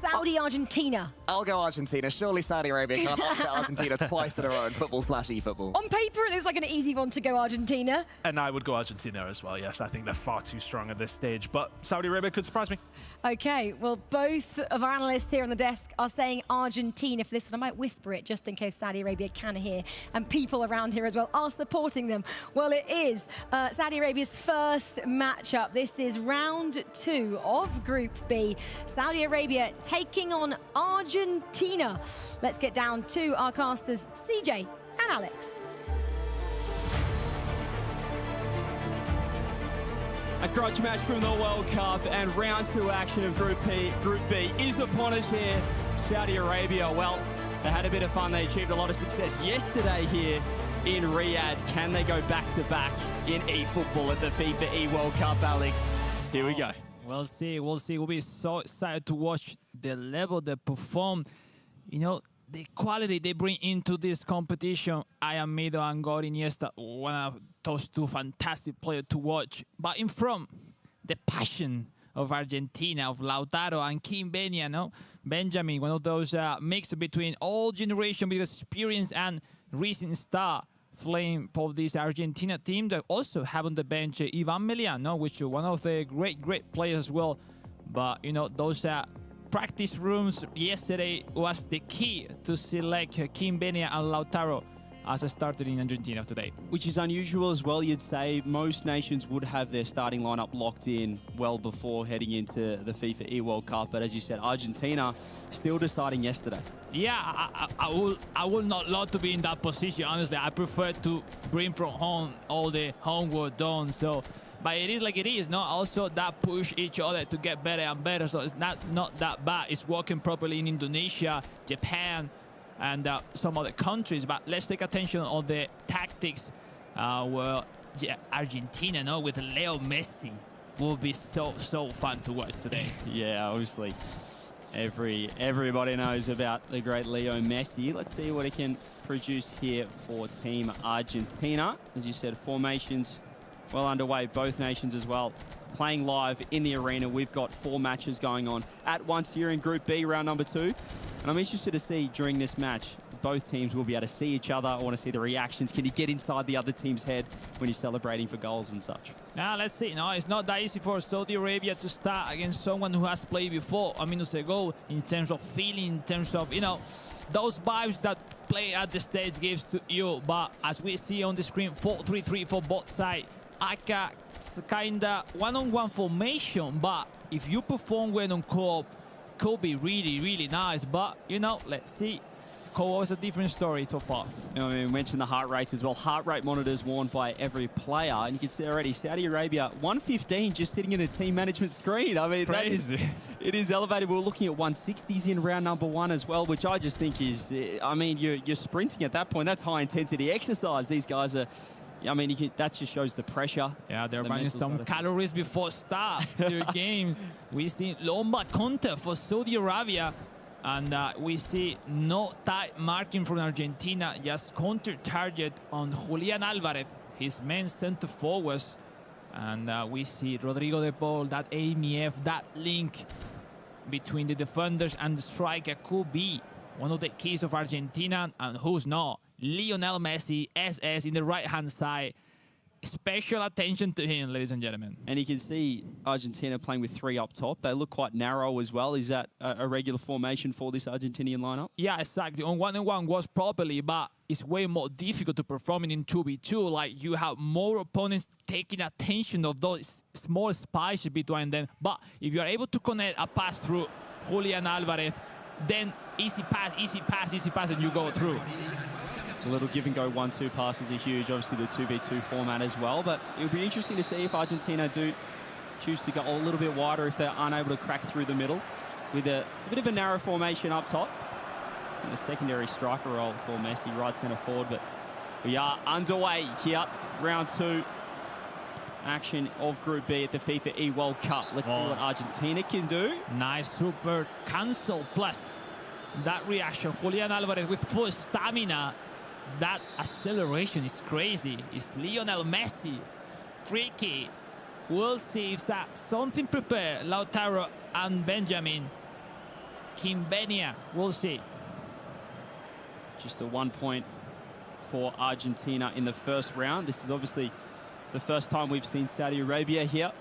F: Saudi, Argentina.
D: I'll go Argentina. Surely Saudi Arabia can't upset Argentina twice in a row in football/eFootball.
F: On paper, it looks like an easy one to go Argentina.
G: And I would go Argentina as well, yes. I think they're far too strong at this stage, but Saudi Arabia could surprise me.
F: Okay, well, both of our analysts here on the desk are saying Argentina for this one. I might whisper it just in case Saudi Arabia can hear, and people around here as well are supporting them. Well, it is Saudi Arabia's first matchup. This is round 2 of Group B. Saudi Arabia taking on Argentina. Let's get down to our casters, CJ and Alex.
N: A grudge match from the World Cup, and round 2 action of Group B is upon us here. Saudi Arabia, well, they had a bit of fun. They achieved a lot of success yesterday here in Riyadh. Can they go back-to-back in eFootball at the FIFAe World Cup, Alex? Here we go.
P: We'll see. We'll be so excited to watch the level they perform. You know, the quality they bring into this competition. Mido and Gori Iniesta, one of those two fantastic players to watch. But in front, the passion of Argentina, of Lautaro and Kim Benia, no? Benjamin, one of those mix between all generation with experience and recent star flame for this Argentina team. That also have on the bench Ivan Melian, which is one of the great players as well. But, you know, those practice rooms yesterday was the key to select Kim Benia and Lautaro as a starter in Argentina today.
N: Which is unusual as well, you'd say. Most nations would have their starting lineup locked in well before heading into the FIFAe World Cup. But as you said, Argentina still deciding yesterday.
P: Yeah, I would not love to be in that position, honestly. I prefer to bring from home all the homework done. So, but it is like it is, no? Also, that push each other to get better and better. So it's not that bad. It's working properly in Indonesia, Japan, and some other countries. But let's take attention on the tactics. Well, yeah, Argentina, no, with Leo Messi will be so fun to watch today.
N: Yeah, obviously. Everybody knows about the great Leo Messi. Let's see what he can produce here for Team Argentina. As you said, formations well underway, both nations as well. Playing live in the arena. We've got 4 matches going on at once here in Group B, round number 2. And I'm interested to see during this match, both teams will be able to see each other. I want to see the reactions. Can you get inside the other team's head when you're celebrating for goals and such?
P: Now, let's see. No, it's not that easy for Saudi Arabia to start against someone who has played before a minute ago in terms of feeling, in terms of, you know, those vibes that play at the stage gives to you. But as we see on the screen, 4-3-3 for both sides. Aka kinda one-on-one formation, but if you perform well on co-op, could be really nice. But, you know, let's see. Co-op is a different story so far.
N: You know, we mentioned the heart rates as well. Heart rate monitors worn by every player. And you can see already Saudi Arabia, 115 just sitting in the team management screen. I mean,
P: crazy.
N: It is elevated. We're looking at 160s in round number 1 as well, which I just think is, I mean, you're sprinting at that point. That's high intensity exercise. These guys are, I mean, that just shows the pressure.
P: Yeah, they're burning some calories before start their game. We see Lomba counter for Saudi Arabia. And we see no tight marking from Argentina, just counter target on Julian Alvarez, his main center forwards. And we see Rodrigo de Paul, that AMF, that link between the defenders and the striker could be one of the keys of Argentina. And who's not? Lionel Messi, SS in the right-hand side. Special attention to him, ladies and gentlemen.
N: And you can see Argentina playing with 3 up top. They look quite narrow as well. Is that a regular formation for this Argentinian lineup?
P: Yeah, exactly. On 1-on-1 was properly, but it's way more difficult to perform in 2v2. Like, you have more opponents taking attention of those small spices between them. But if you are able to connect a pass through Julian Alvarez, then easy pass, and you go through.
N: A little give and go 1-2 passes are huge. Obviously the 2v2 format as well, but it'll be interesting to see if Argentina do choose to go a little bit wider if they're unable to crack through the middle with a bit of a narrow formation up top and the secondary striker role for Messi, right centre forward. But we are underway here, round 2 action of Group B at the FIFAe World Cup. Let's see what Argentina can do.
P: Nice super cancel plus that reaction. Julian Alvarez with full stamina. That acceleration is crazy. It's Lionel Messi. Freaky. We'll see if that's something prepared. Lautaro and Benjamin. Kimbenia. We'll see.
N: Just a 1 point for Argentina in the first round. This is obviously the first time we've seen Saudi Arabia here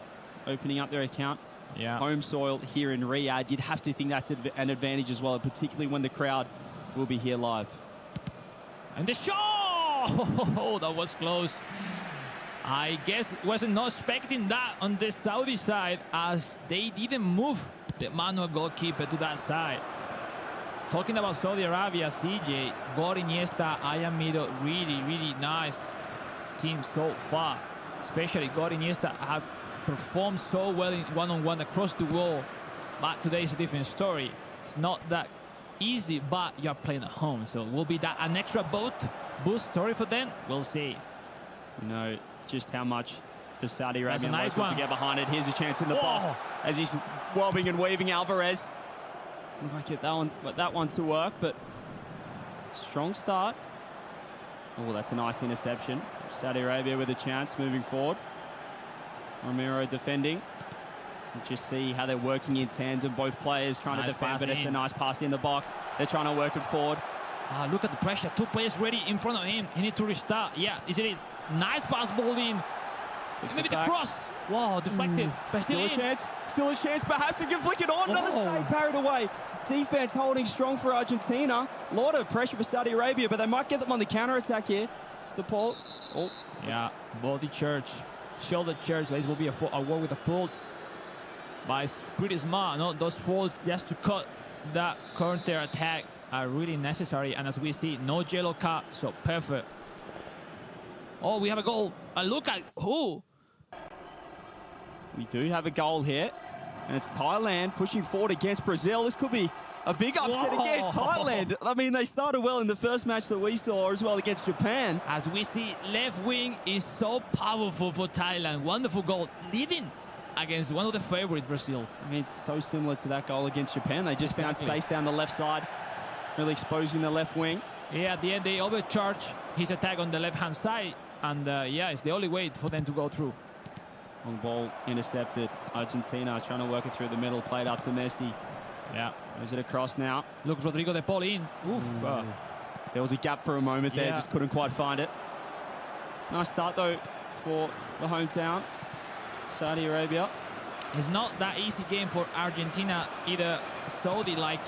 N: opening up their account.
P: Yeah.
N: Home soil here in Riyadh. You'd have to think that's an advantage as well, particularly when the crowd will be here live.
P: And the shot! Oh, that was close. I guess wasn't not expecting that on the Saudi side, as they didn't move the manual goalkeeper to that side. Talking about Saudi Arabia, CJ, Gor, Iniesta, Ayamiro, really nice team so far. Especially Gor, Iniesta have performed so well in one-on-one across the wall. But today is a different story. It's not that easy, but you're playing at home. So will be that an extra boost story for them? We'll see.
N: You know just how much the Saudi Arabian
P: nice
N: locals to get behind it. Here's a chance in the box as he's wobbing and weaving Alvarez. Might get that one to work, but strong start. Oh, that's a nice interception. Saudi Arabia with a chance moving forward. Romero defending. You just see how they're working in tandem, both players trying to defend, but it's a nice pass in the box. They're trying to work it forward.
P: Look at the pressure. Two players ready in front of him. He needs to restart. Yeah, it is. Nice pass ball in. Maybe the cross. Wow, deflected. But still in.
N: Still a chance. Perhaps they can flick it on. Another straight parried away. Defense holding strong for Argentina. A lot of pressure for Saudi Arabia, but they might get them on the counter-attack here. It's the Paul. Oh.
P: Yeah, body church. Shoulder church. This will be a war with a fault. But it's pretty smart. No? Those faults just to cut that counter-attack are really necessary. And as we see, no yellow card, so perfect. Oh, we have a goal. And look at who.
N: We do have a goal here. And it's Thailand pushing forward against Brazil. This could be a big upset against Thailand. I mean, they started well in the first match that we saw as well against Japan.
P: As we see, left wing is so powerful for Thailand. Wonderful goal. Leading against one of the favorites, Brazil.
N: I mean, it's so similar to that goal against Japan. They just found space down the left side, really exposing the left wing.
P: Yeah, at the end, they overcharge his attack on the left-hand side. And yeah, it's the only way for them to go through.
N: Long ball intercepted. Argentina trying to work it through the middle, played up to Messi.
P: Yeah.
N: Is it across now?
P: Look, Rodrigo de Paul in. Oof.
N: There was a gap for a moment there, just couldn't quite find it. Nice start though for the hometown, Saudi Arabia.
P: It's not that easy game for Argentina either. Saudi, like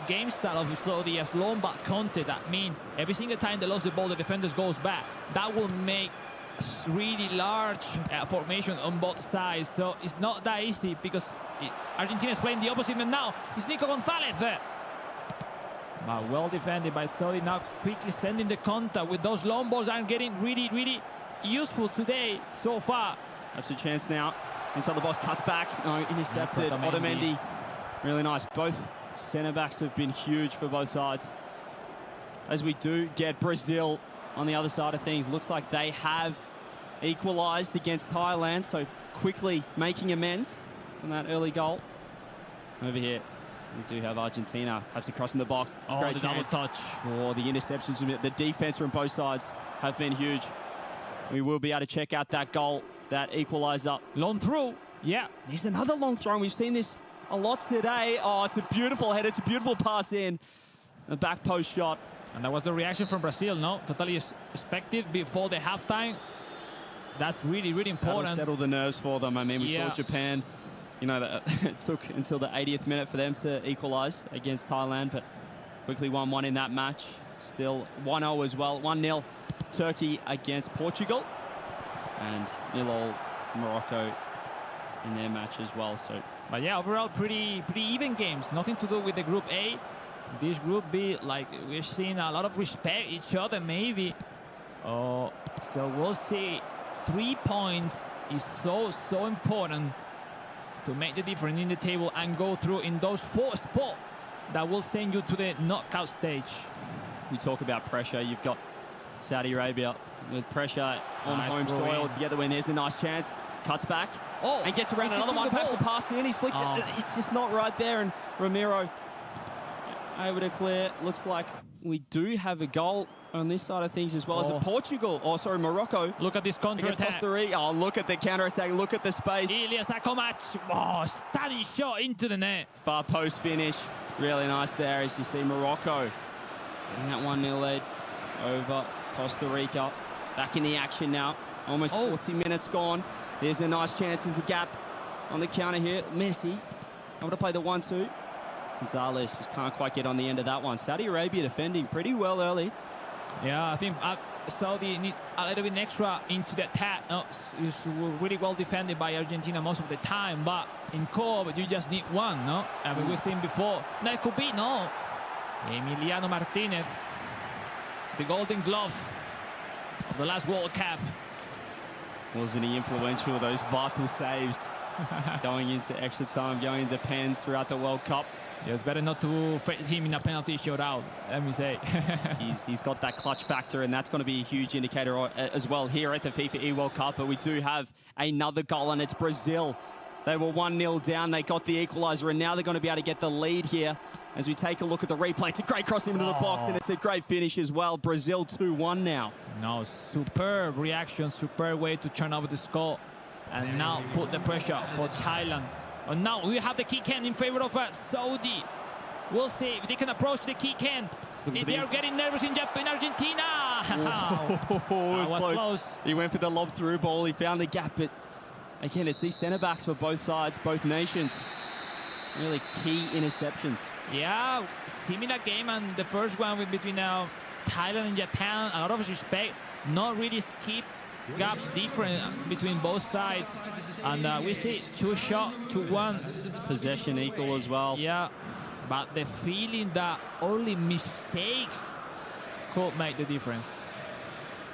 P: game style of Saudi as long back Conte, that mean every single time they lost the ball, the defenders goes back. That will make really large formation on both sides. So it's not that easy because Argentina is playing the opposite. And now it's Nico Gonzalez there. Well defended by Saudi. Now quickly sending the contact with those long balls and getting really useful today so far.
N: That's a chance now. Inside the box, cuts back. No, intercepted. Otamendi. Really nice. Both centre-backs have been huge for both sides. As we do get Brazil on the other side of things. Looks like they have equalised against Thailand, so quickly making amends from that early goal. Over here, we do have Argentina perhaps crossing the box.
P: Oh, the double touch.
N: Oh, the interceptions, the defence from both sides have been huge. We will be able to check out that goal, that equaliser.
P: Long through, yeah.
N: There's another long throw, and we've seen this a lot today. Oh, it's a beautiful header, it's a beautiful pass in. A back post shot.
P: And that was the reaction from Brazil, no? Totally expected before the halftime. That's really important.
N: That'll settle the nerves for them. I mean, we saw Japan, you know, it took until the 80th minute for them to equalise against Thailand, but quickly 1-1 in that match. Still 1-0 as well. 1-0 Turkey against Portugal. And 0-0 Morocco in their match as well. So,
P: but yeah, overall pretty even games. Nothing to do with the Group A. This Group B, like, we're seeing a lot of respect each other, maybe. Oh, so we'll see. 3 points is so important to make the difference in the table and go through in those 4 spots that will send you to the knockout stage.
N: You talk about pressure. You've got Saudi Arabia with pressure on home soil to get the win. There's a nice chance. Cuts back.
P: Oh,
N: and gets around another one. Perhaps the pass in. He's flicked it. It's just not right there. And Romero able to clear. Looks like we do have a goal on this side of things as well as Portugal. Oh, sorry, Morocco.
P: Look at this counter-attack.
N: Costa Rica. Oh, look at the counter-attack. Look at the space.
P: Ilias Akomac. Oh, stunning shot into the net.
N: Far post finish. Really nice there as you see Morocco getting that 1-0 lead over Costa Rica. Back in the action now. Almost 40 minutes gone. There's a nice chance. There's a gap on the counter here. Messi able to play the 1-2. Gonzalez just can't quite get on the end of that one. Saudi Arabia defending pretty well early.
P: Yeah, I think Saudi need a little bit extra into the attack. It's really well defended by Argentina most of the time, but in co-op you just need one, no? I mean, we've seen before. No, it could be, no. Emiliano Martinez, the golden glove of the last World Cup.
N: Wasn't he influential, those vital saves going into extra time, going into pens throughout the World Cup?
P: Yeah, it's better not to face him in a penalty shootout, let me say.
N: he's got that clutch factor, and that's going to be a huge indicator as well here at the FIFAe World Cup. But we do have another goal, and it's Brazil. They were 1-0 down. They got the equaliser, and now they're going to be able to get the lead here. As we take a look at the replay, it's a great cross into the box, and it's a great finish as well. Brazil 2-1 now.
P: No, superb reaction, superb way to turn over the score. And now put the pressure for Thailand. And now we have the kick in favor of Saudi. We'll see if they can approach the kick in. If they are getting nervous in Argentina.
N: That was close. He went for the lob through ball. He found the gap. But again, it's these centre backs for both sides, both nations. Really key interceptions.
P: Yeah, similar game, and the first one between Thailand and Japan. A lot of respect. Not really skip. Gap different between both sides, and we see 2 shots to 1.
N: Possession equal as well.
P: Yeah, but the feeling that only mistakes could make the difference.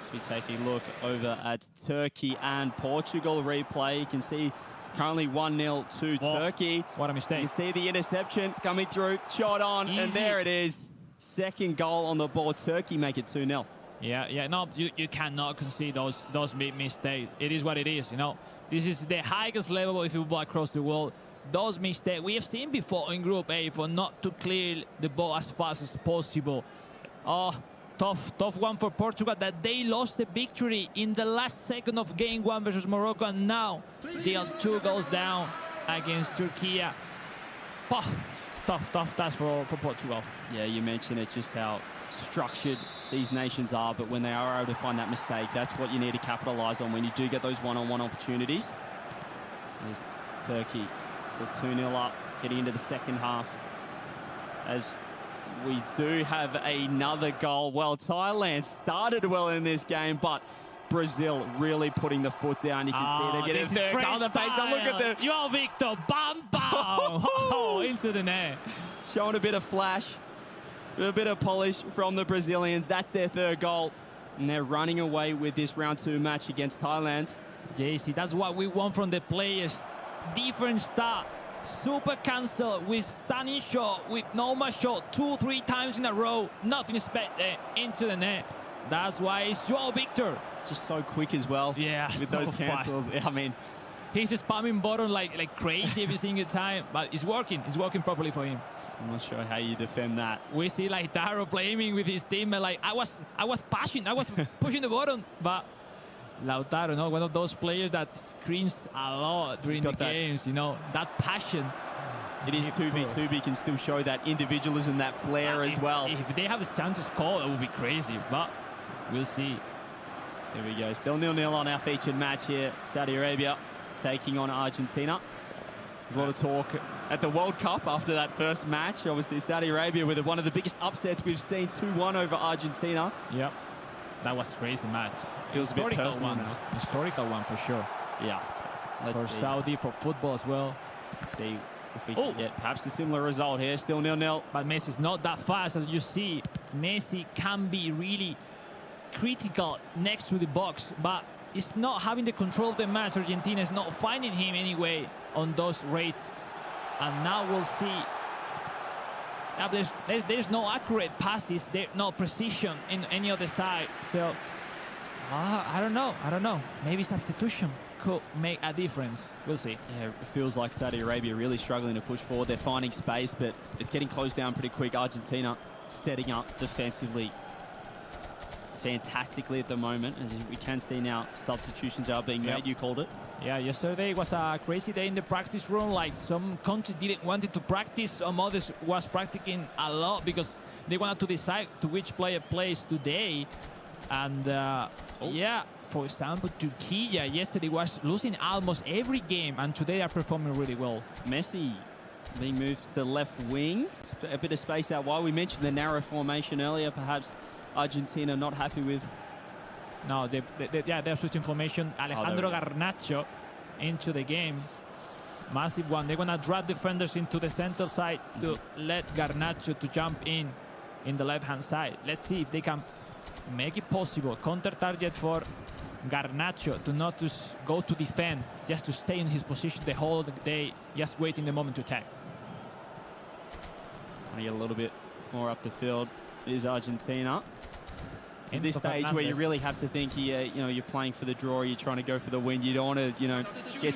N: As we take a look over at Turkey and Portugal replay, you can see currently 1-0 to Turkey.
P: What a mistake.
N: You see the interception coming through, shot on, and there it is. Second goal on the board. Turkey make it 2-0.
P: Yeah, no, you cannot concede those big mistakes. It is what it is, you know. This is the highest level of football across the world. Those mistakes we have seen before in Group A for not to clear the ball as fast as possible. Oh, tough one for Portugal that they lost the victory in the last second of Game 1 versus Morocco, and now they are 2 goals down against Turkey. Oh, tough task for Portugal.
N: Yeah, you mentioned it, just how structured these nations are, but when they are able to find that mistake, that's what you need to capitalize on when you do get those one-on-one opportunities. There's Turkey, so 2-0 up, getting into the second half. As we do have another goal. Well, Thailand started well in this game, but Brazil really putting the foot down. You can see they're getting their goal in the face. Look at them.
P: João Victor, bam, bam, into the net.
N: Showing a bit of flash. A bit of polish from the Brazilians. That's their 3rd goal. And they're running away with this round 2 match against Thailand.
P: JC, that's what we want from the players. Different start. Super cancel with stunning shot, with normal shot 2-3 times in a row. Nothing expected into the net. That's why it's João Victor.
N: Just so quick as well.
P: Yeah,
N: with
P: so
N: those cancels.
P: fast.
N: I mean,
P: he's spamming button like crazy every single time, but it's working. It's working properly for him.
N: I'm not sure how you defend that.
P: We see like Taro playing with his team, like I was pushing the button, but Lautaro, no, one of those players that screams a lot during the games, you know, that passion.
N: It is 2v2, but you can still show that individualism, that flair as well.
P: If they have the chance to score, it would be crazy, but we'll see.
N: There we go. Still 0-0 on our featured match here. Saudi Arabia taking on Argentina. There's a lot of talk at the World Cup after that first match. Obviously, Saudi Arabia with one of the biggest upsets we've seen, 2-1 over Argentina.
P: Yep. That was a crazy match.
N: Feels a bit personal now.
P: Historical one for sure.
N: Yeah.
P: For Saudi, for football as well.
N: Let's see if we can get perhaps a similar result here. Still 0-0.
P: But Messi's not that fast, as you see. Messi can be really critical next to the box, but it's not having the control of the match. Argentina is not finding him anyway on those rates. And now we'll see. There's no accurate passes. There's no precision in any other side. So I don't know. Maybe substitution could make a difference. We'll see.
N: Yeah, it feels like Saudi Arabia really struggling to push forward. They're finding space, but it's getting closed down pretty quick. Argentina setting up defensively. fantastically at the moment. As we can see now, substitutions are being made. You called it.
P: Yeah, yesterday was a crazy day in the practice room. Like, some countries didn't want to practice, some others was practicing a lot because they wanted to decide to which player plays today. And yeah, for example, Turkey yesterday was losing almost every game, and today are performing really well.
N: Messi being moved to left wing, a bit of space out wide. We mentioned the narrow formation earlier. Perhaps Argentina not happy with.
P: No, they're switching formation. Alejandro Garnacho into the game. Massive one. They're gonna drop defenders into the center side to let Garnacho to jump in the left-hand side. Let's see if they can make it possible. Counter target for Garnacho to not just go to defend, just to stay in his position the whole day, just waiting the moment to attack.
N: Want to get a little bit more up the field is Argentina. At this stage where you really have to think here, you know, you're playing for the draw, you're trying to go for the win. You don't want to, you know, get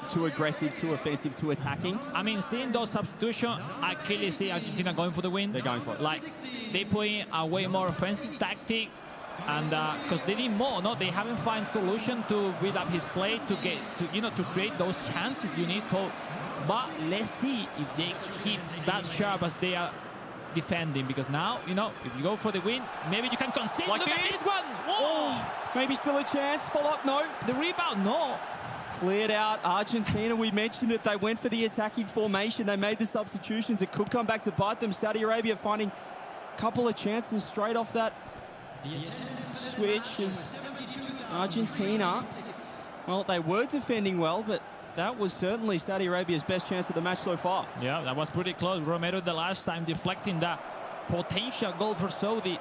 N: too aggressive, too offensive, too attacking.
P: I mean, seeing those substitutions, I clearly see Argentina going for the win.
N: They're going for it.
P: Like, they put in a way more offensive tactic, and because they need more, no, they haven't found solution to build up his play to get to, you know, to create those chances you need to. But let's see if they keep that sharp as they are defending, because now, you know, if you go for the win, maybe you can concede.
N: Like
P: Look at this one.
N: Oh, maybe still a chance. Follow up, no.
P: The rebound, no.
N: Cleared out. Argentina, we mentioned it. They went for the attacking formation. They made the substitutions. It could come back to bite them. Saudi Arabia finding a couple of chances straight off that switch. Is Argentina, well, they were defending well, but that was certainly Saudi Arabia's best chance of the match so far.
P: Yeah, that was pretty close. Romero the last time deflecting that potential goal for Saudi.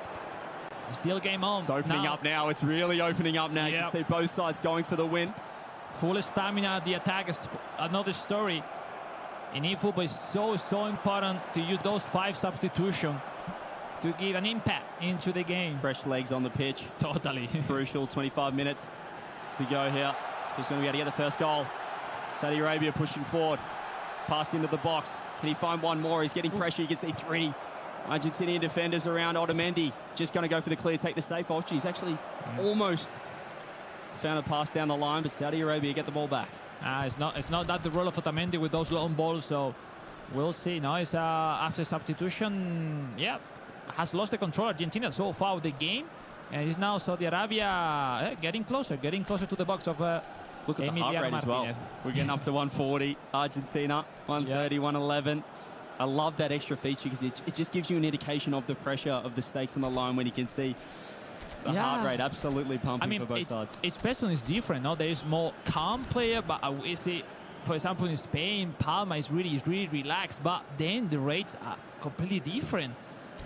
P: Still game on.
N: It's opening up now. It's really opening up now. You can see both sides going for the win.
P: Full stamina at the attack is another story. In eFootball, it's so important to use those 5 substitutions to give an impact into the game.
N: Fresh legs on the pitch.
P: Totally.
N: Crucial 25 minutes to go here. Who's going to be able to get the first goal? Saudi Arabia pushing forward. Passed into the box. Can he find one more? He's getting pressure. You can see 3 Argentinian defenders around Otamendi. Just going to go for the clear, take the safe off. He's actually almost found a pass down the line, but Saudi Arabia get the ball back.
P: It's not that the role of Otamendi with those long balls, so we'll see. Now it's after substitution, has lost the control. Argentina so far of the game, and it's now Saudi Arabia getting closer to the box of
N: Look at the heart rate as well. We're getting up to 140. Argentina, 130, 111. I love that extra feature because it just gives you an indication of the pressure of the stakes on the line when you can see the heart rate absolutely pumping for both sides.
P: Each person is different. No, there is more calm player, but we see, for example, in Spain, Palma is really relaxed, but then the rates are completely different.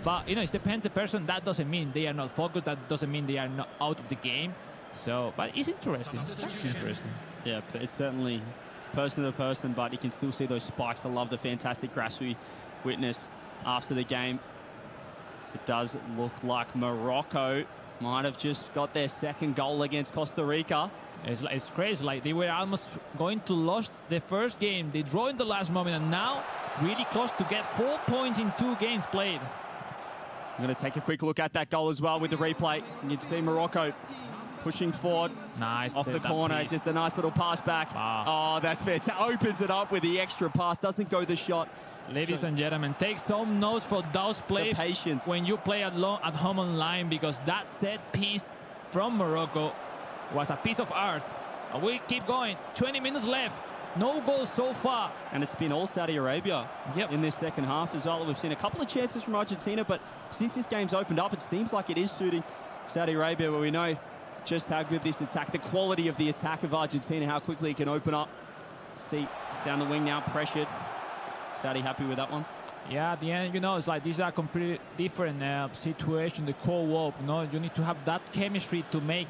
P: But, you know, it depends on the person. That doesn't mean they are not focused. That doesn't mean they are not out of the game. So, but it's interesting. That's interesting.
N: Yeah, it's certainly person to person, but you can still see those spikes. I love the fantastic graphs we witnessed after the game. So it does look like Morocco might have just got their second goal against Costa Rica.
P: It's crazy. Like, they were almost going to lose the first game. They draw in the last moment, and now really close to get 4 points in 2 games played.
N: I'm going to take a quick look at that goal as well with the replay. You can see Morocco pushing forward.
P: Nice.
N: Off the corner.
P: Piece.
N: Just a nice little pass back. Oh, that's fair. Opens it up with the extra pass. Doesn't go the shot.
P: Ladies and gentlemen, take some notes for those plays when you play at home online, because that set piece from Morocco was a piece of art. We keep going. 20 minutes left. No goals so far.
N: And it's been all Saudi Arabia in this second half as well. We've seen a couple of chances from Argentina, but since this game's opened up, it seems like it is suiting Saudi Arabia, where we know just how good this attack, the quality of the attack of Argentina, how quickly it can open up. See, down the wing now, pressured. Saudi happy with that one?
P: Yeah, at the end, you know, it's like these are completely different situation. The co-op, you know, you need to have that chemistry to make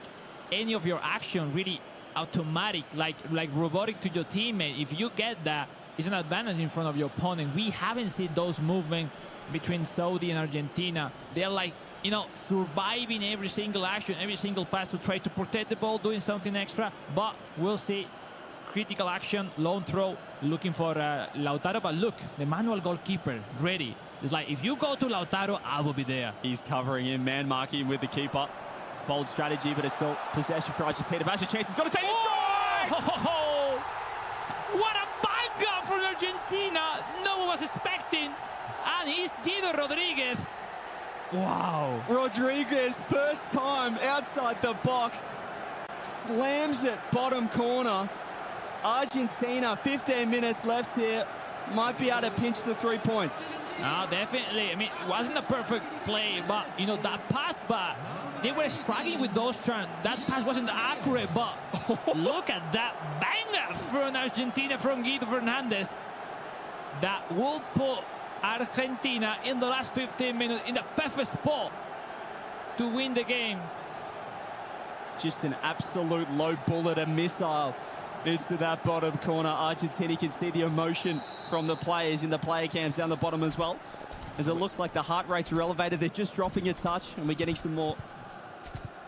P: any of your action really automatic, like robotic to your teammate. If you get that, it's an advantage in front of your opponent. We haven't seen those movements between Saudi and Argentina. They're like, you know, surviving every single action, every single pass to try to protect the ball, doing something extra. But we'll see. Critical action, long throw, looking for Lautaro. But look, the manual goalkeeper, ready. It's like, if you go to Lautaro, I will be there.
N: He's covering him, man marking with the keeper. Bold strategy, but it's still possession for Argentina. But a chance, he's got to take a strike!
P: Oh, what a banger from Argentina! No one was expecting. And it's Guido Rodriguez.
N: Wow. Rodriguez, first time outside the box. Slams it bottom corner. Argentina, 15 minutes left here. Might be able to pinch the 3 points.
P: Oh, definitely. I mean, it wasn't a perfect play, but, you know, that pass, but they were struggling with those turns. That pass wasn't accurate, but look at that banger from Argentina, from Guido Fernandez. That will put Argentina in the last 15 minutes in the perfect spot to win the game.
N: Just an absolute low bullet, a missile into that bottom corner. Argentina can see the emotion from the players in the player cams down the bottom as well. As it looks like the heart rates are elevated, they're just dropping a touch, and we're getting some more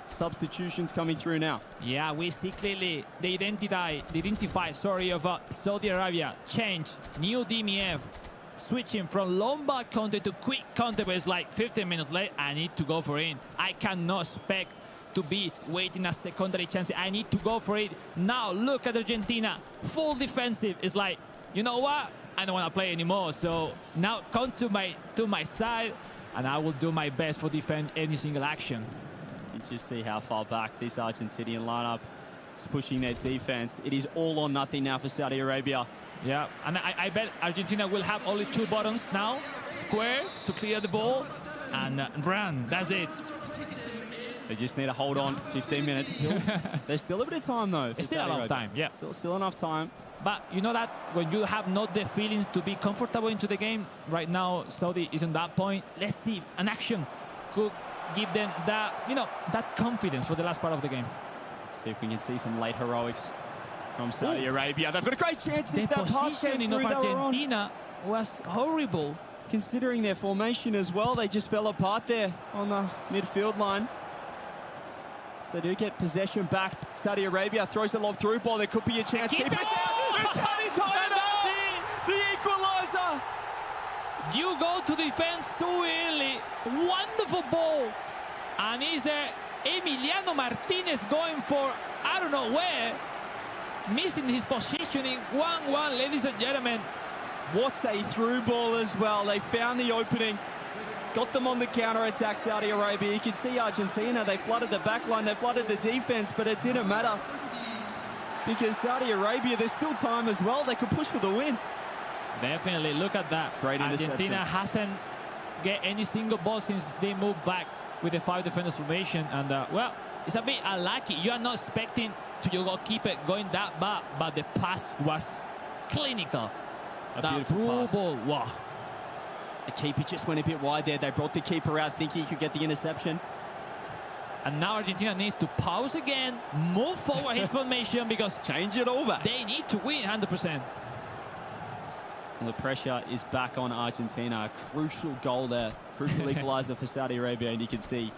N: substitutions coming through now.
P: Yeah, we see clearly the identify of Saudi Arabia. Change, new DMF, switching from long ball counter to quick counter, but it's like 15 minutes late. I need to go for it. I cannot expect to be waiting a secondary chance. I need to go for it. Now look at Argentina, full defensive. It's like, you know what? I don't want to play anymore. So now come to my side, and I will do my best for defend any single action.
N: You just see how far back this Argentinian lineup is pushing their defense. It is all or nothing now for Saudi Arabia.
P: Yeah, and I bet Argentina will have only 2 buttons now. Square to clear the ball and run. That's it.
N: They just need to hold on 15 minutes. There's still a bit of time, though.
P: It's still enough time, yeah.
N: Still enough time.
P: But you know that when you have not the feelings to be comfortable into the game, right now Saudi is on that point. Let's see, an action could give them that, you know, that confidence for the last part of the game.
N: See if we can see some late heroics from Saudi Arabia. They've got a great chance.
P: The positioning of Argentina was horrible.
N: Considering their formation as well, they just fell apart there on the midfield line. So do get possession back. Saudi Arabia throws a lob through ball. There could be a chance.
P: Keep it
N: the equalizer.
P: You go to defense too early. Wonderful ball. And is Emiliano Martinez going for I don't know where. Missing his positioning. 1-1, ladies and gentlemen.
N: What a through ball as well. They found the opening. Got them on the counter-attack, Saudi Arabia. You can see Argentina, they flooded the back line, they flooded the defense, but it didn't matter. Because Saudi Arabia, there's still time as well. They could push for the win.
P: Definitely, look at that.
N: Great
P: Argentina hasn't get any single ball since they moved back with the 5 defenders formation. And, well, it's a bit unlucky. You are not expecting to your goalkeeper going that bad, but the pass was clinical. That through ball, wow.
N: The keeper just went a bit wide there. They brought the keeper out thinking he could get the interception.
P: And now Argentina needs to pause again, move forward his formation because
N: change it over.
P: They need to win 100%.
N: And the pressure is back on Argentina. A crucial goal there. Crucial equalizer for Saudi Arabia. And you can see,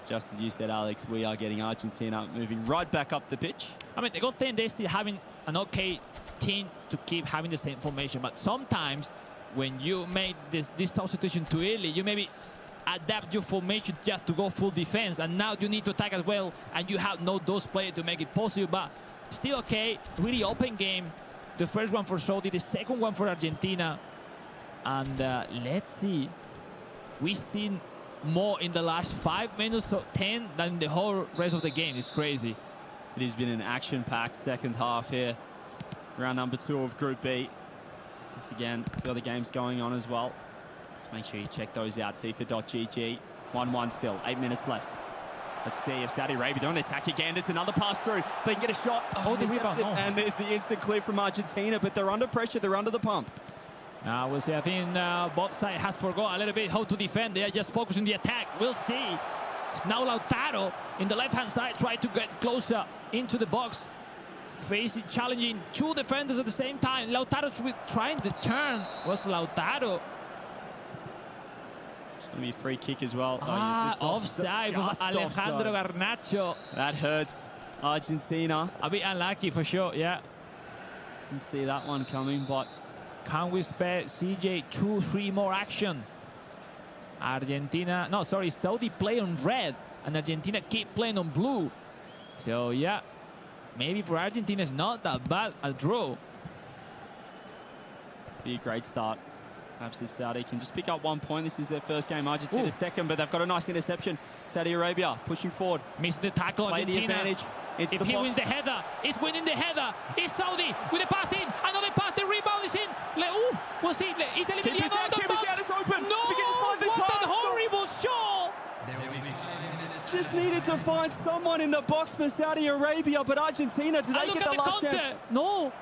N: just as you said, Alex, we are getting Argentina moving right back up the pitch.
P: I mean, the good thing, they're still having an okay team to keep having the same formation. But sometimes when you make this substitution too early, you maybe adapt your formation just to go full defense, and now you need to attack as well, and you have no those players to make it possible. But still okay, really open game. The first one for Saudi, the second one for Argentina. And let's see. We've seen more in the last 5 minutes or 10 than the whole rest of the game. It's crazy.
N: It has been an action-packed second half here. Round number 2 of Group B. Once again, a few other games going on as well. Just make sure you check those out. FIFA.gg. 1-1 still. 8 minutes left. Let's see if Saudi Arabia don't attack again. There's another pass through. They can get a shot.
P: Oh, the rebound.
N: And there's the instant clear from Argentina, but they're under pressure. They're under the pump.
P: Now we'll see. I think both sides has forgot a little bit how to defend. They are just focusing the attack. We'll see. It's now Lautaro in the left-hand side, try to get closer into the box. Facing, challenging 2 defenders at the same time. Lautaro trying to turn. Was Lautaro.
N: It's going to be a free kick as well.
P: Offside with Alejandro Garnacho.
N: That hurts Argentina.
P: A bit unlucky for sure, yeah.
N: Didn't see that one coming, but
P: can we expect CJ 2-3 more action? Argentina, no, sorry, Saudi play on red. and Argentina keep playing on blue. So yeah, maybe for Argentina it's not that bad a draw.
N: Be a great start. Perhaps if Saudi can just pick up 1 point. This is their first game. Argentina's second, but they've got a nice interception. Saudi Arabia pushing forward.
P: Missed the tackle,
N: Play
P: Argentina.
N: the advantage. It's
P: If
N: the
P: he
N: box.
P: wins the header, it's winning the header. It's Saudi with the pass in. Another pass, the rebound is in. We'll see. Is the
N: Keep us down, keep us down, it's open.
P: No!
N: If he can find this
P: What
N: pass.
P: a horrible shot!
N: Just needed to find someone in the box for Saudi Arabia, but Argentina, did they
P: Look
N: get
P: at
N: the
P: the
N: last
P: counter.
N: chance?
P: No.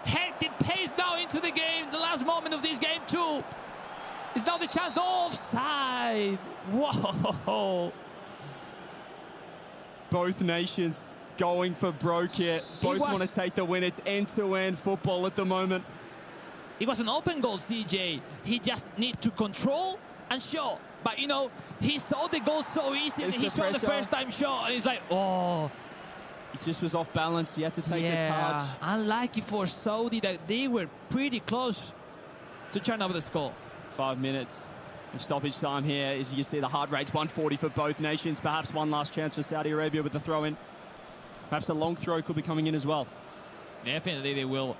P: Hectic pace now into the game. The last moment of this game too. It's now the chance. Offside. Whoa.
N: Both nations going for broke here. Both want to take the win. It's end-to-end football at the moment.
P: It was an open goal, CJ. He just need to control and shoot. But you know, he saw the goal so easy, and he shot the first time shot, and he's like, oh.
N: He just was off balance. He had to take the touch.
P: Unlucky for Saudi that they were pretty close to turn over the score.
N: 5 minutes of stoppage time here. As you can see, the heart rate's 140 for both nations. Perhaps one last chance for Saudi Arabia with the throw-in. Perhaps a long throw could be coming in as well.
P: Definitely they will.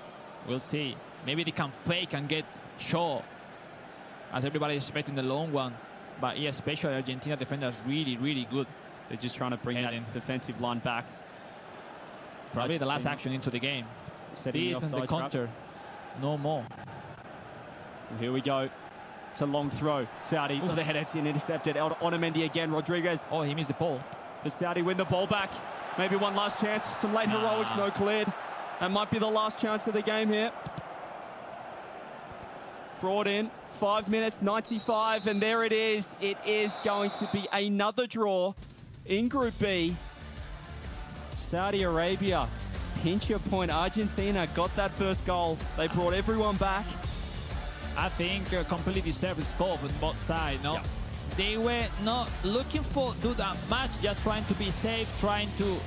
P: We'll see. Maybe they can fake and get Shaw, as everybody is expecting the long one. But yeah, especially Argentina defenders really, really good.
N: They're just trying to bring that defensive line back.
P: Probably the last action into the game.
N: Setting
P: This
N: the
P: and the
N: offside
P: counter. No more.
N: Well, here we go. It's a long throw. Saudi, the header in intercepted. Otamendi again. Rodriguez.
P: Oh, he missed the ball.
N: But Saudi win the ball back. Maybe one last chance. Some late heroics, no cleared. That might be the last chance of the game here. Brought in. 5 minutes, 95, and there it is. It is going to be another draw in Group B. Saudi Arabia, pinch your point. Argentina got that first goal. They brought everyone back.
P: I think completely deserved score from both sides. No, they were not looking for do that much, just trying to be safe, trying to,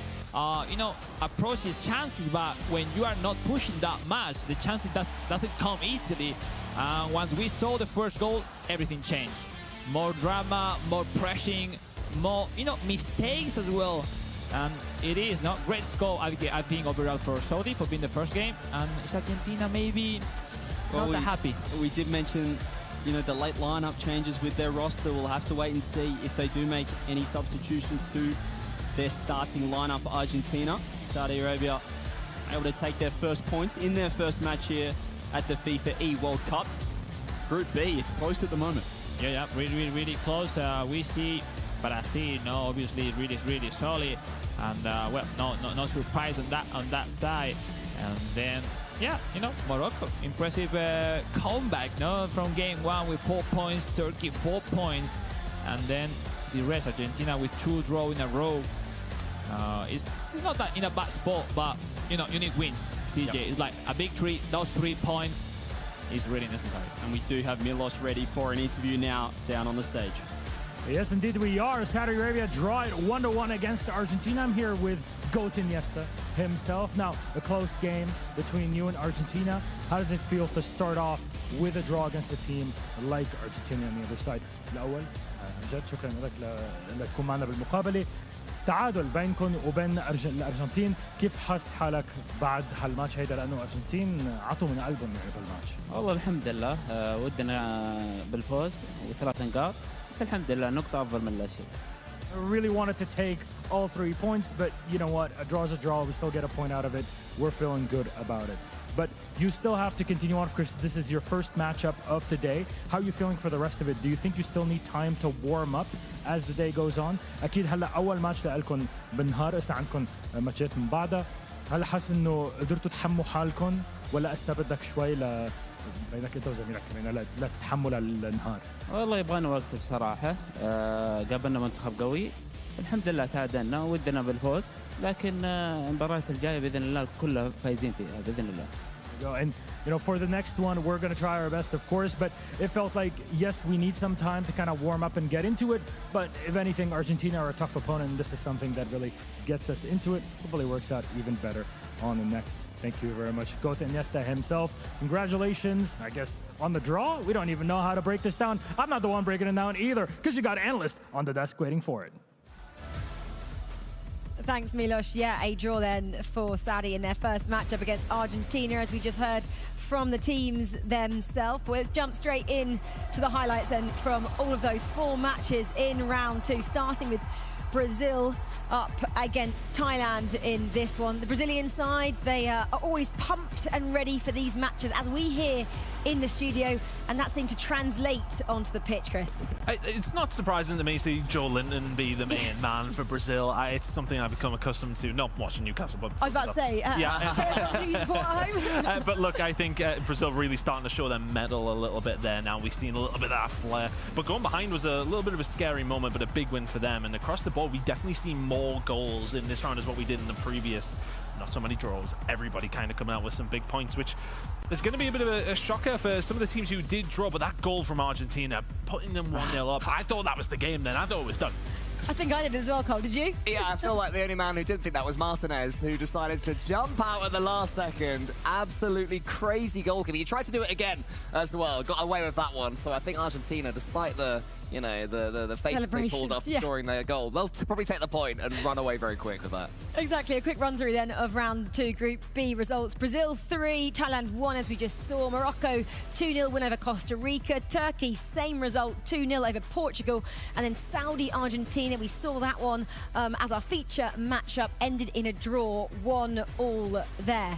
P: you know, approach his chances. But when you are not pushing that much, the chances doesn't come easily. Once we saw the first goal, everything changed. More drama, more pressing, more, you know, mistakes as well. And it is not great score, I think, overall for Saudi for being the first game. And it's Argentina maybe not that happy.
N: We did mention, you know, the late lineup changes with their roster. We'll have to wait and see if they do make any substitutions to their starting lineup. Argentina, Saudi Arabia, able to take their first points in their first match here at the FIFAe World Cup. Group B, it's close at the moment.
P: Yeah, really, really close. We see Brazil, no, obviously really solid, and well, no surprise on that side. And then, yeah, you know, Morocco, impressive comeback, no, from game one with 4 points, Turkey 4 points, and then the rest, Argentina with 2 draws in a row. It's not that in a bad spot, but you know, you need wins. CJ, it's like a big 3. Those 3 points is really necessary.
N: And we do have Milos ready for an interview now down on the stage.
L: Yes, indeed we are. Saudi Arabia draw it 1-1 against Argentina. I'm here with Goat Iniesta himself. Now, a close game between you and Argentina. How does it feel to start off with a draw against a team like Argentina on the other side? الأول جد شكرا لك لتكون معنا بالمقابلة. تعادل بينكم وبين الأرجنتين، كيف حاسس حالك بعد هالماتش هيدا؟ لأنه الأرجنتين عطوا من قلبهم يعني بالماتش.
K: والله الحمد لله ودنا بالفوز و3 نقاط، بس الحمد لله نقطة أفضل من لا شيء.
L: I really wanted to take all 3 points, but you know what? A draw is a draw. We still get a point out of it. We're feeling good about it. But you still have to continue on. Of course, this is your first matchup of the day. How are you feeling for the rest of it? Do you think you still need time to warm up as the day goes on? أكيد هلا أول ماتش لكم بالنهار، هسه عندكم ماتشات من بعدها. هل حاسس إنه قدرتوا تحموا حالكم ولا هسه بدك شوي بينك أنت وزميلك كمان لا تتحموا للنهار؟
K: والله يبغانا وقت بصراحة. قابلنا منتخب قوي، الحمد لله تعادلنا ودنا بالفوز، لكن المباراة الجاية بإذن الله كلها فايزين فيها بإذن الله.
L: go. And, you know, for the next one, we're going to try our best, of course, but it felt like, yes, we need some time to kind of warm up and get into it, but if anything, Argentina are a tough opponent, and this is something that really gets us into it. Hopefully works out even better on the next. Thank you very much, Gota Iniesta himself. Congratulations, I guess, on the draw. We don't even know how to break this down. I'm not the one breaking it down either, because you got analysts on the desk waiting for it.
F: Thanks, Milos. Yeah, a draw then for Saudi in their first matchup against Argentina, as we just heard from the teams themselves. Well, let's jump straight in to the highlights then from all of those 4 matches in round 2, starting with Brazil up against Thailand in this one. The Brazilian side, they are always pumped and ready for these matches, as we hear in the studio, and that seemed to translate onto the pitch, Chris.
G: It's not surprising to me to see Joe Linton be the main man for Brazil. It's something I've become accustomed to, not watching Newcastle, but...
F: I was about to say,
G: but look, I think Brazil really starting to show their mettle a little bit there now. We've seen a little bit of that flair, but going behind was a little bit of a scary moment, but a big win for them. And across the board, we definitely see more goals in this round as what we did in the previous. Not so many draws. Everybody kind of coming out with some big points, which is going to be a bit of a shocker for some of the teams who did draw. But that goal from Argentina, putting them 1-0 up, I thought that was the game then. I thought it was done.
F: I think I did as well, Cole. Did you?
D: Yeah, I feel like the only man who didn't think that was Martinez, who decided to jump out at the last second. Absolutely crazy goalkeeper. He tried to do it again as well. Got away with that one. So I think Argentina, despite the, you know, the face they pulled off during their goal, they'll probably take the point and run away very quick with that.
F: Exactly. A quick run through then of round 2 Group B results. Brazil 3, Thailand 1, as we just saw. Morocco 2-0 win over Costa Rica. Turkey, same result, 2-0 over Portugal. And then Saudi, Argentina, we saw that one as our feature matchup ended in a draw, 1-1 there.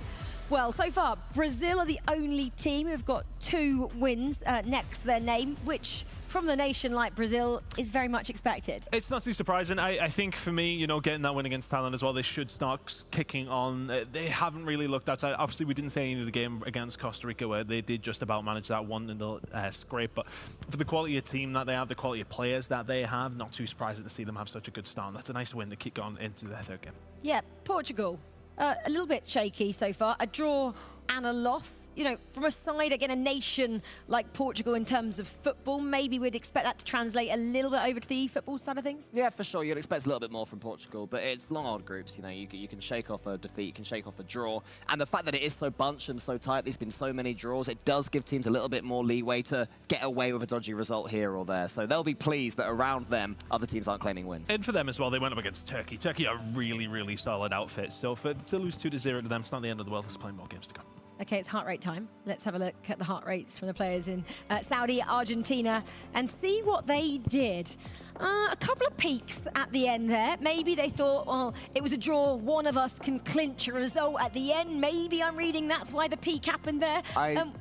F: Well, so far, Brazil are the only team who've got 2 wins next to their name, which from the nation like Brazil is very much expected.
G: It's not too surprising. I think for me, you know, getting that win against Thailand as well, they should start kicking on. They haven't really looked outside. Obviously, we didn't see any of the game against Costa Rica where they did just about manage that one in the scrape. But for the quality of team that they have, the quality of players that they have, not too surprising to see them have such a good start. That's a nice win to kick on into their 3rd game.
F: Yeah, Portugal, a little bit shaky so far. A draw and a loss. You know, from a side, again, a nation like Portugal in terms of football, maybe we'd expect that to translate a little bit over to the eFootball side of things?
R: Yeah, for sure. You'd expect a little bit more from Portugal, but it's long old groups. You know, you can shake off a defeat, you can shake off a draw. And the fact that it is so bunched and so tight, there's been so many draws, it does give teams a little bit more leeway to get away with a dodgy result here or there. So they'll be pleased that around them, other teams aren't claiming wins.
G: And for them as well, they went up against Turkey. Turkey are a really, really solid outfit. So to lose 2-0 to them, it's not the end of the world. There's plenty more games to come.
F: Okay, it's heart rate time. Let's have a look at the heart rates from the players in Saudi, Argentina, and see what they did. A couple of peaks at the end there. Maybe they thought, well, it was a draw. One of us can clinch a result at the end. Maybe I'm reading that's why the peak happened there.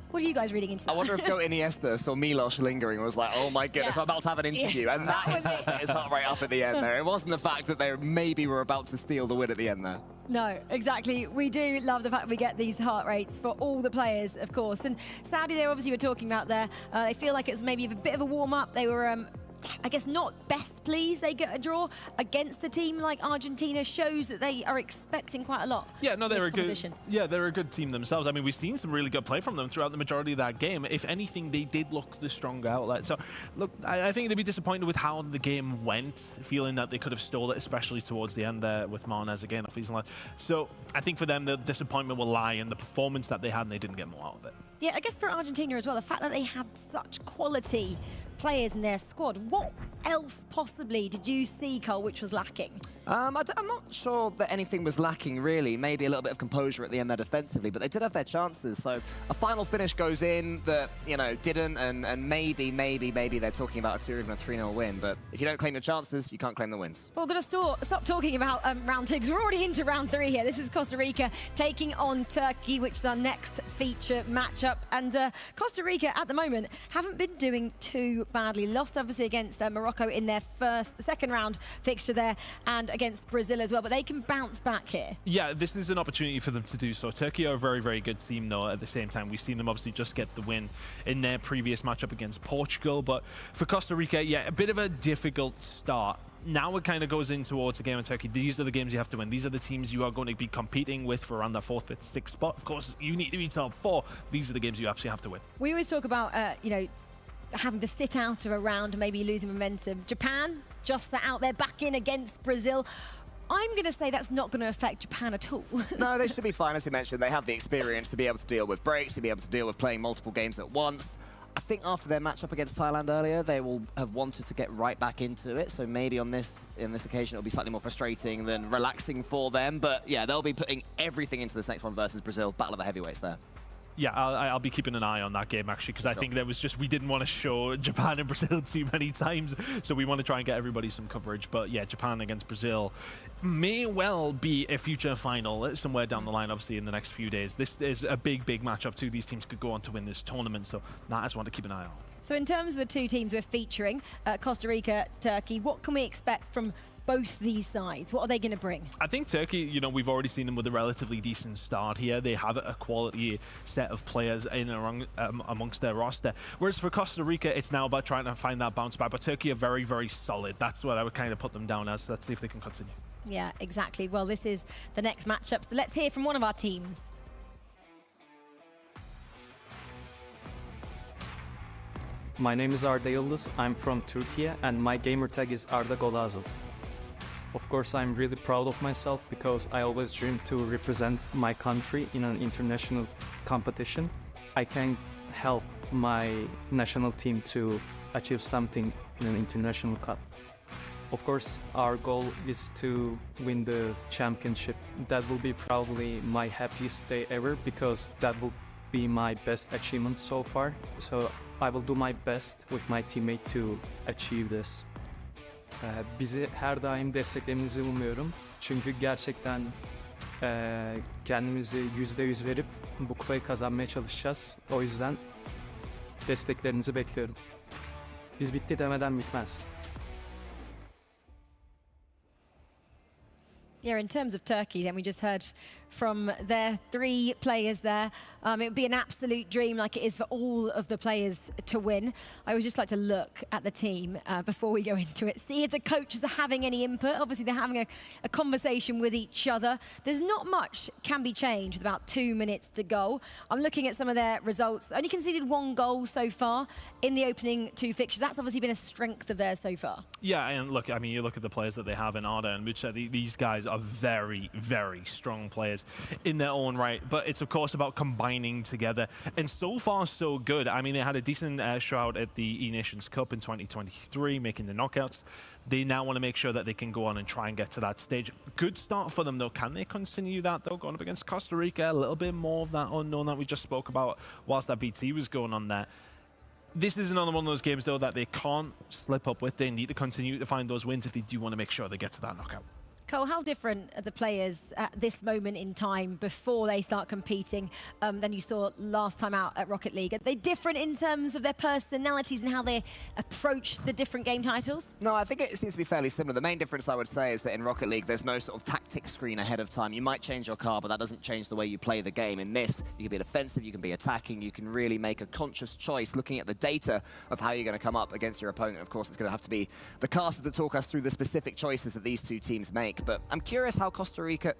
F: What are you guys reading into that?
D: I wonder if Gota Iniesta saw Milos lingering and was like, oh my goodness, I'm about to have an interview. And that is what set his heart rate up at the end there. It wasn't the fact that they maybe were about to steal the win at the end there.
F: No, exactly. We do love the fact we get these heart rates for all the players, of course. And Saudi, they obviously were talking about there. They feel like it was maybe a bit of a warm-up. They were, I guess, not best pleased they get a draw against a team like Argentina. Shows that they are expecting quite a lot.
G: Yeah, no, they're a good. Yeah, they're a good team themselves. I mean, we've seen some really good play from them throughout the majority of that game. If anything, they did look the stronger outlet. So, look, I think they'd be disappointed with how the game went, feeling that they could have stole it, especially towards the end there with Martinez again off his line. So, I think for them, the disappointment will lie in the performance that they had, and they didn't get more out of it.
F: Yeah, I guess for Argentina as well, the fact that they have such quality players in their squad. What else possibly did you see, Cole, which was lacking?
R: I'm not sure that anything was lacking, really. Maybe a little bit of composure at the end there defensively, but they did have their chances. So a final finish goes in that, you know, didn't, and maybe they're talking about a 2 or even a 3-0 win. But if you don't claim your chances, you can't claim the wins.
F: Well, we're going to stop talking about round 2 because we're already into round 3 here. This is Costa Rica taking on Turkey, which is our next feature matchup. And Costa Rica, at the moment, haven't been doing too look badly. Lost obviously against Morocco in their second round fixture there, and against Brazil as well, but they can bounce back here.
G: Yeah, this is an opportunity for them to do so. Turkey are a very, very good team, though, at the same time. We've seen them obviously just get the win in their previous matchup against Portugal, but for Costa Rica, yeah, a bit of a difficult start. Now it kind of goes in towards a game in Turkey. These are the games you have to win. These are the teams you are going to be competing with for around the 4th, 5th, 6th spot. Of course, you need to be top 4. These are the games you absolutely have to win.
F: We always talk about, you know, having to sit out of a round, maybe losing momentum. Japan just out there back in against Brazil. I'm going to say that's not going to affect Japan at all.
D: No, they should be fine. As you mentioned, they have the experience to be able to deal with breaks, to be able to deal with playing multiple games at once. I think after their matchup against Thailand earlier, they will have wanted to get right back into it. So maybe in this occasion, it'll be slightly more frustrating than relaxing for them. But yeah, they'll be putting everything into this next one versus Brazil. Battle of the heavyweights there.
G: Yeah, I'll be keeping an eye on that game, actually, because I think there was just, we didn't want to show Japan and Brazil too many times, so we want to try and get everybody some coverage. But yeah, Japan against Brazil may well be a future final somewhere down the line, obviously, in the next few days. This is a big, big matchup. Two of these teams could go on to win this tournament, so that is one to keep an eye on.
F: So in terms of the two teams we're featuring, Costa Rica, Turkey, what can we expect from both these sides? What are they going to bring?
G: I think Turkey, you know, we've already seen them with a relatively decent start here. They have a quality set of players in and amongst their roster. Whereas for Costa Rica, it's now about trying to find that bounce back. But Turkey are very, very solid. That's what I would kind of put them down as. Let's see if they can continue.
F: Yeah, exactly. Well, this is the next matchup. So let's hear from one of our teams.
J: My name is Arda Yıldız. I'm from Turkey, and my gamer tag is Arda Golazo. Of course, I'm really proud of myself because I always dreamed to represent my country in an international competition. I can help my national team to achieve something in an international cup. Of course, our goal is to win the championship. That will be probably my happiest day ever because that will be my best achievement so far. So I will do my best with my teammate to achieve this. Bizi her daim desteklemenizi umuyorum. Çünkü gerçekten kendimizi %100 verip bu kupayı kazanmaya çalışacağız. O yüzden desteklerinizi bekliyorum. Biz bitti demeden bitmez.
F: Yeah, in terms of Turkey, then we just heard from their 3 players there. It would be an absolute dream, like it is for all of the players to win. I would just like to look at the team before we go into it, see if the coaches are having any input. Obviously, they're having a conversation with each other. There's not much can be changed with about 2 minutes to go. I'm looking at some of their results. Only conceded 1 goal so far in the opening 2 fixtures. That's obviously been a strength of theirs so far.
G: Yeah, and look, I mean, you look at the players that they have in Arda and Mucha. These guys are very, very strong players in their own right, but it's of course about combining together, and so far so good. I mean, they had a decent shroud at the E-Nations Cup in 2023, making the knockouts. They now want to make sure that they can go on and try and get to that stage. Good start for them though. Can they continue that though, going up against Costa Rica? A little bit more of that unknown that we just spoke about whilst that BT was going on there. This is another one of those games though that they can't slip up with. They need to continue to find those wins if they do want to make sure they get to that knockout.
F: Cole, how different are the players at this moment in time before they start competing than you saw last time out at Rocket League? Are they different in terms of their personalities and how they approach the different game titles?
D: No, I think it seems to be fairly similar. The main difference I would say is that in Rocket League, there's no sort of tactics screen ahead of time. You might change your car, but that doesn't change the way you play the game. In this, you can be defensive, you can be attacking, you can really make a conscious choice looking at the data of how you're going to come up against your opponent. Of course, it's going to have to be the casters that talk us through the specific choices that these two teams make. But I'm curious how Costa Rica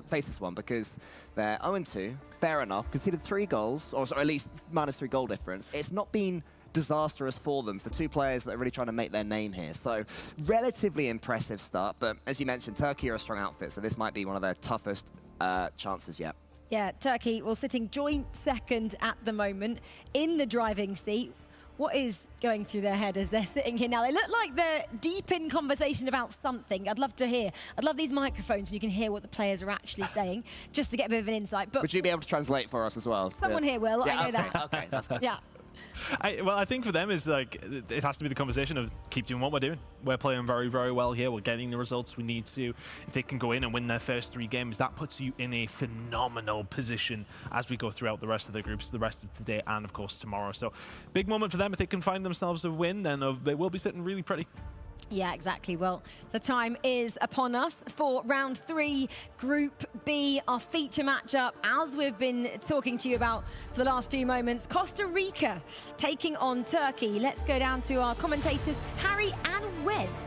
D: face this one, because they're 0-2, fair enough, conceded 3 goals, or at least -3 goal difference. It's not been disastrous for them, for 2 players that are really trying to make their name here. So relatively impressive start, but as you mentioned, Turkey are a strong outfit, so this might be one of their toughest chances yet.
F: Yeah, Turkey, well, sitting joint second at the moment in the driving seat. What is going through their head as they're sitting here now? They look like they're deep in conversation about something. I'd love to hear. I'd love these microphones so you can hear what the players are actually saying, just to get a bit of an insight. But
D: would you be able to translate for us as well?
F: Someone here will,
D: yeah,
F: I know that.
D: Okay, that's good.
F: Yeah.
G: I think for them is like it has to be the conversation of keep doing what we're doing. We're playing very, very well here. We're getting the results we need to. If they can go in and win their first 3 games, that puts you in a phenomenal position as we go throughout the rest of the groups, the rest of today, and of course tomorrow. So big moment for them. If they can find themselves a win, then they will be sitting really pretty.
F: Yeah, exactly. Well, the time is upon us for round 3, Group B, our feature matchup, as we've been talking to you about for the last few moments. Costa Rica taking on Turkey. Let's go down to our commentators, Harry and Wes.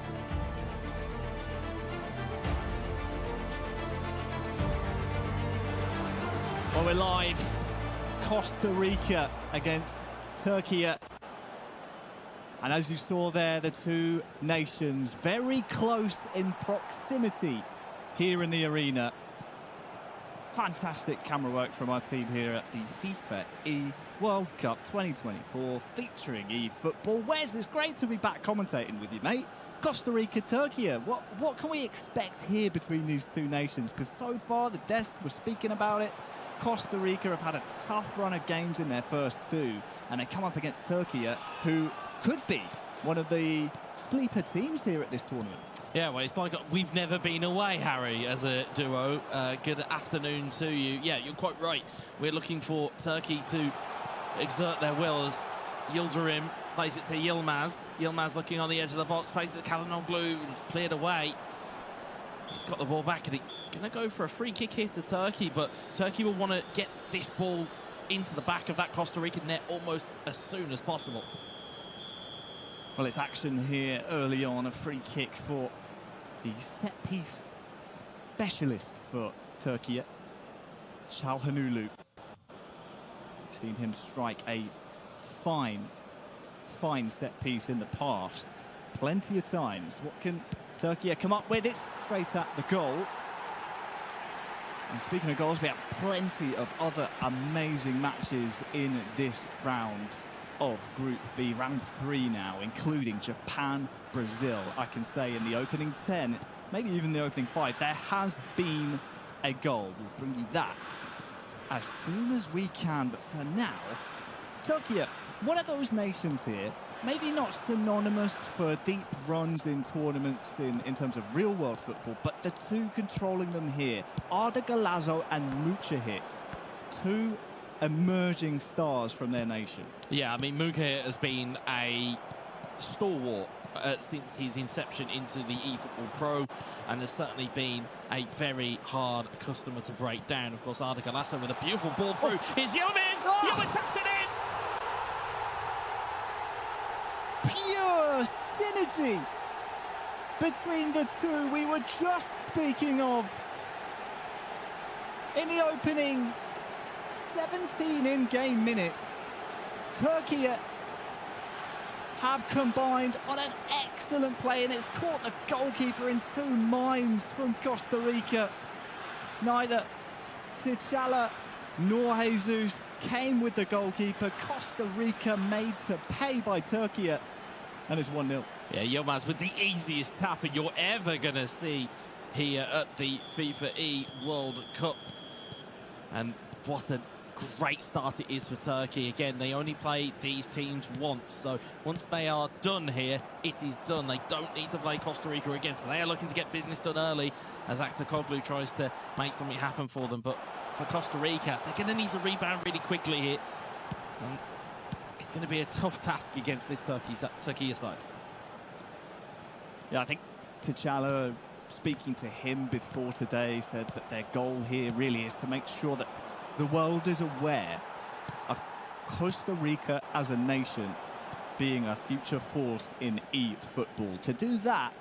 O: Well, we're live. Costa Rica against Turkey. And as you saw there, the 2 nations very close in proximity here in the arena. Fantastic camera work from our team here at the FIFAe World Cup 2024 featuring eFootball. Wes, it's great to be back commentating with you, mate. Costa Rica, Turkey. What can we expect here between these 2 nations? Because so far, the desk was speaking about it. Costa Rica have had a tough run of games in their first 2, and they come up against Turkey, who could be one of the sleeper teams here at this tournament.
Q: Yeah, well, it's like we've never been away, Harry, as a duo. Good afternoon to you. Yeah, you're quite right. We're looking for Turkey to exert their will as Yildirim plays it to Yilmaz. Yilmaz looking on the edge of the box, plays it to Kalanoglu, and it's cleared away. He's got the ball back, and it's going to go for a free kick here to Turkey, but Turkey will want to get this ball into the back of that Costa Rican net almost as soon as possible.
O: Well, it's action here early on, a free kick for the set-piece specialist for Turkey, Çalhanoğlu. We've seen him strike a fine set-piece in the past, plenty of times. What can Turkey come up with? It's straight at the goal. And speaking of goals, we have plenty of other amazing matches in this round of Group B, round 3 now, including Japan, Brazil. I can say in the opening 10, maybe even the opening 5, there has been a goal. We'll bring you that as soon as we can. But for now, Turkey, one of those nations here, maybe not synonymous for deep runs in tournaments in terms of real-world football, but the 2 controlling them here, Arda Galazo and Mucahit, 2 emerging stars from their nation.
Q: Yeah, I mean, Mucahit has been a stalwart since his inception into the eFootball Pro, and has certainly been a very hard customer to break down. Of course, Arda Galazo with a beautiful ball through. Here's Yilmaz! Yilmaz taps it in!
O: Pure synergy between the 2 we were just speaking of. In the opening 17 in-game minutes, Turkey have combined on an excellent play, and it's caught the goalkeeper in 2 minds from Costa Rica. Neither T'Challa nor Jesus came with the goalkeeper. Costa Rica made to pay by Turkey, and it's 1-0.
Q: Yeah, Yilmaz with the easiest tapping you're ever going to see here at the FIFAe World Cup. And what a great start it is for Turkey. Again, they only play these teams once, so once they are done here, it is done. They don't need to play Costa Rica again, so they are looking to get business done early as Aktakoglu tries to make something happen for them. But for Costa Rica, they're going to need to rebound really quickly here. And it's going to be a tough task against this Turkey side.
O: Yeah, I think T'Challa, speaking to him before today, said that their goal here really is to make sure that the world is aware of Costa Rica as a nation being a future force in eFootball. To do that,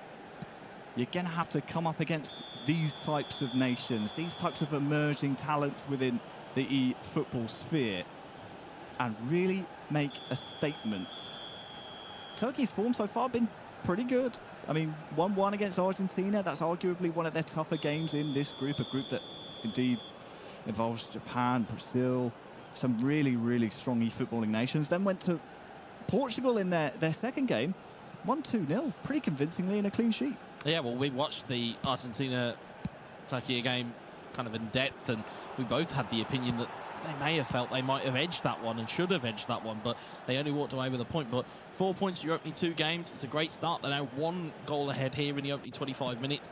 O: you're going to have to come up against these types of nations, these types of emerging talents within the eFootball sphere, and really make a statement. Turkey's form so far been pretty good. I mean, 1-1 against Argentina, that's arguably one of their tougher games in this group, a group that indeed involves Japan, Brazil, some really, really strong eFootballing nations. Then went to Portugal in their second game, won 2-0, pretty convincingly in a clean sheet.
Q: Yeah, well, we watched the Argentina-Turkey game kind of in depth, and we both had the opinion that they may have felt they might have edged that one and should have edged that one, but they only walked away with a point. But 4 points in your opening 2 games, it's a great start. They're now 1 goal ahead here in the opening 25 minutes.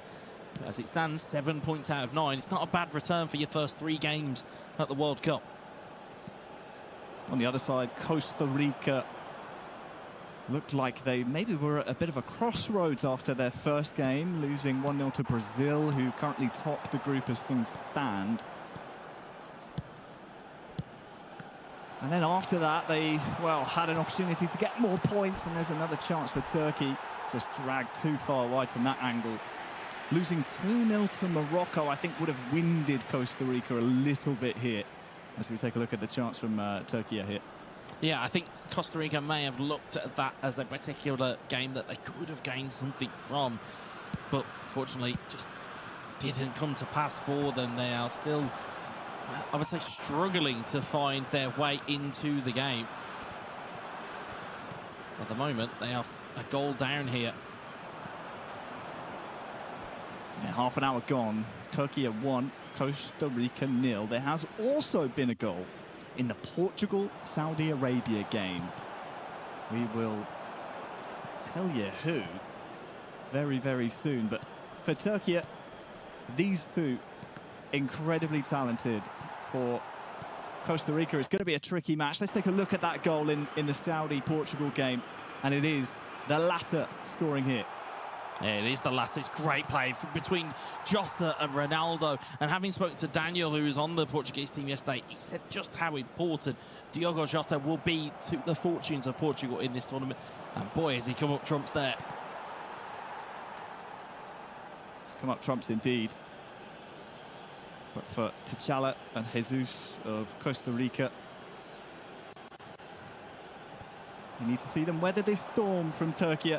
Q: As it stands, 7 points out of 9. It's not a bad return for your first 3 games at the World Cup.
O: On the other side, Costa Rica looked like they maybe were at a bit of a crossroads after their first game, losing 1-0 to Brazil, who currently top the group as things stand. And then after that, they, well, had an opportunity to get more points, and there's another chance for Turkey. Just dragged too far wide from that angle. Losing 2-0 to Morocco, I think, would have winded Costa Rica a little bit here, as we take a look at the chance from Turkey here.
Q: Yeah, I think Costa Rica may have looked at that as a particular game that they could have gained something from, but fortunately just didn't come to pass for them. They are still, I would say, struggling to find their way into the game. At the moment, they are a goal down here.
O: Yeah, half an hour gone. Turkey at 1, Costa Rica 0. There has also been a goal in the Portugal-Saudi Arabia game. We will tell you who very, very soon. But for Turkey, these two incredibly talented. For Costa Rica, it's going to be a tricky match. Let's take a look at that goal in the Saudi-Portugal game. And it is the latter scoring here.
Q: Yeah, it is the latter. It's great play between Jota and Ronaldo. And having spoken to Daniel, who was on the Portuguese team yesterday, he said just how important Diogo Jota will be to the fortunes of Portugal in this tournament. And boy, has he come up trumps there.
O: It's come up trumps indeed. But for T'Challa and Jesus of Costa Rica, you need to see them weather this storm from Turkey.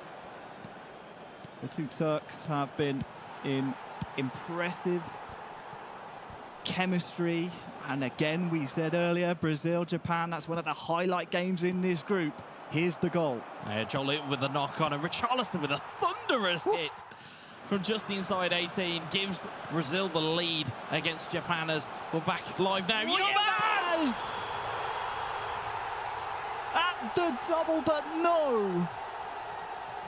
O: The two Turks have been in impressive chemistry. And again, we said earlier, Brazil, Japan, that's one of the highlight games in this group. Here's the goal.
Q: Joel Litton with the knock on, and Richarlison with a thunderous hit from just inside 18 gives Brazil the lead against Japan as we're back live now.
O: Yilmaz! At the double, but no!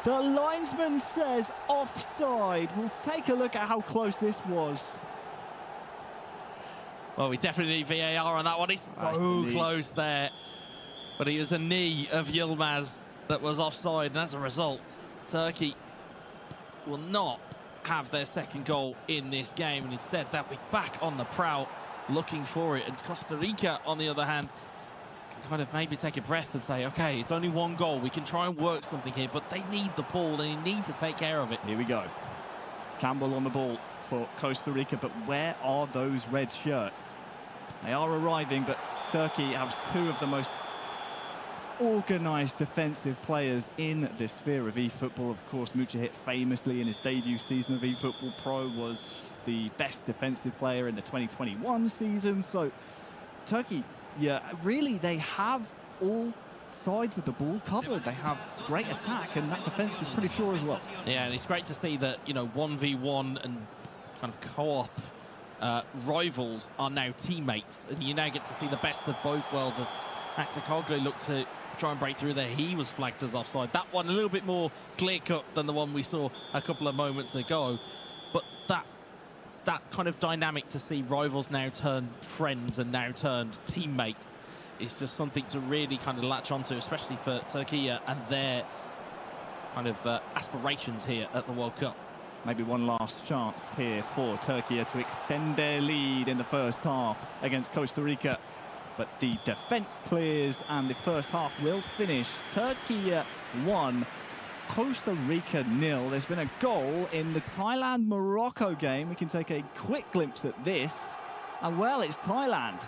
O: The linesman says offside. We'll take a look at how close this was.
Q: Well, we definitely need VAR on that one. He's so close there. But it was a knee of Yilmaz that was offside, and as a result, Turkey will not have their second goal in this game, and instead they'll be back on the prowl looking for it. And Costa Rica, on the other hand, can kind of maybe take a breath and say, okay, it's only 1 goal. We can try and work something here, but they need the ball. They need to take care of it.
O: Here we go. Campbell on the ball for Costa Rica, but where are those red shirts? They are arriving, but Turkey has 2 of the most organised defensive players in the sphere of eFootball. Of course, Mujahid famously in his debut season of eFootball Pro was the best defensive player in the 2021 season. So Turkey, yeah, really, they have all sides of the ball covered. They have great attack, and that defence is pretty sure as well.
Q: Yeah, and it's great to see that, you know, 1v1 and kind of co-op rivals are now teammates, and you now get to see the best of both worlds as Aktakoglu looked to try and break through there. He was flagged as offside. That one a little bit more clear-cut than the one we saw a couple of moments ago, but that kind of dynamic to see rivals now turned friends and now turned teammates is just something to really kind of latch onto, especially for Turkey and their kind of aspirations here at the World Cup.
O: Maybe one last chance here for Turkey to extend their lead in the first half against Costa Rica. But the defence clears and the first half will finish. Turkey 1, Costa Rica 0. There's been a goal in the Thailand-Morocco game. We can take a quick glimpse at this. And, well, it's Thailand.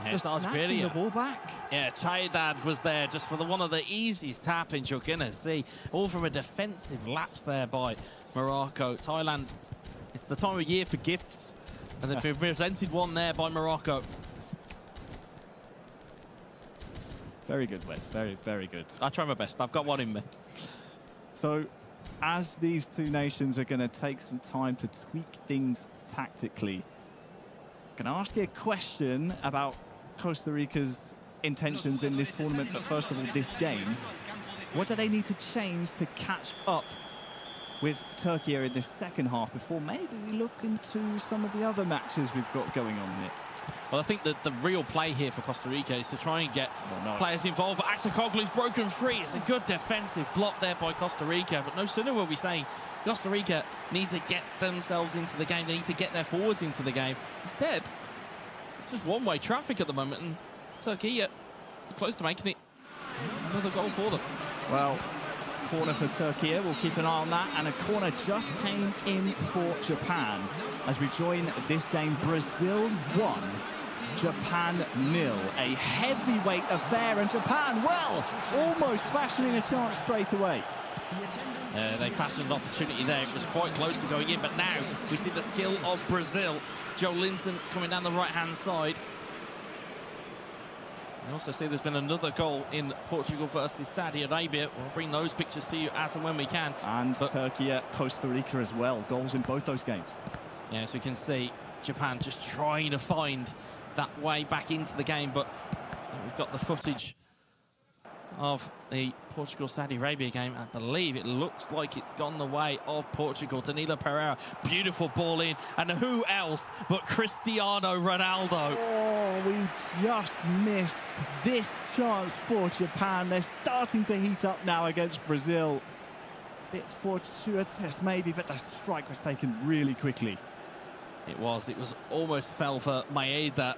Q: Yeah,
O: just snatching the ball back.
Q: Yeah, Chaidad was there just for one of the easiest tap-ins you're going to see. All from a defensive lapse there by Morocco. Thailand, it's the time of year for gifts. And they've been presented one there by Morocco.
O: Very good, Wes. Very, very good.
Q: I try my best. I've got one in me.
O: So, as these two nations are going to take some time to tweak things tactically, I'm going to ask you a question about Costa Rica's intentions in this tournament, but first of all, this game. What do they need to change to catch up with Turkey in this second half before maybe we look into some of the other matches we've got going on here?
Q: Well, I think that the real play here for Costa Rica is to try and get players involved. But Aktakoglu's broken free. It's a good defensive block there by Costa Rica. But no sooner will we say Costa Rica needs to get themselves into the game. They need to get their forwards into the game. Instead, it's just one-way traffic at the moment. And Turkey are close to making it another goal for them.
O: Well, corner for Turkey. We'll keep an eye on that. And a corner just came in for Japan. As we join this game, Brazil 1, Japan 0. A heavyweight affair, and Japan, well, almost fashioning a chance straight away.
Q: They fashioned an opportunity there. It was quite close to going in, but now we see the skill of Brazil. Joe Linton coming down the right-hand side. We also see there's been another goal in Portugal versus Saudi Arabia. We'll bring those pictures to you as and when we can.
O: And Turkey at Costa Rica as well. Goals in both those games.
Q: Yeah, as we can see, Japan just trying to find that way back into the game, but we've got the footage of the Portugal-Saudi Arabia game. I believe it looks like it's gone the way of Portugal. Danilo Pereira, beautiful ball in, and who else but Cristiano Ronaldo?
O: Oh, we just missed this chance for Japan. They're starting to heat up now against Brazil. Bit fortuitous maybe, but the strike was taken really quickly.
Q: It was almost fell for Maeda,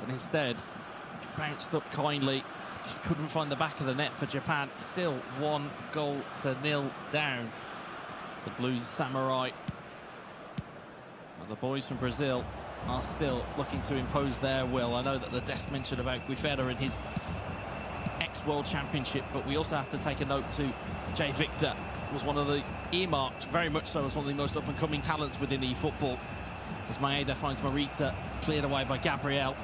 Q: but instead it bounced up kindly. Just couldn't find the back of the net for Japan. Still 1-0 down. The Blues Samurai. Well, the boys from Brazil are still looking to impose their will. I know that the desk mentioned about Guifera in his ex-World Championship, but we also have to take a note to Jay Victor. Was one of the earmarked, very much so, as one of the most up-and-coming talents within eFootball. As Maeda finds Morita, it's cleared away by Gabriel.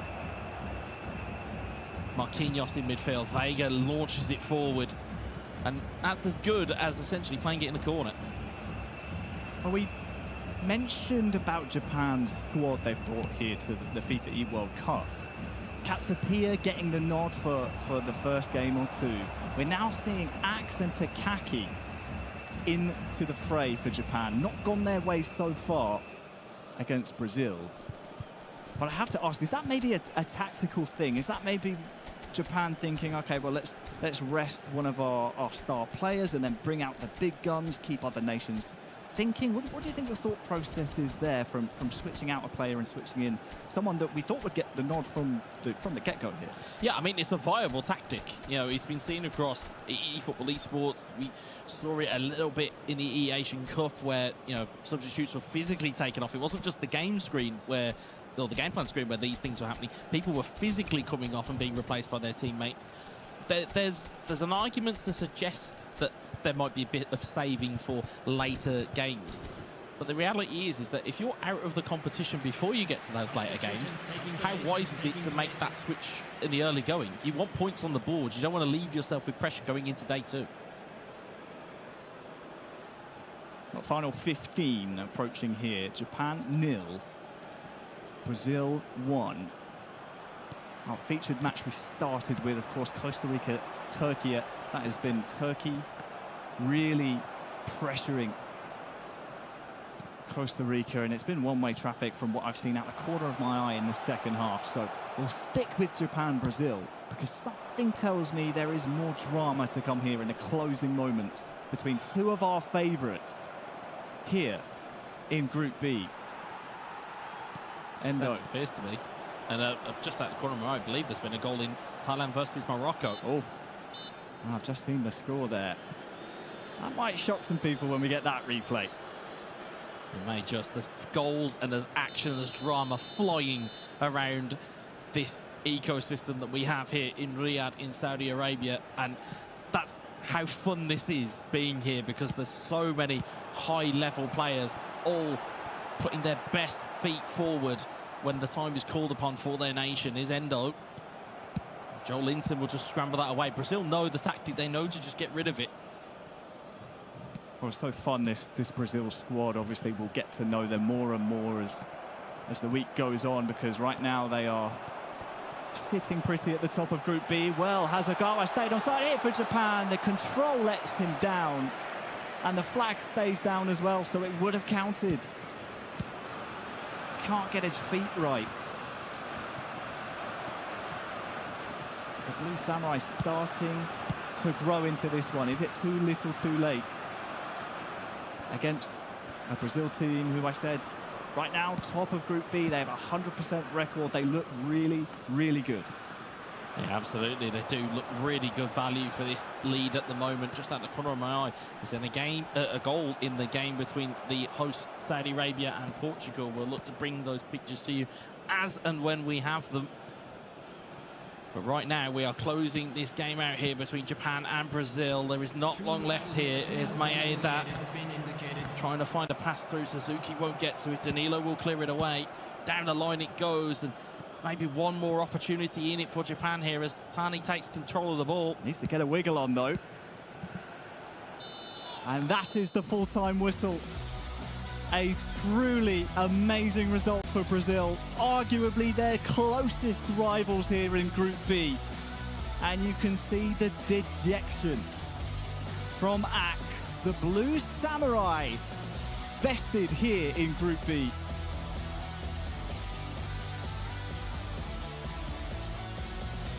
Q: Marquinhos in midfield. Vega launches it forward. And that's as good as essentially playing it in the corner.
O: Well, we mentioned about Japan's squad they've brought here to the FIFAe World Cup. Katsupia getting the nod for the first game or two. We're now seeing Axe and Takaki into the fray for Japan. Not gone their way so far against Brazil. But I have to ask, is that maybe a tactical thing? Is that maybe Japan thinking, okay, well, let's rest one of our star players and then bring out the big guns, keep other nations thinking? What do you think the thought process is there from switching out a player and switching in someone that we thought would get the nod from the get-go here?
Q: Yeah, I mean, it's a viable tactic. You know, it's been seen across eFootball esports. We saw it a little bit in the Asian Cup where, you know, substitutes were physically taken off. It wasn't just the game screen where, or the game plan screen where these things were happening. People were physically coming off and being replaced by their teammates. There's an argument to suggest that there might be a bit of saving for later games. But the reality is that if you're out of the competition before you get to those later games, how wise is it to make that switch in the early going? You want points on the board. You don't want to leave yourself with pressure going into day two.
O: Well, final 15 approaching here. Japan 0, Brazil 1. Our featured match we started with, of course, Costa Rica, Turkey. That has been Turkey really pressuring Costa Rica, and it's been one-way traffic from what I've seen out the corner of my eye in the second half. So we'll stick with Japan-Brazil because something tells me there is more drama to come here in the closing moments between two of our favourites here in Group B. Endo.
Q: Appears to be. And just out the corner of my eye, I believe there's been a goal in Thailand versus Morocco.
O: Oh, I've just seen the score there. That might shock some people when we get that replay.
Q: It may just. There's goals and there's action, there's drama flying around this ecosystem that we have here in Riyadh in Saudi Arabia. And that's how fun this is being here, because there's so many high-level players all putting their best feet forward when the time is called upon for their nation. Is Endo. Joe Linton will just scramble that away. Brazil know the tactic. They know to just get rid of it.
O: Well, it's so fun, this Brazil squad. Obviously, we'll get to know them more and more as the week goes on, because right now they are sitting pretty at the top of Group B. Well, Hasegawa stayed on side here for Japan. The control lets him down. And the flag stays down as well, so it would have counted. Can't get his feet right. The Blue Samurai starting to grow into this one. Is it too little too late? Against a Brazil team who I said, right now, top of Group B. They have a 100% record. They look really, really good.
Q: Yeah, absolutely. They do look really good value for this lead at the moment. Just out the corner of my eye, is in a game, a goal in the game between the hosts Saudi Arabia and Portugal. We'll look to bring those pictures to you as and when we have them. But right now, we are closing this game out here between Japan and Brazil. There is not long left here. Here's Maeda trying to find a pass through. Suzuki won't get to it. Danilo will clear it away. Down the line it goes. And maybe one more opportunity in it for Japan here as Tani takes control of the ball.
O: Needs to get a wiggle on, though. And that is the full-time whistle. A truly amazing result for Brazil. Arguably their closest rivals here in Group B. And you can see the dejection from Axe. The Blue Samurai bested here in Group B.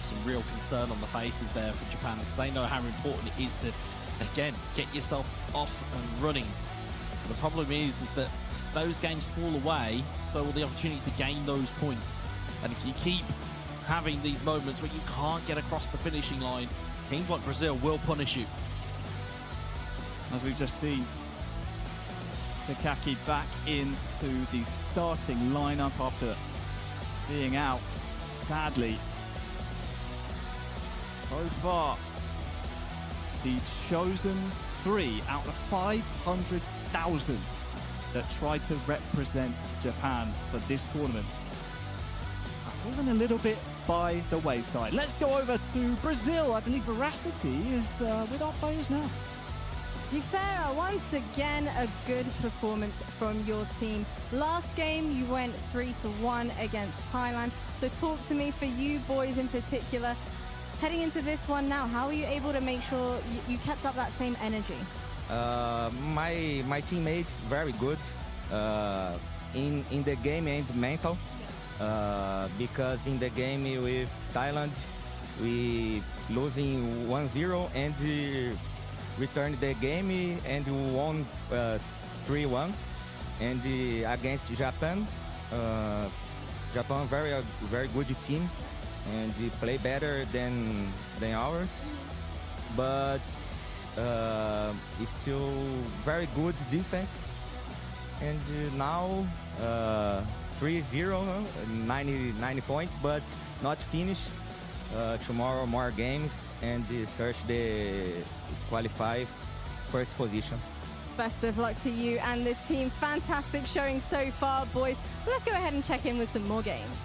Q: Some real concern on the faces there for Japan because they know how important it is to, again, get yourself off and running. The problem is that if those games fall away, so will the opportunity to gain those points. And if you keep having these moments where you can't get across the finishing line, teams like Brazil will punish you.
O: As we've just seen, Takaki back into the starting lineup after being out, sadly. So far, the chosen 3 out of 500,000 that try to represent Japan for this tournament have fallen a little bit by the wayside. Let's go over to Brazil. I believe Veracity is with our players now.
T: IFeL, once again, a good performance from your team. Last game, you went 3-1 against Thailand. So talk to me, for you boys in particular, heading into this one now, how are you able to make sure you kept up that same energy?
M: My teammates very good in the game and mental, because in the game with Thailand we losing 1-0 and returned the game and won 3-1, and against Japan, Japan very good team and they play better than ours, but it's still very good defense. And now 3-0, 90 points, but not finished. Tomorrow more games and search the qualify first position.
T: Best of luck to you and the team. Fantastic showing so far, boys. But let's go ahead and check in with some more games.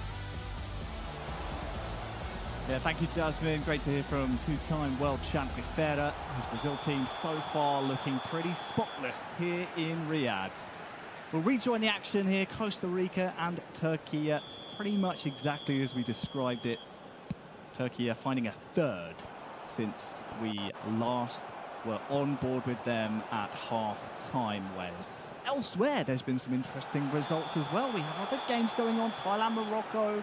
O: Yeah, thank you, Jasmine. Great to hear from two-time world champ IFeL. His Brazil team so far looking pretty spotless here in Riyadh. We'll rejoin the action here, Costa Rica and Turkey, pretty much exactly as we described it. Turkey finding a third since we last were on board with them at half-time, Wes. Elsewhere, there's been some interesting results as well. We have other games going on, Thailand, Morocco,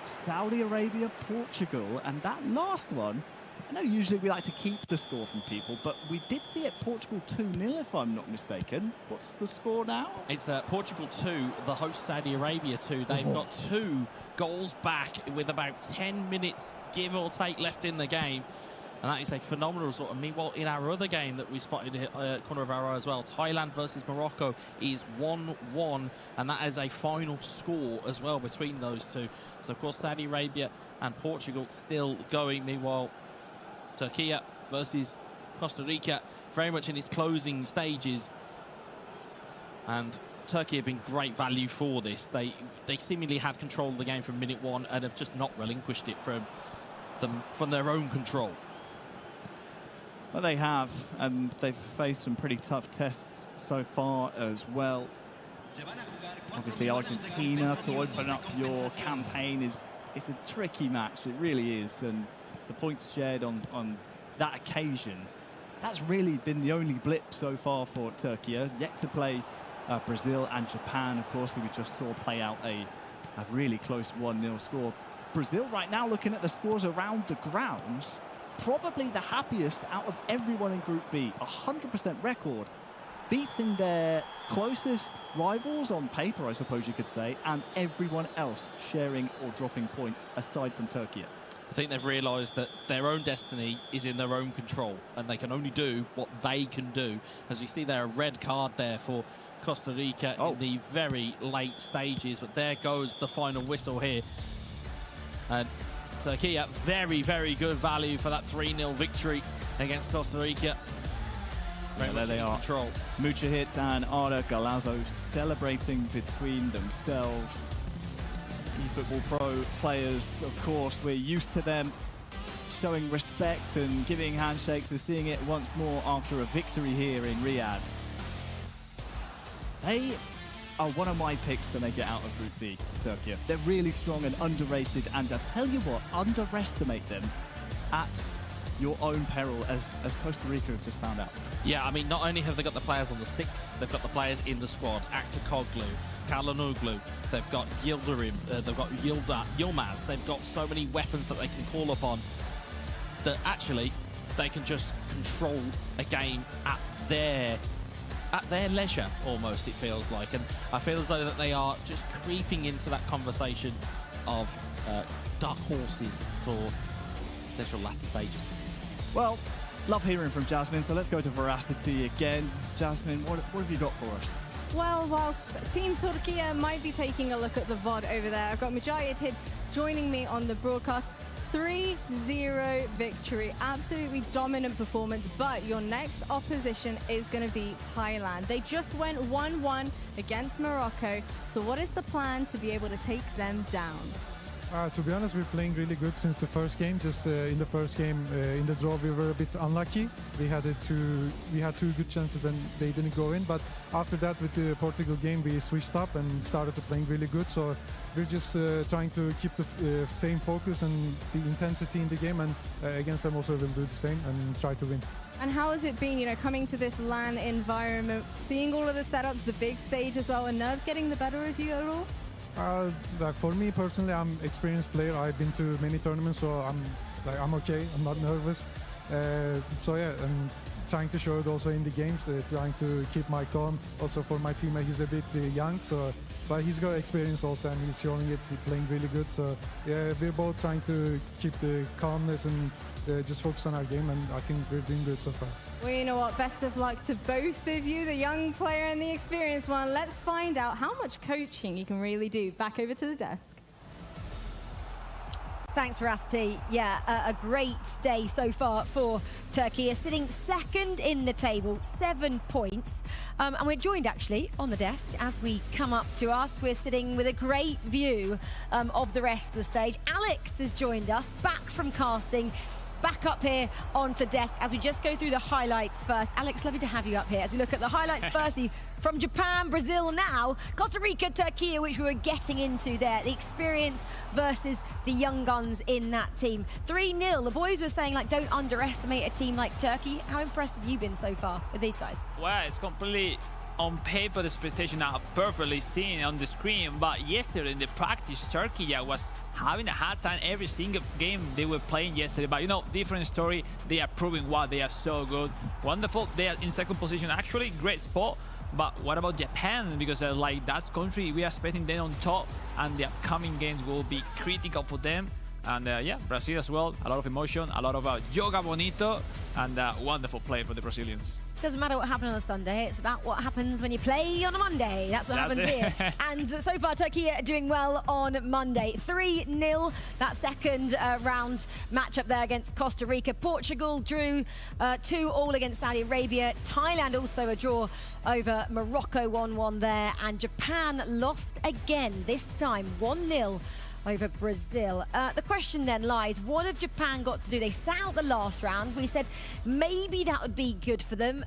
O: Saudi Arabia, Portugal, and that last one, I know usually we like to keep the score from people, but we did see it Portugal 2-0 if I'm not mistaken. What's the score now?
Q: It's Portugal 2, the host Saudi Arabia 2. They've got 2 goals back with about 10 minutes, give or take, left in the game. And that is a phenomenal result. And meanwhile, in our other game that we spotted at the corner of our eye as well, Thailand versus Morocco is 1-1. And that is a final score as well between those two. So, of course, Saudi Arabia and Portugal still going. Meanwhile, Turkey versus Costa Rica very much in its closing stages. And Turkey have been great value for this. They seemingly had control of the game from minute 1 and have just not relinquished it from their own control.
O: Well, they have, and they've faced some pretty tough tests so far as well. Obviously, Argentina to open up your campaign is it's a tricky match, it really is, and the points shared on that occasion, that's really been the only blip so far for Turkey. Has yet to play Brazil and Japan, of course, who we just saw play out a really close 1-0 score. Brazil right now, looking at the scores around the grounds, probably the happiest out of everyone in Group B. 100% record, beating their closest rivals on paper, I suppose you could say, and everyone else sharing or dropping points aside from Turkey.
Q: I think they've realised that their own destiny is in their own control and they can only do what they can do. As you see there, a red card there for Costa Rica in the very late stages, but there goes the final whistle here. And Turkey at very, very good value for that 3-0 victory against Costa Rica.
O: Right, there they are.
Q: Control.
O: Mujahid and Arda Galazzo celebrating between themselves. eFootball Pro players, of course, we're used to them showing respect and giving handshakes. We're seeing it once more after a victory here in Riyadh. They are one of my picks to make it out of Group B, Turkey. They're really strong and underrated, and I tell you what, underestimate them at your own peril, as Costa Rica have just found out.
Q: Yeah, I mean, not only have they got the players on the sticks, they've got the players in the squad. Aktakoglu, Kalanoglu, they've got Yildirim, they've got Yilmaz, they've got so many weapons that they can call upon that actually they can just control a game at their leisure, almost, it feels like. And I feel as though that they are just creeping into that conversation of dark horses for potential latter stages.
O: Well, love hearing from Jasmine, so let's go to Veracity again. Jasmine, what have you got for us?
T: Well, whilst Team Turkey might be taking a look at the VOD over there, I've got Mujahid joining me on the broadcast. 3-0 victory, absolutely dominant performance, but your next opposition is going to be Thailand. They just went 1-1 against Morocco, so what is the plan to be able to take them down?
L: To be honest, we're playing really good since the first game. Just in the first game, in the draw, we were a bit unlucky. We had two good chances and they didn't go in. But after that, with the Portugal game, we switched up and started to playing really good. So we're just trying to keep the same focus and the intensity in the game, and against them also we'll do the same and try to win.
T: And how has it been, you know, coming to this LAN environment, seeing all of the setups, the big stage as well, and nerves getting the better of you at all?
L: For me personally, I'm an experienced player. I've been to many tournaments, so I'm okay. I'm not nervous. So yeah, I'm trying to show it also in the games, trying to keep my calm. Also for my teammate, he's a bit young, so but he's got experience also, and he's showing it. He's playing really good. So yeah, we're both trying to keep the calmness and just focus on our game, and I think we're doing good so far.
T: Well, you know what? Best of luck to both of you, the young player and the experienced one. Let's find out how much coaching you can really do. Back over to the desk.
F: Thanks, Veracity. Yeah, a great day so far for Turkey. Sitting second in the table, 7 points. And we're joined actually on the desk as we come up to us. We're sitting with a great view of the rest of the stage. Alex has joined us back from casting, back up here on the desk as we just go through the highlights first. Alex, lovely to have you up here as we look at the highlights firstly from Japan, Brazil now, Costa Rica, Turkey, which we were getting into there. The experience versus the young guns in that team. 3-0. The boys were saying, like, don't underestimate a team like Turkey. How impressed have you been so far with these guys?
P: Well, it's completely on paper, the expectation are perfectly seen on the screen, but yesterday in the practice, Turkey was having a hard time every single game they were playing yesterday. But you know, different story. They are proving why they are so good. Wonderful. They are in second position, actually, great spot. But what about Japan? Because like that country, we are expecting them on top, and the upcoming games will be critical for them. And yeah, Brazil as well. A lot of emotion, a lot of yoga bonito, and wonderful play for the Brazilians.
F: Doesn't matter what happened on a Sunday, it's about what happens when you play on a Monday. That's what happens here. And so far, Turkey are doing well on Monday. 3-0, that second round matchup there against Costa Rica. Portugal drew 2-2 against Saudi Arabia. Thailand also a draw over Morocco, 1-1 there. And Japan lost again, this time 1-0 over Brazil. The question then lies, what have Japan got to do? They sat out the last round. We said maybe that would be good for them.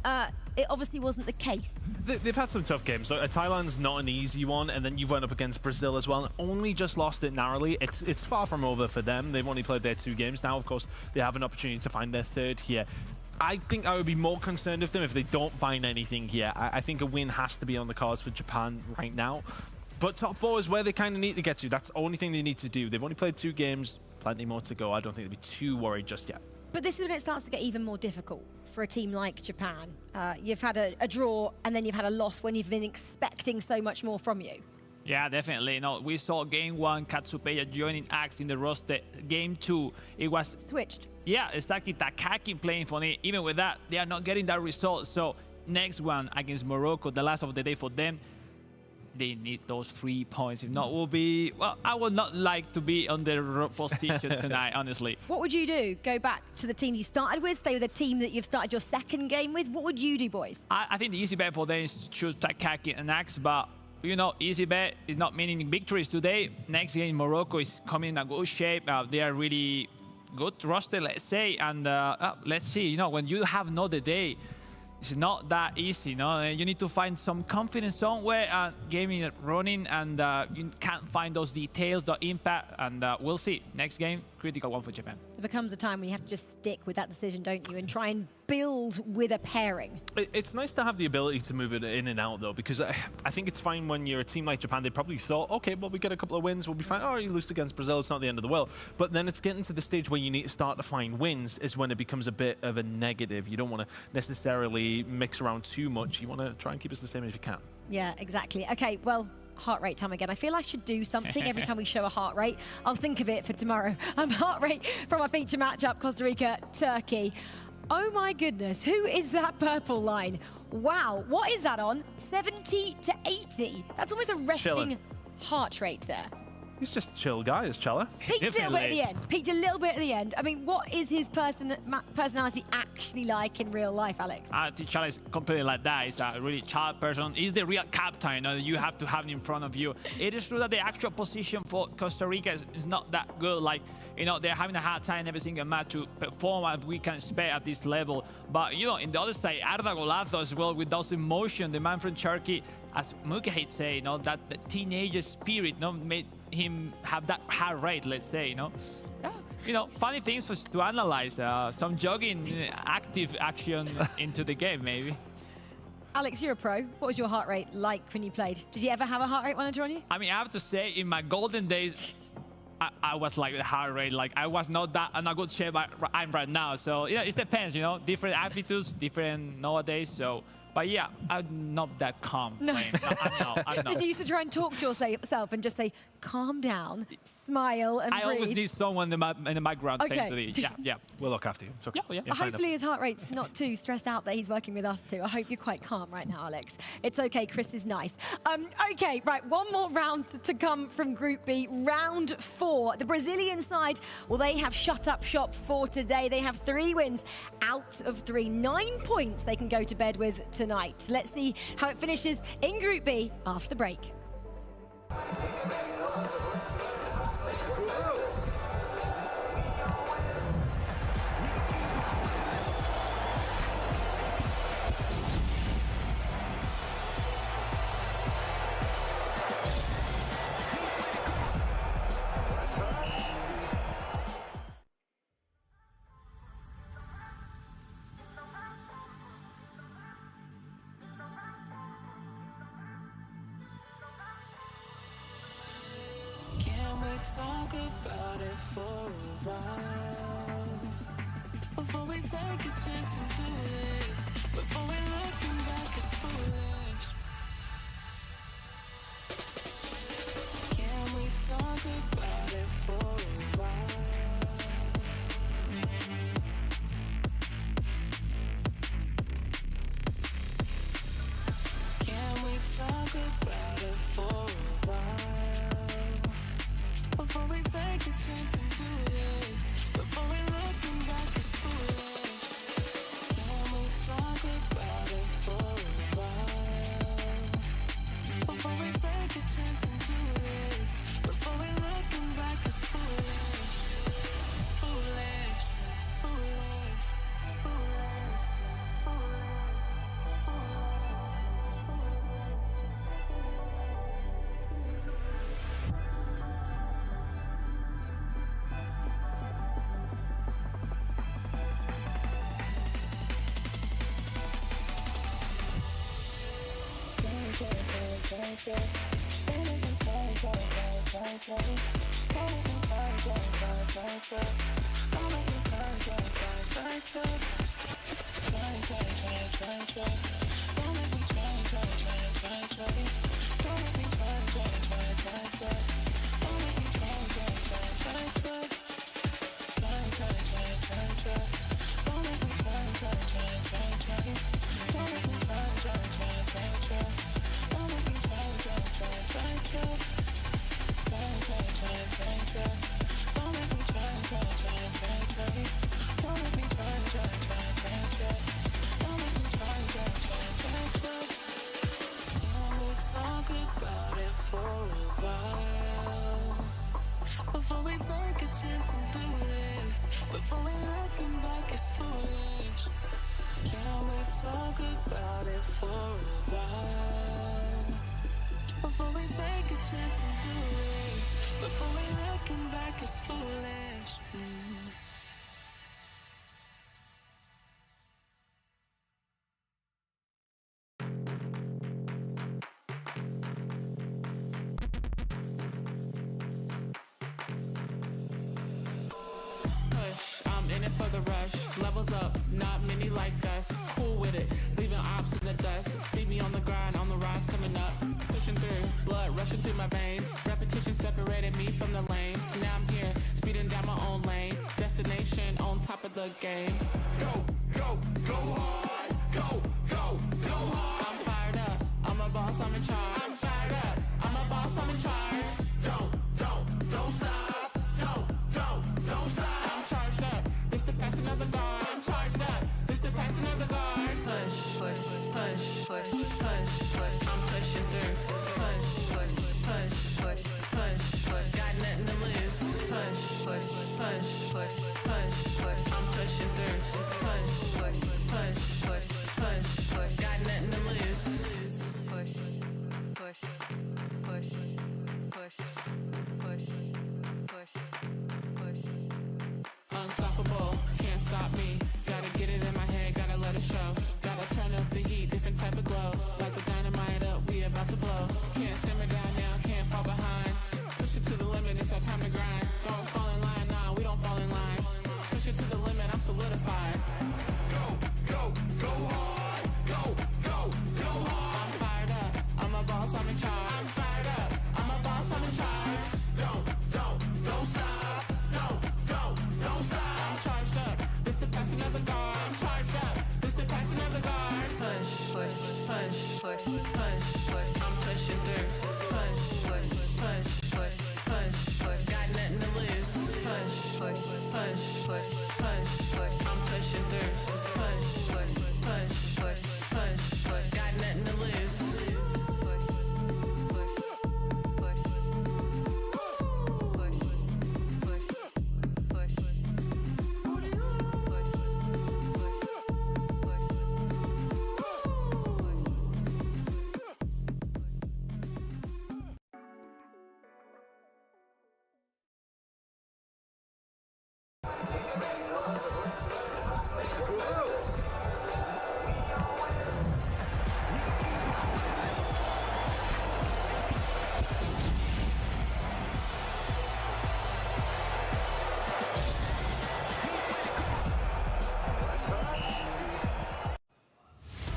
F: It obviously wasn't the case.
G: They've had some tough games. So, Thailand's not an easy one, and then you've went up against Brazil as well, and only just lost it narrowly. It's far from over for them. They've only played their 2 games. Now, of course, they have an opportunity to find their 3rd here. I think I would be more concerned with them if they don't find anything here. I think a win has to be on the cards for Japan right now. But top 4 is where they kind of need to get to. That's the only thing they need to do. They've only played 2 games, plenty more to go. I don't think they'll be too worried just yet.
F: But this is when it starts to get even more difficult for a team like Japan. You've had a draw and then you've had a loss when you've been expecting so much more from you.
P: Yeah, definitely. No, we saw game 1, Katsupeya joining Axe in the roster. Game 2, it was
F: switched.
P: Yeah, exactly. Takaki playing for it. Even with that, they are not getting that result. So next one against Morocco, the last of the day for them, they need those 3 points. If not, will be, well, I would not like to be on the position tonight, honestly.
F: What would you do? Go back to the team you started with? Stay with the team that you've started your 2nd game with? What would you do, boys?
P: I think the easy bet for them is to choose Takaki and Axe, but you know, easy bet is not meaning victories today. Next game, Morocco is coming in a good shape. They are really good roster, let's say, and let's see. You know, when you have another day, it's not that easy. You know, you need to find some confidence somewhere and getting it running, and you can't find those details, the impact, and we'll see. Next game, critical one for Japan.
F: There becomes a time when you have to just stick with that decision, don't you, and try and build with a pairing.
G: It's nice to have the ability to move it in and out, though, because I think it's fine when you're a team like Japan. They probably thought, okay, well, we get a couple of wins, we'll be fine. Oh, you lose against Brazil, it's not the end of the world. But then it's getting to the stage where you need to start to find wins is when it becomes a bit of a negative. You don't want to necessarily mix around too much. You want to try and keep us the same as you can.
F: Yeah, exactly. Okay, well, heart rate time again. I feel I should do something every time we show a heart rate. I'll think of it for tomorrow. Heart rate from our feature matchup, Costa Rica, Turkey. Oh my goodness, who is that purple line? Wow, what is that on? 70 to 80. That's almost a resting heart rate there.
G: He's just a chill guy, is Chella.
F: Peaked a little bit at the end. Peaked a little bit at the end. I mean, what is his personality actually like in real life, Alex?
P: Chella is completely like that. He's a really child person. He's the real captain. You know, you have to have him in front of you. It is true that the actual position for Costa Rica is not that good. Like, you know, they're having a hard time every single match to perform as we can expect at this level. But, you know, in the other side, Arda Golazo as well, with those emotions, the man from Turkey, as Mukahid say, you know, that the teenager spirit, you know, made him have that heart rate, let's say, you know. Yeah, you know, funny things for to analyze. Some jogging, active action into the game, maybe.
F: Alex, you're a pro. What was your heart rate like when you played? Did you ever have a heart rate monitor on you?
P: I mean, I have to say, in my golden days, I was like the heart rate. Like, I was not that in a good shape I'm right now. So, yeah, it depends, you know, different amplitudes, different nowadays. So, but yeah, I'm not that calm.
F: No.
P: I'm not.
F: Did you used to try and talk to yourself and just say, calm down, smile, and breathe?
P: I always need someone in the background saying to the, yeah.
G: We'll look after you. It's okay.
P: Yeah.
F: Hopefully his heart rate's not too stressed out that he's working with us too. I hope you're quite calm right now, Alex. It's okay, Chris is nice. Okay, right, one more round to come from Group B, round 4. The Brazilian side, well, they have shut up shop for today. They have 3 wins out of 3. 9 points they can go to bed with tonight. Let's see how it finishes in Group B after the break.
E: Talk about it for a while before we take a chance and do this, before we looking back as foolish. Can we talk about it for a while? Can we talk about it for a while? Before we take a chance and do this, before we looking back as foolish. Can we talk about it for a while? I'm in it for the rush. Levels up, not many like us. Cool with it, leaving ops in the dust. See me on the grind, on the rise coming up. Pushing through, blood rushing through my veins. Repetition separated me from the lanes. Now I'm here, speeding down my own lane. Destination on top of the game. Go, go, go hard. Go, go, go hard. I'm fired up, I'm a boss, I'm in charge. I'm fired up, I'm a boss, I'm in charge. Don't stop. Don't stop. I'm charged up. This to pass another guard. I'm charged up. This to pass another guard. Push, push, push, push, push, push. I'm pushing through. Push, push, push, push, push, push. Got nothing to lose. Push, push, push, push, push, push. I'm pushing through. Push, push, push, push, push, push. Got nothing to lose. Push, push, push, push, push, push. Unstoppable, can't stop me. Gotta get it in my head, gotta let it show. Gotta turn up the heat, different type of glow. Like the dynamite up, we about to blow. Can't simmer down now, can't fall behind. Push it to the limit, it's our time to grind. Don't fall in line, nah, we don't fall in line. Push it to the limit, I'm solidified. Go, go, go hard. Go, go, go hard. I'm fired up, I'm a boss, I'm in charge. I'm fired up, I'm a boss, I'm in charge. Don't stop. Don't stop. I'm charged up. This to pass another guard. I'm charged up. This to pass another guard. Push, push, push, push, push, push. I'm pushing through. Push, push, push, push, push, push. Got nothing to lose. Push, push, push, push, push, push. I'm pushing through. Push, push, push, push, push, push. Got nothing to lose.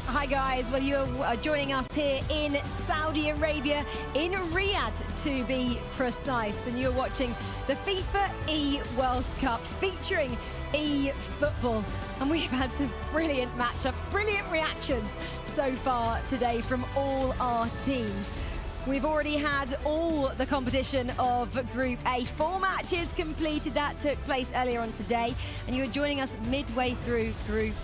F: Hi guys, well you are joining us here in Saudi Arabia, in Riyadh to be precise, and you're watching the FIFAe World Cup featuring eFootball, and we've had some brilliant matchups, brilliant reactions so far today from all our teams. We've already had all the competition of Group A. 4 matches completed. That took place earlier on today, and you are joining us midway through Group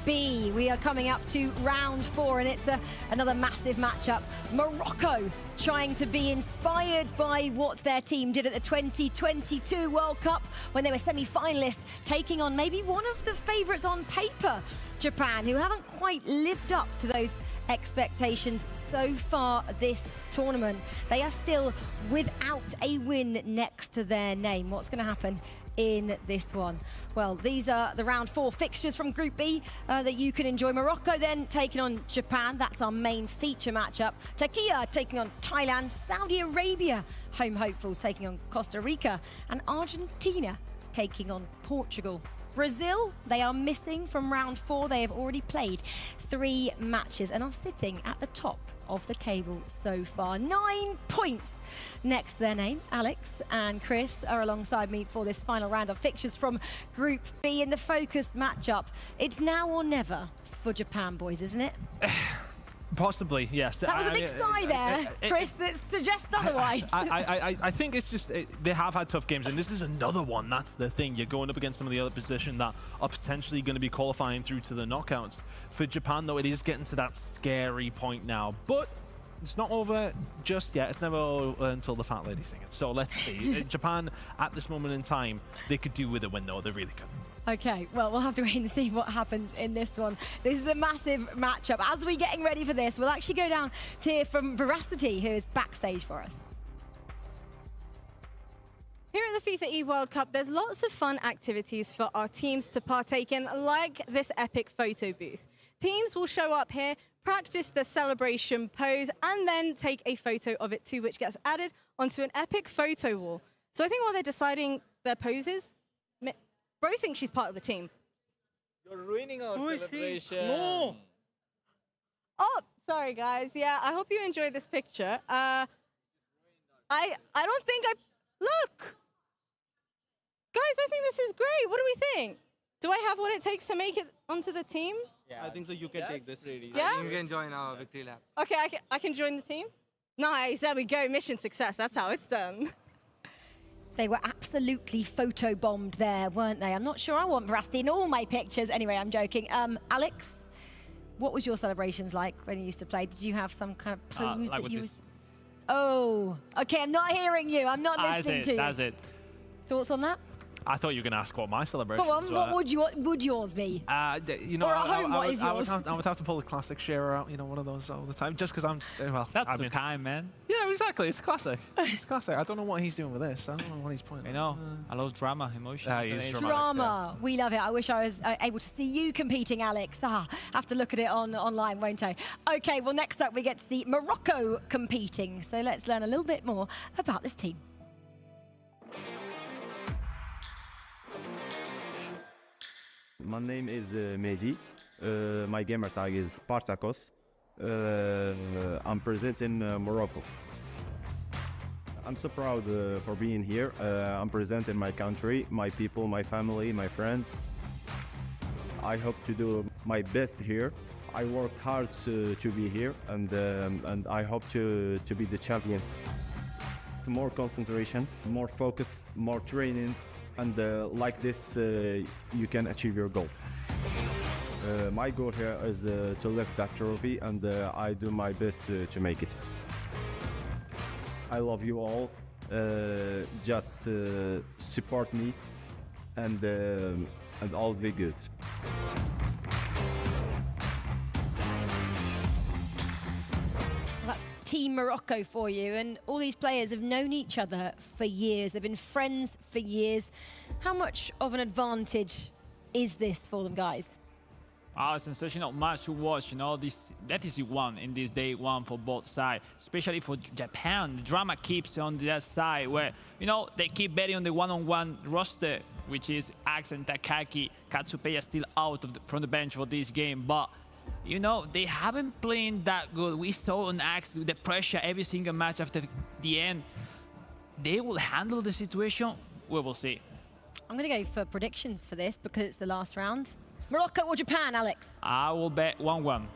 F: B. We are coming up to round 4, and it's another massive matchup. Morocco trying to be inspired by what their team did at the 2022 World Cup when they were semi-finalists, taking on maybe one of the favourites on paper, Japan, who haven't quite lived up to those expectations so far this tournament. They are still without a win next to their name. What's going to happen in this one. Well, these are the round 4 fixtures from Group B that you can enjoy. Morocco then taking on Japan. That's our main feature matchup. Turkey taking on Thailand. Saudi Arabia, home hopefuls, taking on Costa Rica. And Argentina taking on Portugal. Brazil, they are missing from round 4. They have already played 3 matches and are sitting at the top of the table so far. 9 points next to their name. Alex and Chris are alongside me for this final round of fixtures from Group B in the focused matchup. It's now or never for Japan, boys, isn't it?
G: Possibly, yes.
F: That was a big sigh there, Chris, that suggests otherwise.
G: I think it's just, they have had tough games, and this is another one. That's the thing. You're going up against some of the other positions that are potentially going to be qualifying through to the knockouts. For Japan, though, it is getting to that scary point now. But it's not over just yet. It's never over until the fat lady sings it. So let's see. Japan, at this moment in time, they could do with a win, though. They really could.
F: Okay, well, we'll have to wait and see what happens in this one. This is a massive matchup. As we're getting ready for this, we'll actually go down to hear from Veracity, who is backstage for us.
T: Here at the FIFAe World Cup, there's lots of fun activities for our teams to partake in, like this epic photo booth. Teams will show up here, practice the celebration pose, and then take a photo of it too, which gets added onto an epic photo wall. So I think while they're deciding their poses, Bro thinks she's part of the team.
B: You're ruining our celebration.
T: No. Oh, sorry guys. Yeah, I hope you enjoyed this picture. I don't think look. Guys, I think this is great. What do we think? Do I have what it takes to make it onto the team?
B: Yeah, I think so. You can take this.
T: Yeah?
B: You can join our victory lap.
T: Okay, I can join the team. Nice, there we go. Mission success. That's how it's done.
F: They were absolutely photo-bombed there, weren't they? I'm not sure I want Veracity in all my pictures. Anyway, I'm joking. Alex, what was your celebrations like when you used to play? Did you have some kind of pose that you was... Oh, okay, I'm not hearing you. I'm not listening to you.
G: That's it.
F: Thoughts on that?
G: I thought you were going to ask what my celebration
F: Go on, what would yours be?
G: You know,
F: or at home, what is yours?
G: I would have to pull the classic Shearer out, you know, one of those all the time, just because I'm, well...
P: That's the kind, man.
G: Yeah, exactly. It's classic. It's classic. I don't know what he's doing with this. I don't know what he's playing.
P: You know, I love drama, emotion.
G: He's
F: drama. We love it. I wish I was able to see you competing, Alex. Have to look at it online, won't I? Okay, well, next up, we get to see Morocco competing. So let's learn a little bit more about this team.
U: My name is Mehdi. My gamer tag is Spartakos. I'm present in Morocco. I'm so proud for being here. I'm present in my country, my people, my family, my friends. I hope to do my best here. I worked hard to be here, and I hope to be the champion. More concentration, more focus, more training. And like this, you can achieve your goal. My goal here is to lift that trophy, and I do my best to make it. I love you all. Just support me, and all be good.
F: Team Morocco for you, and all these players have known each other for years. They've been friends for years. How much of an advantage is this for them, guys?
P: Oh, sensational match to watch. You know, that is one in this day one for both sides, especially for Japan. The drama keeps on that side where, you know, they keep betting on the one-on-one roster, which is Axe and Takaki. Katsupeya still out from the bench for this game, but you know, they haven't played that good. We saw on Axe the pressure every single match after the end. They will handle the situation. We will see.
F: I'm going to go for predictions for this because it's the last round. Morocco or Japan, Alex?
P: I will bet 1-1.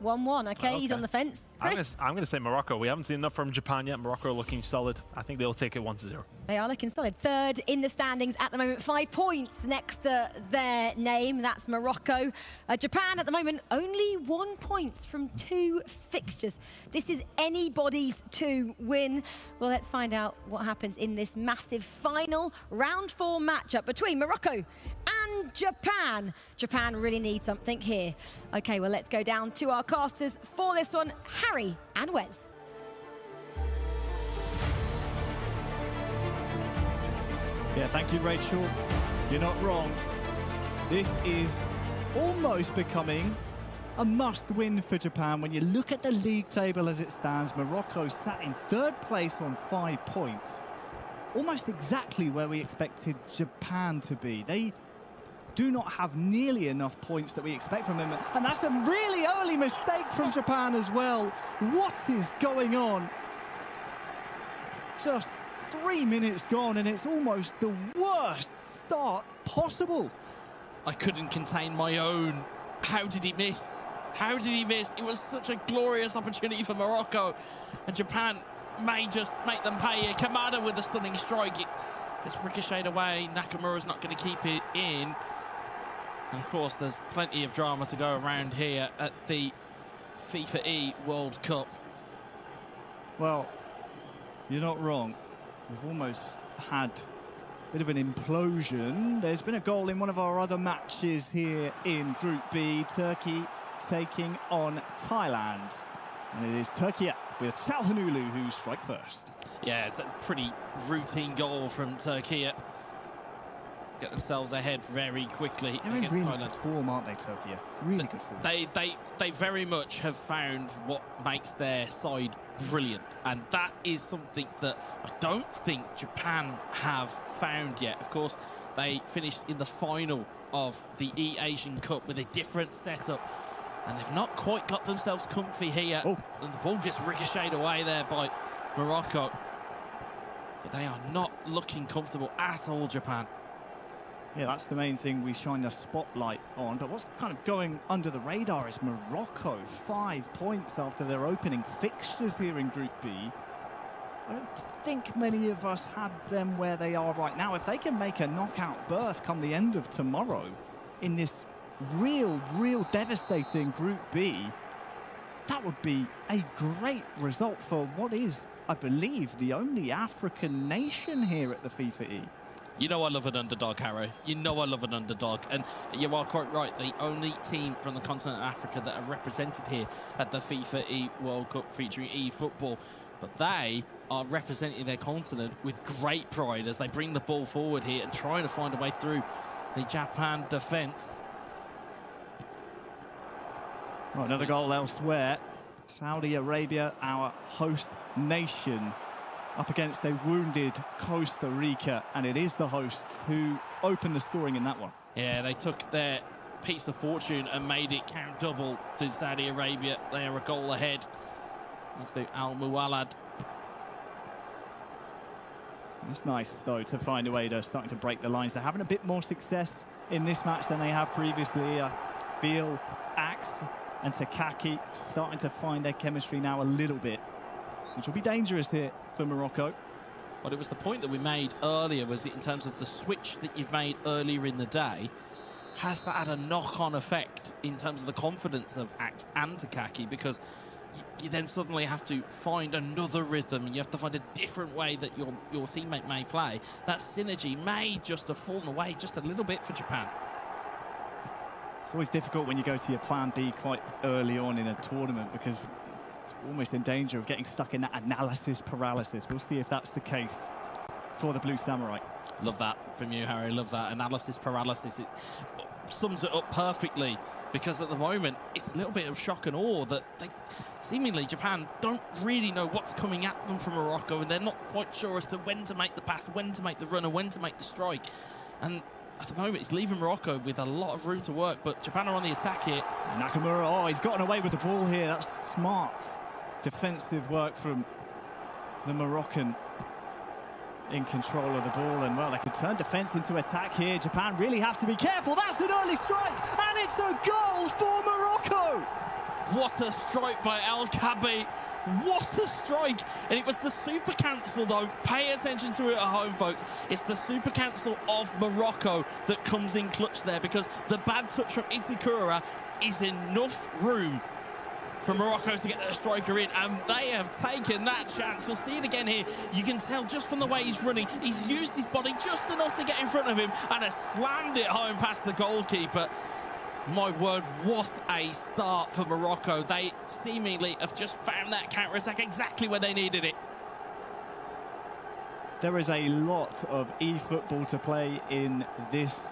F: 1-1, okay. He's on the fence.
G: I'm going to say Morocco. We haven't seen enough from Japan yet. Morocco looking solid. I think they'll take it 1-0.
F: They are looking solid. Third in the standings at the moment. 5 points next to their name. That's Morocco. Japan at the moment only 1 point from 2 fixtures. This is anybody's to win. Well, let's find out what happens in this massive final round 4 matchup between Morocco and Japan. Japan really needs something here. Okay, well, let's go down to our casters for this one. Harry and Wes.
O: Yeah, thank you, Rachel. You're not wrong. This is almost becoming a must-win for Japan. When you look at the league table as it stands, Morocco sat in 3rd place on 5 points. Almost exactly where we expected Japan to be. They do not have nearly enough points that we expect from them. And that's a really early mistake from Japan as well. What is going on? Just 3 minutes gone, and it's almost the worst start possible.
Q: I couldn't contain my own. How did he miss? How did he miss? It was such a glorious opportunity for Morocco, and Japan may just make them pay here. Kamada with a stunning strike. It's ricocheted away. Nakamura's not going to keep it in. And of course, there's plenty of drama to go around here at the FIFAe World Cup.
O: Well, you're not wrong. We've almost had a bit of an implosion. There's been a goal in one of our other matches here in Group B. Turkey taking on Thailand. And it is Turkey with Çalhanoğlu who strike first.
Q: Yeah, it's a pretty routine goal from Turkey. Get themselves ahead very quickly.
O: They're in really good form, aren't they, Turkey? Really good form.
Q: They very much have found what makes their side brilliant, and that is something that I don't think Japan have found yet. Of course, they finished in the final of the Asian Cup with a different setup, and they've not quite got themselves comfy here. And the ball gets ricocheted away there by Morocco, but they are not looking comfortable at all, Japan.
O: Yeah, that's the main thing we shine the spotlight on. But what's kind of going under the radar is Morocco, 5 points after their opening fixtures here in Group B. I don't think many of us had them where they are right now. If they can make a knockout berth come the end of tomorrow in this real devastating Group B, that would be a great result for what is, I believe, the only African nation here at the FIFAe.
Q: You know I love an underdog, Harry. You know I love an underdog. And you are quite right. The only team from the continent of Africa that are represented here at the FIFAe World Cup featuring eFootball. But they are representing their continent with great pride as they bring the ball forward here and trying to find a way through the Japan defence.
O: Well, another goal elsewhere. Saudi Arabia, our host nation, up against a wounded Costa Rica, and it is the hosts who opened the scoring in that one.
Q: Yeah, they took their piece of fortune and made it count double to Saudi Arabia. They are a goal ahead. That's the Al Muwallad.
O: It's nice, though, to find a way to starting to break the lines. They're having a bit more success in this match than they have previously. I feel Axe and Takaki starting to find their chemistry now a little bit, which will be dangerous here for Morocco.
Q: Well, it was the point that we made earlier, was it, in terms of the switch that you've made earlier in the day. Has that had a knock-on effect in terms of the confidence of Axe and Takaki? Because you then suddenly have to find another rhythm. You have to find a different way that your teammate may play. That synergy may just have fallen away just a little bit for Japan.
O: It's always difficult when you go to your plan B quite early on in a tournament, because almost in danger of getting stuck in that analysis paralysis. We'll see if that's the case for the Blue Samurai.
Q: Love that from you, Harry. Love that. Analysis paralysis. It sums it up perfectly, because at the moment it's a little bit of shock and awe that they seemingly, Japan, don't really know what's coming at them from Morocco, and they're not quite sure as to when to make the pass, when to make the run, and when to make the strike. And at the moment, it's leaving Morocco with a lot of room to work, but Japan are on the attack here.
O: Nakamura, he's gotten away with the ball here. That's smart defensive work from the Moroccan in control of the ball, and well, they could turn defense into attack here. Japan really have to be careful. That's an early strike, and it's a goal for Morocco.
Q: What a strike by El Kabi. What a strike. And it was the super cancel, though. Pay attention to it at home, folks. It's the super cancel of Morocco that comes in clutch there, because the bad touch from Itakura is enough room for Morocco to get their striker in, and they have taken that chance. We'll see it again here. You can tell just from the way he's running, he's used his body just enough to get in front of him and has slammed it home past the goalkeeper. My word, what a start for Morocco. They seemingly have just found that counter-attack exactly where they needed it.
O: There is a lot of eFootball to play in this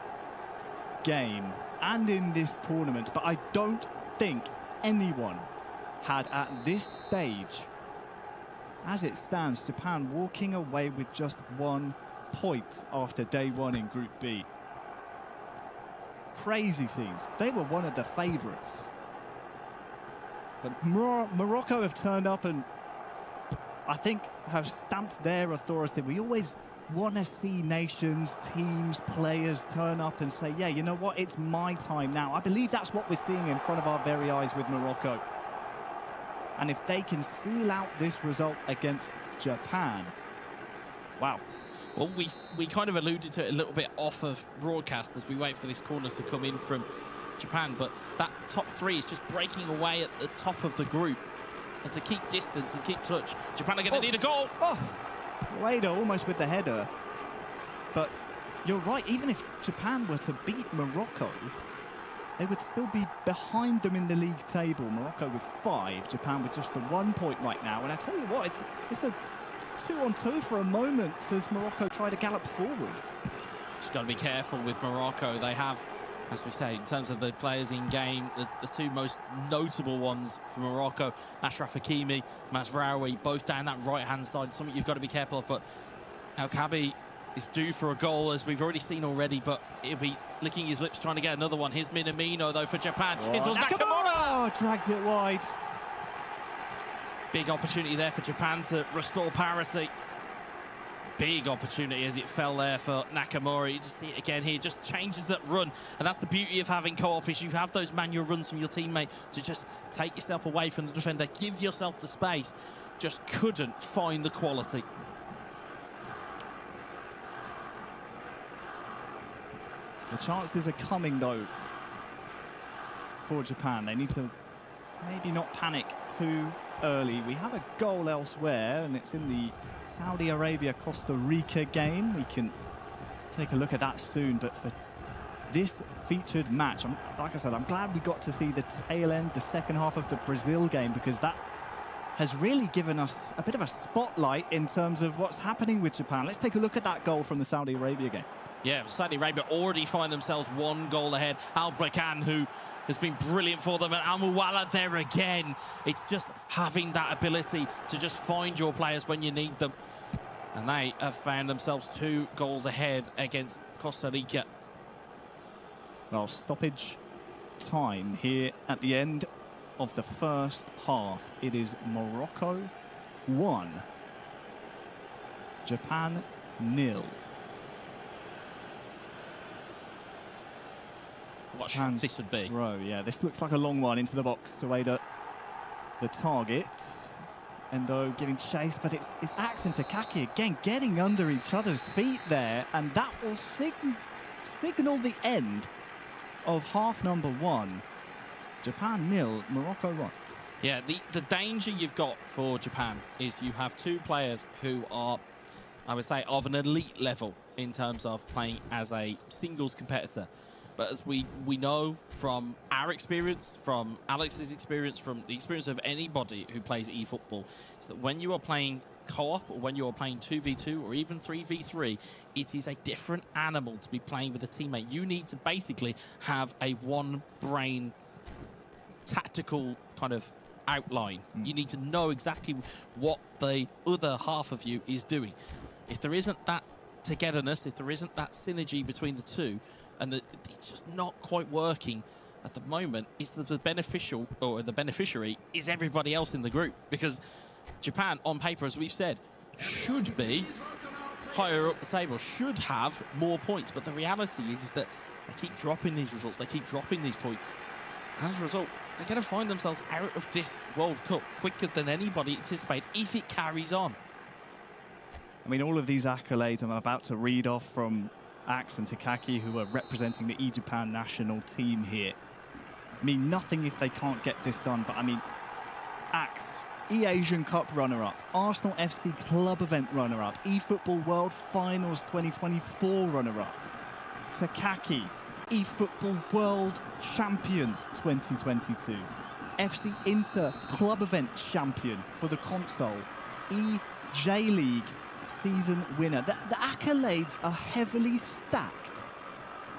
O: game and in this tournament, but I don't think anyone had at this stage, as it stands, Japan walking away with just 1 point after day 1 in Group B. Crazy scenes. They were one of the favourites. But Morocco have turned up and I think have stamped their authority. We always want to see nations, teams, players turn up and say, yeah, you know what, it's my time now. I believe that's what we're seeing in front of our very eyes with Morocco. And if they can seal out this result against Japan, wow.
Q: Well, we kind of alluded to it a little bit off of broadcast as we wait for this corner to come in from Japan, but that top 3 is just breaking away at the top of the group. And to keep distance and keep touch, Japan are going to need a goal.
O: Oh, Ueda almost with the header. But you're right, even if Japan were to beat Morocco, they would still be behind them in the league table. Morocco with 5, Japan with just the 1 point right now. And I tell you what, it's a 2-on-2 for a moment as Morocco try to gallop forward.
Q: Just got to be careful with Morocco. They have, as we say, in terms of the players in game, the 2 most notable ones for Morocco, Ashraf Hakimi, Mazraoui, both down that right-hand side, something you've got to be careful of. But El Kabi is due for a goal, as we've already seen already, but he'll be licking his lips trying to get another one. Here's Minamino, though, for Japan. Into Nakamura!
O: Drags it wide.
Q: Big opportunity there for Japan to restore parity. Big opportunity as it fell there for Nakamura. You just see it again here, just changes that run. And that's the beauty of having co-op, is you have those manual runs from your teammate to just take yourself away from the defender, give yourself the space. Just couldn't find the quality.
O: The chances are coming, though, for Japan. They need to maybe not panic too early. We have a goal elsewhere, and it's in the Saudi Arabia Costa Rica game. We can take a look at that soon, but for this featured match, like I said, I'm glad we got to see the tail end, the second half of the Brazil game, because that has really given us a bit of a spotlight in terms of what's happening with Japan. Let's take a look at that goal from the Saudi Arabia game.
Q: Yeah, Saudi Arabia already find themselves 1 goal ahead. Al-Brekan, who has been brilliant for them, and Al-Muwala there again. It's just having that ability to just find your players when you need them. And they have found themselves 2 goals ahead against Costa Rica.
O: Well, stoppage time here at the end of the first half. It is Morocco 1, Japan 0.
Q: What chance this would be.
O: Yeah, this looks like a long one into the box. Ueda, the target. Endo giving chase, but it's Axe and Takaki again getting under each other's feet there, and that will signal the end of half number 1. Japan 0, Morocco 1.
Q: Yeah, the danger you've got for Japan is you have 2 players who are, I would say, of an elite level in terms of playing as a singles competitor. But as we know from our experience, from Alex's experience, from the experience of anybody who plays eFootball, is that when you are playing co-op, or when you are playing 2v2 or even 3v3, it is a different animal to be playing with a teammate. You need to basically have a one-brain tactical kind of outline. You need to know exactly what the other half of you is doing. If there isn't that togetherness, if there isn't that synergy between the two, and it's just not quite working at the moment, it's the beneficial, or the beneficiary is everybody else in the group, because Japan, on paper, as we've said, should be higher up the table, should have more points, but the reality is that they keep dropping these results, they keep dropping these points. As a result, they're going to find themselves out of this World Cup quicker than anybody anticipated if it carries on.
O: I mean, all of these accolades I'm about to read off from Axe and Takaki, who are representing the E-Japan national team here, mean nothing if they can't get this done. But I mean, Axe, E-Asian Cup runner-up, Arsenal FC Club Event runner-up, eFootball World Finals 2024 runner-up. Takaki, eFootball World Champion 2022. FC Inter Club Event champion for the console. E-J League season winner. The accolades are heavily stacked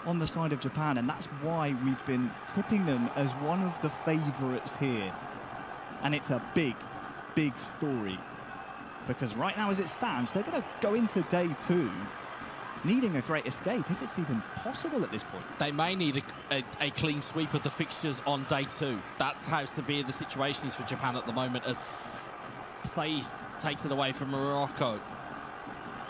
O: on the side of Japan, and that's why we've been tipping them as one of the favourites here. And it's a big, big story, because right now as it stands, they're going to go into day 2 needing a great escape, if it's even possible at this point.
Q: They may need a clean sweep of the fixtures on day 2. That's how severe the situation is for Japan at the moment, as Saiz takes it away from Morocco.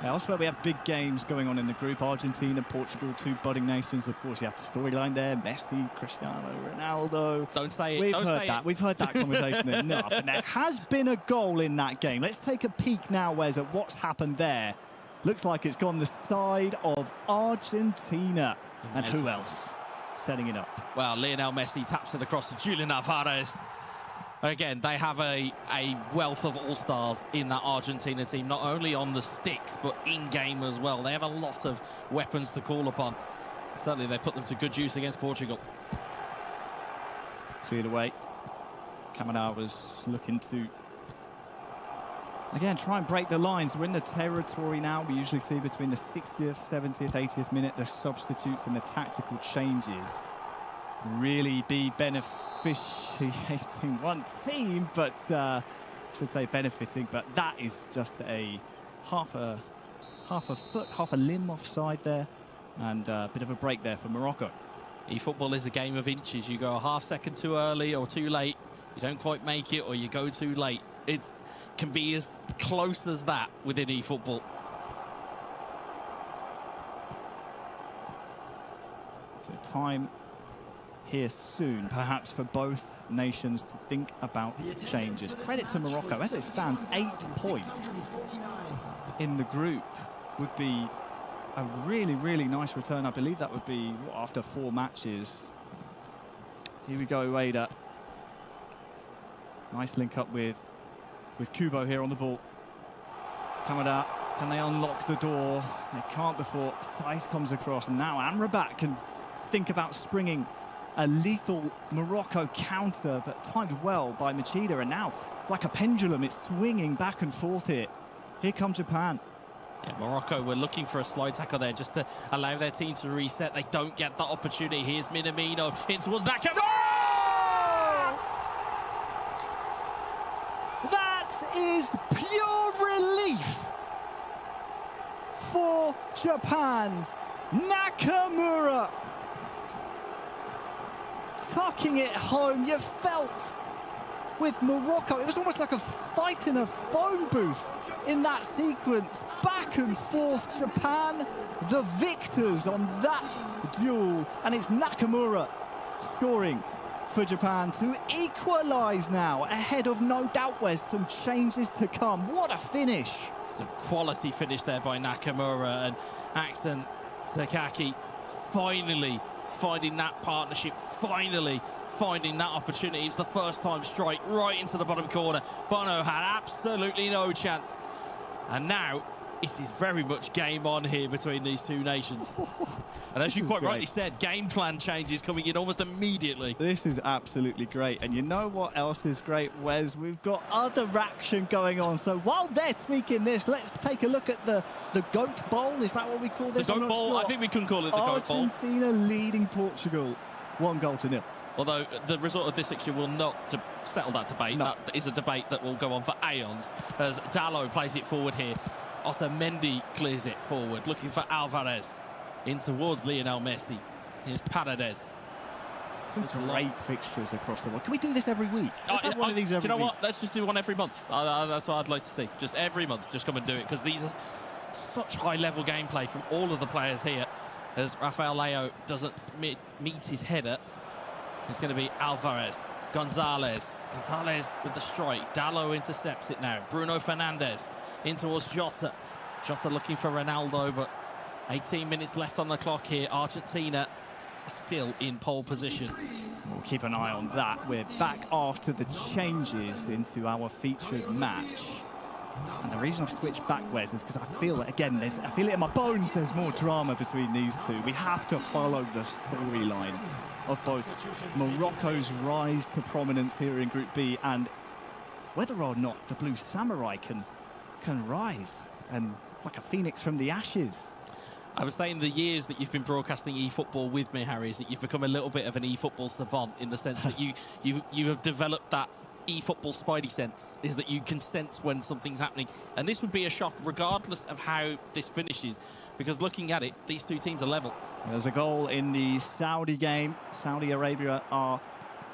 O: Elsewhere, we have big games going on in the group. Argentina, Portugal, 2 budding nations. Of course, you have the storyline there. Messi, Cristiano Ronaldo.
Q: Don't say it.
O: We've
Q: Don't
O: heard
Q: say
O: that.
Q: it.
O: We've heard that conversation enough. And there has been a goal in that game. Let's take a peek now, Wes, at what's happened there. Looks like it's gone the side of Argentina. And who else setting it up?
Q: Well, Lionel Messi taps it across to Julian Alvarez. Again, they have a wealth of all-stars in that Argentina team, not only on the sticks, but in-game as well. They have a lot of weapons to call upon. Certainly, they put them to good use against Portugal.
O: Cleared away. Kamada was looking to, again, try and break the lines. We're in the territory now. We usually see between the 60th, 70th, 80th minute, the substitutes and the tactical changes really be beneficiating one team, but I should say benefiting, but that is just a half a foot, half a limb offside there, and a bit of a break there for Morocco.
Q: eFootball is a game of inches. You go a half second too early or too late, you don't quite make it, or you go too late. It can be as close as that within eFootball.
O: So time here soon, perhaps, for both nations to think about changes. Credit to Morocco. As it stands, 8 points in the group would be a really, really nice return. I believe that would be after 4 matches. Here we go, Ueda. Nice link up with Kubo here on the ball. Kamada, can they unlock the door? They can't before Saiz comes across. And now Amrabat can think about springing a lethal Morocco counter, but timed well by Machida. And now, like a pendulum, it's swinging back and forth here. Here comes Japan.
Q: Yeah, Morocco were looking for a slide tackle there just to allow their team to reset. They don't get that opportunity. Here's Minamino in towards Nakamura.
O: That is pure relief for Japan. Nakamura tucking it home. You felt with Morocco, it was almost like a fight in a phone booth in that sequence. Back and forth, Japan, the victors on that duel. And it's Nakamura scoring for Japan to equalise now, ahead of, no doubt, Wes, some changes to come. What a finish.
Q: Some quality finish there by Nakamura, and Axton Takaki finally finding that partnership, finally finding that opportunity. It's the first time strike right into the bottom corner. Bono had absolutely no chance. And now it is very much game on here between these two nations. And as you quite rightly said, game plan changes coming in almost immediately.
O: This is absolutely great. And you know what else is great, Wes? We've got other action going on. So while they're tweaking this, let's take a look at the Goat Bowl. Is that what we call this?
Q: The Goat Bowl? I think we can call it the Goat Bowl.
O: Argentina leading Portugal 1-0.
Q: Although the result of this fixture will not settle that debate. No. That is a debate that will go on for aeons, as Dalot plays it forward here. Otamendi clears it forward, looking for Alvarez. In towards Lionel Messi. Here's Paredes.
O: Some great fixtures across the world. Can we do this every week? One of these every
Q: do you know
O: week.
Q: what? Let's just do one every month. That's what I'd like to see. Just every month, just come and do it, because these are such high-level gameplay from all of the players here. As Rafael Leao doesn't meet his header, it's going to be Alvarez. Gonzalez with the strike. Dalot intercepts it now. Bruno Fernandes in towards Jota. Jota looking for Ronaldo, but 18 minutes left on the clock here. Argentina still in pole position.
O: We'll keep an eye on that. We're back after the changes into our featured match. And the reason I've switched back, Wes, is because I feel it, again, I feel it in my bones, there's more drama between these two. We have to follow the storyline of both Morocco's rise to prominence here in Group B and whether or not the Blue Samurai can rise and like a phoenix from the ashes.
Q: I was saying the years that you've been broadcasting eFootball with me, Harry, is that you've become a little bit of an eFootball savant in the sense that you have developed that eFootball spidey sense, is that you can sense when something's happening. And this would be a shock regardless of how this finishes, because looking at it, these two teams are level.
O: There's a goal in the Saudi game. Saudi Arabia are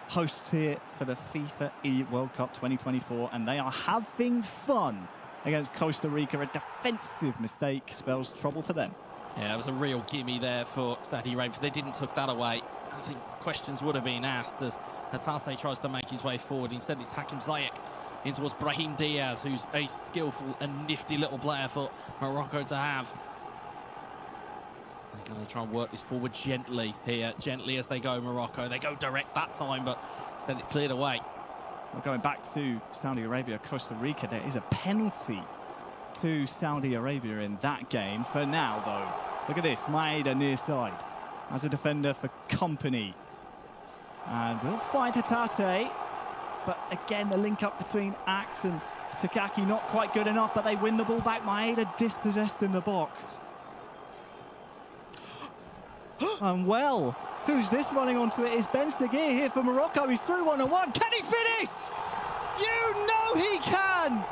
O: hosts here for the FIFAe World Cup 2024, and they are having fun against Costa Rica. A defensive mistake spells trouble for them.
Q: Yeah, it was a real gimme there for Saudi Arabia. If they didn't tuck that away, I think questions would have been asked as Hatate tries to make his way forward. Instead, it's Hakim Ziyech in towards Brahim Diaz, who's a skillful and nifty little player for Morocco to have. They're going to try and work this forward gently here, gently as they go, Morocco. They go direct that time, but instead it's cleared away.
O: Well, going back to Saudi Arabia, Costa Rica, there is a penalty to Saudi Arabia in that game. For now, though, look at this, Maeda near side as a defender for company. And we'll find Hatate, but again, the link up between Axe and Takaki not quite good enough, but they win the ball back. Maeda dispossessed in the box. And well, who's this running onto it? Is Ben Seguir here for Morocco. He's through 1-on-1. Can he finish? You know he can!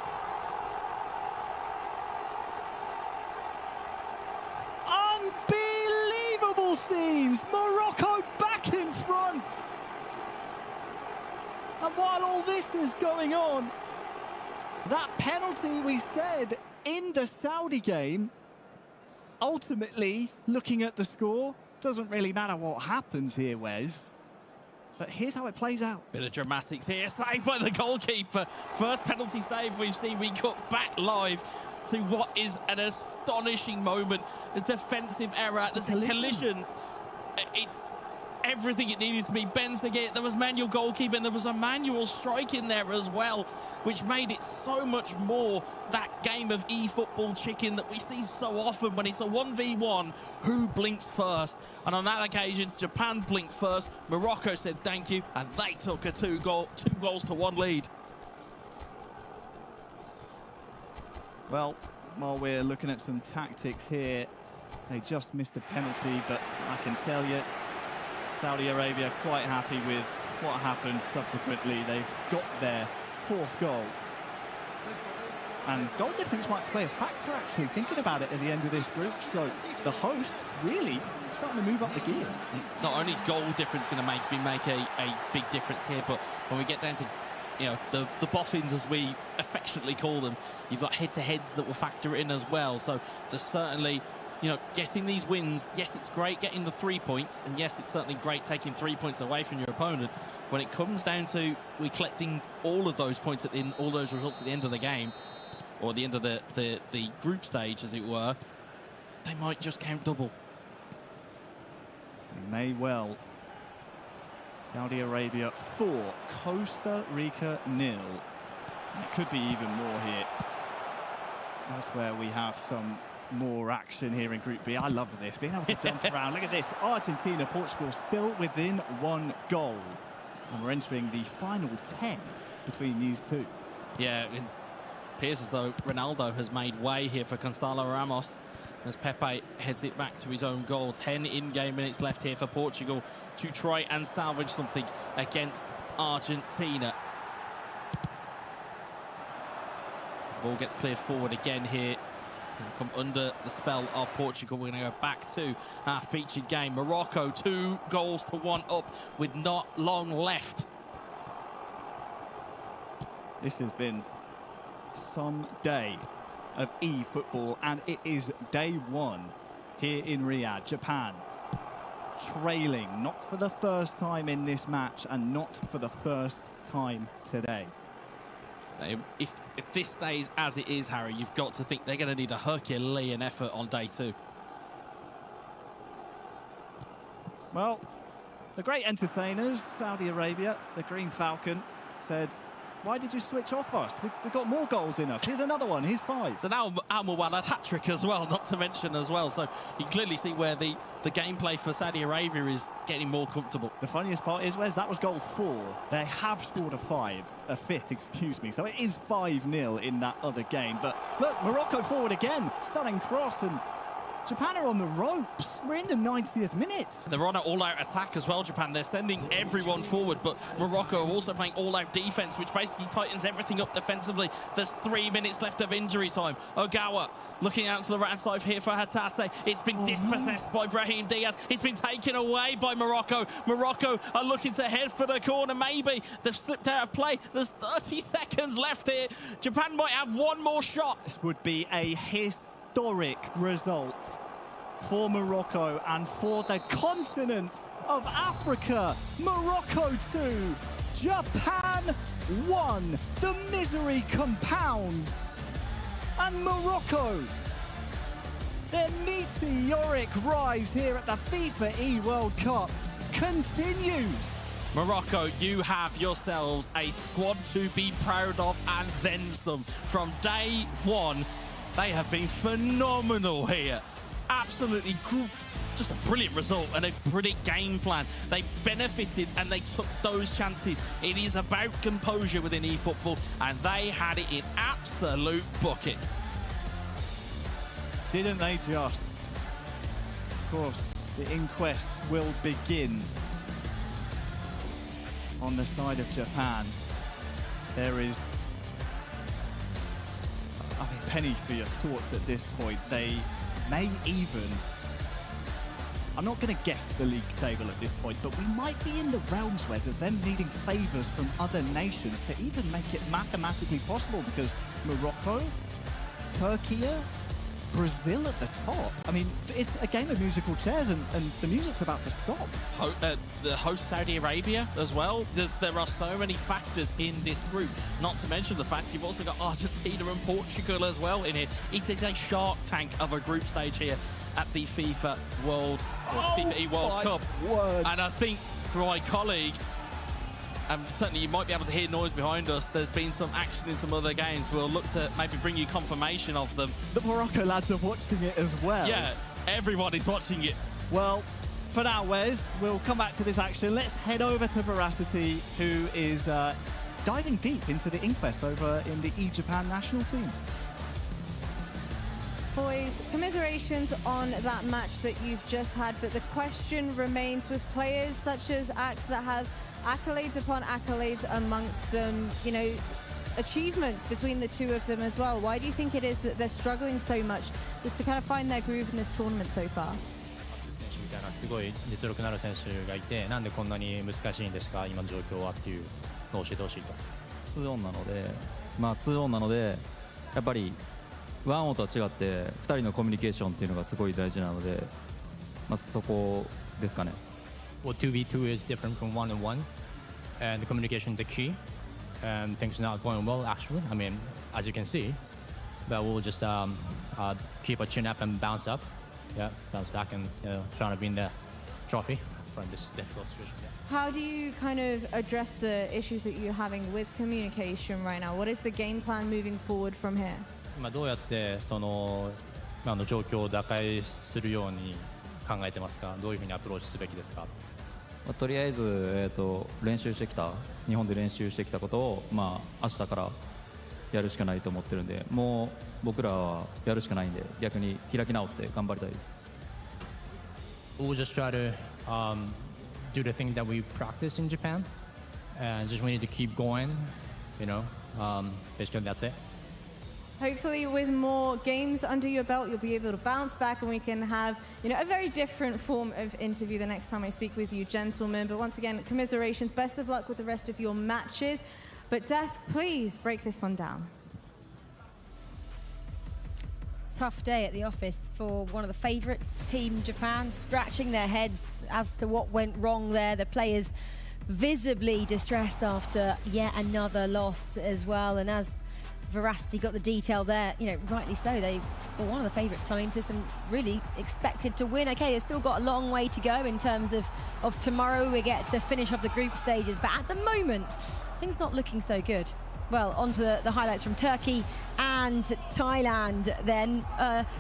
O: Unbelievable scenes! Morocco back in front! And while all this is going on, that penalty we said in the Saudi game, ultimately, looking at the score, doesn't really matter what happens here, Wes. But here's how it plays out.
Q: Bit of dramatics here. Saved by the goalkeeper. First penalty save we've seen. We cut back live to what is an astonishing moment. A defensive error. There's a collision. It's everything it needed to be. Ben Seguir, there was manual goalkeeping, and there was a manual strike in there as well, which made it so much more that game of eFootball chicken that we see so often when it's a 1v1, who blinks first? And on that occasion, Japan blinked first, Morocco said thank you, and they took a two goals to one lead.
O: Well, while we're looking at some tactics here, they just missed a penalty, but I can tell you, Saudi Arabia quite happy with what happened subsequently. They've got their fourth goal. And goal difference might play a factor, actually, thinking about it at the end of this group. So the host really starting to move up the gears.
Q: Not only is goal difference going to make a big difference here, but when we get down to the boffins, as we affectionately call them, you've got head-to-heads that will factor in as well. So there's certainly, getting these wins, yes, it's great getting the 3 points, and yes, it's certainly great taking 3 points away from your opponent. When it comes down to we collecting all of those points all those results at the end of the game, or the end of the group stage, as it were, they might just count double.
O: They may well. Saudi Arabia 4, Costa Rica 0. And it could be even more here. That's where we have some more action here in Group B. I love this, being able to jump around. Look at this, Argentina, Portugal still within 1 goal. And we're entering the final 10 between these two.
Q: Yeah, it appears as though Ronaldo has made way here for Gonzalo Ramos as Pepe heads it back to his own goal. 10 in-game minutes left here for Portugal to try and salvage something against Argentina. The ball gets cleared forward again here. Come under the spell of Portugal. We're going to go back to our featured game. Morocco 2 goals to 1 up with not long left.
O: This has been some day of eFootball, and it is day 1 here in Riyadh. Japan trailing, not for the first time in this match and not for the first time today.
Q: If this stays as it is, Harry, you've got to think they're going to need a Herculean effort on day 2.
O: Well, the great entertainers, Saudi Arabia, the Green Falcon, said Why did you switch off us? We've got more goals in us. Here's another one. Here's 5.
Q: So now Al-Mawal had hat-trick as well, not to mention as well. So you can clearly see where the gameplay for Saudi Arabia is getting more comfortable.
O: The funniest part is, Wes, that was goal 4. They have scored a 5th, excuse me. So it is 5-0 in that other game. But look, Morocco forward again. Stunning cross, and Japan are on the ropes. We're in the 90th minute.
Q: They're on an all-out attack as well, Japan. They're sending everyone forward, but Morocco are also playing all-out defense, which basically tightens everything up defensively. There's 3 minutes left of injury time. Ogawa looking out to the right side here for Hatate. It's been dispossessed by Brahim Diaz. It's been taken away by Morocco. Morocco are looking to head for the corner. Maybe they've slipped out of play. There's 30 seconds left here. Japan might have one more shot.
O: This would be a historic result for Morocco and for the continent of Africa. Morocco 2, Japan 1. The misery compounds. And Morocco, their meteoric rise here at the FIFAe World Cup continues.
Q: Morocco, you have yourselves a squad to be proud of and then some. From day one, they have been phenomenal here. Absolutely just a brilliant result and a brilliant game plan. They benefited and they took those chances. It is about composure within eFootball, and they had it in absolute bucket.
O: Didn't they just? Of course, the inquest will begin on the side of Japan. There is, I mean, penny for your thoughts at this point. They may even, I'm not going to guess the league table at this point, but we might be in the realms, Wes, of them needing favours from other nations to even make it mathematically possible, because Morocco, Turkey, Brazil at the top. I mean, it's a game of musical chairs, and the music's about to stop.
Q: The host Saudi Arabia as well. There are so many factors in this group, not to mention the fact you've also got Argentina and Portugal as well in it. It is a shark tank of a group stage here at the FIFAe World Cup.
O: Word.
Q: And I think for my colleague, and certainly you might be able to hear noise behind us, there's been some action in some other games. We'll look to maybe bring you confirmation of them.
O: The Morocco lads are watching it as well.
Q: Yeah, everyone is watching it.
O: Well, for now, Wes, we'll come back to this action. Let's head over to Veracity, who is diving deep into the inquest over in the E-Japan national team.
T: Boys, commiserations on that match that you've just had, but the question remains with players such as Axe that have accolades upon accolades amongst them, you know, achievements between the two of them as well. Why do you think it is that they're struggling so much to kind of find their groove in this tournament so far?
C: みたいなすごい実力のある選手がいて、なんでこんなに難しいんですか今の状況はっていうのを教えてほしいと。
V: 2オンなので、2オンなのでやっぱり1オンとは違って2人のコミュニケーションっていうのがすごい大事なので、そこですかね。
C: Well, 2v2 is different from 1-on-1, and the communication is the key. And things are not going well, actually. I mean, as you can see, but we'll just keep our chin up and bounce up. Yeah, bounce back and trying to win the trophy from this difficult situation.
T: How do you kind of address the issues that you're having with communication right now? What is the game plan moving forward from here?
C: 今どうやってその状況を打開するように考えてますか？どういうふうにアプローチすべきですか？
V: とりあえず、練習してきた日本で練習してきたことを、明日からやるしかないと思ってるんで、もう僕らはやるしかないんで、逆に開き直って頑張りたいです。
C: We'll just try to do the thing that we practice in Japan, and just we need to keep going. You know, basically that's it.
T: Hopefully with more games under your belt, you'll be able to bounce back and we can have, you know, a very different form of interview the next time I speak with you, gentlemen. But once again, commiserations. Best of luck with the rest of your matches. But Desk, please break this one down.
F: Tough day at the office for one of the favourites, Team Japan, scratching their heads as to what went wrong there. The players visibly distressed after yet another loss as well. And as Veracity got the detail there, you know, rightly so. They were one of the favourites coming into this and really expected to win. Okay, they've still got a long way to go in terms of tomorrow. We get to finish off the group stages, but at the moment, things not looking so good. Well, on to the highlights from Turkey and Thailand then.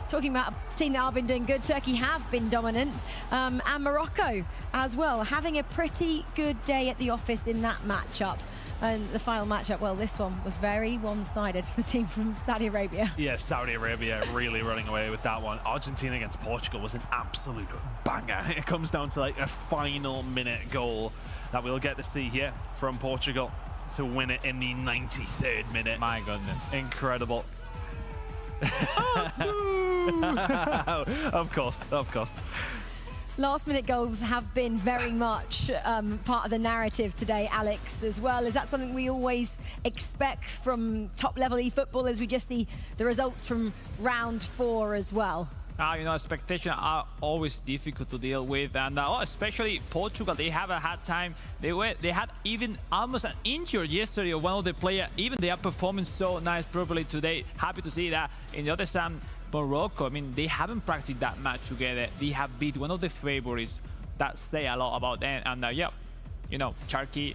F: Talking about a team that have been doing good, Turkey have been dominant, and Morocco as well, having a pretty good day at the office in that matchup. And the final matchup, well, this one was very one-sided for the team from Saudi Arabia.
G: Yeah, Saudi Arabia really running away with that one. Argentina against Portugal was an absolute banger. It comes down to like a final minute goal that we'll get to see here from Portugal to win it in the 93rd minute.
P: My goodness.
G: Incredible. Of course, of course.
F: Last-minute goals have been very much part of the narrative today, Alex, as well. Is that something we always expect from top-level eFootball as we just see the results from round 4 as well?
P: You know, expectations are always difficult to deal with, and especially Portugal, they haven't had time. They had even almost an injury yesterday of one of the players. Even they are performing so nice probably today. Happy to see that. In the other side, Morocco, I mean, they haven't practiced that much together. They have beat one of the favorites. That say a lot about them. And yeah, you know, Turkey,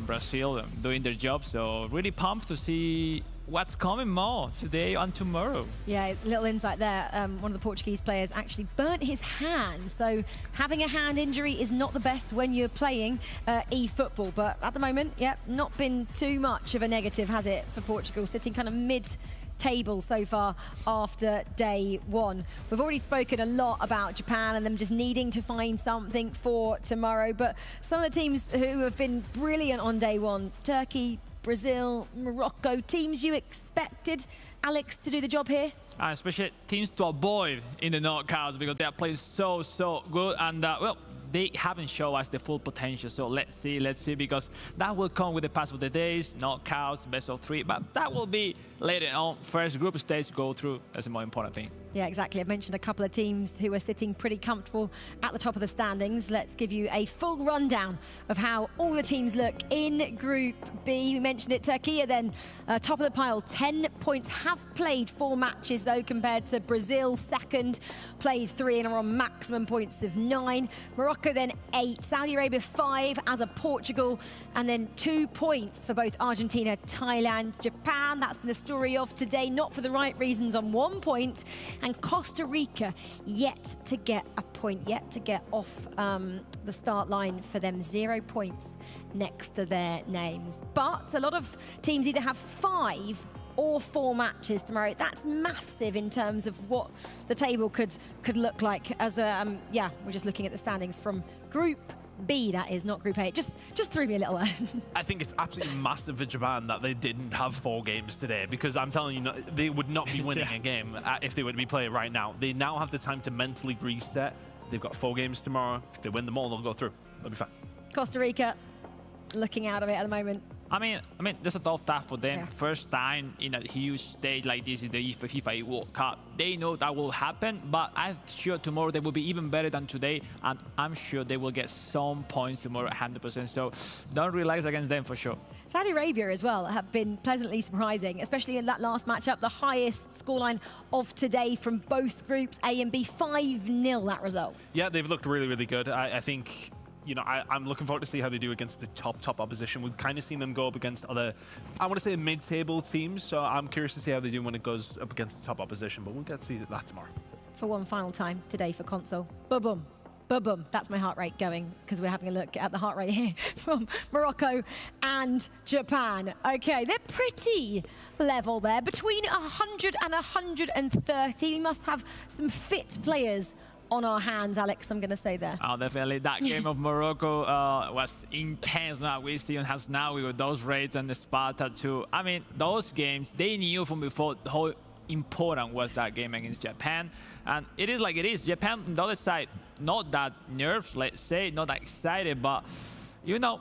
P: Brazil doing their job. So really pumped to see what's coming more today and tomorrow.
F: Yeah, little insight there. One of the Portuguese players actually burnt his hand. So having a hand injury is not the best when you're playing eFootball. But at the moment, yeah, not been too much of a negative, has it, for Portugal, sitting kind of mid-table so far after day 1. We've already spoken a lot about Japan and them just needing to find something for tomorrow. But some of the teams who have been brilliant on day 1, Turkey, Brazil, Morocco, teams you expected, Alex, to do the job here?
P: Especially teams to avoid in the knockouts because they are playing so good, and well, they haven't shown us the full potential. So let's see, because that will come with the pass of the days, knockouts, best of 3, but that will be later on. First group stage go through, that's the more important thing.
F: Yeah, exactly. I've mentioned a couple of teams who are sitting pretty comfortable at the top of the standings. Let's give you a full rundown of how all the teams look in Group B. We mentioned it, Turkey then top of the pile, 10 points, have played 4 matches though, compared to Brazil, second, played 3 and are on maximum points of 9. Morocco then 8, Saudi Arabia 5, as a Portugal, and then 2 points for both Argentina, Thailand, Japan. That's been the story of today, not for the right reasons, on 1 point. And Costa Rica yet to get a point, yet to get off the start line for them, 0 points next to their names. But a lot of teams either have 5 or 4 matches tomorrow. That's massive in terms of what the table could look like. As yeah, we're just looking at the standings from Group B, that is, not Group A. Just threw me a little.
G: I think it's absolutely massive for Japan that they didn't have 4 games today, because I'm telling you, they would not be winning a game if they were to be playing right now. They now have the time to mentally reset. They've got 4 games tomorrow. If they win them all, they'll go through. They'll be fine.
F: Costa Rica looking out of it at the moment.
P: I mean, there's a tough task for them. Yeah. First time in a huge stage like this is the FIFAe World Cup. They know that will happen, but I'm sure tomorrow they will be even better than today, and I'm sure they will get some points tomorrow, 100%. So don't relax against them for sure.
F: Saudi Arabia as well have been pleasantly surprising, especially in that last matchup. The highest scoreline of today from both groups, A and B, 5-0 that result.
G: Yeah, they've looked really, really good. I think, you know, I'm looking forward to see how they do against the top opposition. We've kind of seen them go up against other, I want to say, mid-table teams. So I'm curious to see how they do when it goes up against the top opposition. But we'll get to see that tomorrow.
F: For one final time today for console. Boom, boom, boom. That's my heart rate going, because we're having a look at the heart rate here from Morocco and Japan. Okay, they're pretty level there, between 100 and 130. We must have some fit players on our hands, Alex, I'm going to say there.
P: Oh, definitely. That game of Morocco was intense. Now we see on Hasnaoui with those raids and the Sparta too. I mean, those games, they knew from before how important was that game against Japan. And it is like it is. Japan, on the other side, not that nervous, let's say, not that excited, but, you know,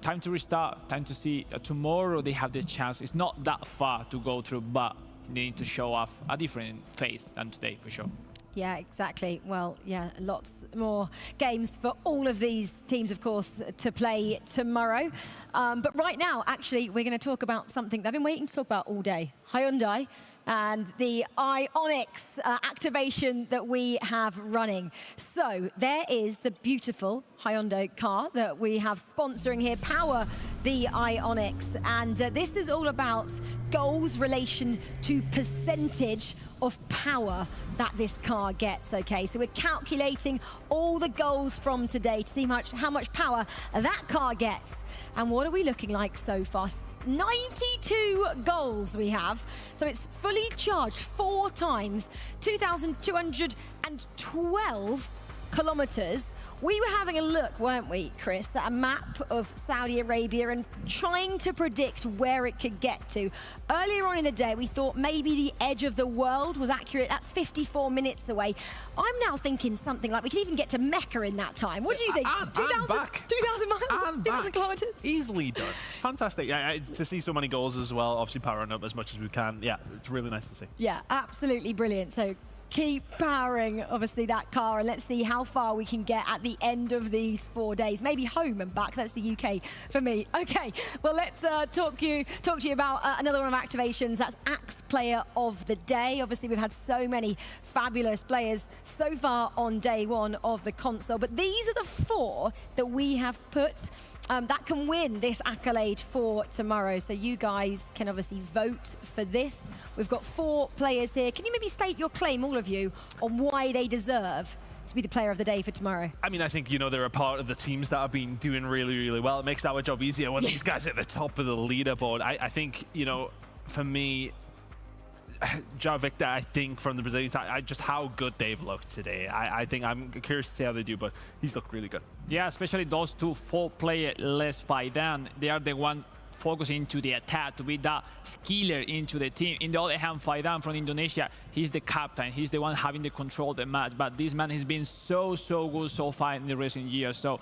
P: time to restart, time to see tomorrow they have the chance. It's not that far to go through, but they need to show off a different face than today, for sure.
F: Yeah, exactly. Well, yeah, lots more games for all of these teams, of course, to play tomorrow. But right now, actually, we're going to talk about something that I've been waiting to talk about all day. Hyundai and the Ionics activation that we have running. So there is the beautiful Hyundai car that we have sponsoring here, power the Ionics. And this is all about goals relation to percentage of power that this car gets, okay? So we're calculating all the goals from today to see how much power that car gets. And what are we looking like so far? 92 goals we have. So it's fully charged 4 times, 2,212 kilometers. We were having a look, weren't we, Chris, at a map of Saudi Arabia and trying to predict where it could get to. Earlier on in the day, we thought maybe the edge of the world was accurate. That's 54 minutes away. I'm now thinking something like we could even get to Mecca in that time. What do you think? 2,000 miles? 2,000 kilometers?
G: Easily done. Fantastic. Yeah, to see so many goals as well, obviously powering up as much as we can. Yeah, it's really nice to see.
F: Yeah, absolutely brilliant. So keep powering, obviously, that car, and let's see how far we can get at the end of these 4 days. Maybe home and back. That's the UK for me. Okay, well, let's talk to you about another one of activations. That's Axe Player of the Day. Obviously, we've had so many fabulous players so far on day one of the console, but these are the 4 that we have put that can win this accolade for tomorrow. So you guys can obviously vote for this. We've got 4 players here. Can you maybe state your claim, all of you, on why they deserve to be the player of the day for tomorrow?
G: I mean, I think, they're a part of the teams that have been doing really, really well. It makes our job easier when these guys are at the top of the leaderboard. I think, for me, João Victor, I think from the Brazilian side, just how good they've looked today. I think I'm curious to see how they do, but he's looked really good.
P: Yeah, especially those 2 4-player less Faidan. They are the one focusing to the attack, to be that skiller into the team. In the other hand, Faidan from Indonesia, he's the captain. He's the one having the control of the match. But this man has been so good so far in the recent years. So,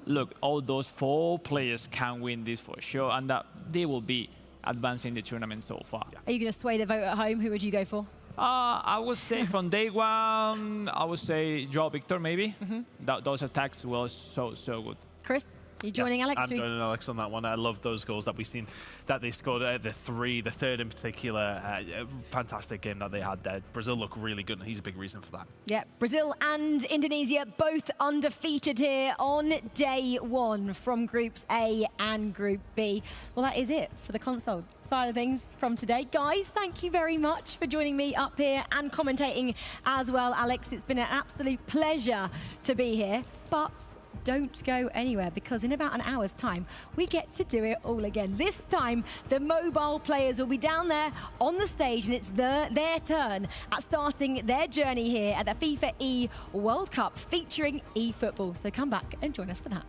P: look, all those 4 players can win this for sure, and that they will be advancing the tournament so far.
F: Are you going to sway the vote at home? Who would you go for?
P: I would say from day one, I would say João Victor maybe. Those attacks were so good.
F: Chris? You joining Alex?
G: I'm joining Alex on that one. I love those goals that we've seen that they scored. The 3, the 3rd in particular. Fantastic game that they had there. Brazil look really good, and he's a big reason for that.
F: Yeah, Brazil and Indonesia both undefeated here on day 1 from Groups A and Group B. Well, that is it for the console side of things from today. Guys, thank you very much for joining me up here and commentating as well. Alex, it's been an absolute pleasure to be here. But don't go anywhere, because in about an hour's time, we get to do it all again. This time, the mobile players will be down there on the stage, and it's their turn at starting their journey here at the FIFAe World Cup featuring eFootball. So come back and join us for that.